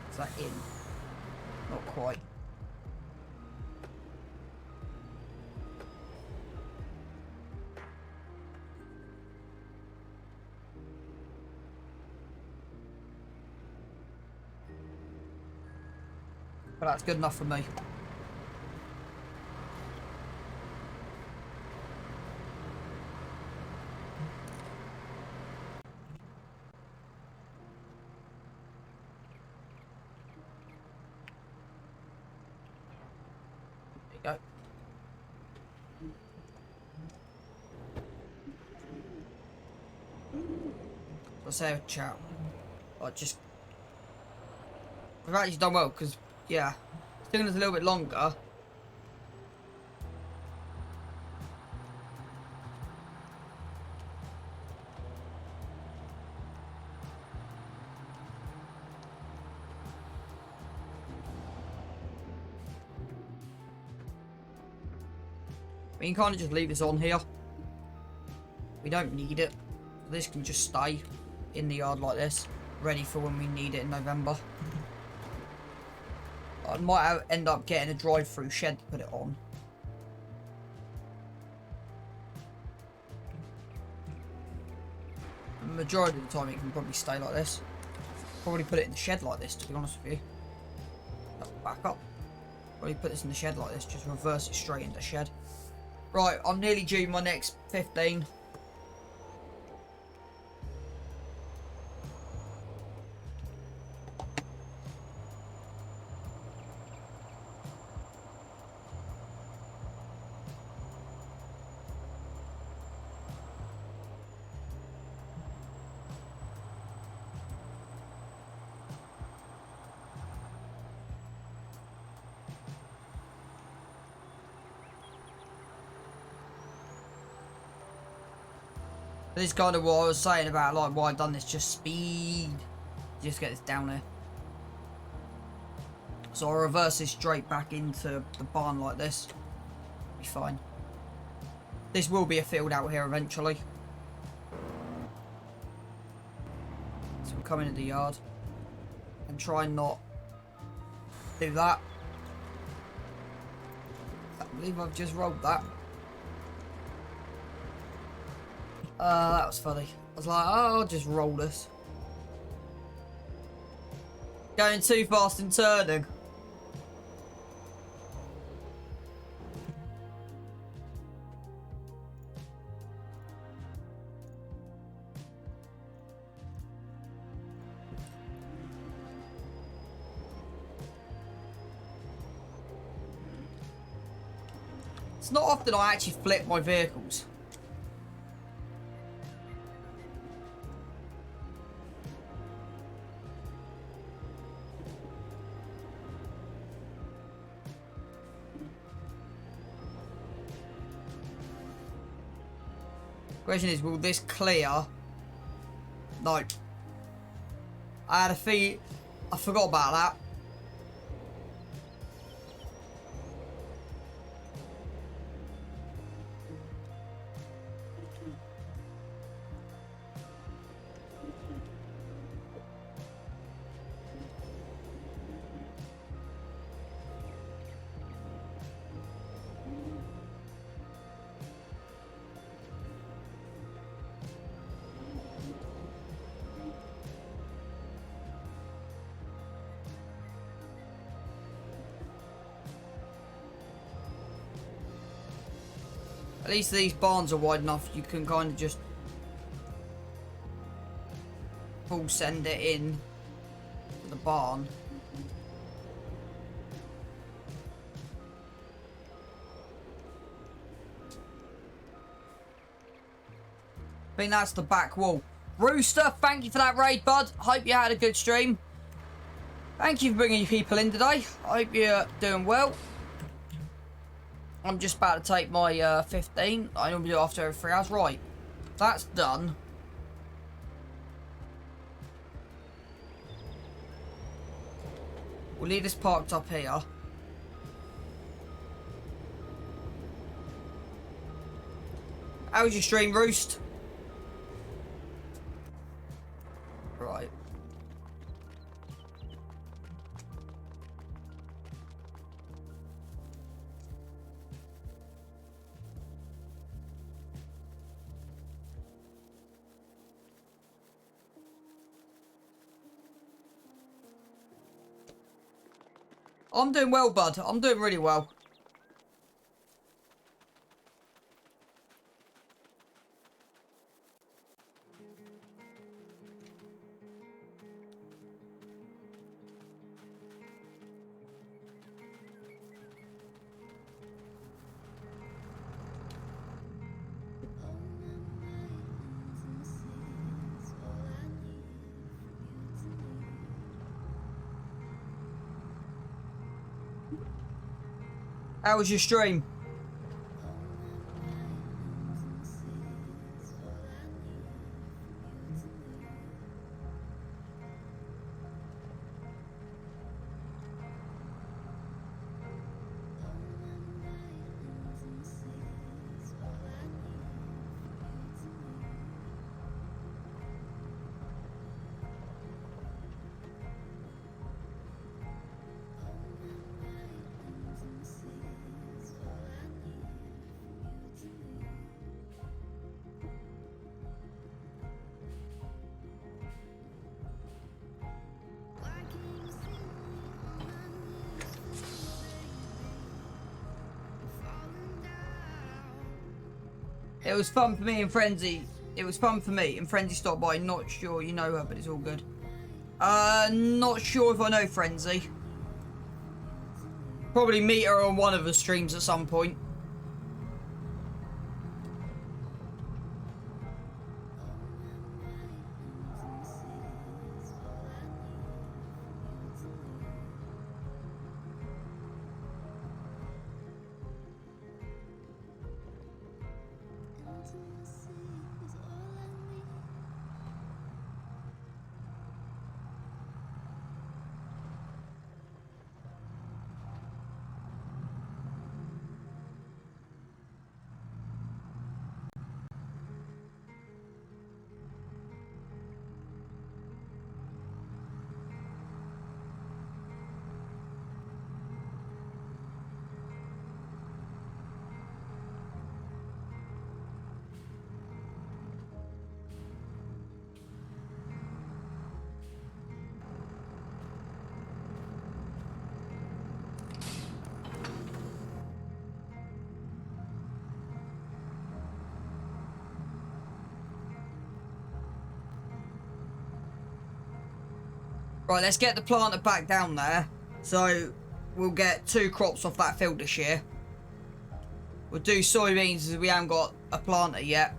Is that in? Not quite. But that's good enough for me. Go. Let's have a chat. We've actually done well because, yeah, it's taken us a little bit longer. We can kind of just leave this on here. We don't need it. This can just stay in the yard like this, ready for when we need it in November. I might end up getting a drive-through shed to put it on. The majority of the time it can probably stay like this. Probably put it in the shed like this, to be honest with you. Back up. Probably put this in the shed like this, just reverse it straight into the shed. Right, I'm nearly due my next 15. This is kind of what I was saying about like why I've done this, just speed. Just get this down here. So I'll reverse this straight back into the barn like this. Be fine. This will be a field out here eventually. So we'll come into the yard and try and not do that. I believe I've just rolled that. That was funny. I was like, oh, I'll just roll this. Going too fast and turning. It's not often I actually flip my vehicles. Question is, will this clear? No. I had a fee. I forgot about that. At least these barns are wide enough you can kind of just full send it in to the barn. I think that's the back wall. Rooster, thank you for that raid, bud. Hope you had a good stream. Thank you for bringing your people in today. I hope you're doing well. I'm just about to take my 15. I normally do it after every 3 hours. Right, that's done. We'll leave this parked up here. How was your stream, Roost? Right. I'm doing well, bud. I'm doing really well. How was your stream? It was fun for me and Frenzy. It was fun for me and Frenzy stopped by. Not sure you know her, but it's all good. Not sure if I know Frenzy. Probably meet her on one of the streams at some point. Right, let's get the planter back down there. So we'll get 2 crops off that field this year. We'll do soybeans as we haven't got a planter yet.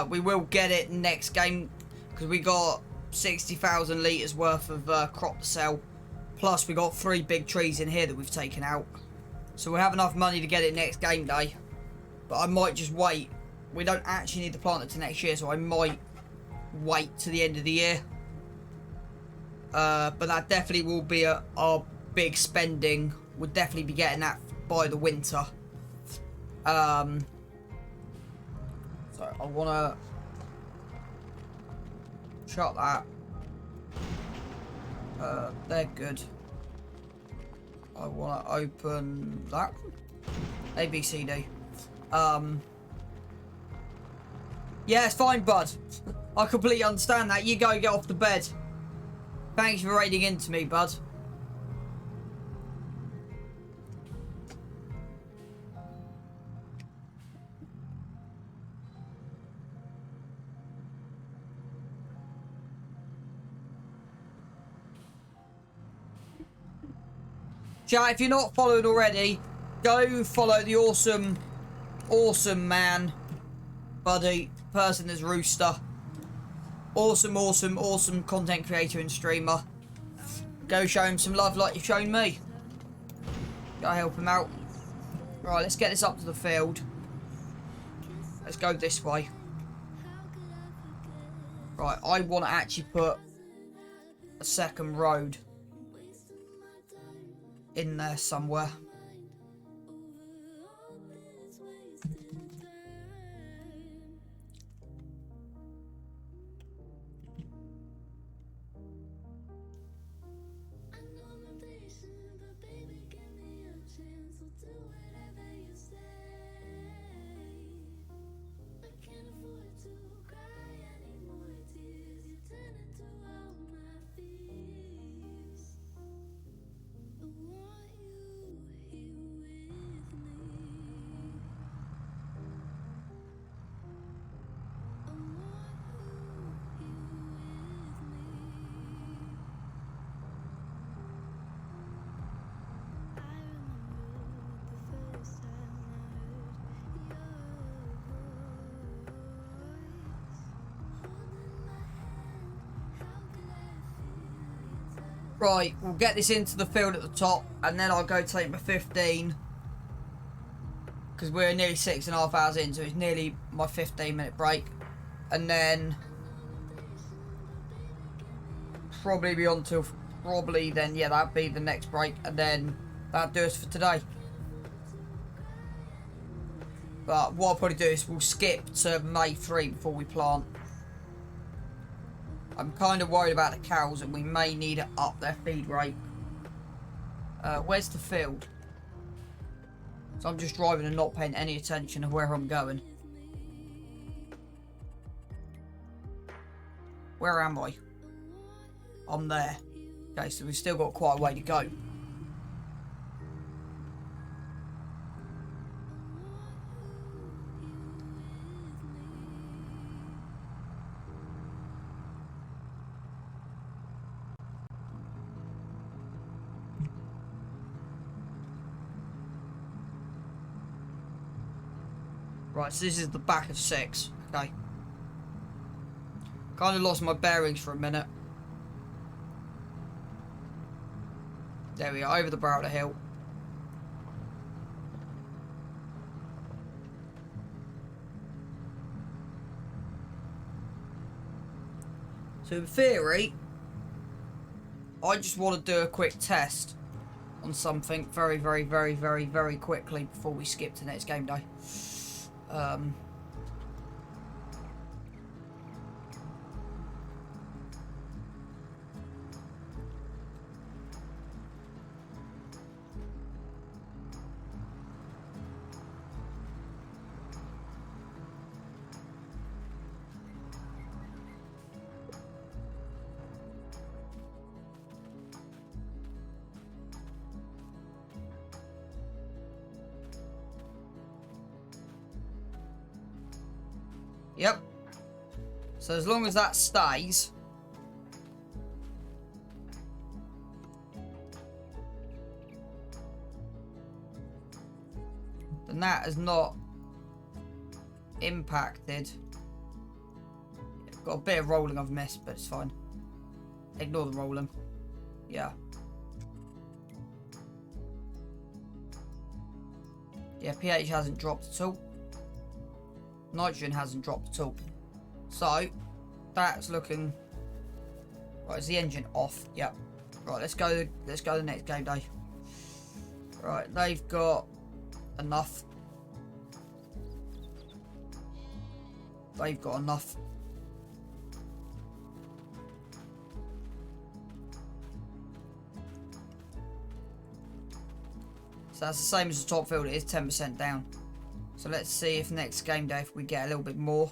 We will get it next game because we got 60,000 litres worth of crop to sell. Plus we got 3 big trees in here that we've taken out. So we'll have enough money to get it next game day. But I might just wait. We don't actually need the planter to next year, so I might wait to the end of the year. But that definitely will be our big spending. We'll definitely be getting that by the winter. So I want to shut that. They're good. I want to open that. A, B, C, D. Yeah, it's fine, bud. I completely understand that. You go get off the bed. Thanks for raiding into me, bud. Chat, if you're not followed already, go follow the awesome man, buddy, person as Rooster. Awesome content creator and streamer. Go show him some love like you've shown me. Go help him out. Right, let's get this up to the field. Let's go this way. Right, I want to actually put a second road in there somewhere. Right, we'll get this into the field at the top, and then I'll go take my 15. Because we're nearly 6.5 hours in, so it's nearly my 15-minute break. And then probably be on till then, yeah, that'd be the next break, and then that'll do us for today. But what I'll probably do is we'll skip to May 3 before we plant. I'm kind of worried about the cows and we may need to up their feed rate. Where's the field? So I'm just driving and not paying any attention to where I'm going. Where am I? I'm there. Okay, so we've still got quite a way to go. Right, so this is the back of 6. Okay. Kind of lost my bearings for a minute. There we are, over the brow of the hill. So in theory, I just want to do a quick test on something very quickly before we skip to next game day. Yep. So as long as that stays, And that has not impacted. Got a bit of rolling I've missed, but it's fine. Ignore the rolling. Yeah. Yeah, pH hasn't dropped at all. Nitrogen hasn't dropped at all. So, that's looking... Right, is the engine off? Yep. Right, let's go the next game day. Right, they've got enough. They've got enough. So that's the same as the top field, it is 10% down. So let's see if next game day if we get a little bit more.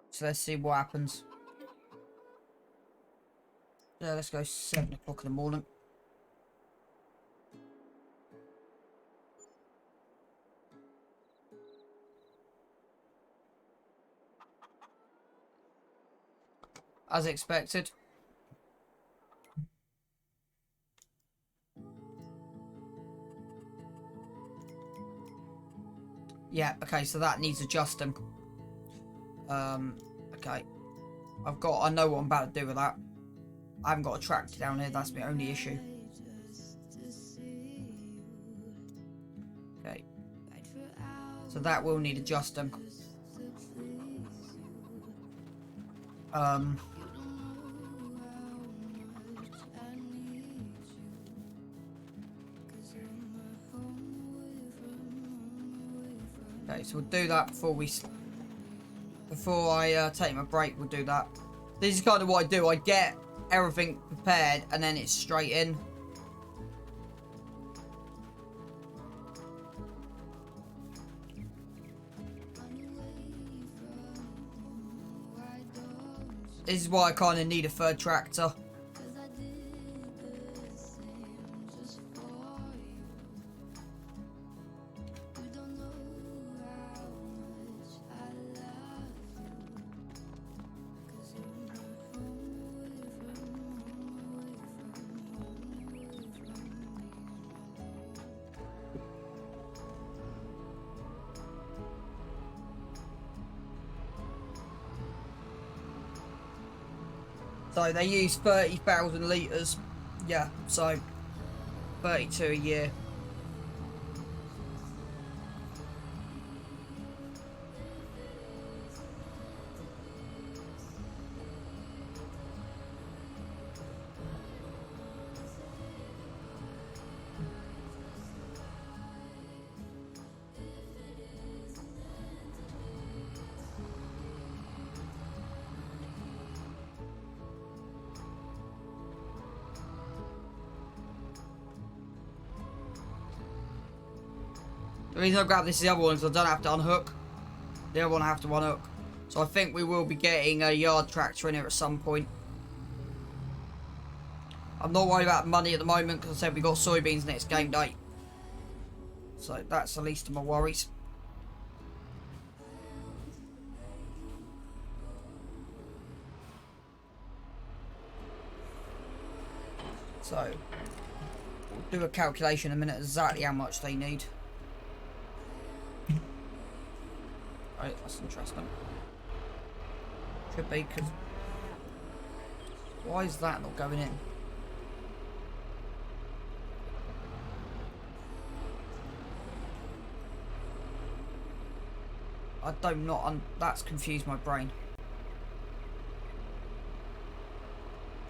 So let's see what happens. Yeah, let's go 7 o'clock in the morning. As expected. Yeah, okay, so that needs adjusting. Okay. I know what I'm about to do with that. I haven't got a tractor down here, that's my only issue. Okay. So that will need adjusting. Okay, so we'll do that before I take my break. We'll do that. This is kind of what I do. I get everything prepared and then it's straight in. This is why I kind of need a third tractor. So they use 30,000 litres. Yeah, so 32 a year. The reason I grabbed this is the other one is I don't have to unhook. The other one I have to unhook. So I think we will be getting a yard tractor in here at some point. I'm not worried about money at the moment because I said we got soybeans next game day. So that's the least of my worries. So we'll do a calculation in a minute exactly how much they need. Right, that's interesting. Could be, because... Why is that not going in? I don't not... that's confused my brain.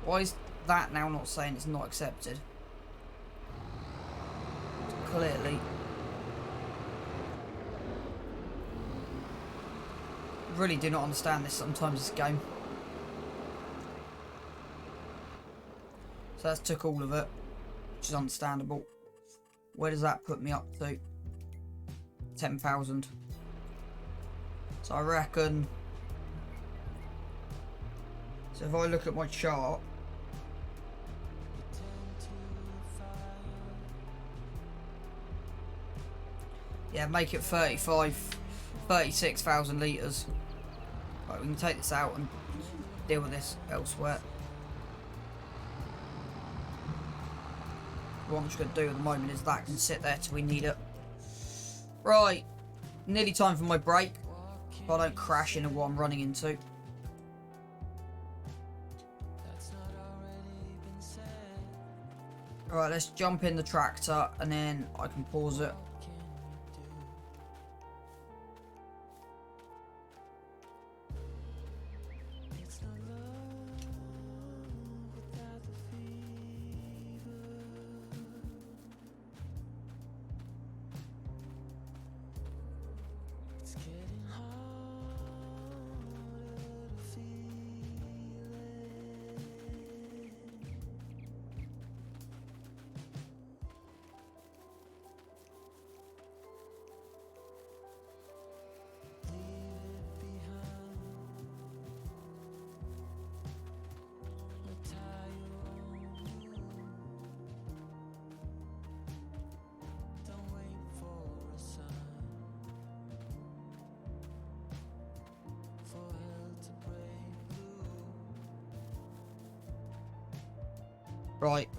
Why is that now not saying it's not accepted? Clearly... really do not understand this sometimes, this game. So that's took all of it, which is understandable. Where does that put me up to? 10,000. So I reckon... So if I look at my chart... Yeah, make it 36,000 litres. Right, we can take this out and deal with this elsewhere. What I'm just going to do at the moment is that can sit there till we need it. Right, nearly time for my break. If I don't crash into what I'm running into. Alright, let's jump in the tractor and then I can pause it. Right.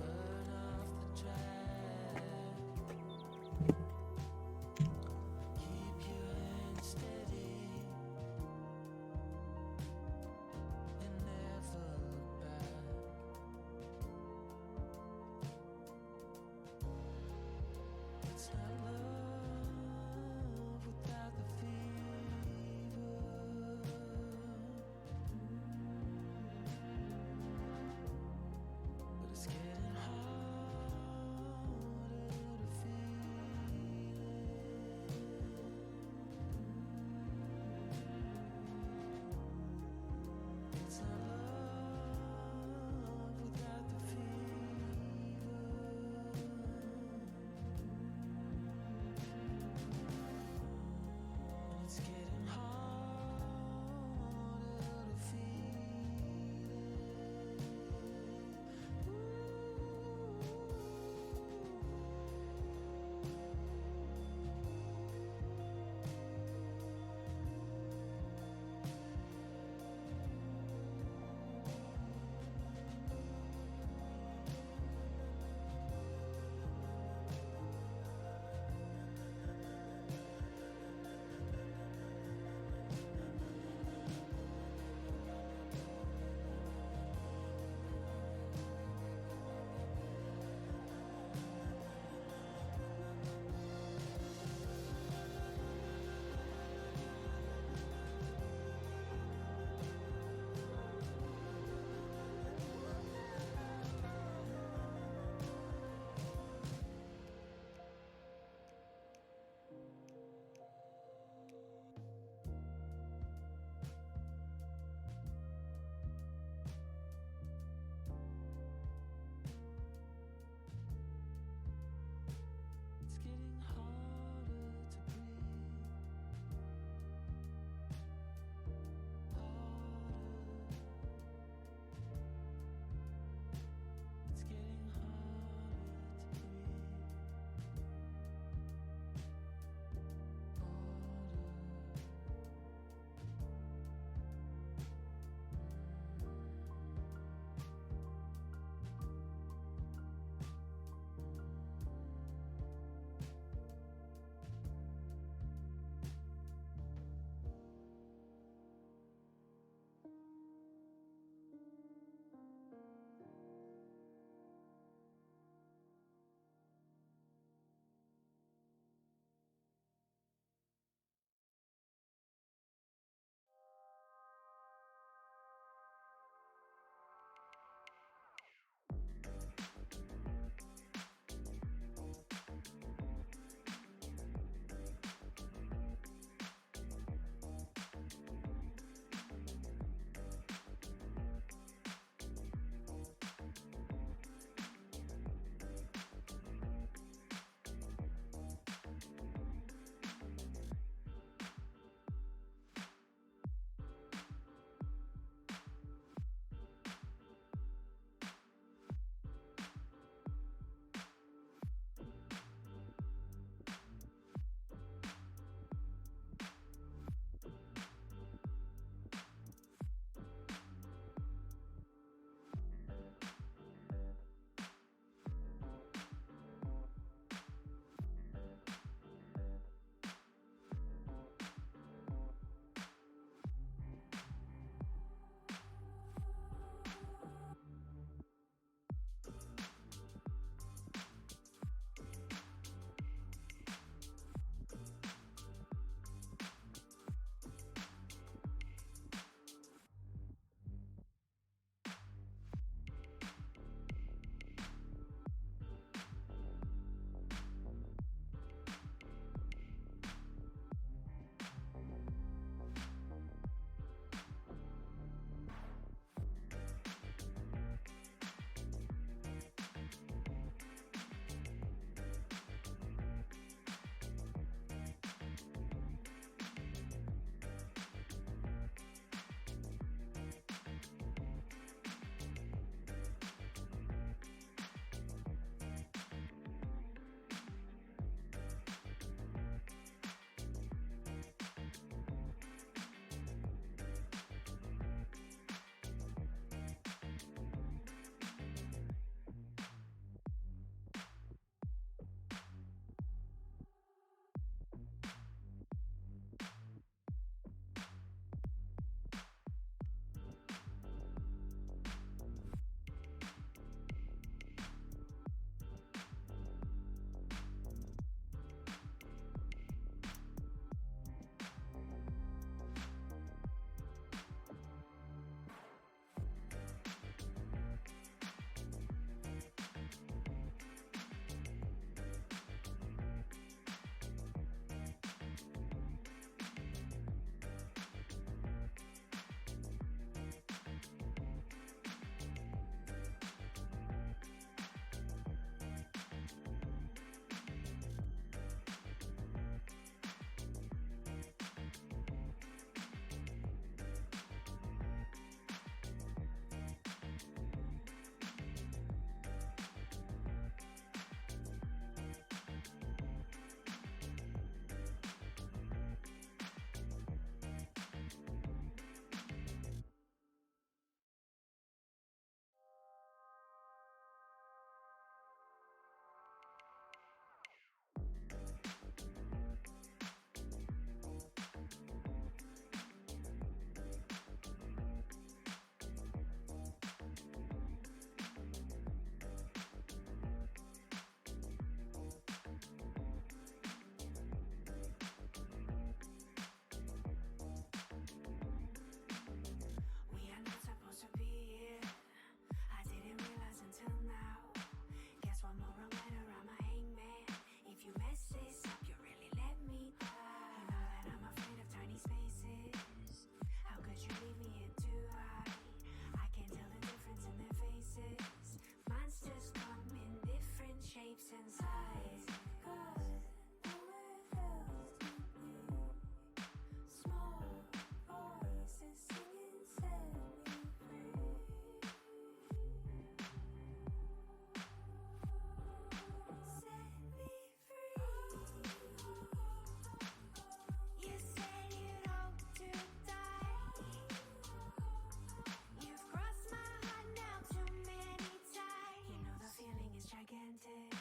gigantic.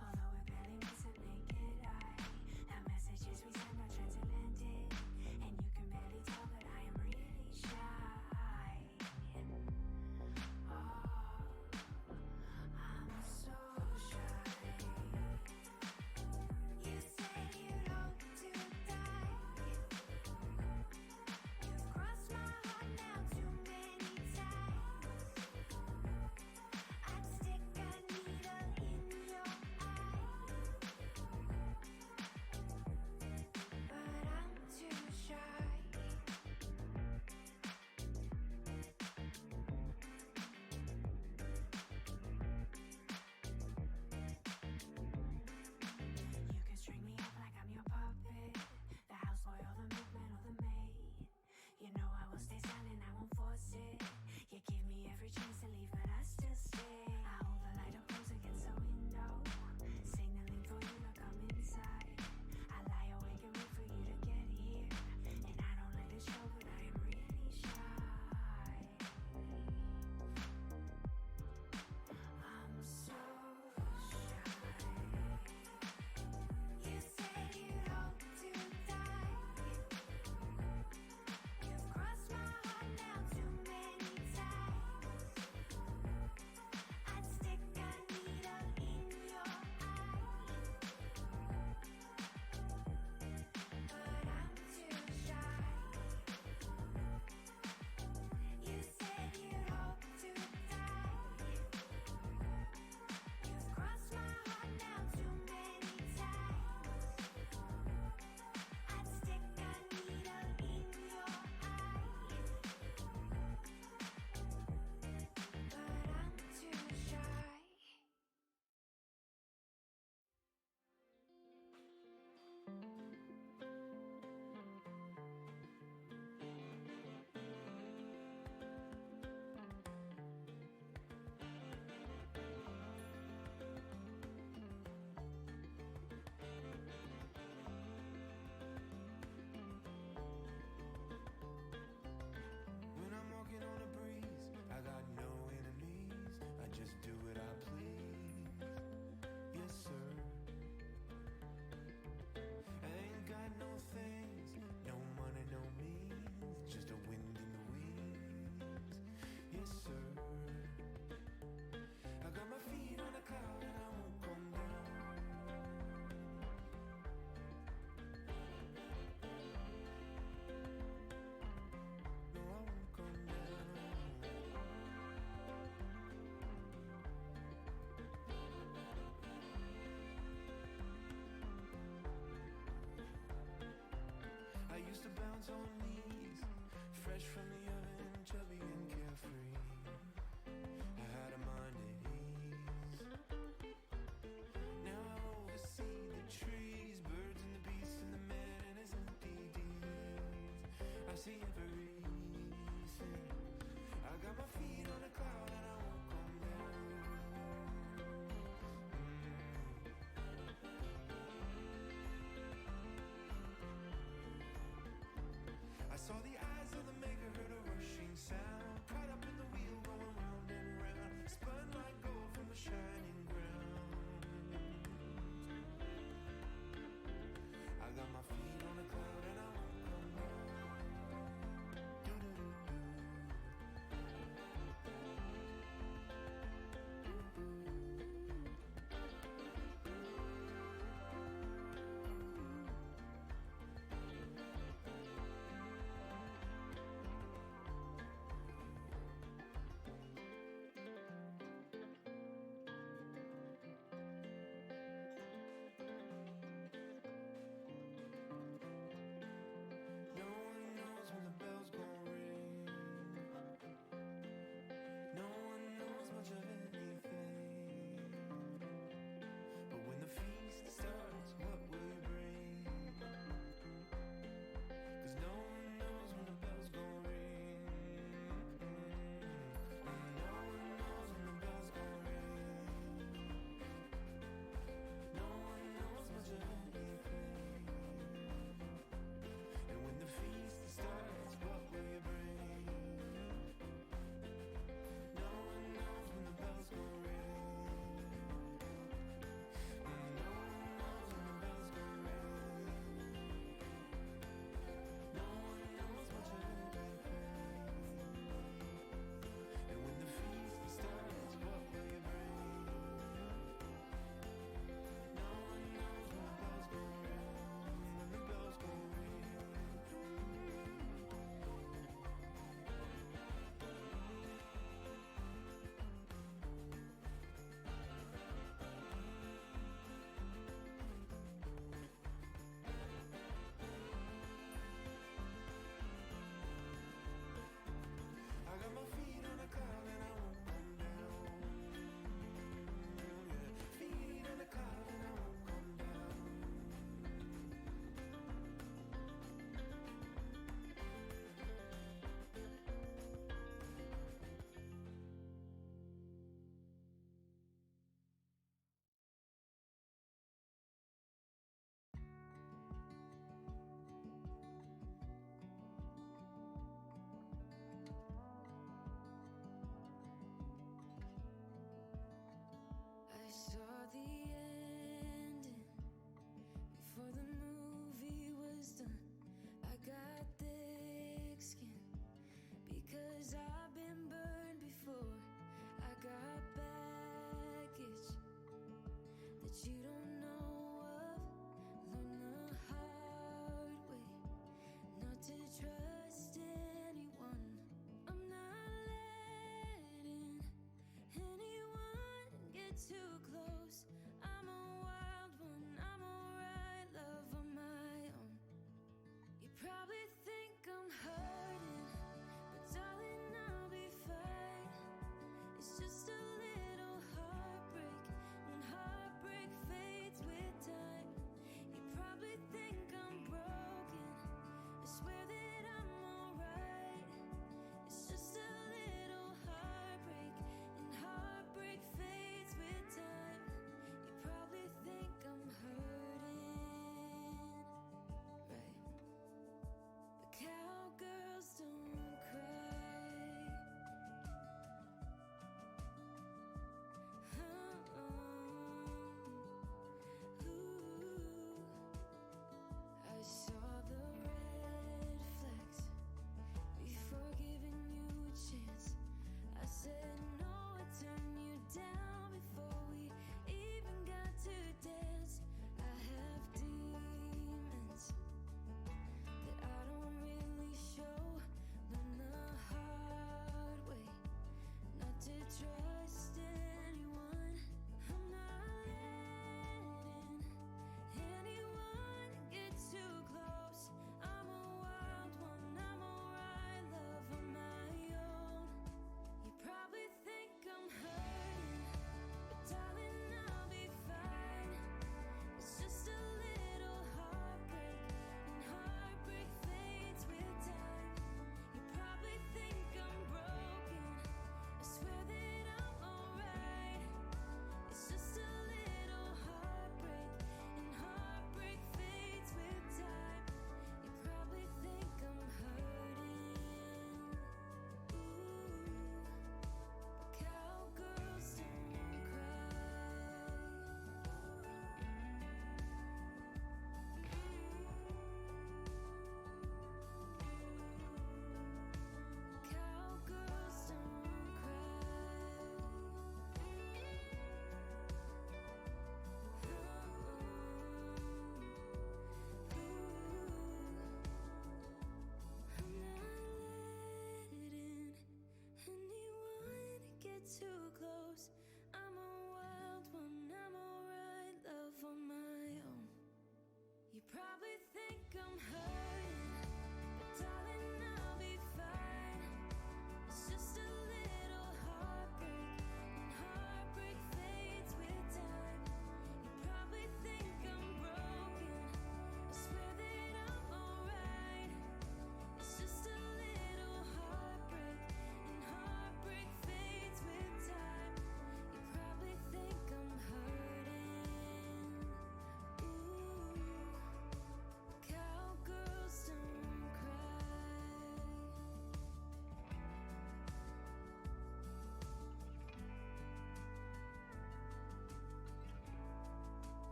Although we barely miss it, naked eye. The messages we send are transatlantic. And you can barely tell, but I am really shy. Oh, I'm so shy. You said you'd hope to die. You've crossed my heart now too many times. I'd stick a needle in your eye, but I'm too shy. You can string me up like I'm your puppet, the houseboy or the milkman or the maid. You know I will stay silent, I won't force it. You give me every chance to leave, but I still stay. I hold the light up close against the window, signaling for you to come inside. I lie awake and wait for you to get here, and I don't let it show, but I am really shy. I'm so shy. You said you'd hope to die. You've crossed my heart now too many times. I'd stick a needle in your eye, but I'm too shy. You said you'd hope to die. You've crossed my heart now too many times. I'd stick a needle in your eye, but I'm too shy. When I'm walking on a breeze, I got no enemies. I just do what I please. Yes, sir. I ain't got no things, no money, no means. Just a wind in the wings. Yes, sir. I got my feet on a cloud and I won't come down. No, I won't come down. I used to bounce on knees, fresh from the oven, chubby and carefree. I had a mind at ease. Now I oversee the trees, birds and the beasts and the man and his empty deeds. I see everything. I got my feet on a cloud and I won't come down. I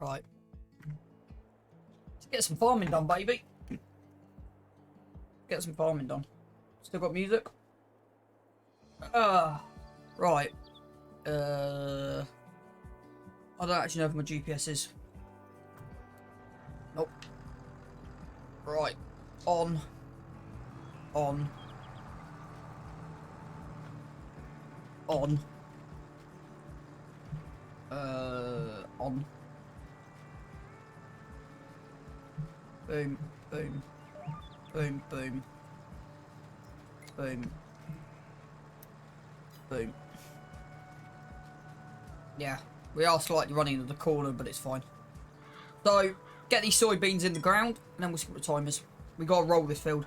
Right. Let's get some farming done, baby. Get some farming done. Still got music? Right. I don't actually know if my GPS is. Nope. Right. On. On. On. On. Boom. Boom. Boom. Boom. Boom. Boom. Yeah, we are slightly running into the corner, but it's fine. So, get these soybeans in the ground, and then we'll see what the time is. We gotta roll this field.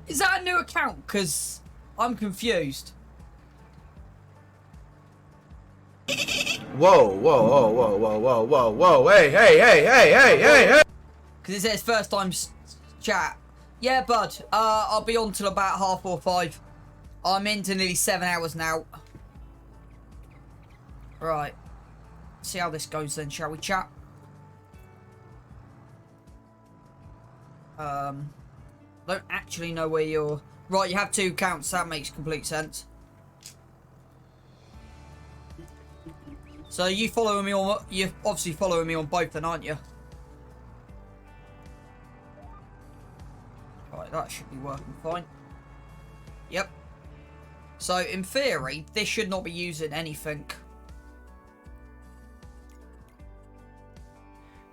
Is that a new account? Because I'm confused. Whoa, whoa, whoa, whoa, whoa, whoa, whoa, whoa, hey, hey, hey, hey, hey, hey, hey! Because it says first time chat. Yeah, bud. I'll be on till about 4:30. I'm into nearly 7 hours now. Right. See how this goes then, shall we, chat? Don't actually know where you're... Right, you have 2 accounts. That makes complete sense. So you following me on... You're obviously following me on both then, aren't you? Right, that should be working fine. Yep. So, in theory, this should not be using anything.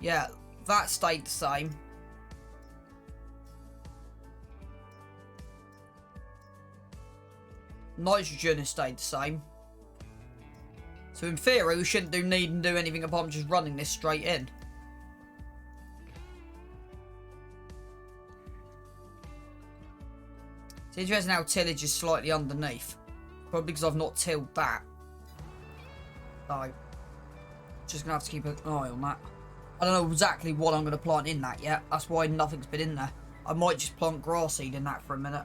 Yeah, that stayed the same. Nitrogen has stayed the same. So, in theory, we shouldn't need to do anything apart from just running this straight in. It's interesting how tillage is slightly underneath. Probably because I've not tilled that. So, just going to have to keep an eye on that. I don't know exactly what I'm going to plant in that yet. That's why nothing's been in there. I might just plant grass seed in that for a minute.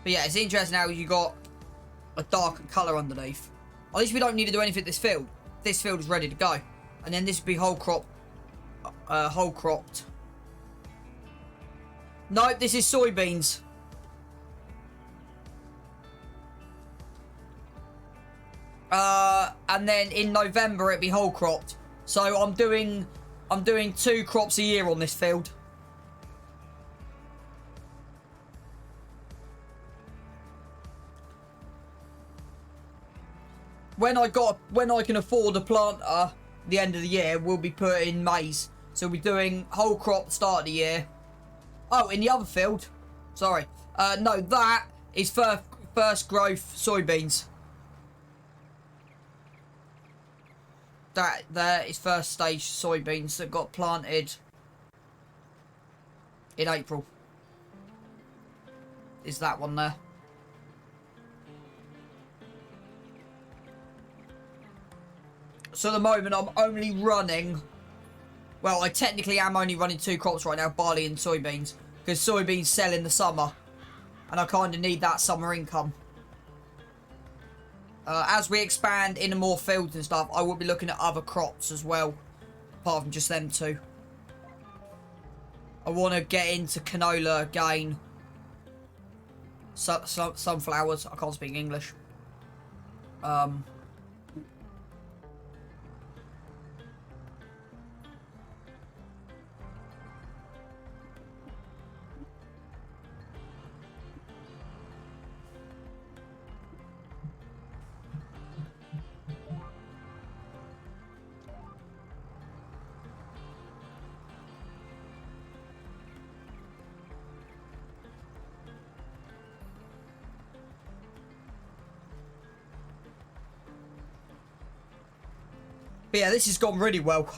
But yeah, it's interesting how you got a darker colour underneath. At least we don't need to do anything to this field. This field is ready to go. And then this would be whole cropped. No, this is soybeans. And then in November it'd be whole cropped. So I'm doing 2 crops a year on this field. When I can afford a planter at the end of the year, we'll be putting maize. So we'll be doing whole crop at the start of the year. Oh, in the other field. Sorry. No, that is first growth soybeans. That there is first stage soybeans that got planted in April. Is that one there? So at the moment I'm only running... Well, I technically am only running 2 crops right now, barley and soybeans. Because soybeans sell in the summer. And I kind of need that summer income. As we expand into more fields and stuff, I will be looking at other crops as well. Apart from just them 2. I want to get into canola again. Sunflowers. I can't speak English. But yeah, this has gone really well.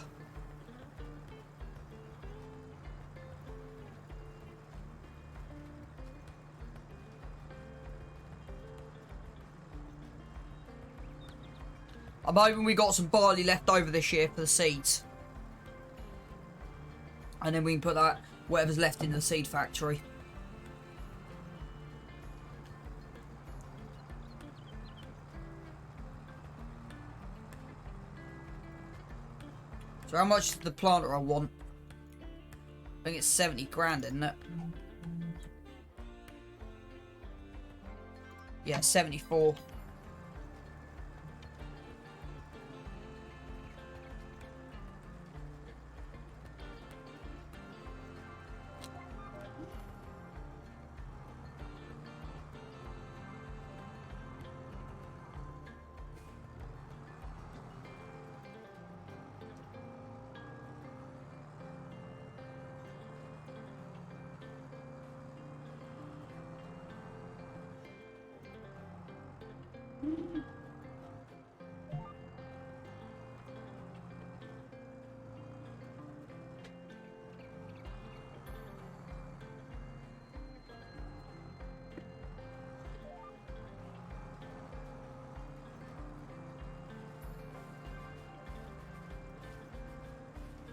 I'm hoping we got some barley left over this year for the seeds. And then we can put that, whatever's left in the seed factory. So how much is the planter I want? I think it's 70 grand, isn't it? Yeah, 74.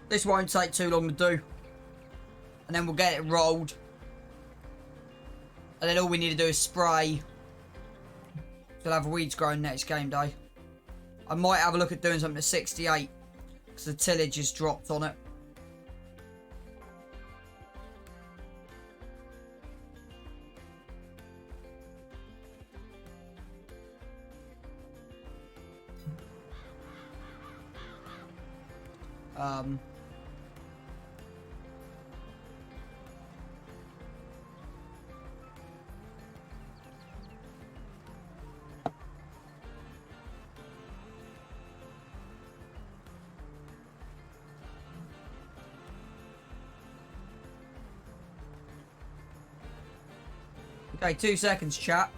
This won't take too long to do. And then we'll get it rolled. And then all we need to do is spray. We'll have weeds growing next game day. I might have a look at doing something to 68. Because the tillage has dropped on it. Okay, 2 seconds, chat.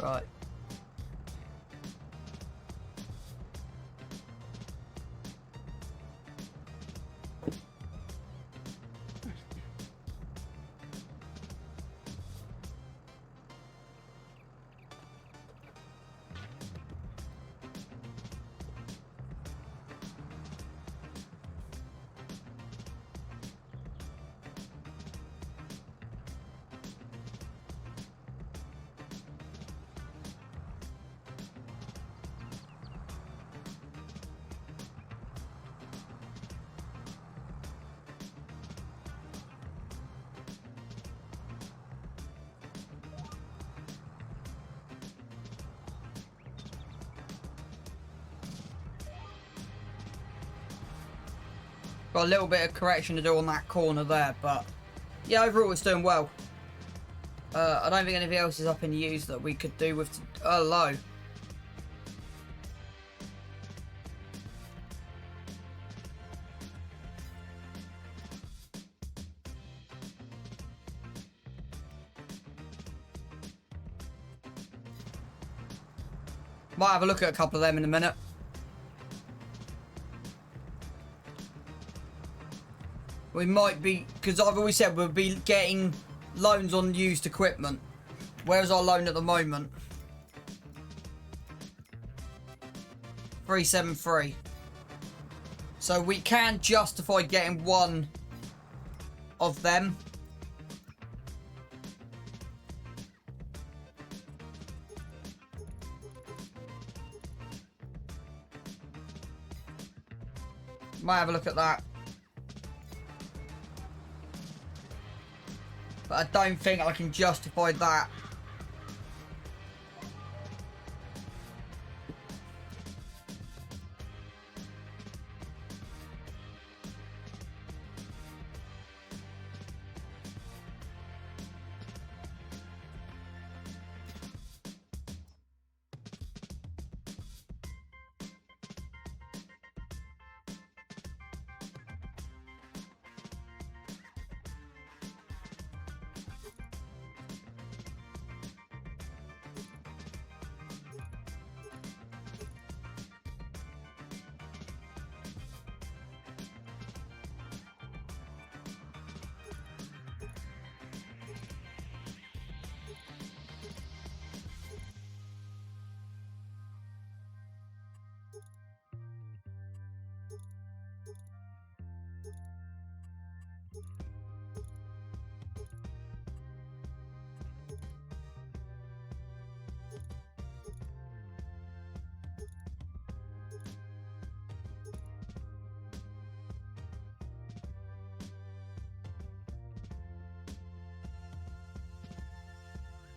Right. Got a little bit of correction to do on that corner there, but yeah, overall it's doing well. I don't think anything else is up in use that we could do with... Hello. Might have a look at a couple of them in a minute. We might be, because I've always said we'll be getting loans on used equipment. Where's our loan at the moment? 373. So we can justify getting one of them. Might have a look at that. But I don't think I can justify that.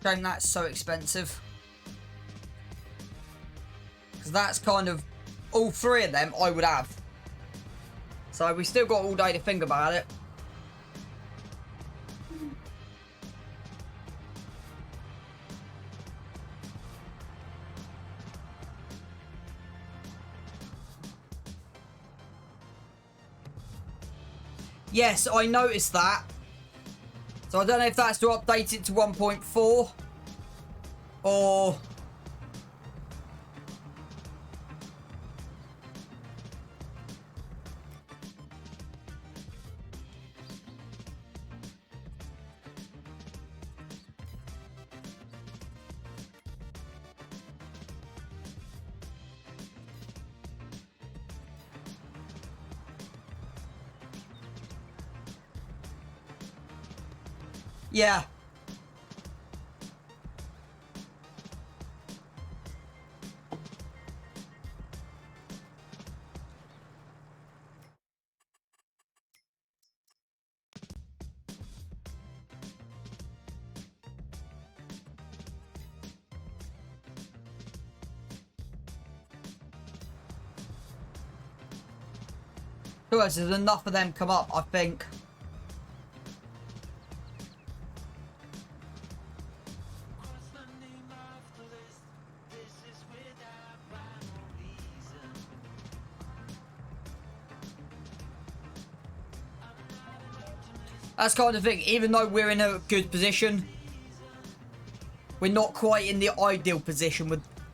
Shame that's so expensive. Because that's kind of... all three of them I would have. So we still got all day to think about it. Yes, I noticed that. So I don't know if that's to update it to 1.4 or... yeah. There's enough of them come up, I think. That's kind of thing. Even though we're in a good position, we're not quite in the ideal position.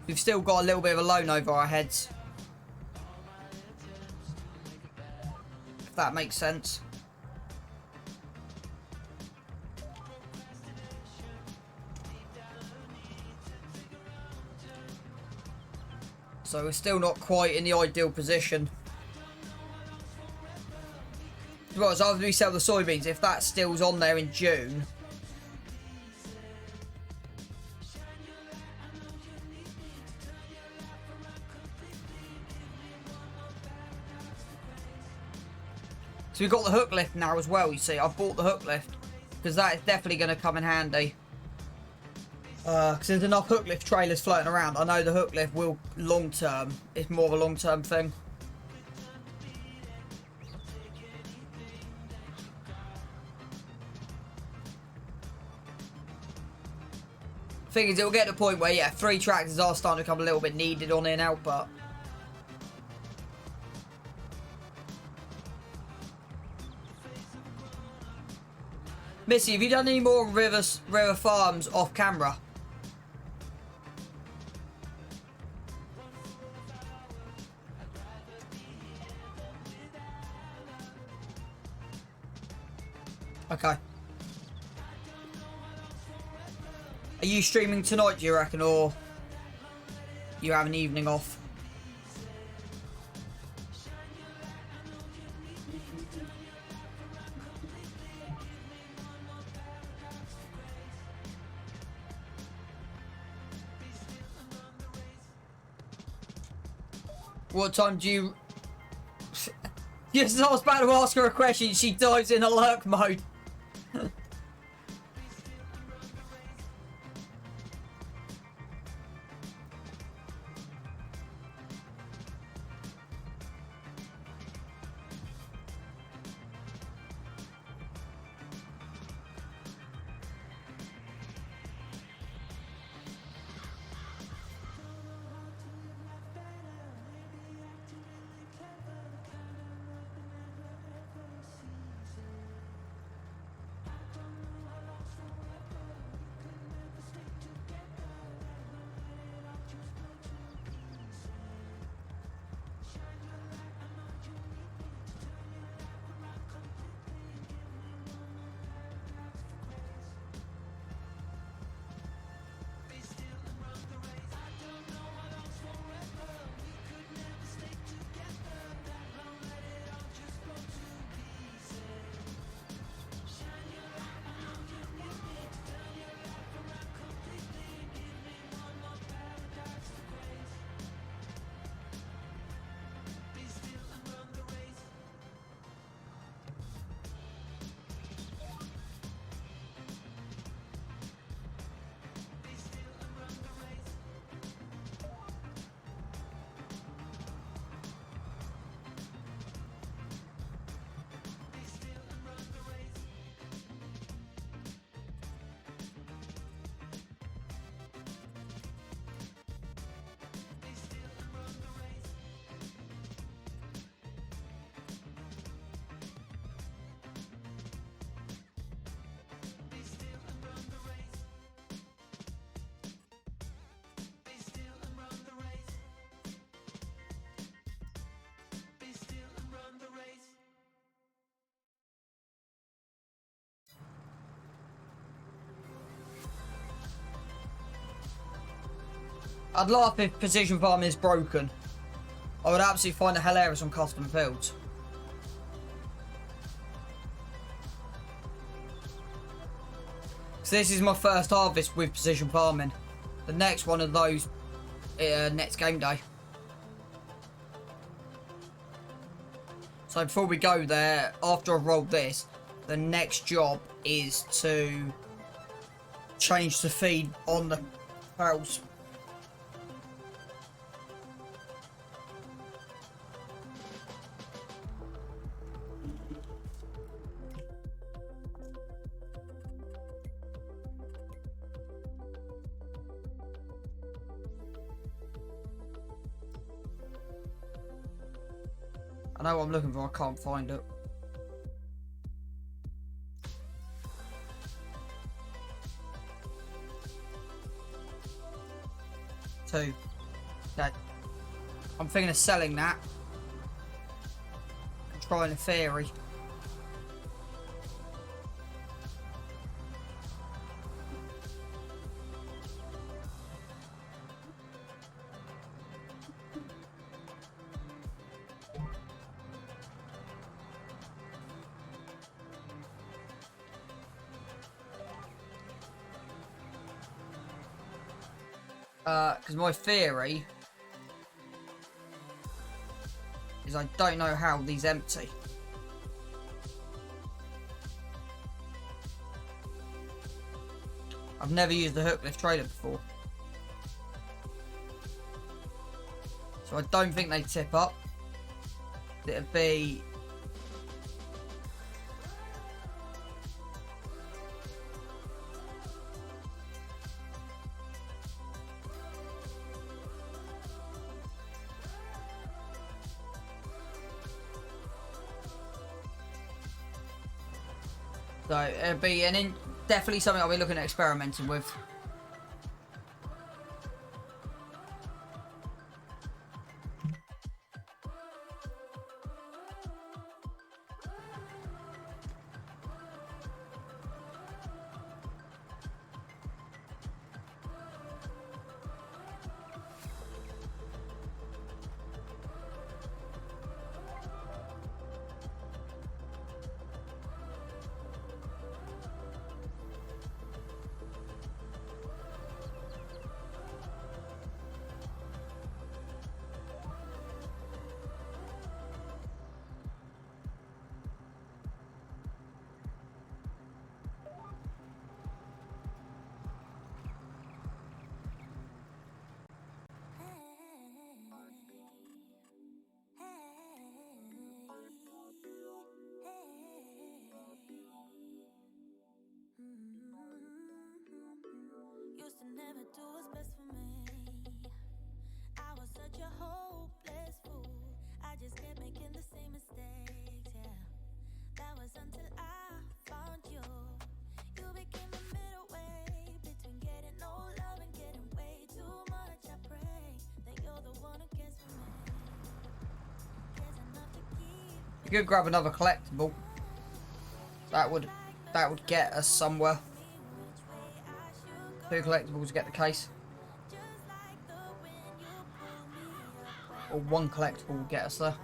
We've still got a little bit of a loan over our heads. If that makes sense. So we're still not quite in the ideal position. As well as after we sell the soybeans, if that still's on there in June, so we've got the hook lift now as well, you see. I've bought the hook lift because that is definitely going to come in handy. Because there's enough hook lift trailers floating around. I know the hook lift will long term. It's more of a long term thing. Thing is, it'll get to the point where, yeah, 3 tractors are starting to become a little bit needed on here now, but... Missy, have you done any more river farms off camera? Okay. Are you streaming tonight, do you reckon, or you have an evening off? What time do you... Yes, I was about to ask her a question. She dives in a lurk mode. I'd laugh if precision farming is broken. I would absolutely find it hilarious on custom fields. So this is my first harvest with precision farming. The next one of those next game day. So before we go there, after I've rolled this, the next job is to change the feed on the barrels. I know what I'm looking for, I can't find it. Two. Okay. I'm thinking of selling that. I'm trying a theory. Because my theory is I don't know how these empty. I've never used the hook lift trailer before. So I don't think they tip up. It'd be... So it'd be definitely something I'll be looking at experimenting with. Used to never do what's best for me. I was such a hopeless fool. I just kept making the same mistakes, yeah. That was until I found you. You became the middle way between getting no love and getting way too much. I pray that you're the one who cares for me. Cares enough to keep. You could grab another collectible. That would get us somewhere. 2 collectibles to get the case. Or 1 collectible will get us there.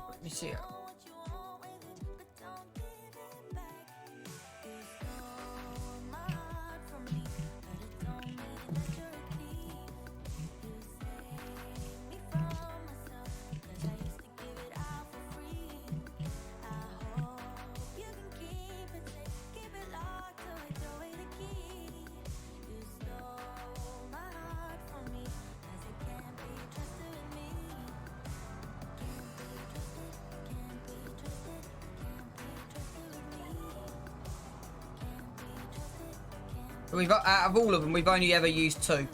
Let me see it. We've got, out of all of them, we've only ever used 2.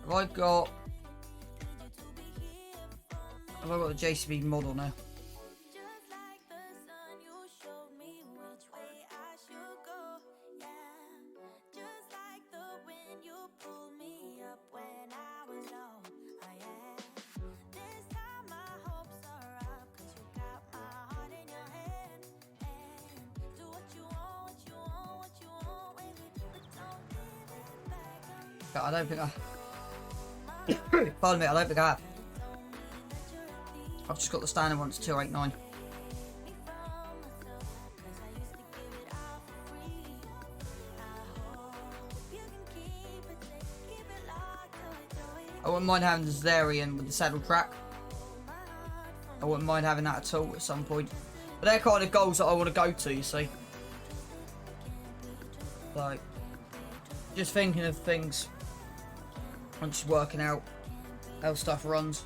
Have I got... Have I got the JCB model now? Just like the sun, you showed me which way I should go. Yeah, just like the wind, you pulled me up when I was low. Oh yeah, this time my hopes are up, 'cause you got my heart in your hand. And do what you want, what you want, what you want with it, but don't give it back on me. I don't think I... Pardon me, I don't think I have. I've just got the standard one, it's 289. I wouldn't mind having the Zarian with the saddle track. I wouldn't mind having that at all at some point. But they're kind of goals that I want to go to, you see. Like, just thinking of things. I'm just working out how stuff runs.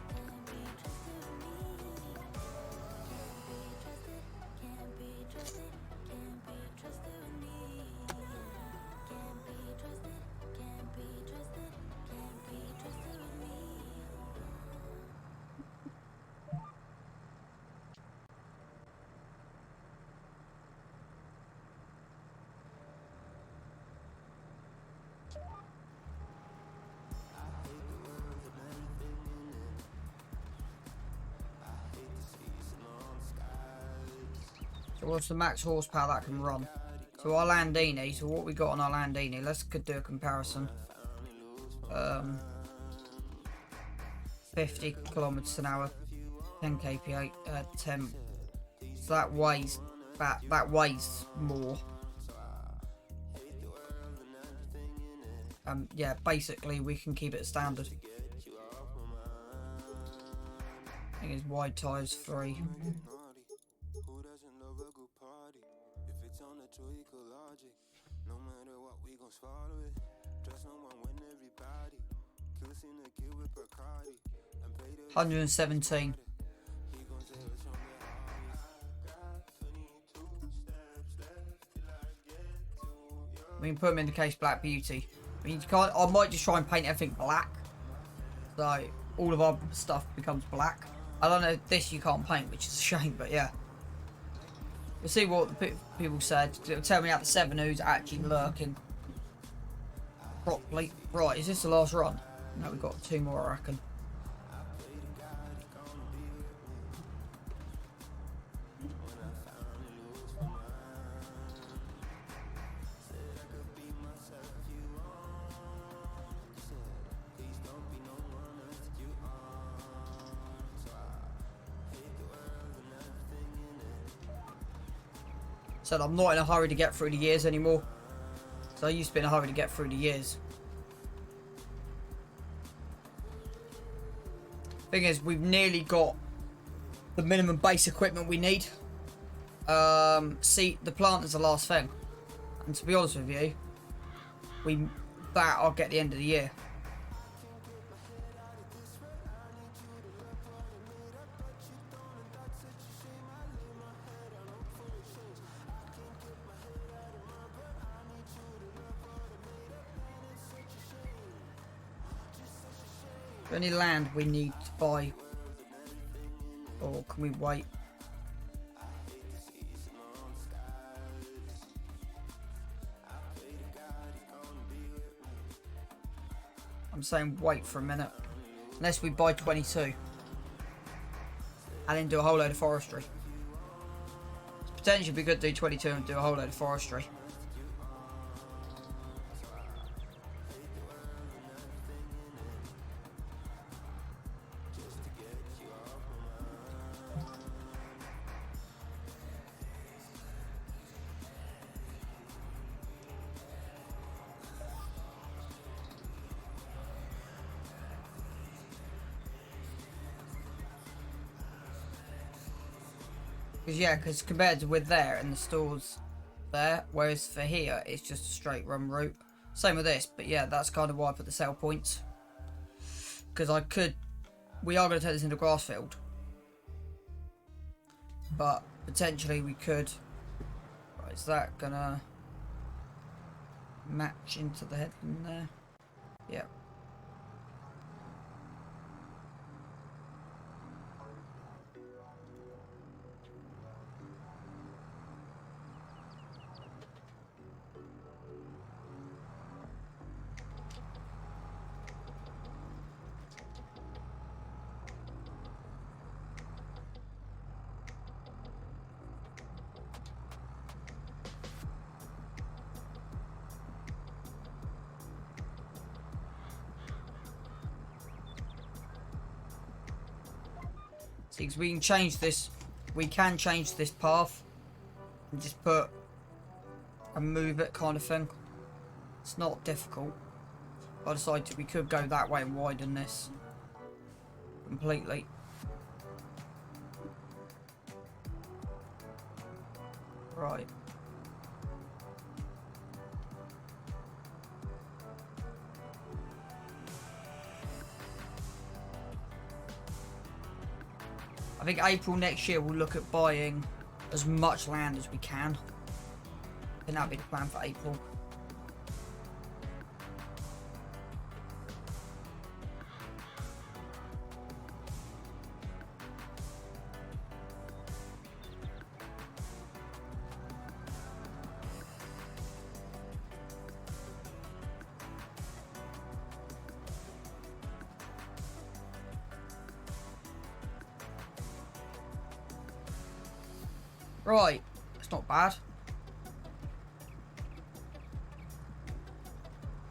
So what's the max horsepower that can run? So our Landini, so what we got on our Landini, let's do a comparison. 50 kilometers an hour, 10 kph, 10. So that weighs more. Yeah, basically we can keep it standard. I think it's wide tyres 3. Who doesn't love a good party? If it's on a true equal logic, no matter what we gon' swallow it. Trust no one when everybody kills in a kill with Bacardi and pay the 117. he gon' say what's on the heart. I got 22 steps left till I get to your We can put them in the case Black Beauty. I mean, you can't. I might just try and paint everything black, so all of our stuff becomes black. I don't know. This you can't paint, which is a shame, but yeah. We'll see what the people said. It'll tell me how the 7 who's actually lurking properly. Right, is this the last run? No, we've got 2 more, I reckon. Said I'm not in a hurry to get through the years anymore. So I used to be in a hurry to get through the years. Thing is, we've nearly got the minimum base equipment we need. See, the plant is the last thing. And to be honest with you, I'll get the end of the year. Any land we need to buy, or can we wait? I'm saying wait for a minute, unless we buy 22 and then do a whole load of forestry. Potentially we could do 22 and do a whole load of forestry. Because compared to with there and the stores there, whereas for here it's just a straight run route. Same with this, but yeah, that's kind of why I put the sell points. Because we are going to take this into grass field, but potentially we could. Right, is that gonna match into the headland there? Yeah. See, 'cause we can change this. We can change this path and just put and move it, kind of thing. It's not difficult. I decided we could go that way and widen this completely. Right. I think April next year we'll look at buying as much land as we can. And that'll be the plan for April. Right, it's not bad.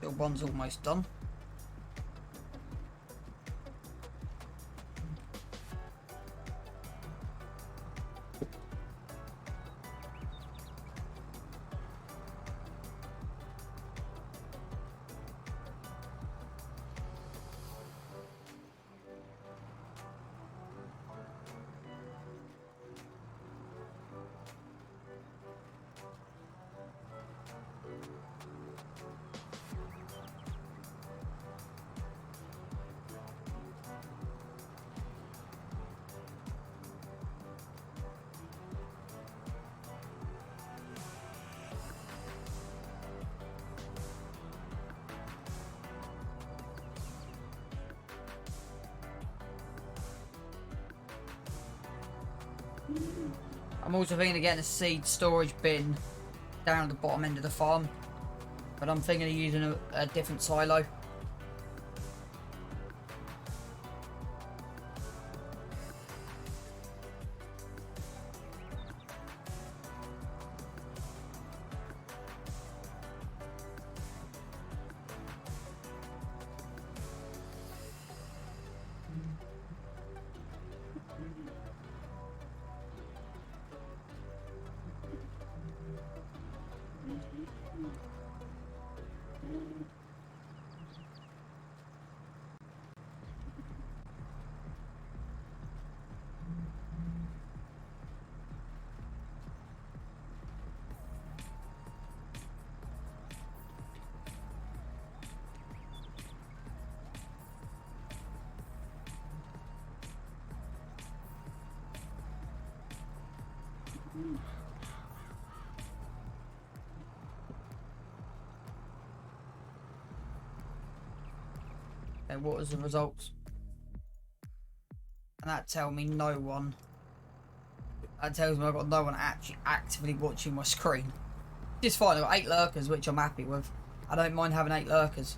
Your one's almost done. I'm also thinking of getting a seed storage bin down at the bottom end of the farm, but I'm thinking of using a different silo. Okay, what was the results? And that tells me no one. That tells me I've got no one actually actively watching my screen. It's fine, I've got 8 lurkers, which I'm happy with. I don't mind having 8 lurkers.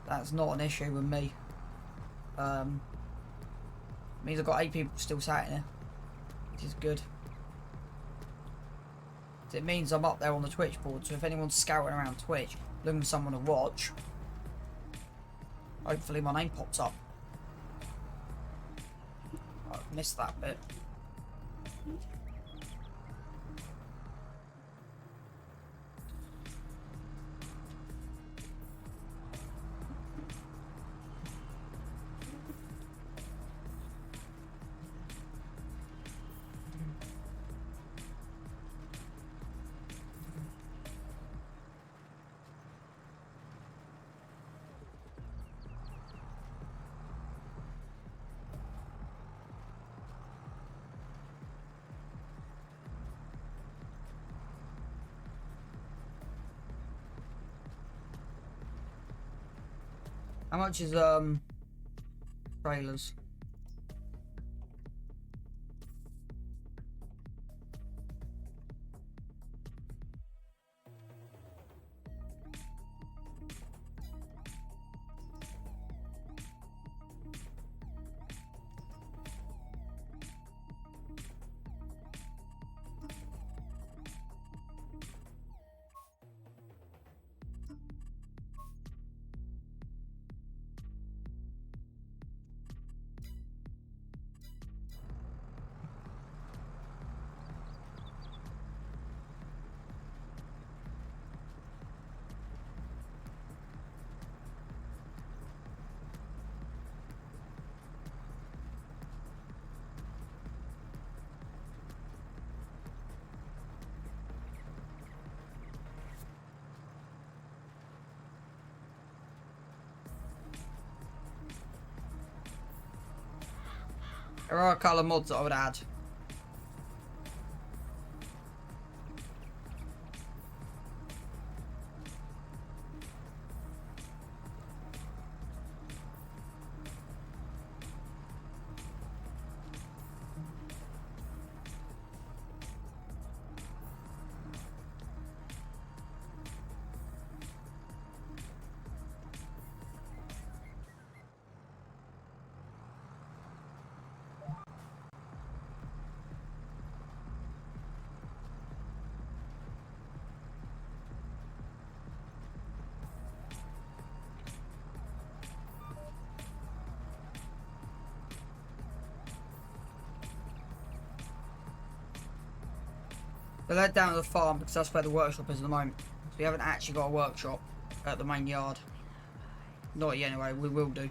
That's not an issue with me. Means I've got 8 people still sat in here, which is good. It means I'm up there on the Twitch board, so if anyone's scouting around Twitch looking for someone to watch, hopefully my name pops up. I missed that bit. How much is trailers? There are a couple of mods that I would add. We'll head down to the farm because that's where the workshop is at the moment. So we haven't actually got a workshop at the main yard. Not yet anyway, we will do.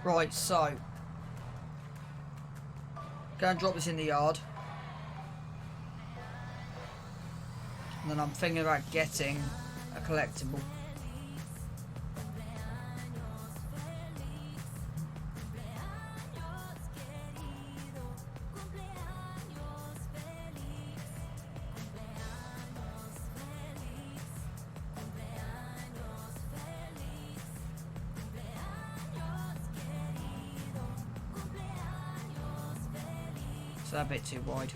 Right, so go and drop this in the yard. And then I'm thinking about getting a collectible. Is that a bit too wide?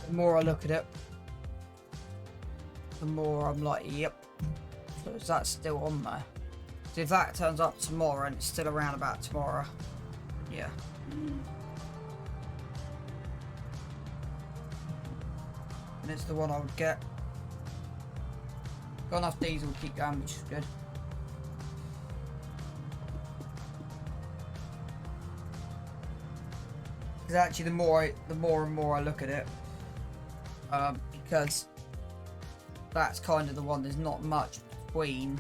The more I look at it, the more I'm like, yep. So is that still on there? So if that turns up tomorrow and it's still around about tomorrow, yeah. And it's the one I would get. Got enough diesel to keep going, which is good. Because actually, the more and more I look at it, because that's kind of the one. There's not much between.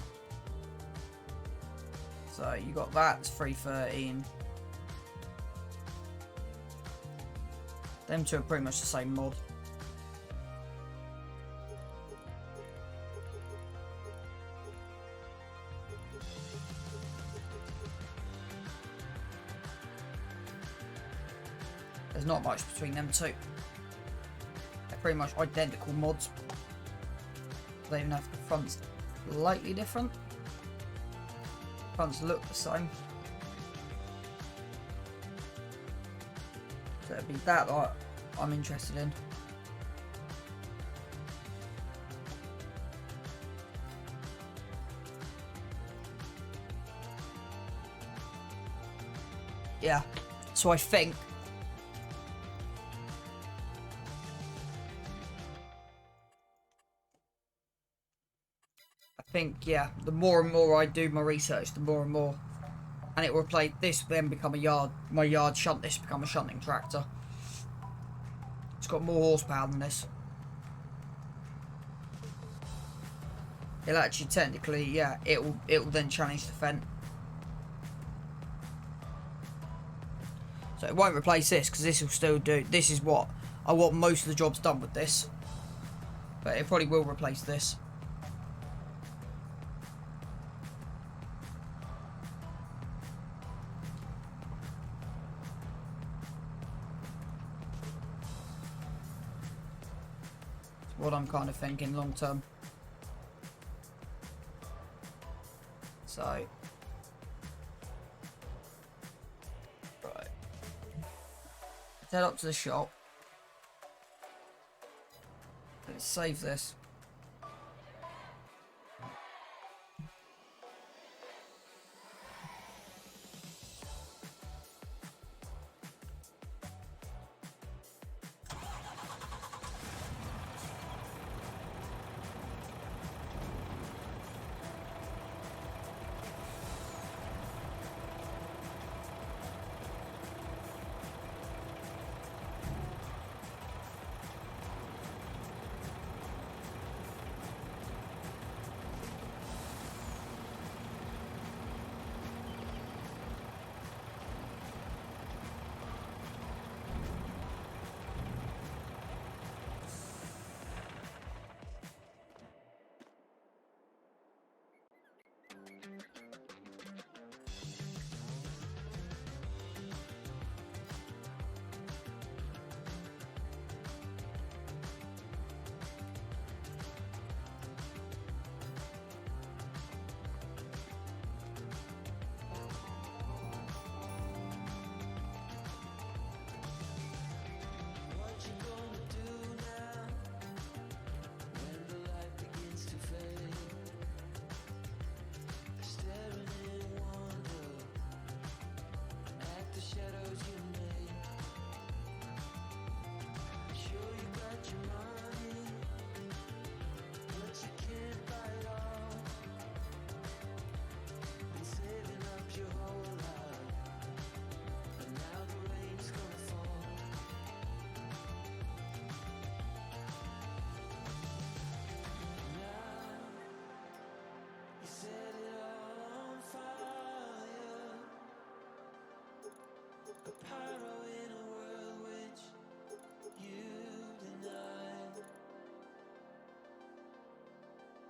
So you got that. It's 313. Them two are pretty much the same mod. There's not much between them two. pretty much identical mods. They even have the fronts slightly different. Fronts look the same. So it'd be that I'm interested in. Yeah, so I think yeah, the more and more I do my research, the more and more, and it will replace this, then become a yard. My yard shunt, this become a shunting tractor. It's got more horsepower than this. It'll actually technically, yeah, it will then challenge the Fendt. So it won't replace this because this will still do. This is what I want most of the jobs done with this, but it probably will replace this. That's what I'm kind of thinking long term. So, right, let's head up to the shop. Let's save this.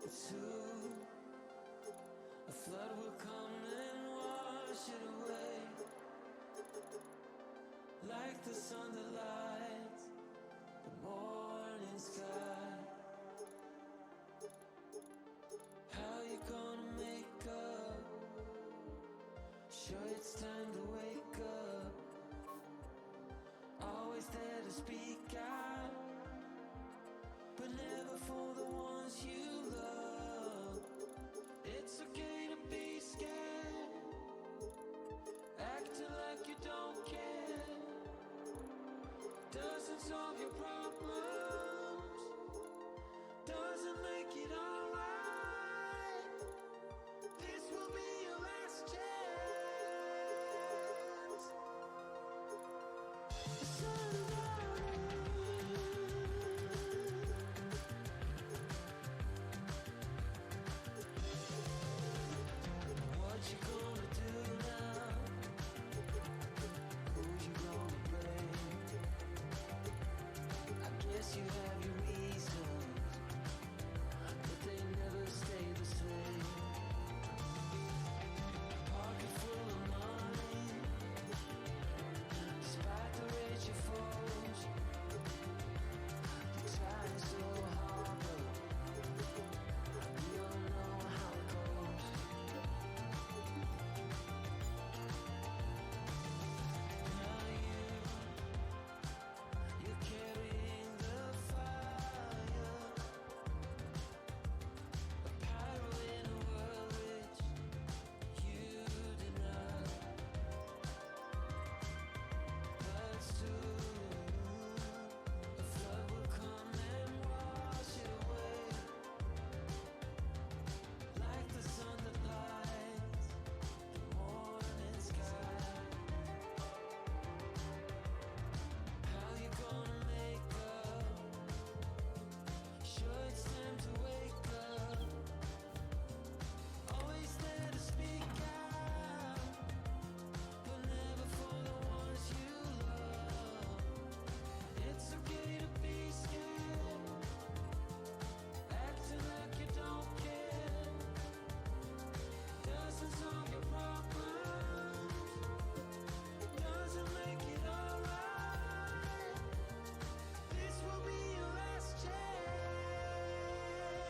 Soon a flood will come and wash it away, like the sun that lights the morning sky. How you gonna make up? Sure, it's time to wake up. Always there to speak out, but never for the ones you love. It's okay to be scared, acting like you don't care. Doesn't solve your problems, doesn't make it alright. This will be your last chance. What you gonna do now? Who you gonna blame?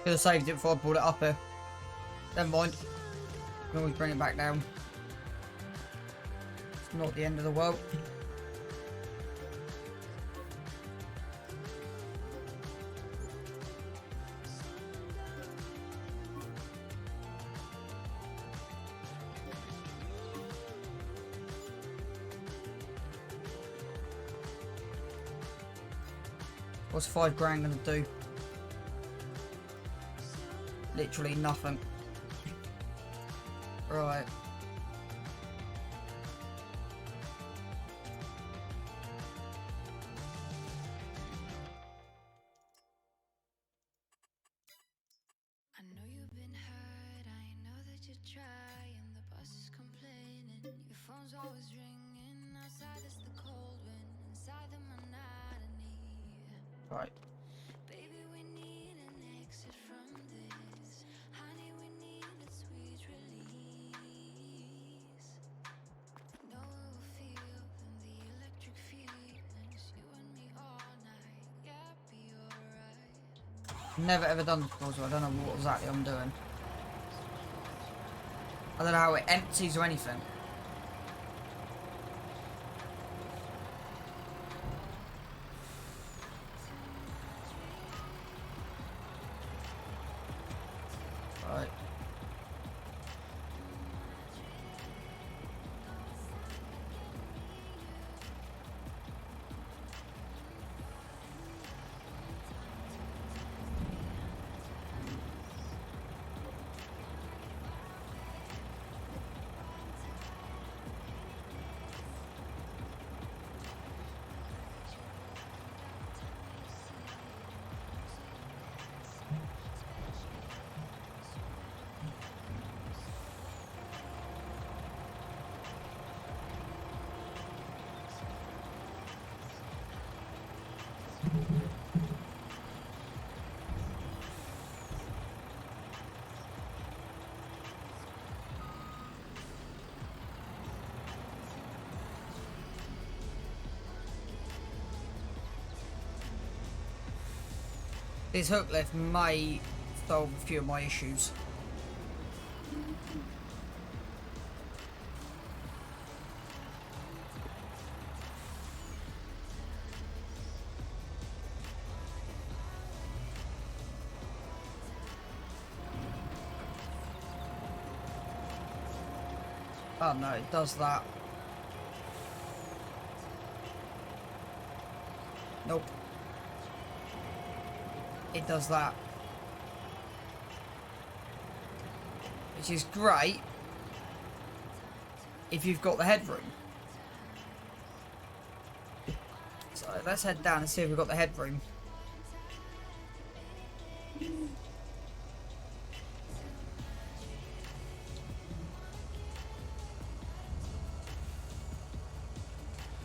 Could have saved it before I pulled it up here. Never mind. Can always bring it back down. It's not the end of the world. What's 5 grand gonna do? Literally nothing. Right. I know you've been hurt, I know that you're trying. The boss is complaining, your phone's always ringing. Outside is the cold wind, inside the monotony. Right. Baby, we need an exit from this. Honey, we need a sweet release. Know it will feel in the electric feelings. You and me all night, yeah, be alright. Never ever done this before, so I don't know what exactly I'm doing. I don't know how it empties or anything. Right. This hook lift may solve a few of my issues. Oh no, it does that. Nope. It does that. Which is great if you've got the headroom. So let's head down and see if we've got the headroom.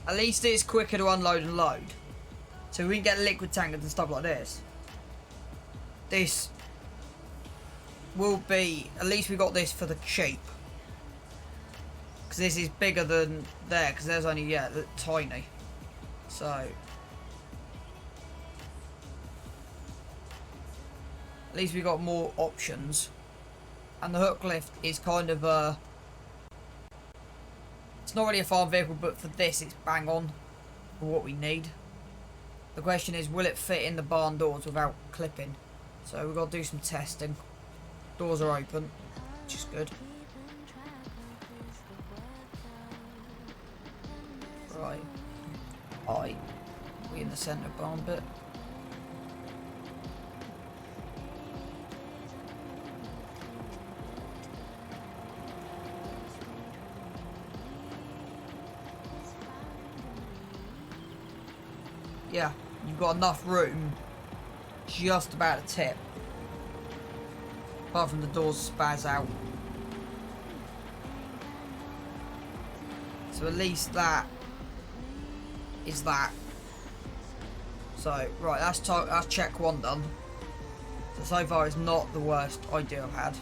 At least it's quicker to unload and load. So we can get liquid tankers and stuff like this. This will be, at least we got this for the cheap. Because this is bigger than there, because there's only, yeah, tiny. So. At least we got more options. And the hook lift is kind of a. It's not really a farm vehicle, but for this it's bang on for what we need. The question is, will it fit in the barn doors without clipping? So we've got to do some testing. Doors are open, which is good. Right. We in the centre barn bit. Yeah, you've got enough room just about a tip. Apart from the doors spaz out. So at least that is that. So, right, that's check 1 done. So far it's not the worst idea I've had.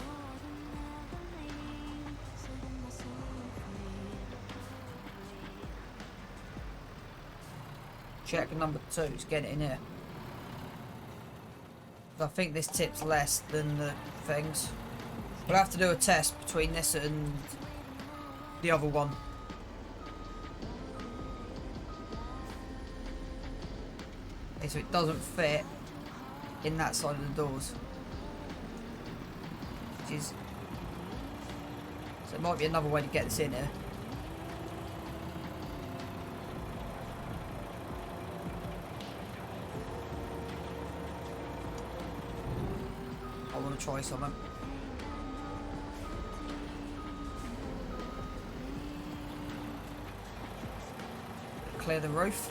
Check number 2 is get it in here. I think this tip's less than the things. We'll have to do a test between this and the other one. Okay, so it doesn't fit in that side of the doors. Which is... So it might be another way to get this in here. I want to try something. Clear the roof.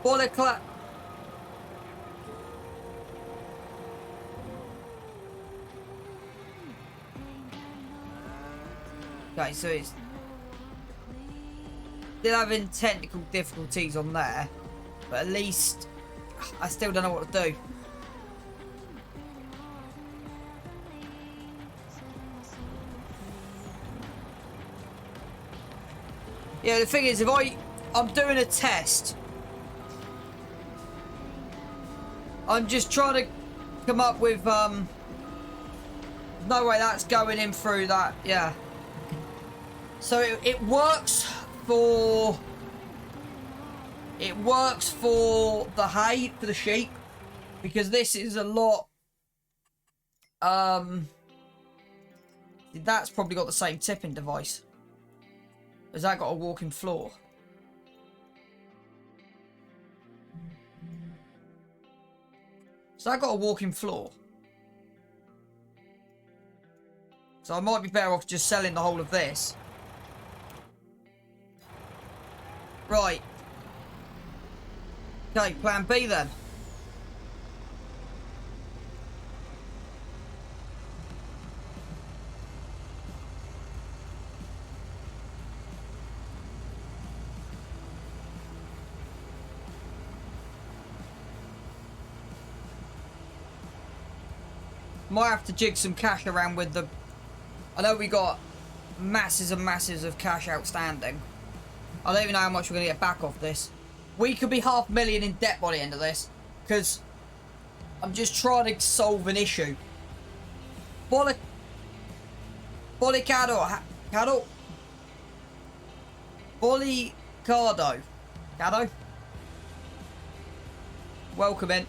Bullet clap. Okay, so it's still having technical difficulties on there, but at least I still don't know what to do. Yeah, the thing is, if I'm doing a test. I'm just trying to come up with, no way that's going in through that, yeah. So it works for the hay, for the sheep, because this is a lot, that's probably got the same tipping device. Has that got a walking floor? So I got a walking floor. So I might be better off just selling the whole of this. Right. Okay, plan B then. Might have to jig some cash around with the... I know we got masses and masses of cash outstanding. I don't even know how much we're going to get back off this. We could be $500,000 in debt by the end of this. Because I'm just trying to solve an issue. Bolicado. Bolicado. Cado. Welcome in.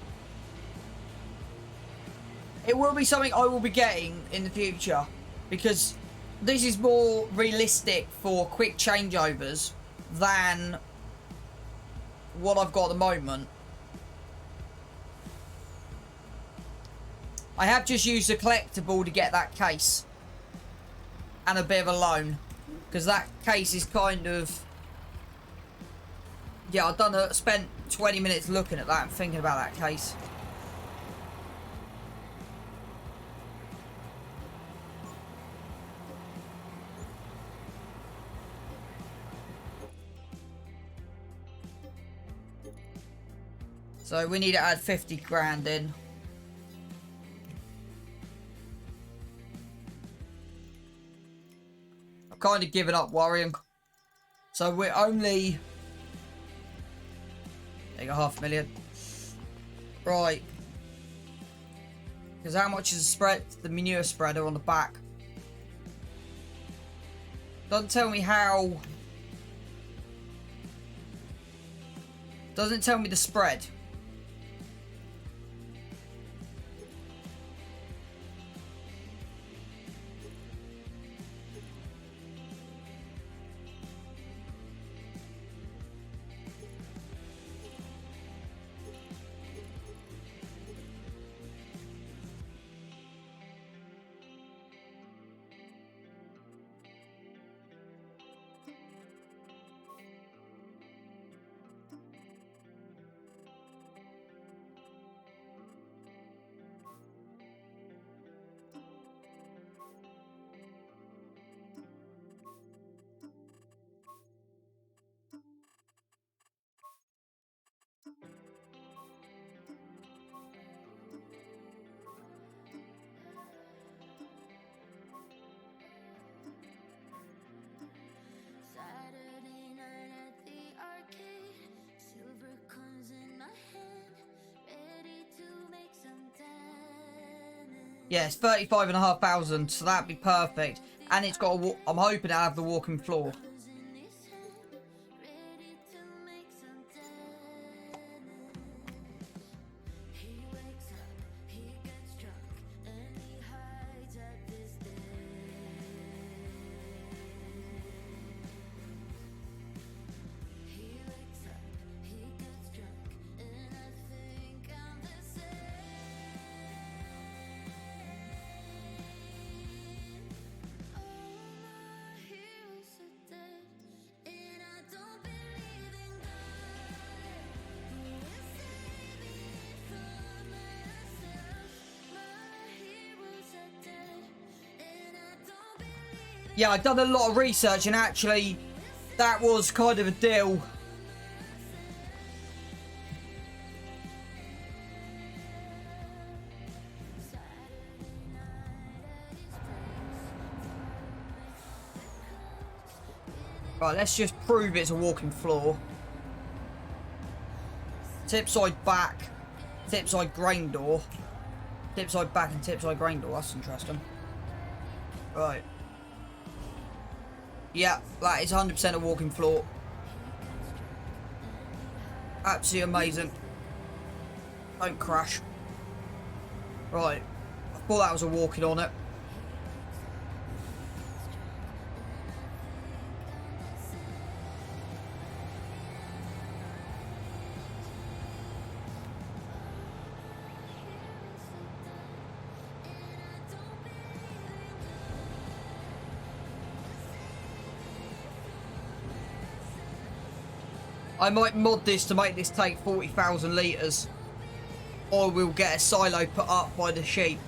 It will be something I will be getting in the future, because this is more realistic for quick changeovers than what I've got at the moment. I have just used a collectible to get that case and a bit of a loan, because that case is kind of... Yeah, I've spent 20 minutes looking at that and thinking about that case. So we need to add 50 grand in. I've kind of given up worrying. So we're only... There you go, $500,000. Right. Because how much is the spread? The manure spreader on the back. Doesn't tell me how... Doesn't tell me the spread. Yeah, it's 35,500, so that'd be perfect. And it's got a I'm hoping to have the walking floor. Yeah, I've done a lot of research and actually that was kind of a deal. Right, let's just prove it's a walking floor. Tip side back, tip side grain door. Tip side back and tip side grain door, that's interesting. Right. Yeah, that is 100% a walking floor. Absolutely amazing. Don't crash. Right. I thought that was a walking on it. I might mod this to make this take 40,000 litres. Or we'll get a silo put up by the sheep.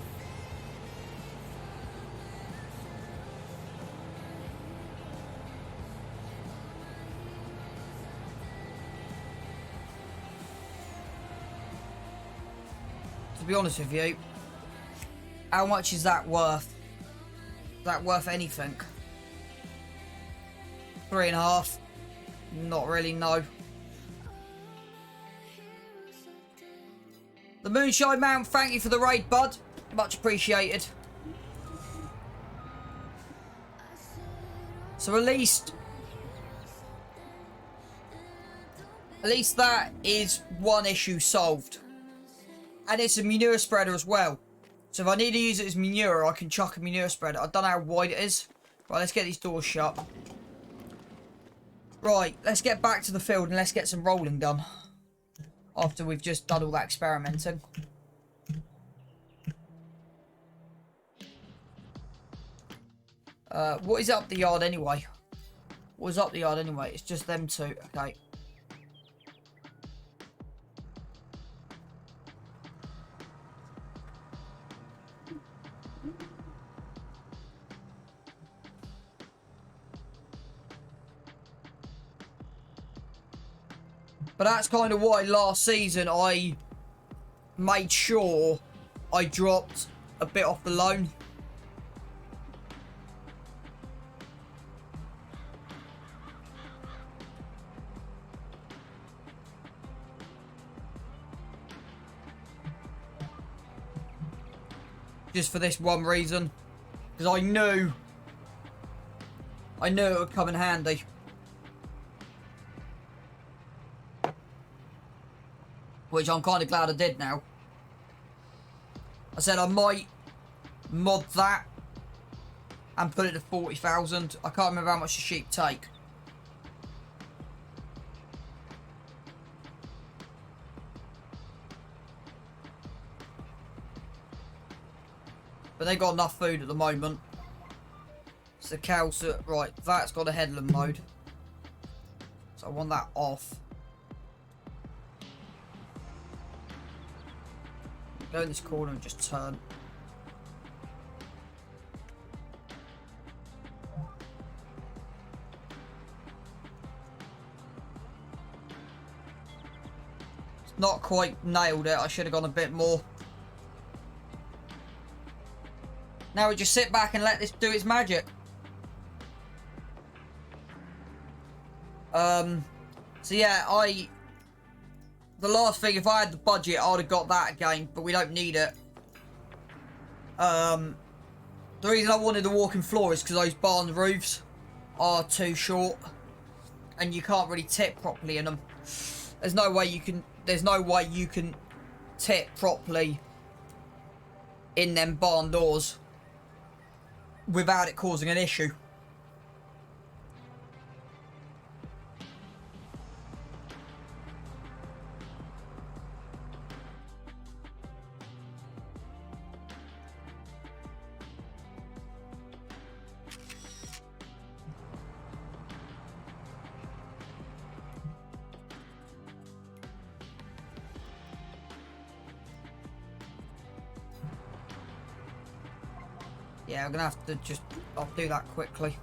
To be honest with you, how much is that worth? Is that worth anything? 3.5? Not really, no. The Moonshine Man, thank you for the raid, bud. Much appreciated. So at least that is one issue solved. And it's a manure spreader as well. So if I need to use it as manure, I can chuck a manure spreader. I don't know how wide it is. Right, let's get these doors shut. Right, let's get back to the field and let's get some rolling done. After we've just done all that experimenting. What is up the yard anyway? What is up the yard anyway? It's just them two. Okay. But that's kind of why last season I made sure I dropped a bit off the loan. Just for this one reason. Because I knew it would come in handy. Which I'm kind of glad I did now. I said I might mod that and put it to 40,000. I can't remember how much the sheep take. But they got enough food at the moment. So the cows, right, that's got a headland mode. So I want that off. Go in this corner and just turn. It's not quite nailed it. I should have gone a bit more. Now we just sit back and let this do its magic. So yeah, the last thing, if I had the budget, I would have got that again, but we don't need it. The reason I wanted the walking floor is because those barn roofs are too short, and you can't really tip properly in them. There's no way you can tip properly in them barn doors without it causing an issue. Yeah, I'm gonna have to I'll do that quickly.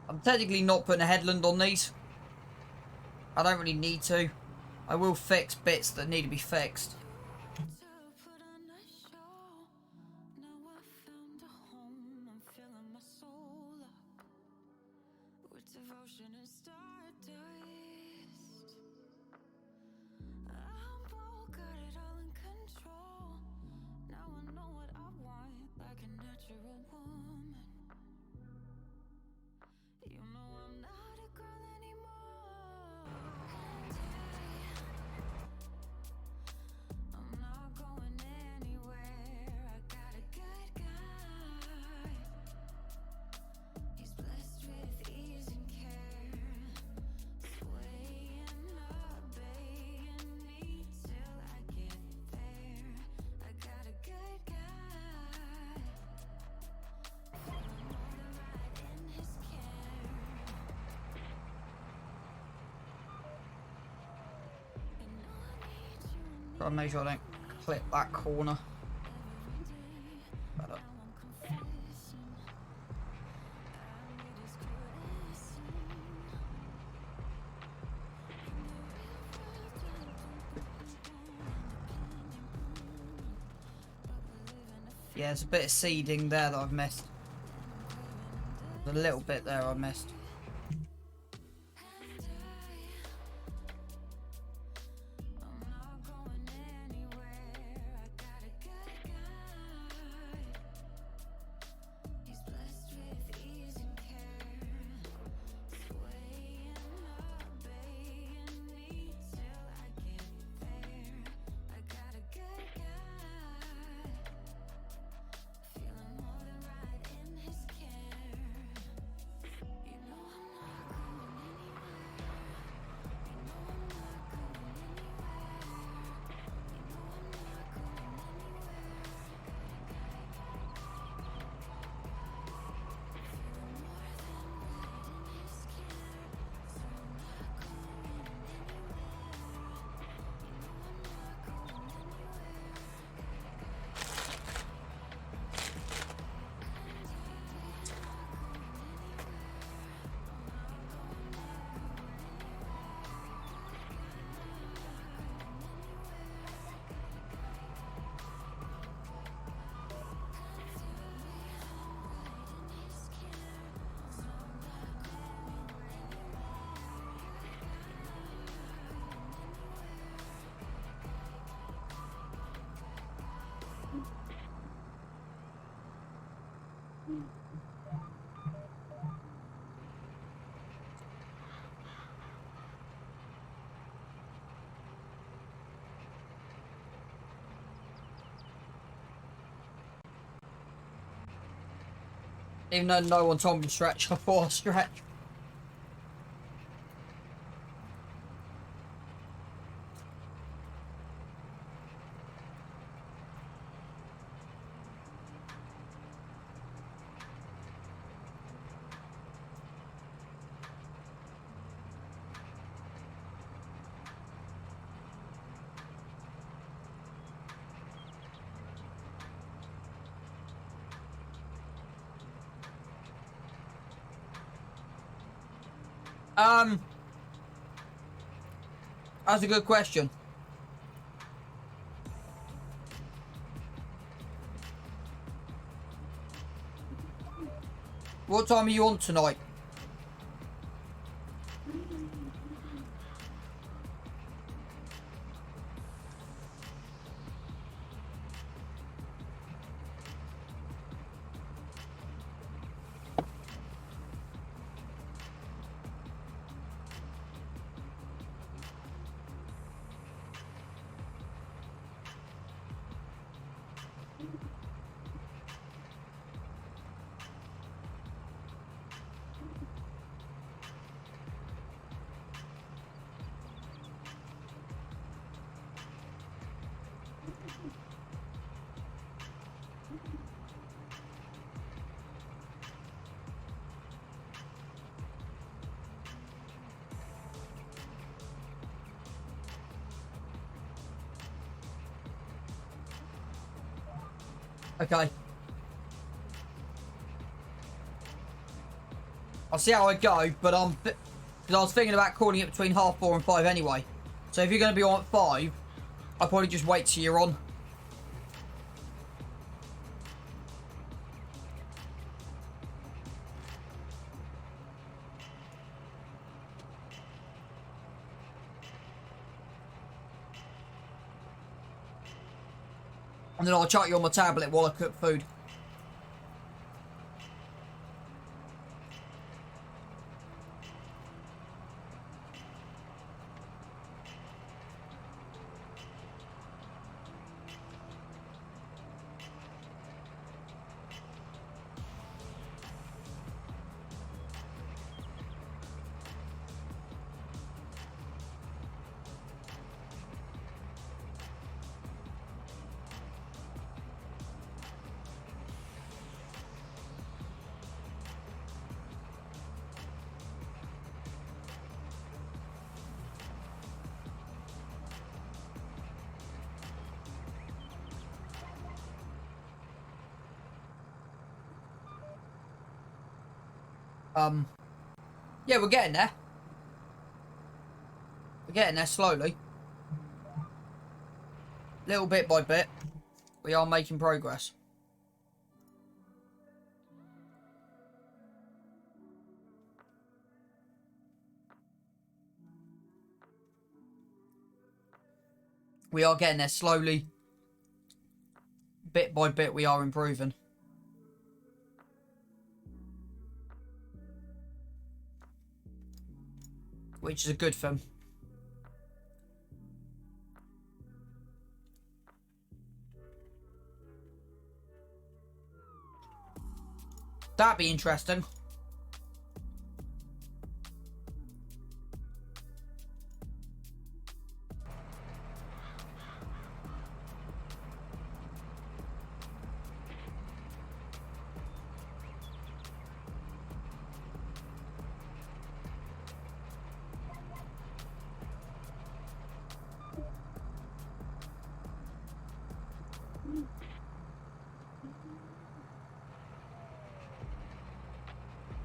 I'm technically not putting a headland on these. I don't really need to. I will fix bits that need to be fixed. To put on a show. Now I found a home. I'm filling my soul up with devotion and stardust. I'm bold, got it all in control. Now I know what I want, like a natural woman. You know I'm not a girl anymore. I'm not going anywhere. I got a good guy. He's blessed with ease and care, swaying, obeying me till I get there. I got a good guy, feeling all the right in his care. You know I need you and Gotta make sure I don't clip that corner. Better. now I'm confessing. I need his caressing. Yeah, there's a bit of seeding there that I've missed. There's a little bit there I missed. I'm not going anywhere. I got a good guy. He's blessed with ease and care, swaying, obeying me till I get there. I got a good guy, feeling more than right in his care. You know I'm not going anywhere. You know I'm not going anywhere. You know I'm not going anywhere. Feeling more than right in his care. So I'm not going anywhere. You know I'm not going anywhere. Even though no one told me to stretch, I thought I'd stretch. That's a good question. What time are you on tonight? Okay. I'll see how I go, but because I was thinking about calling it between 4:30 and 5 anyway. So if you're going to be on at 5, I'll probably just wait till you're on. And then I'll chat you on my tablet while I cook food. Yeah, we're getting there. We're getting there slowly. Little bit by bit, we are making progress. We are getting there slowly. Bit by bit, we are improving. Which is a good thing. That'd be interesting.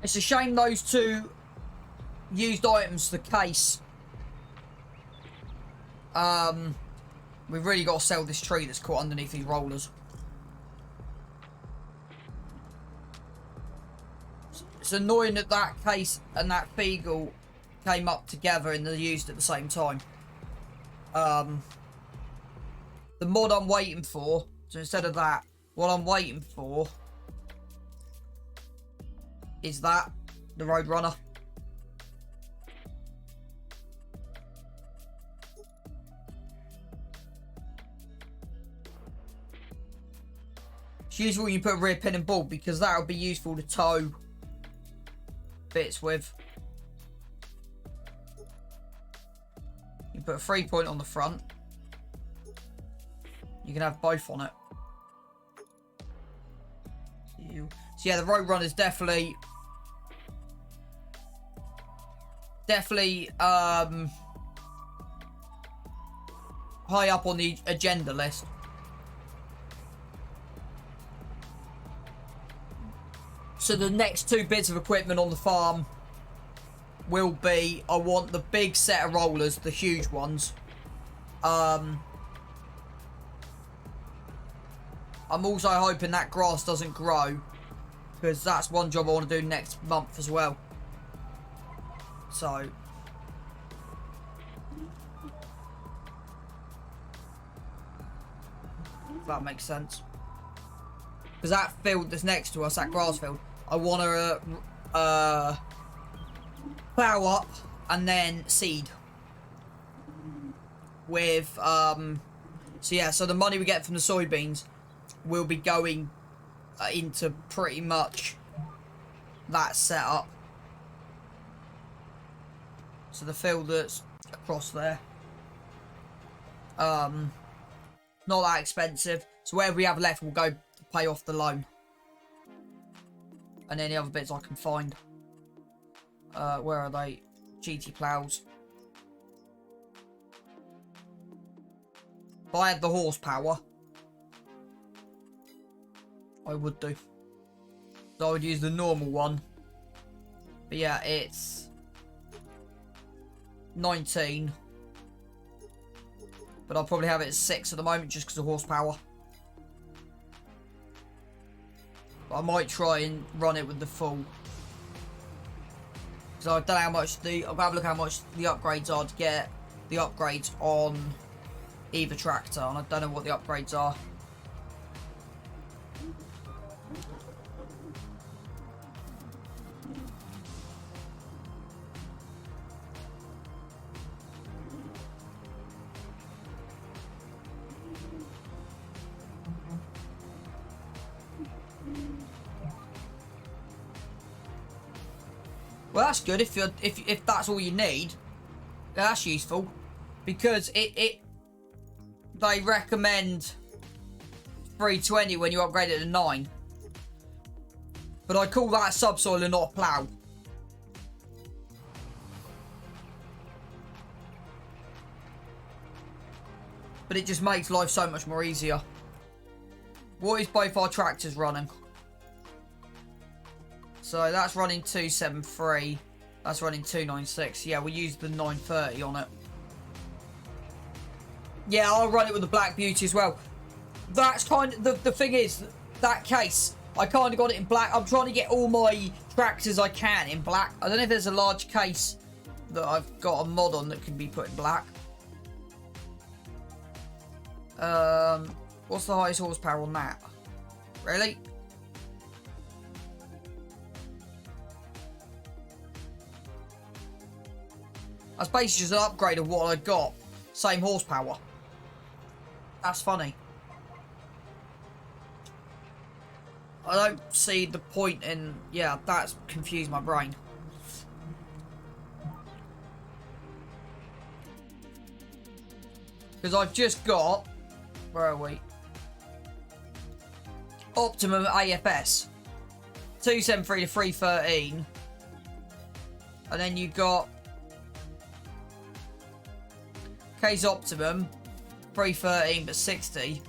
It's a shame those two used items, the case. We've really got to sell this tree that's caught underneath these rollers. It's annoying that that case and that Feagle came up together and they're used at the same time. The mod I'm waiting for, so instead of that, what I'm waiting for is that, the Roadrunner. It's useful when you put a rear pin and bolt because that will be useful to tow bits with. You put a 3-point on the front. You can have both on it. So yeah, the Roadrunner is definitely high up on the agenda list. So the next two bits of equipment on the farm will be, I want the big set of rollers, the huge ones. I'm also hoping that grass doesn't grow, because that's one job I want to do next month as well. So, if that makes sense. Because that field that's next to us, that grass field, I want to plough up and then seed. With, so yeah, so the money we get from the soybeans will be going into pretty much that setup. So the field that's across there, not that expensive. So whatever we have left will go to pay off the loan, and any other bits I can find. Where are they? GT plows. If I had the horsepower, I would do. So I would use the normal one. But yeah, it's 19. But I'll probably have it at 6 at the moment just because of horsepower. But I might try and run it with the full. So I don't know how much I'll have a look how much the upgrades are to get the upgrades on either tractor, and I don't know what the upgrades are. Well, that's good if that's all you need. That's useful, because they recommend 320 when you upgrade it to 9. But I call that a subsoil and not a plough. But it just makes life so much more easier. What is both our tractors running? So that's running 273. That's running 296. Yeah, we use the 930 on it. Yeah, I'll run it with the Black Beauty as well. That's kind of the thing is, that case, I kind of got it in black. I'm trying to get all my tractors I can in black. I don't know if there's a large case that I've got a mod on that can be put in black. What's the highest horsepower on that? Really? That's basically just an upgrade of what I got. Same horsepower. That's funny. I don't see the point in... Yeah, that's confused my brain. Because I've just got... Where are we? Optimum AFS. 273 to 313. And then you got... Case Optimum. 313 but 60.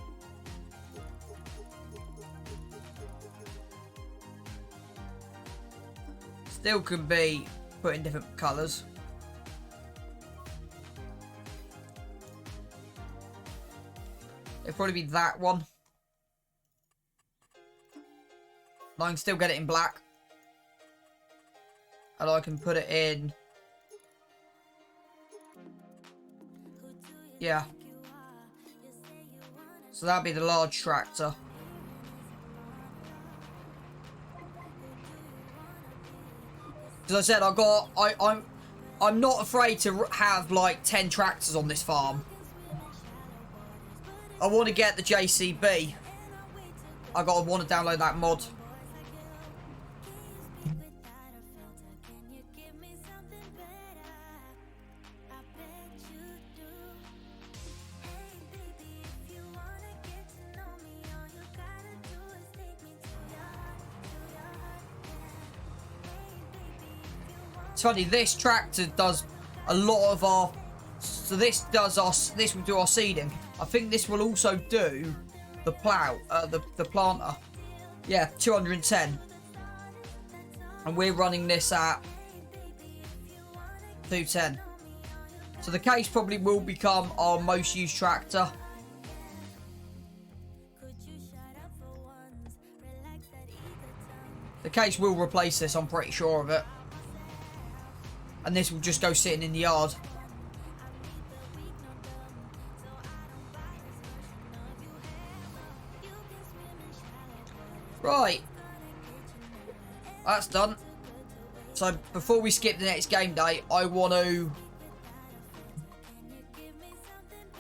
Still can be put in different colours. It'll probably be that one. I can still get it in black. And I can put it in... Yeah. So that'd be the large tractor. As I said, I'm not afraid to have like 10 tractors on this farm. I want to get the JCB. I want to download that mod. It's funny, this tractor does a lot of our... So this will do our seeding. I think this will also do the plough, the planter. Yeah, 210. And we're running this at 210. So the case probably will become our most used tractor. The case will replace this, I'm pretty sure of it. And this will just go sitting in the yard. Right. That's done. So before we skip the next game day, I want to...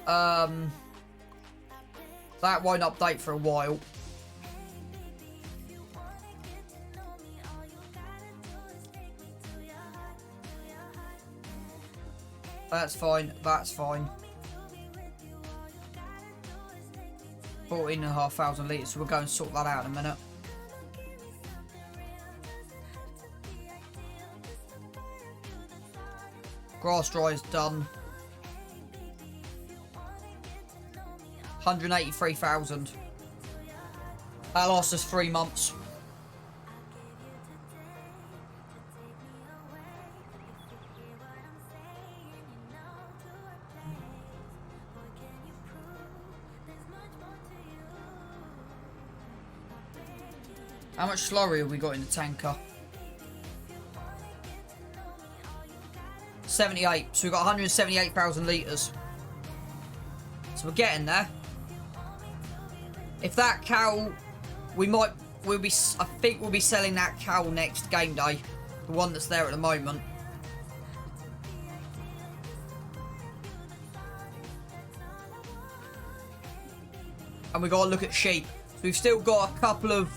that won't update for a while. That's fine, that's fine. 14,500 litres, so we'll go and sort that out in a minute. Grass dry is done. 183,000. That lasts us 3 months. How much slurry have we got in the tanker? 78. So we've got 178,000 litres. So we're getting there. If that cow, I think we'll be selling that cow next game day. The one that's there at the moment. And we got to look at sheep. So we've still got a couple of...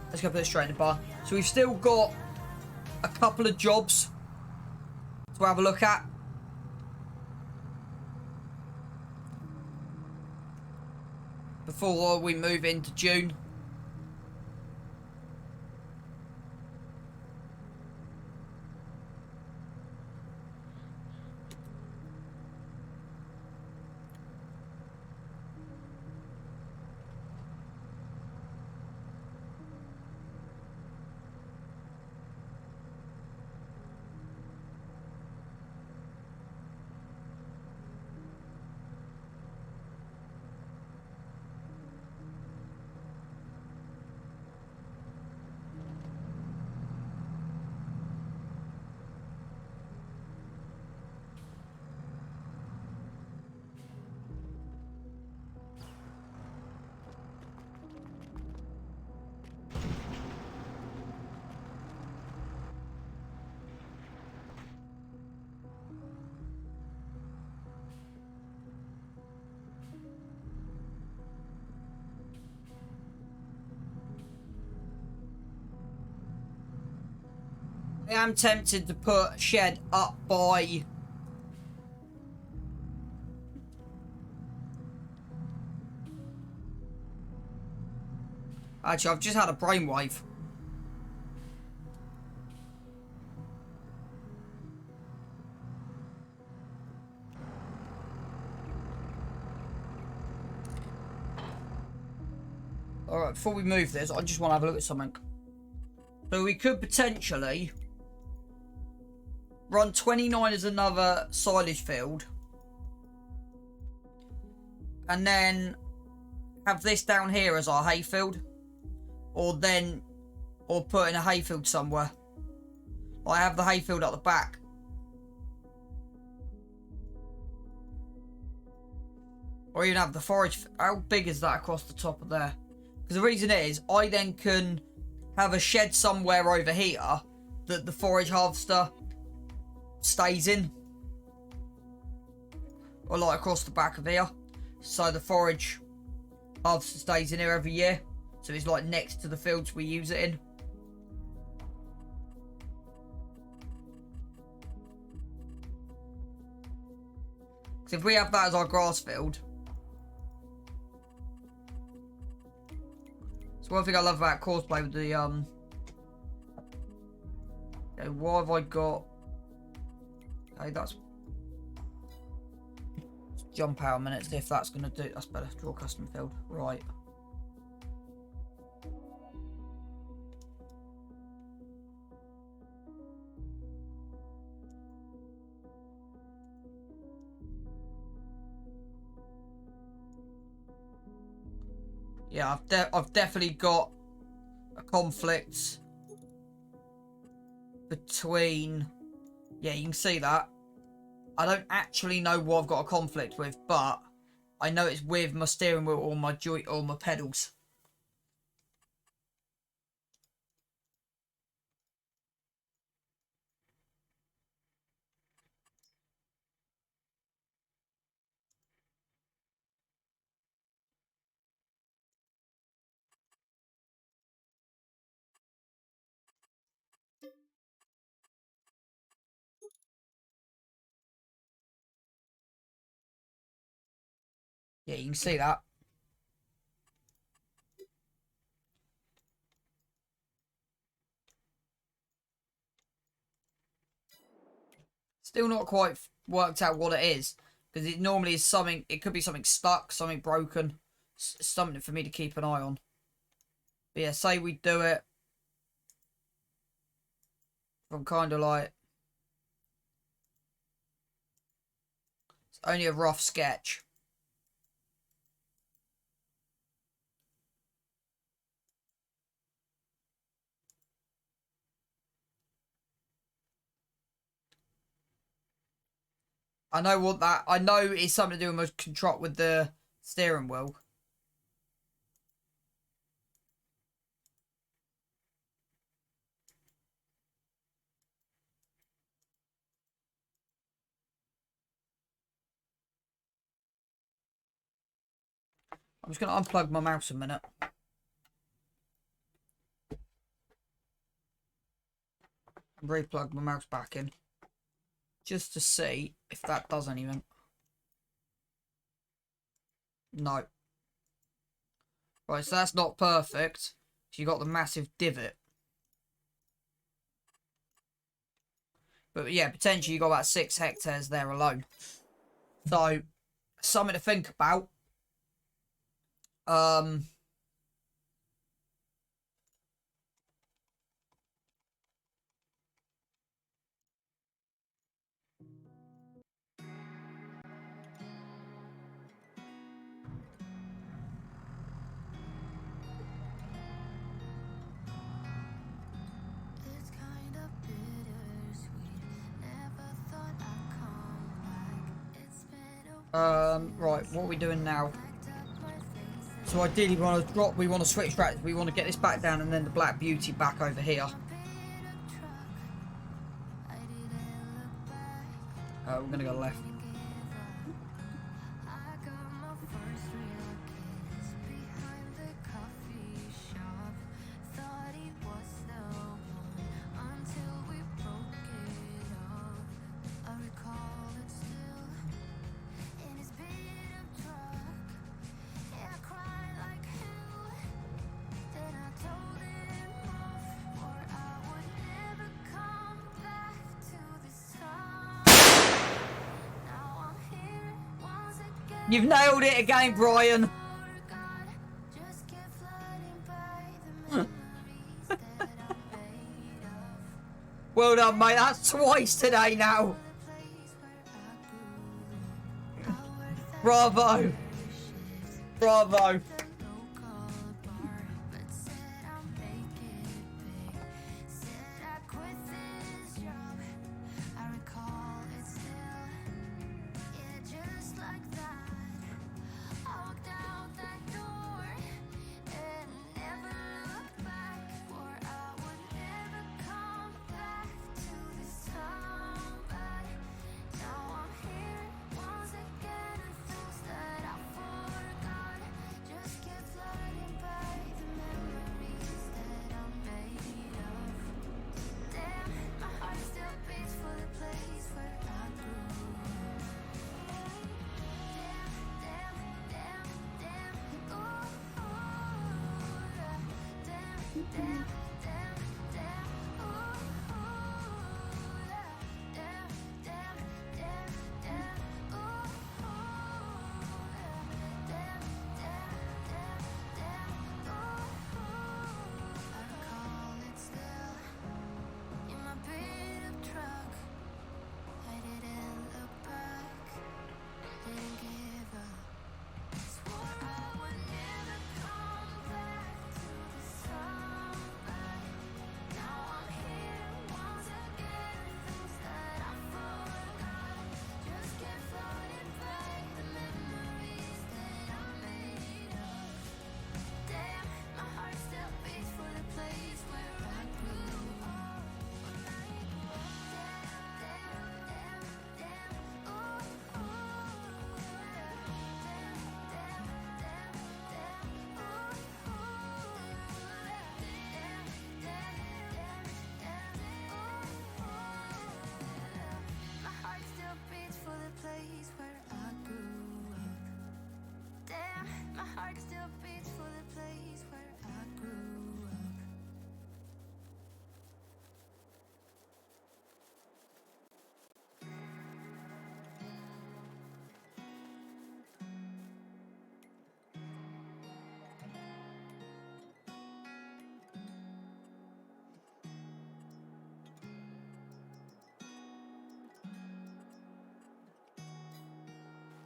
Let's go put it straight in the bar. So we've still got a couple of jobs to have a look at. Before we move into June. I am tempted to put a shed up by... Actually, I've just had a brainwave. Alright, before we move this, I just want to have a look at something. So we could potentially run 29 as another silage field. And then have this down here as our hayfield. Or put in a hayfield somewhere. I have the hayfield at the back. Or even have the forage. How big is that across the top of there? Because the reason is, I then can have a shed somewhere over here that the forage harvester stays in. Or like across the back of here. So the forage harvester stays in here every year. So it's like next to the fields we use it in. Because if we have that as our grass field. So one thing I love about Courseplay with the okay, what have I got? Okay, that's... Let's jump out a minute, see if that's gonna do. That's better. Draw custom field. Right. Yeah, I've definitely got a conflict between... Yeah, you can see that. I don't actually know what I've got a conflict with, but I know it's with my steering wheel or my joint or my pedals. Yeah, you can see that. Still not quite worked out what it is. Because it normally is something... It could be something stuck, something broken. Something for me to keep an eye on. But yeah, say we do it from kind of like... It's only a rough sketch. I know what that... I know it's something to do with control with the steering wheel. I'm just going to unplug my mouse a minute. And replug my mouse back in. Just to see if that does anything. No. Right, so that's not perfect. So you got the massive divot. But yeah, potentially you got about 6 hectares there alone. So, something to think about. It's kind of bittersweet. Never thought I'd come back. It's been a Right, what are we doing now? packed up my things So ideally we want to switch tracks. We want to get this back down and then the Black Beauty back over here. and paid a truck. I didn't look back. We're going to go left. I got my first real kiss behind the coffee shop. Thought he was the one until we broke it off. I recall it still in his beat up truck. Yeah, I cried like hell. Then I told him off, or I would never come back to this town. Now I'm here once again. You've nailed it again, Brian. God, just keep flooding by the memories that I'm made of. Well done, mate. That's twice today now. The place where I grew up. I worked that Bravo. shift. Bravo. The local bar, but said I'll make it big. Said I quit this job. I recall it still. Yeah, just like that. I walked out that door and never looked back. For I would never come back to this town. But now I'm here once again, and things that I forgot just keep flooding by the memories that I'm made of. Damn, my heart still beats for the place where I grew up. Damn, damn, damn, damn, ooh, damn, damn, damn, damn, ooh, damn, damn, damn, damn, ooh, damn, damn, damn, damn, ooh. I recall it still in my beat up truck. I didn't look back, didn't give up. Swore I would never come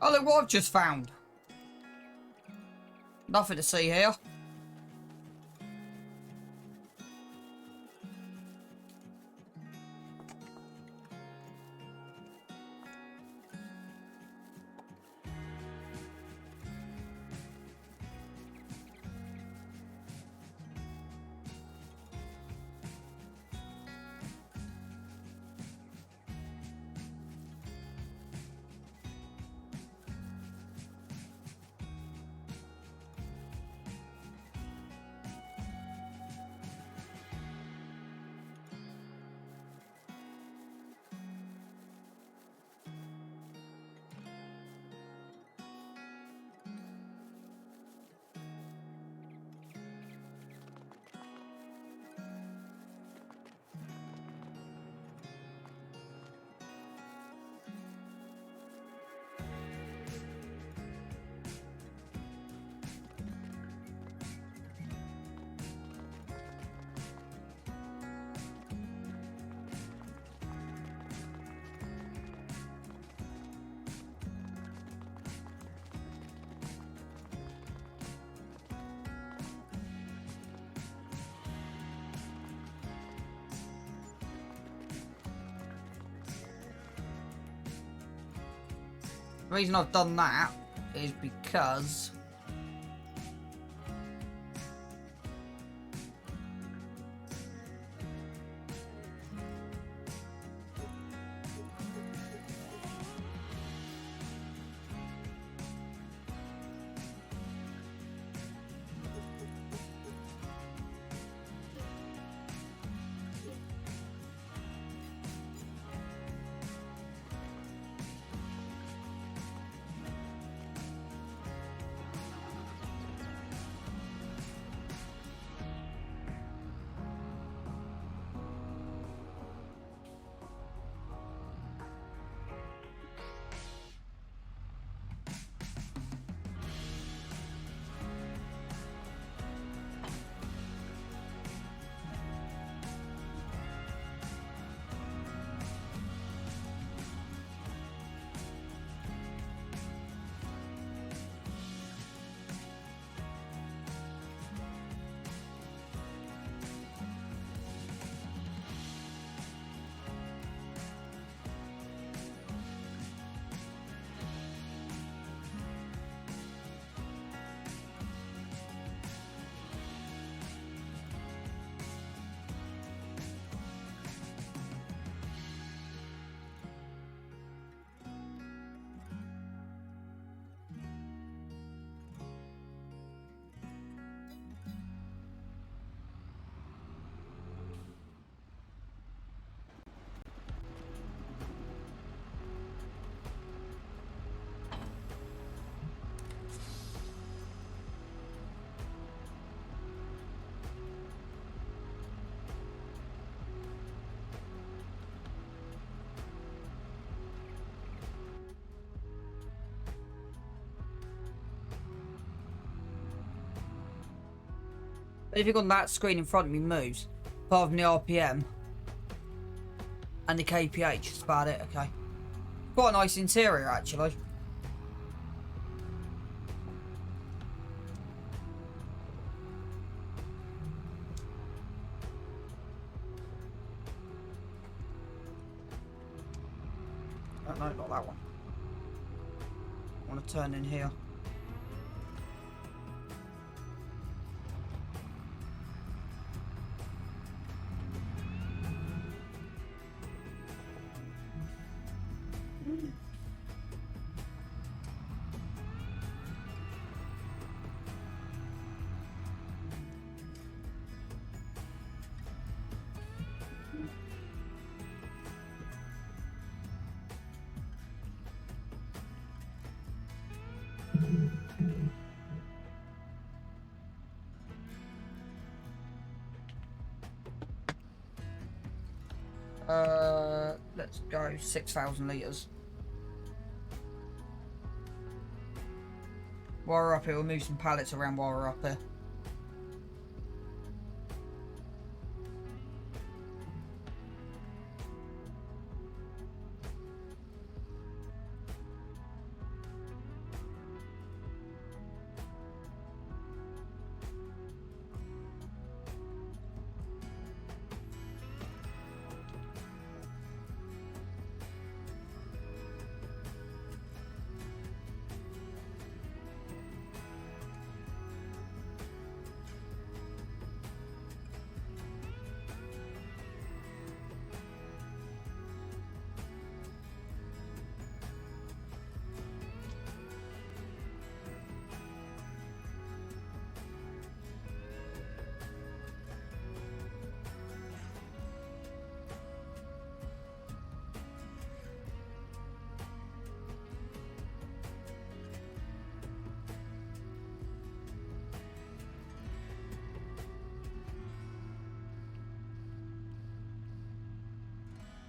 Oh, look what I've just found. Nothing to see here. The reason I've done that is because anything on that screen in front of me moves, apart from the RPM and the kph. That's about it. Okay, quite a nice interior actually. Oh, no, not that one. I want to turn in here. Let's go 6,000 litres. While we're up here, we'll move some pallets around while we're up here.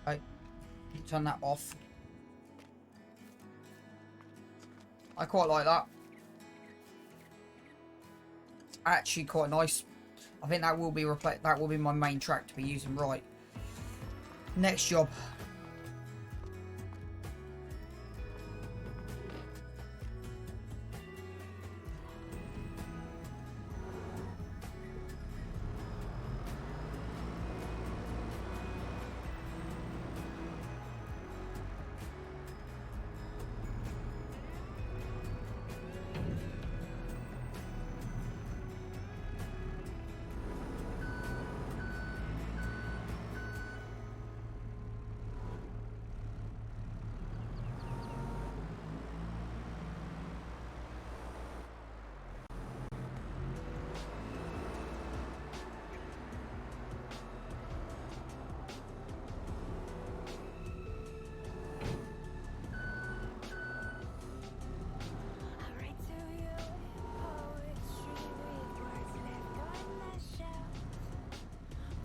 Okay. Turn that off. I quite like that. It's actually quite nice. I think that will be my main track to be using. Right. Next job. I write to you poetry with words left on the shelf.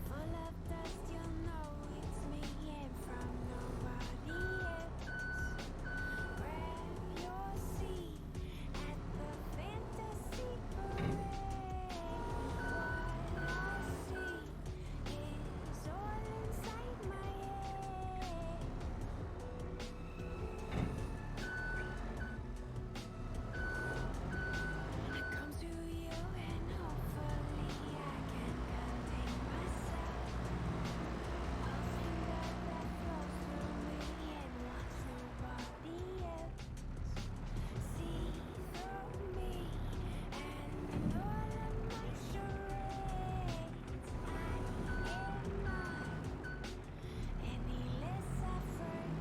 Full of dust, you know it's me and from nobody else. Grab your seat at the fantasy parade. What I see is all inside my head. I come to you and hopefully I can contain myself. Pulsing blood that flows through me and wants nobody else. See through me and all of my charades. I am not any less afraid.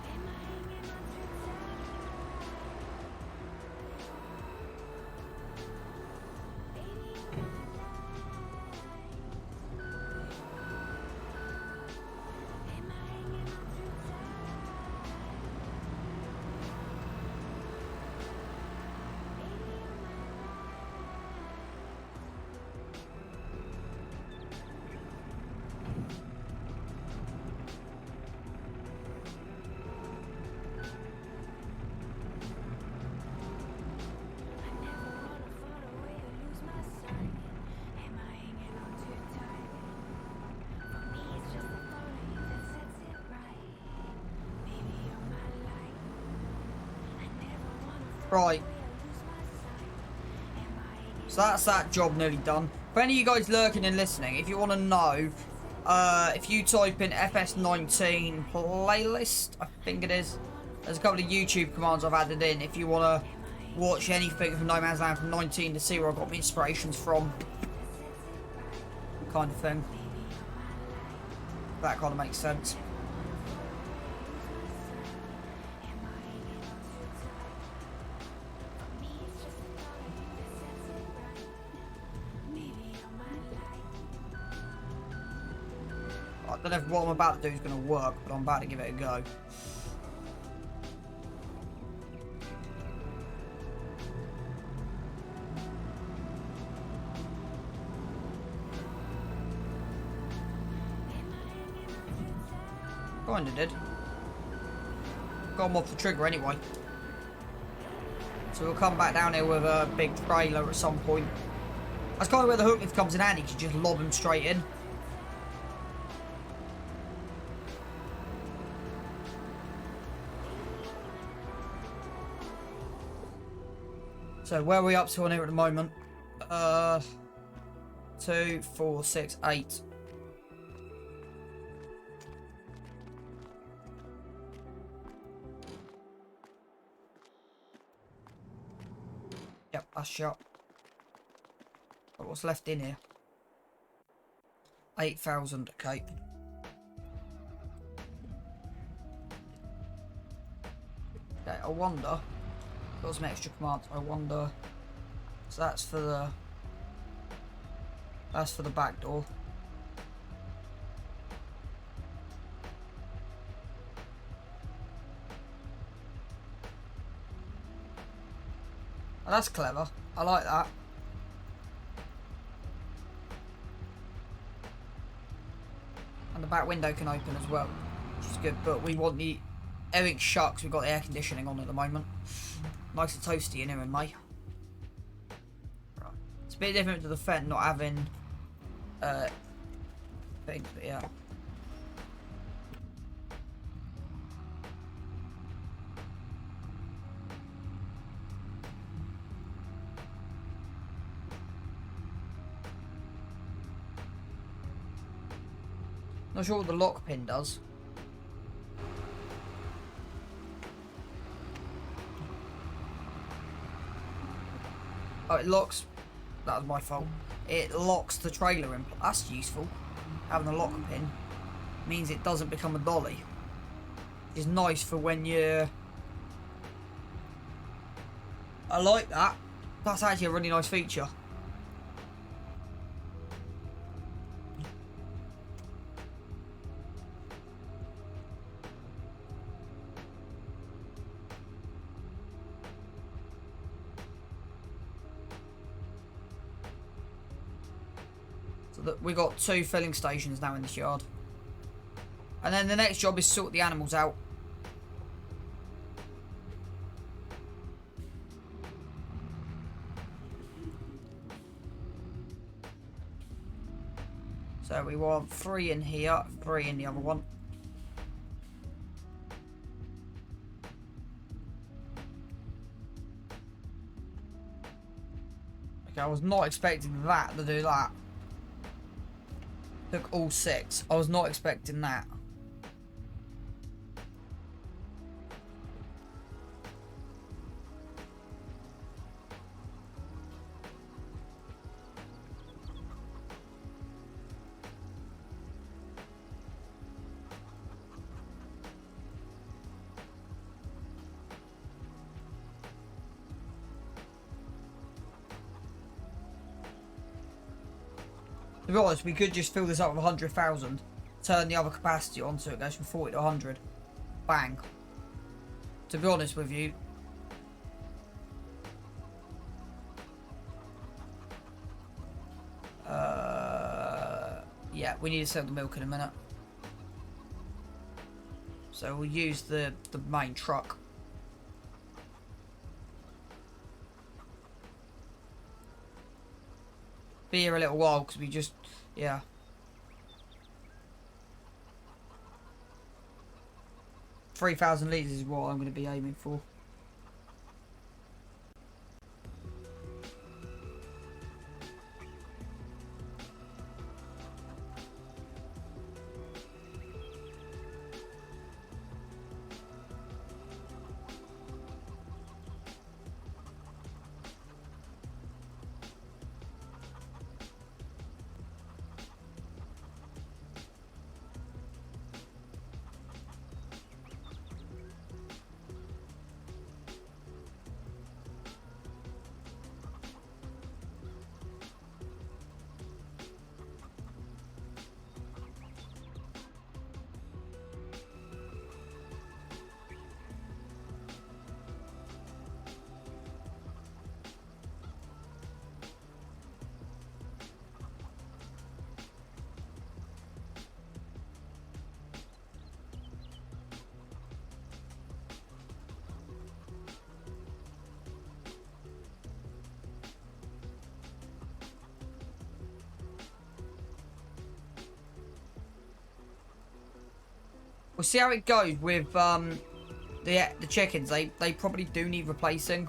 Am I hanging on too tight? Baby, you're my light. Am I hanging on too tight? Baby, you're my I never wanna fall away or lose my sight. Am I hanging on too tight? For me, it's just the thought of you that sets it right. Baby, you're my light. I never wanna fall Right. away or lose my sight. Am I hanging So that's that job nearly done. For any of you guys lurking and listening, if you want to know, if you type in FS19 playlist, I think it is, there's a couple of YouTube commands I've added in if you want to watch anything from No Man's Land from 19 to see where I got my inspirations from. Kind of thing. That kind of makes sense. I don't know if what I'm about to do is going to work, but I'm about to give it a go. Kinda did. Got him off the trigger anyway. So we'll come back down here with a big trailer at some point. That's kind of where the hook lift comes in handy, because you just lob him straight in. So where are we up to on here at the moment? 2, 4, 6, 8. Yep, that's shot. But what's left in here? 8,000, okay. Okay, I wonder. Got some extra commands. I wonder. So that's for the. That's for the back door. Oh, that's clever. I like that. the back window can open as well, which is good. But we want the everything shut because we've got the air conditioning on at the moment. Nice and toasty in here in May. Right. It's a bit different to the Fendt not having things, but yeah. Not sure what the lock pin does. Oh, it locks. That was my fault. It locks the trailer in. That's useful. Having a lock pin means it doesn't become a dolly. It's nice for when you're. I like that. That's actually a really nice feature. We got 2 filling stations now in this yard. And then the next job is sort the animals out. So we want 3 in here, 3 in the other one. Okay, I was not expecting that to do that. Took all 6. I was not expecting that. To be honest, we could just fill this up with 100,000, turn the other capacity on so it goes from 40 to 100. Bang. To be honest with you. Yeah, we need to sell the milk in a minute. So we'll use the main truck. Be here a little while because we just, yeah. $3,000 litres is what I'm going to be aiming for. We'll see how it goes with the chickens. They probably do need replacing.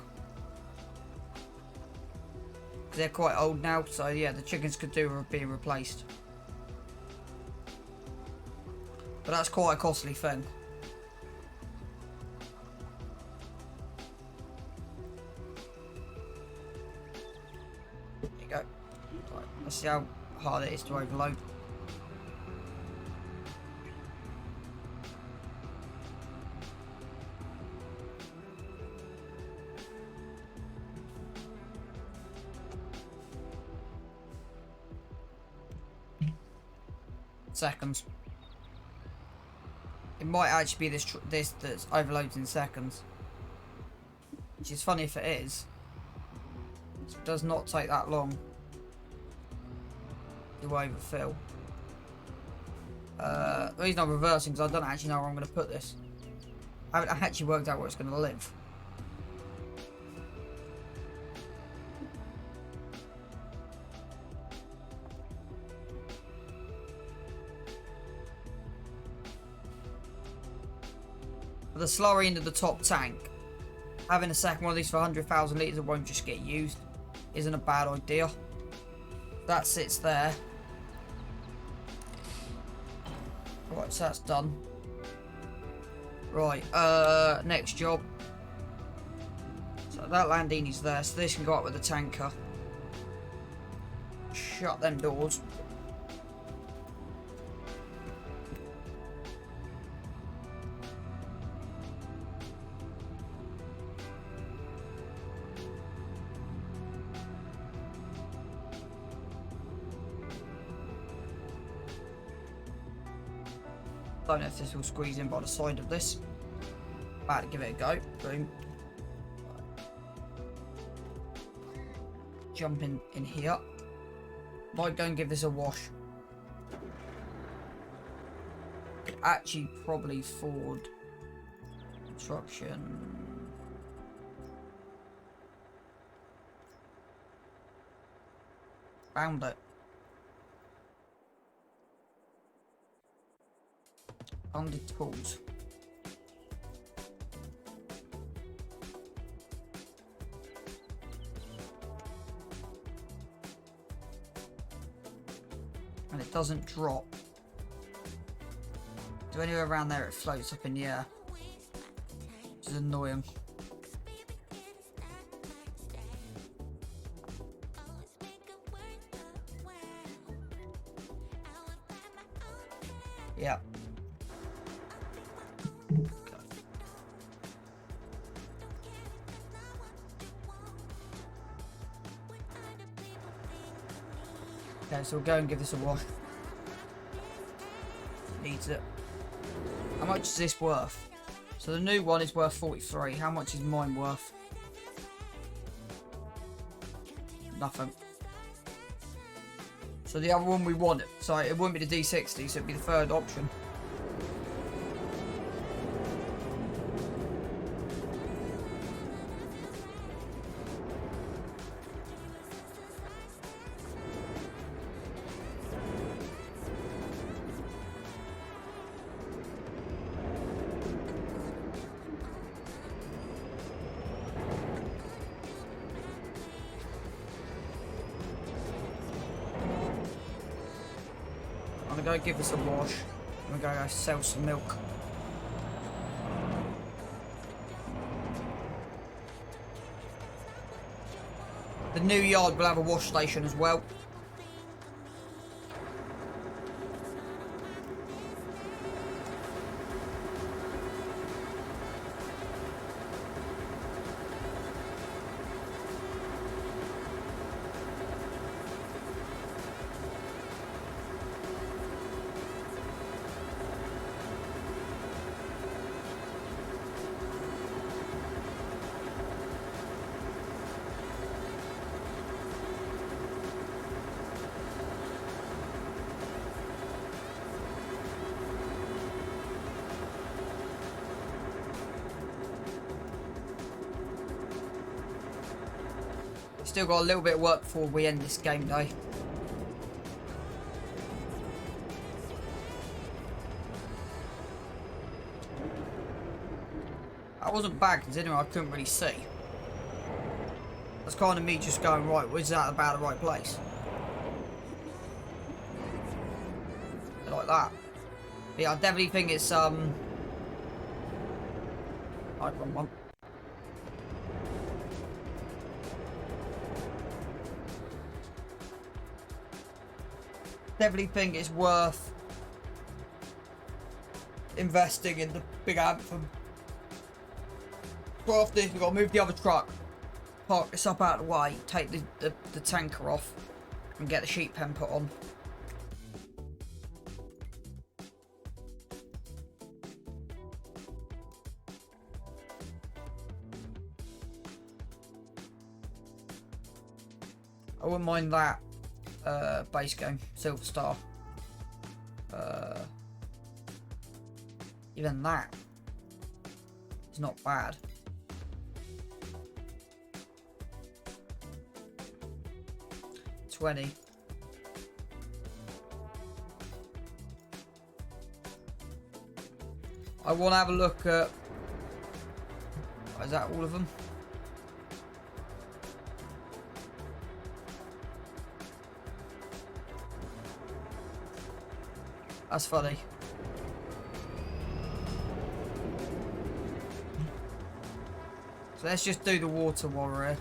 They're quite old now, so yeah, the chickens could do with being replaced. But that's quite a costly thing. There you go. Right, let's see how hard it is to overload. Seconds. It might actually be this that's overloads in seconds, which is funny if it is. It does not take that long to overfill. The reason I'm reversing is I don't actually know where I'm going to put this. I haven't actually worked out where it's going to live. For the slower end of the top tank, having a second one of these for 100,000 litres that won't just get used isn't a bad idea. That sits there. Right, so that's done. Right, next job. So that Landini's there, so this can go up with the tanker. Shut them doors. Don't know if this will squeeze in by the side of this. About to give it a go. Boom. Jump in here. Might go and give this a wash. Actually, probably Ford construction. Found it. Under tools. And it doesn't drop. So anywhere around there it floats up in the air. Which is annoying. Yeah. Okay, so we'll go and give this a wash. Needs it. How much is this worth? So the new one is worth 43. How much is mine worth? Nothing. So the other one we want, sorry, it wouldn't be the D60, so it'd be the third option. I'm gonna go give this a wash. I'm gonna go sell some milk. The new yard will have a wash station as well. Still got a little bit of work before we end this game though. That wasn't bad considering I couldn't really see. That's kind of me just going, right, is that about the right place? Like that. But yeah, I definitely think it's right, wrong one. Definitely think it's worth investing in the big Anthem. But after this, we've got to move the other truck, park this up out of the way, take the tanker off, and get the sheep pen put on. I wouldn't mind that base game, Silver Star. Even that is not bad. $20. I want to have a look at... Is that all of them? That's funny. So let's just do the water warrior.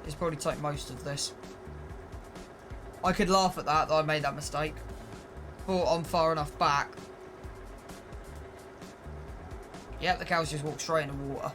It's probably take most of this. I could laugh at that I made that mistake. Thought I'm far enough back. Yep, the cows just walk straight in the water.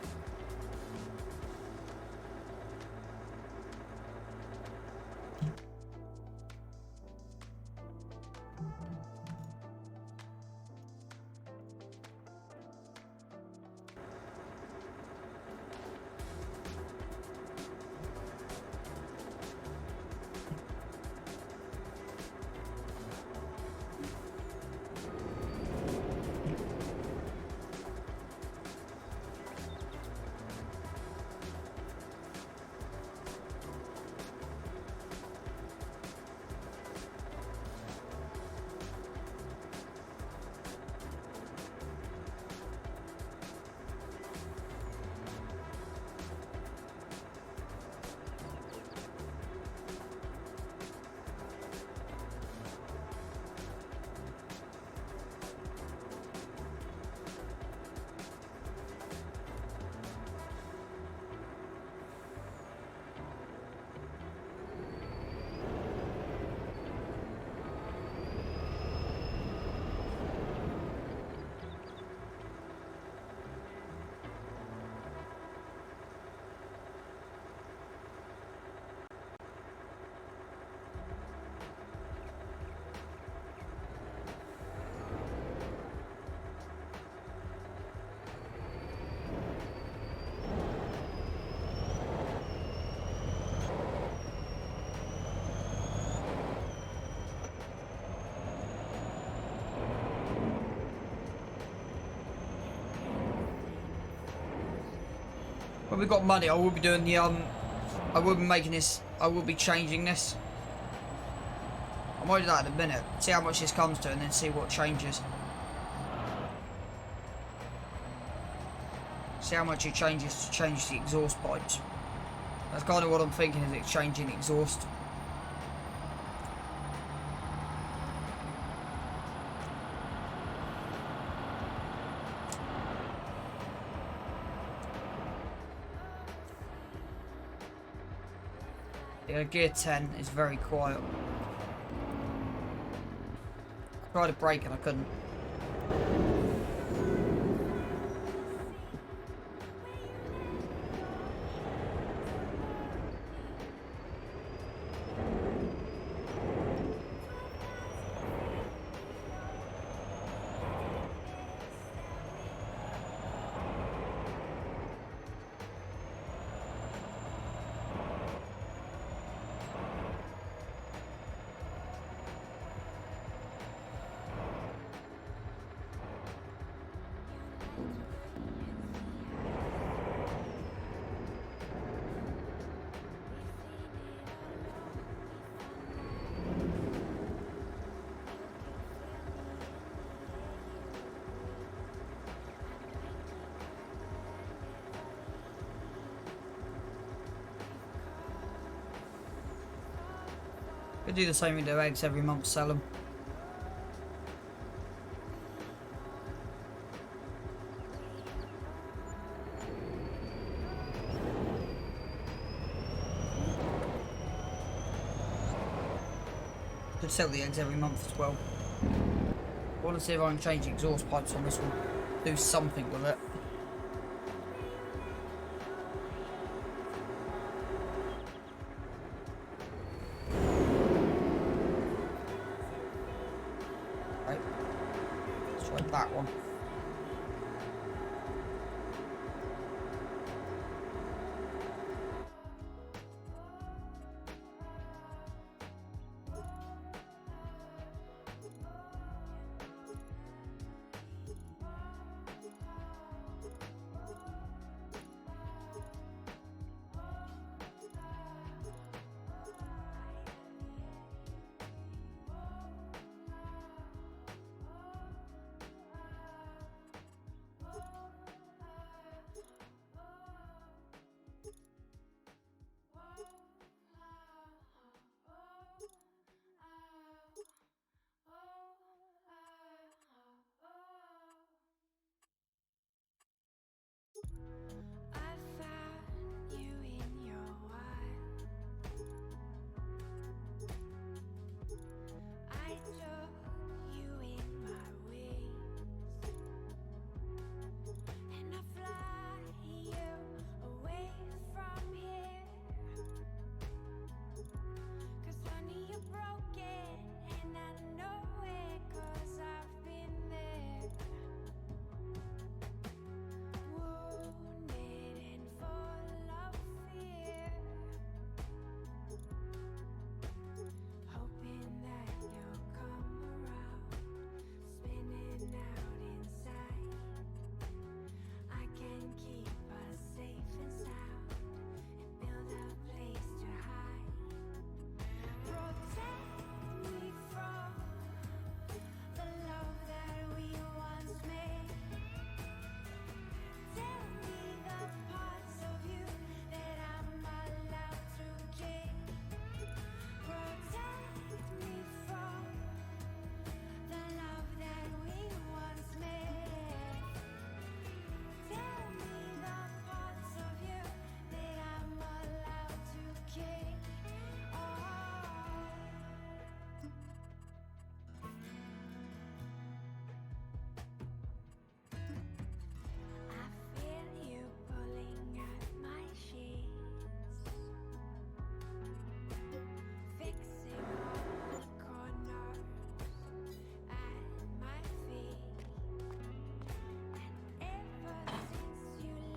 When we've got money, I will be doing the, I will be making this, I will be changing this. I might do that in a minute, see how much this comes to and then see what changes. See how much it changes to change the exhaust pipes. That's kind of what I'm thinking, is it changing exhaust. Yeah, gear 10 is very quiet. I tried to brake and I couldn't. Could do the same with their eggs every month, sell them. Could sell the eggs every month as well. I want to see if I can change the exhaust pipes on this one. Do something with it. Right. Let's try that one.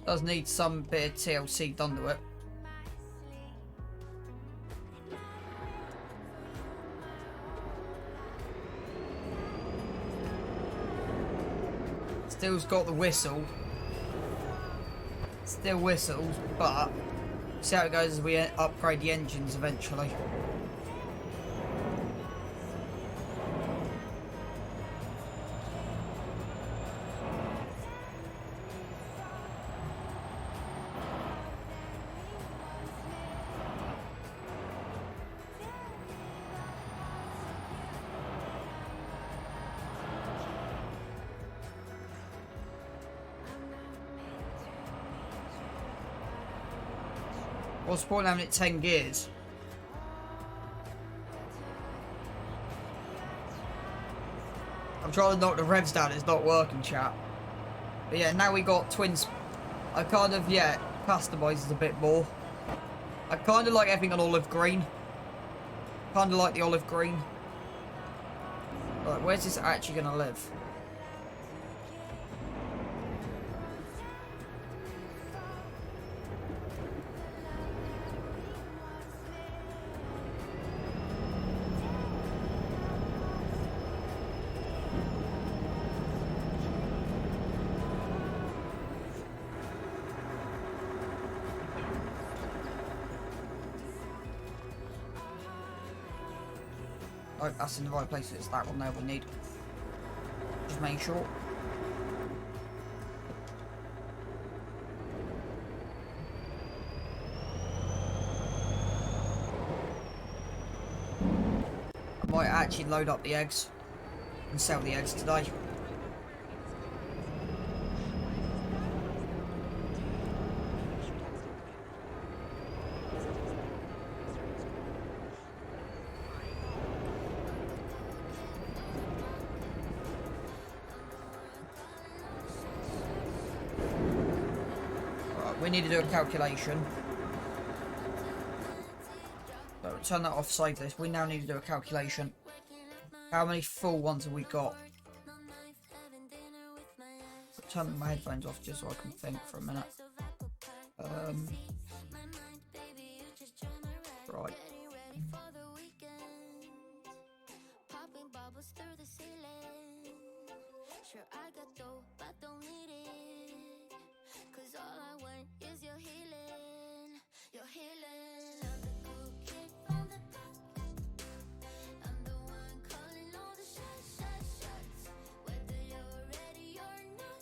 Does need some bit of TLC done to it. Still's got the whistle. Still whistles, but see how it goes as we upgrade the engines eventually. What's the point of having it 10 gears? I'm trying to knock the revs down, it's not working, chat. But yeah, now we got twins. I kind of, yeah, customise it a bit more. I kind of like everything on olive green. Kind of like the olive green. Right, where's this actually going to live? Oh, that's in the right place. It's that one there we need. Just make sure. I might actually load up the eggs and sell the eggs today. We need to do a calculation. So turn that off, save this. We now need to do a calculation. How many full ones have we got? Turn my headphones off just so I can think for a minute. Right. Sure, I got dough, but don't need it. 'Cause all I want is your healing. Your healing. I'm the cool kid from the block. I'm the one calling all the shots. Whether you're ready or not.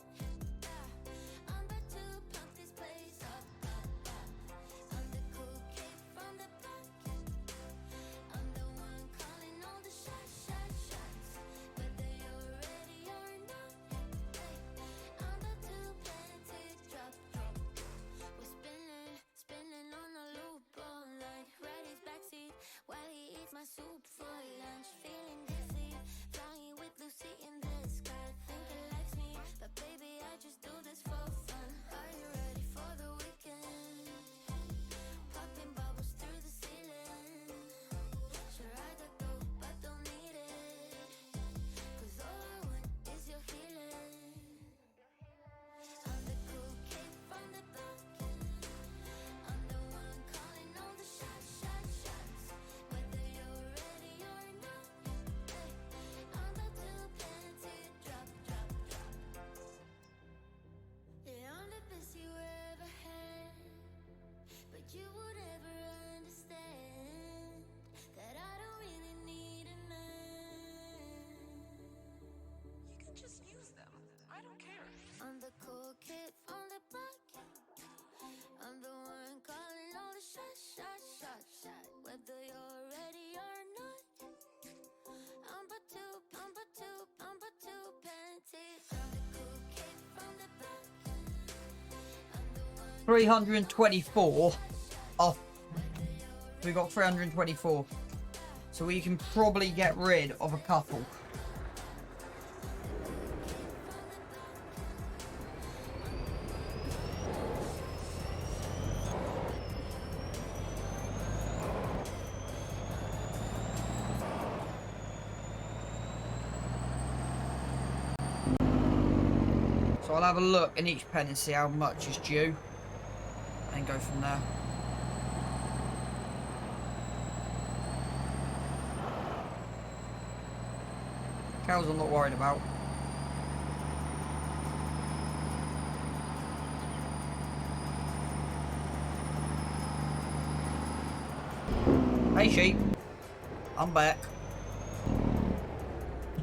I'm about to pump this place up. I'm the cool kid from the block. I'm the one calling all the shots. Whether you're ready or not. I'm about to plant it, drop. We're spinning on a loop all night. Ride his backseat while he eats my soup for lunch. Feeling dizzy, flying with Lucy in the sky. Think he likes me, but baby I just do this for fun. Are you ready for the weekend? Popping bubbles through the ceiling. Sure I got dough, but don't need it. 'Cause all I want is your healing. I'm the cool kid from the block. I'm the one calling all the shots. Whether you're ready or not. I'm about to plant it, drop. Yeah, I'm the best you ever had. But you would ever understand that I don't really need a man. You can just use them. I don't care. I'm the cool kid from the block. I'm the one calling all the shots. Whether you're ready or not. I'm about to plant it. I'm the cool kid from the block. I'm the one 324 off. We got 324. So we can probably get rid of a couple. So I'll have a look in each pen and see how much is due. And go from there. Cows I'm not worried about. Hey sheep, I'm back.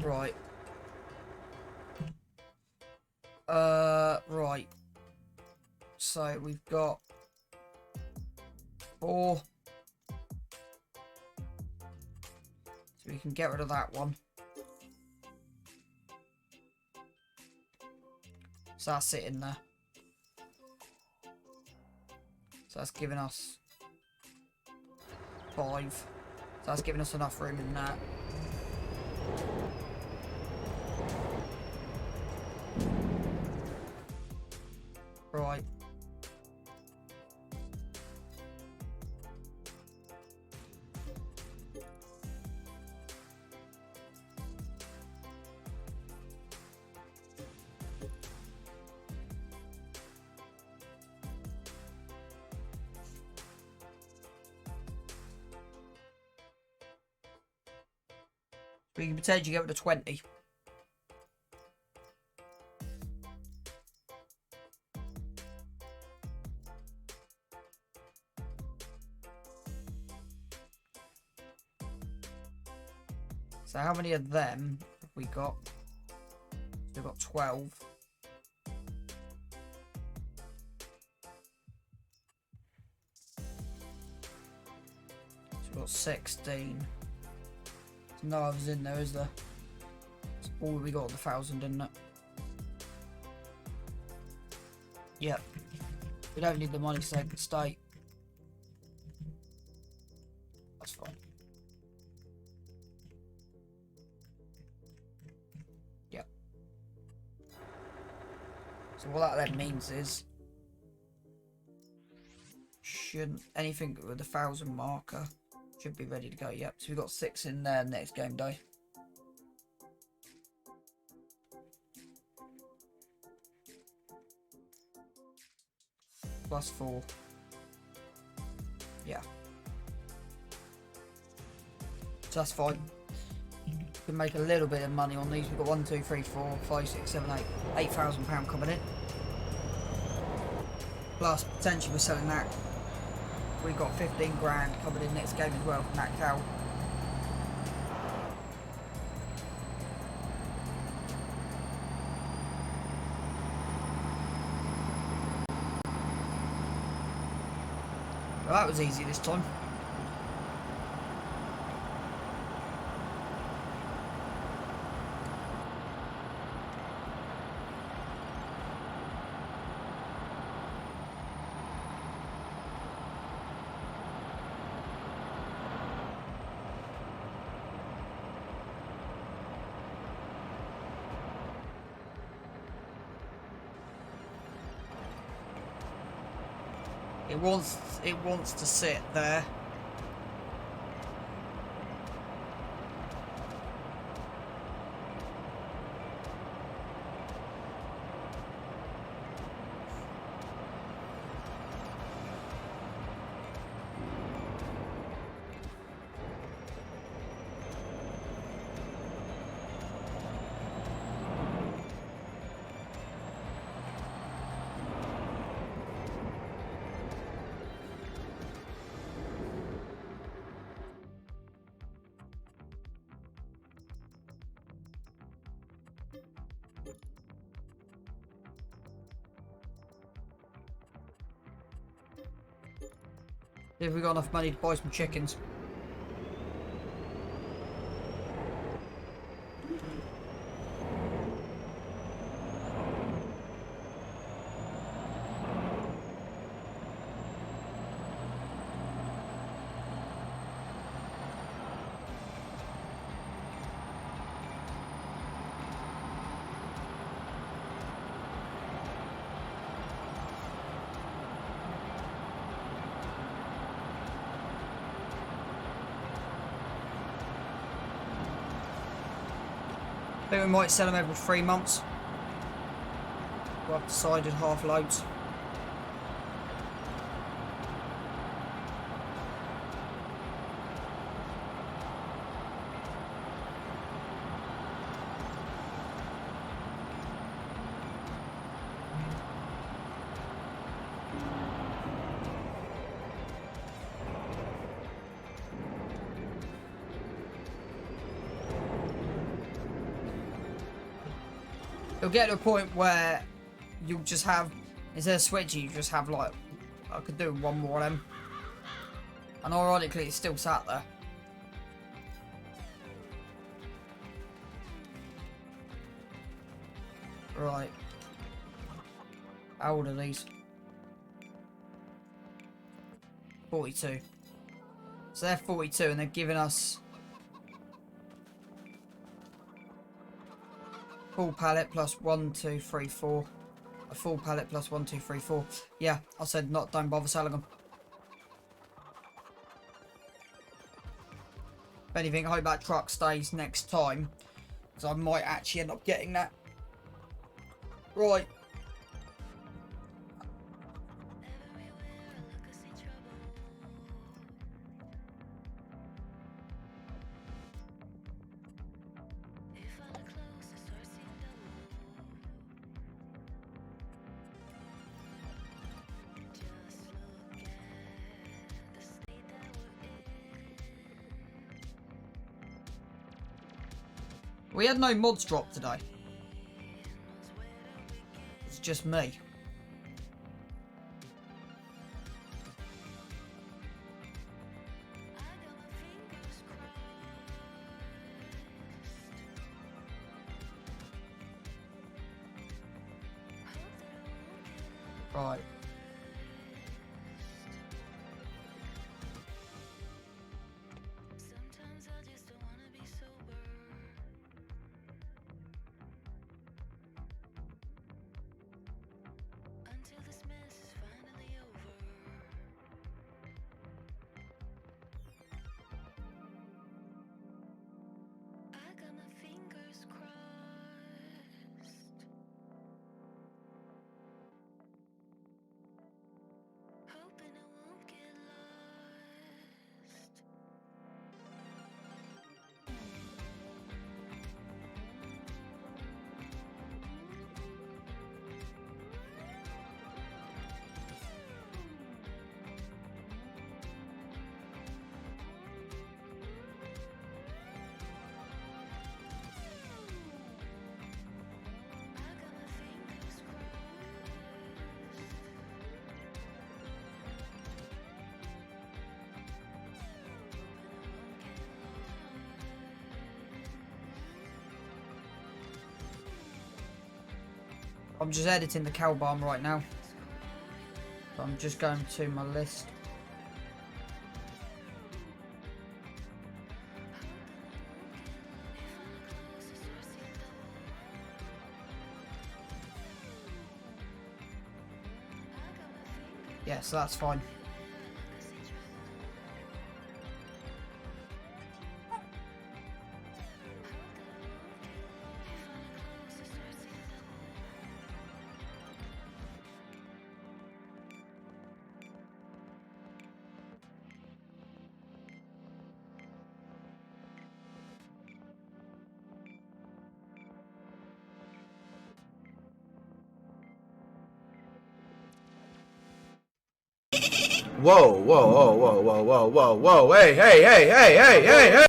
Right. Right. So we've got 4. So we can get rid of that one. So that's sitting there. So that's giving us 5. So that's giving us enough room in that. Right. We can potentially get rid of 20. So how many of them have we got? We've got 12. So we've got 16. There's no others in there, is there? That's all we got, the 1,000, isn't it? Yep. We don't need the money so they can stay. That's fine. Yep. So what that then means is shouldn't anything with the 1,000 marker should be ready to go. Yep. So we've got 6 in there next game day. +4. Yeah. So that's fine. We can make a little bit of money on these. We've got 1, 2, 3, 4, 5, 6, 7, 8. £8,000 coming in. Plus potentially we're selling that. We've got 15 grand coming in next game as well from that cow. Well, that was easy this time. It wants to sit there. If we got enough money to buy some chickens. I think we might sell them every 3 months. Well, I've decided half loads. You'll get to a point where you'll just have, instead of switching, you just have like, I could do one more of them. And ironically, it's still sat there. Right. How old are these? 42. So they're 42 and they've given us full pallet plus 1, 2, 3, 4. A full pallet plus 1, 2, 3, 4. Yeah, I said not, don't bother selling them. If anything, I hope that truck stays next time, because I might actually end up getting that. Right. We had no mods drop today. It's just me. Right. Sometimes I just don't wanna be sober. Until this mess is finally over. I got my fingers crossed. Hoping I won't get lost. I got my fingers crossed. I'm just editing the cow barn right now. So I'm just going to my list. Yeah, so that's fine. Whoa, whoa, whoa, whoa, whoa, whoa, whoa, whoa, hey, hey, hey, hey, hey, hey, hey!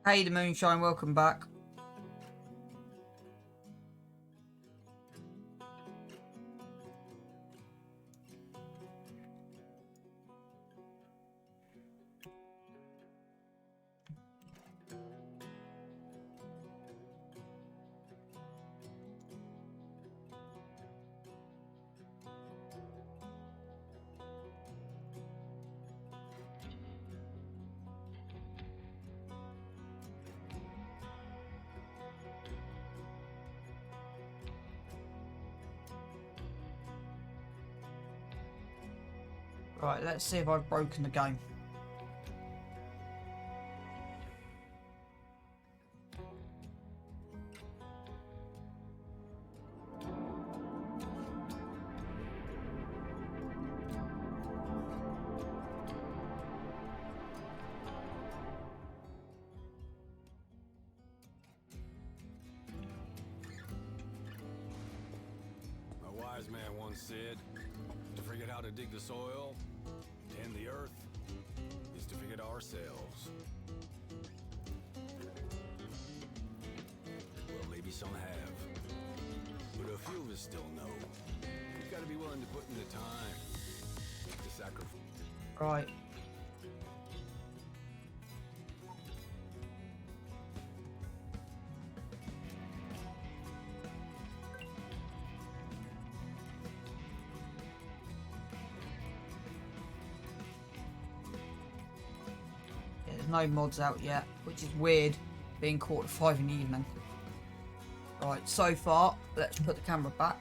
Hey, the Moonshine, welcome back. Right, let's see if I've broken the game. A wise man once said, to forget how to dig the soil, tend the earth, is to forget ourselves. Well, maybe some have, but a few of us still know. You gotta be willing to put in the time, to sacrifice. Right. Yeah, there's no mods out yet, which is weird, being 4:45 in the evening. Right, so far, let's put the camera back.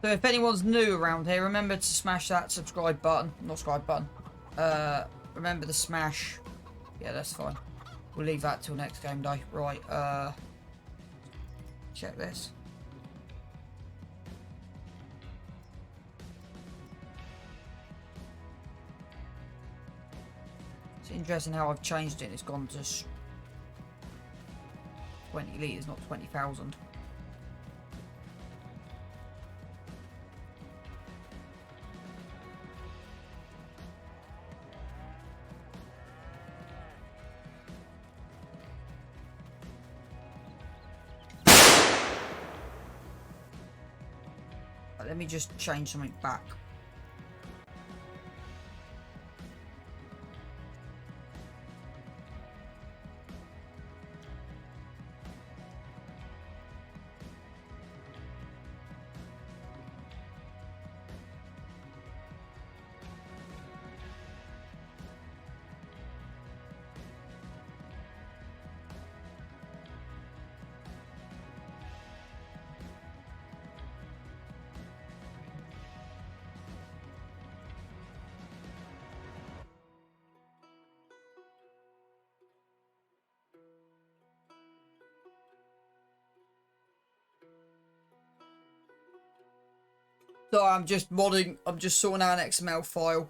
So if anyone's new around here, remember to smash that subscribe button. Not subscribe button. Remember to smash. Yeah, that's fine. We'll leave that till next game day. Right, check this. It's interesting how I've changed it. It's gone to 20 litres, not 20,000. Let me just change something back. So I'm just modding, I'm just sorting out an XML file.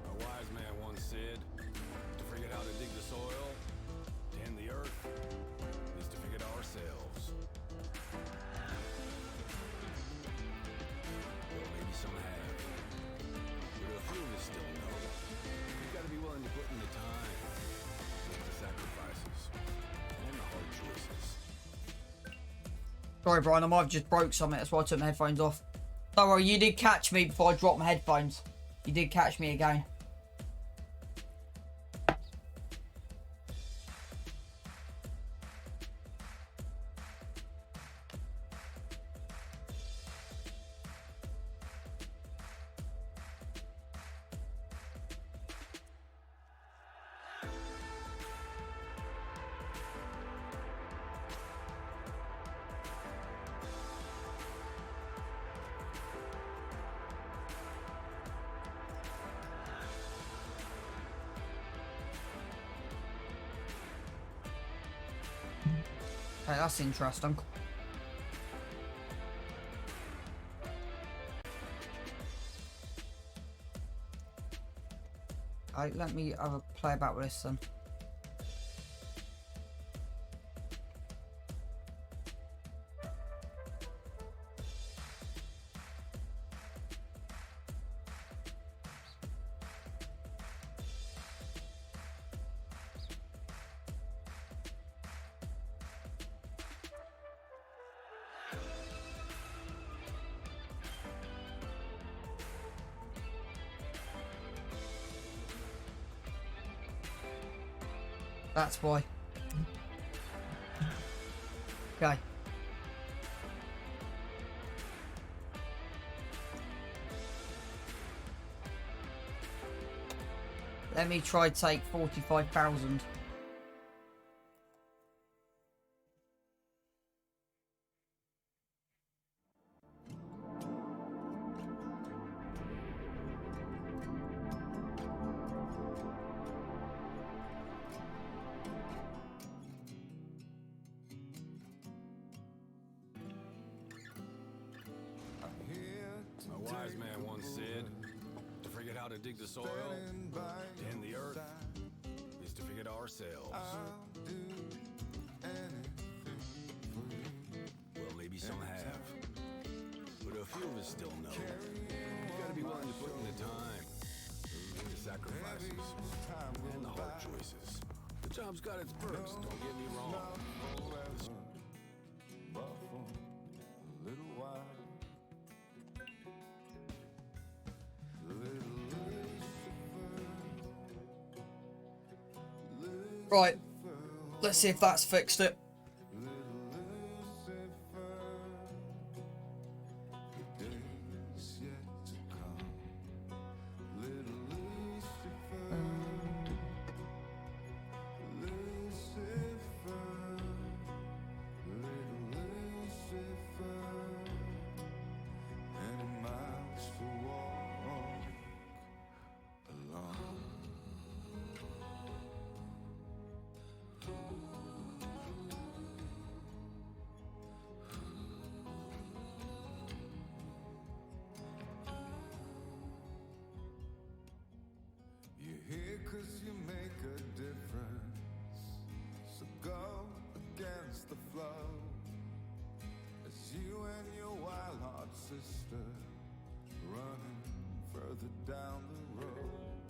A wise man once said, to forget how to dig the soil, tend the earth, is to forget ourselves. Well, maybe some have, but a few of us still know. You gotta be willing to put in the time, the sacrifices, and the hard choices. Sorry, Brian, I might have just broke something. That's why I took my headphones off. Don't worry, you did catch me before I dropped my headphones. You did catch me again. Okay, that's interesting. Okay, let me have a play about with this then. That's why. Okay. Let me try take 45,000. A wise man once said, to forget how to dig the soil, to end the earth, is to forget ourselves. Well, maybe some have, but a few of us still know. You gotta be willing to put in the time, the sacrifices, and the hard choices. The job's got its perks, don't get me wrong. Right. Let's see if that's fixed it. You're here 'cause you make a difference. So go against the flow. As you and your wild-heart sister running further down the road.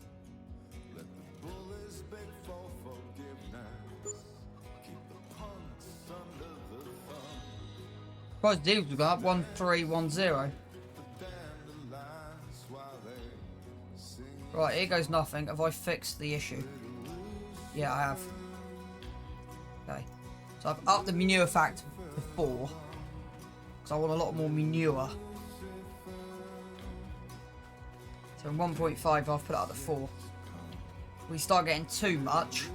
Let the bullets beg for forgiveness. Keep the punks under the thumb. Price deals with that 1310. Dandelions while they sing. Right, here goes nothing. Have I fixed the issue? Yeah, I have. Okay. So I've upped the manure factor to 4. Because I want a lot more manure. So in 1.5 I've put it up to 4. We start getting too much.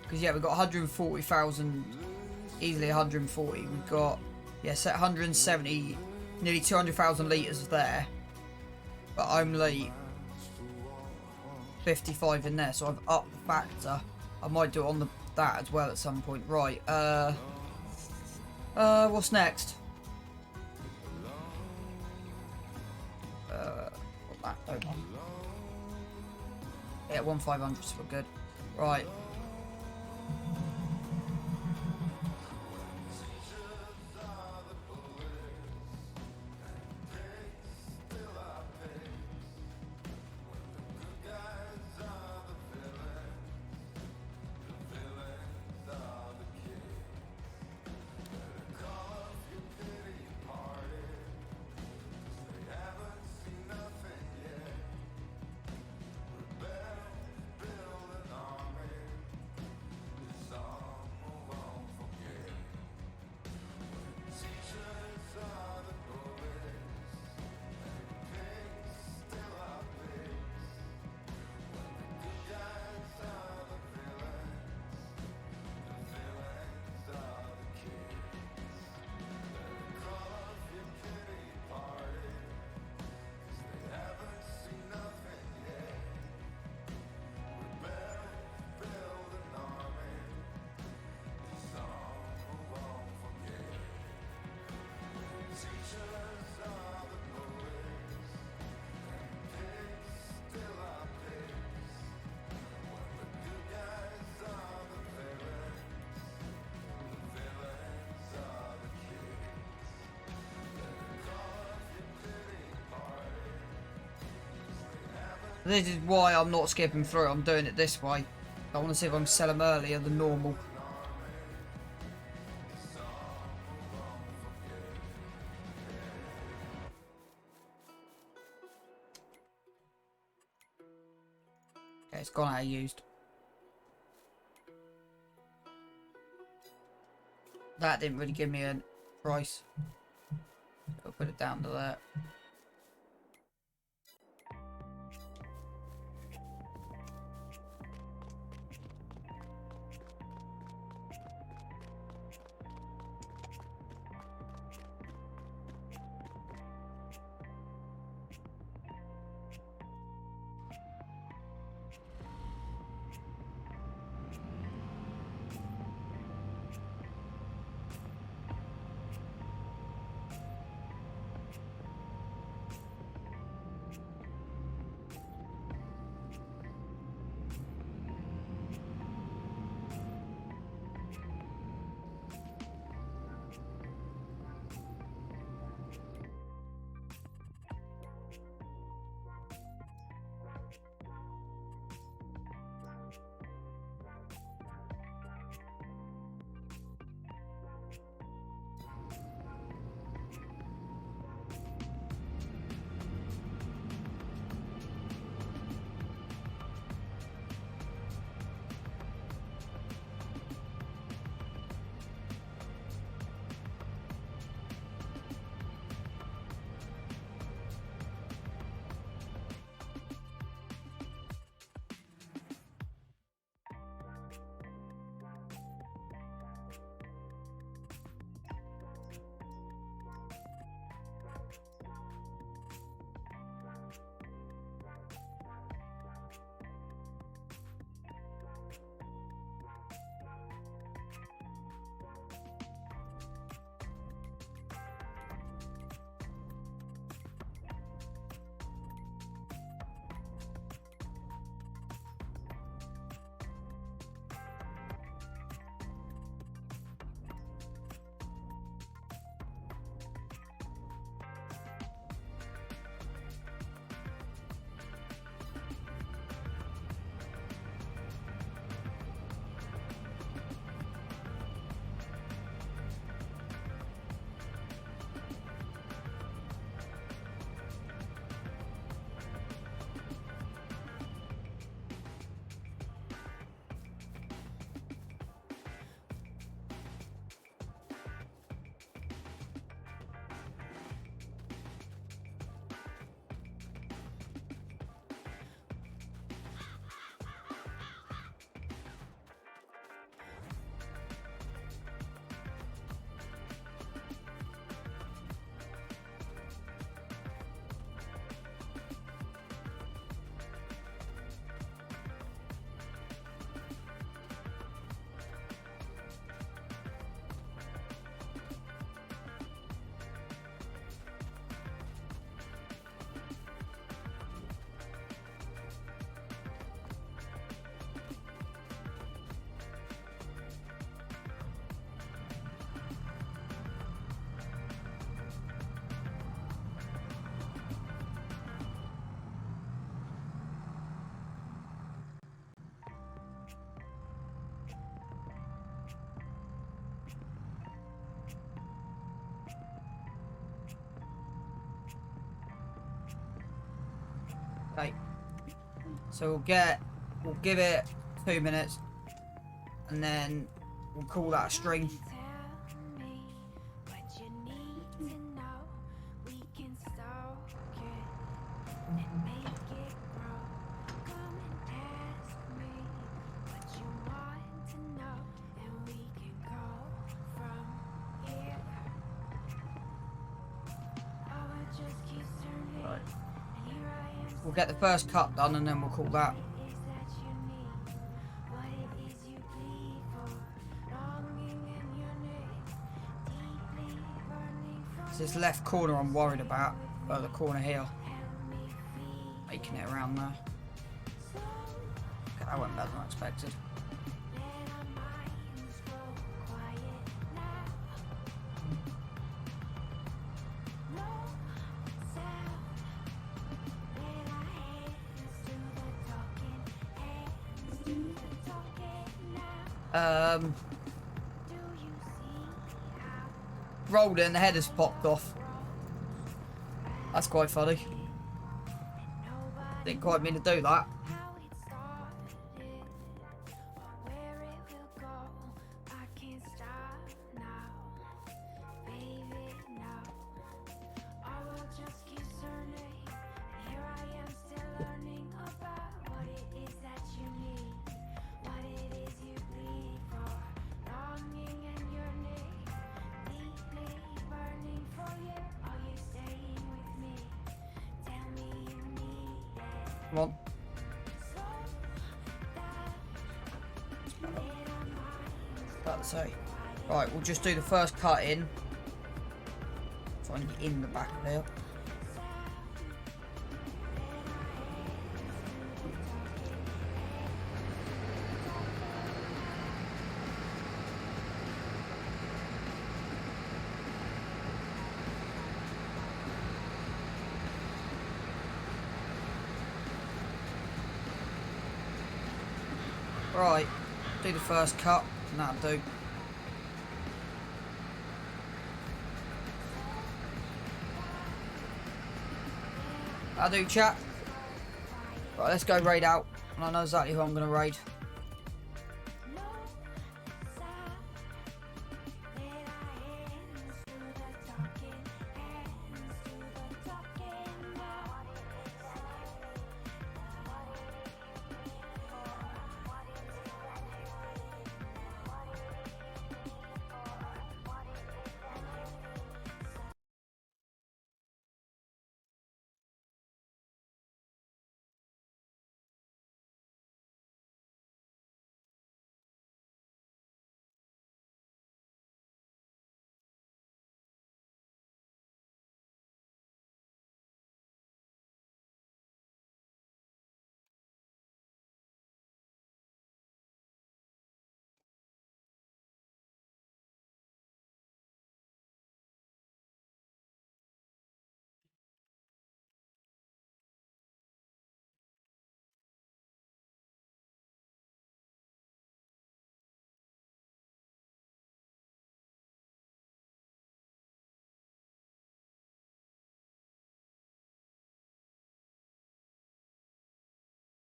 Because yeah, we've got 140,000. Easily 140. We've got, yeah, set 170. Nearly 200,000 litres there. But only 55 in there, so I've upped the factor. I might do it on that as well at some point. Right, what's next? What that, don't I? Yeah, 1,500 is good. Right. This is why I'm not skipping through. I'm doing it this way. I want to see if I can sell them earlier than normal. Okay, it's gone out of used. That didn't really give me a price. I'll put it down to that. Okay. So we'll give it 2 minutes, and then we'll call that a stream. Tell me what you need to know. We can stalk it and make it grow. Come and ask me what you want to know, and we can go from here. I will just keep turning. Right. And here I am. We'll get the first cut done, and then we'll call that. What it is that you need, what it is you plead for, longing in your need, deeply burning for It's this left corner I'm worried about. The corner here. Making it around there. Okay, that went better than expected. Rolled it and the head has popped off. That's quite funny. Didn't quite mean to do that. Come on. About to say. Right, we'll just do the first cut in. Trying to get in the back of there. Right, do the first cut, and that'll do. That'll do, chat. Right, let's go raid out, and I know exactly who I'm going to raid.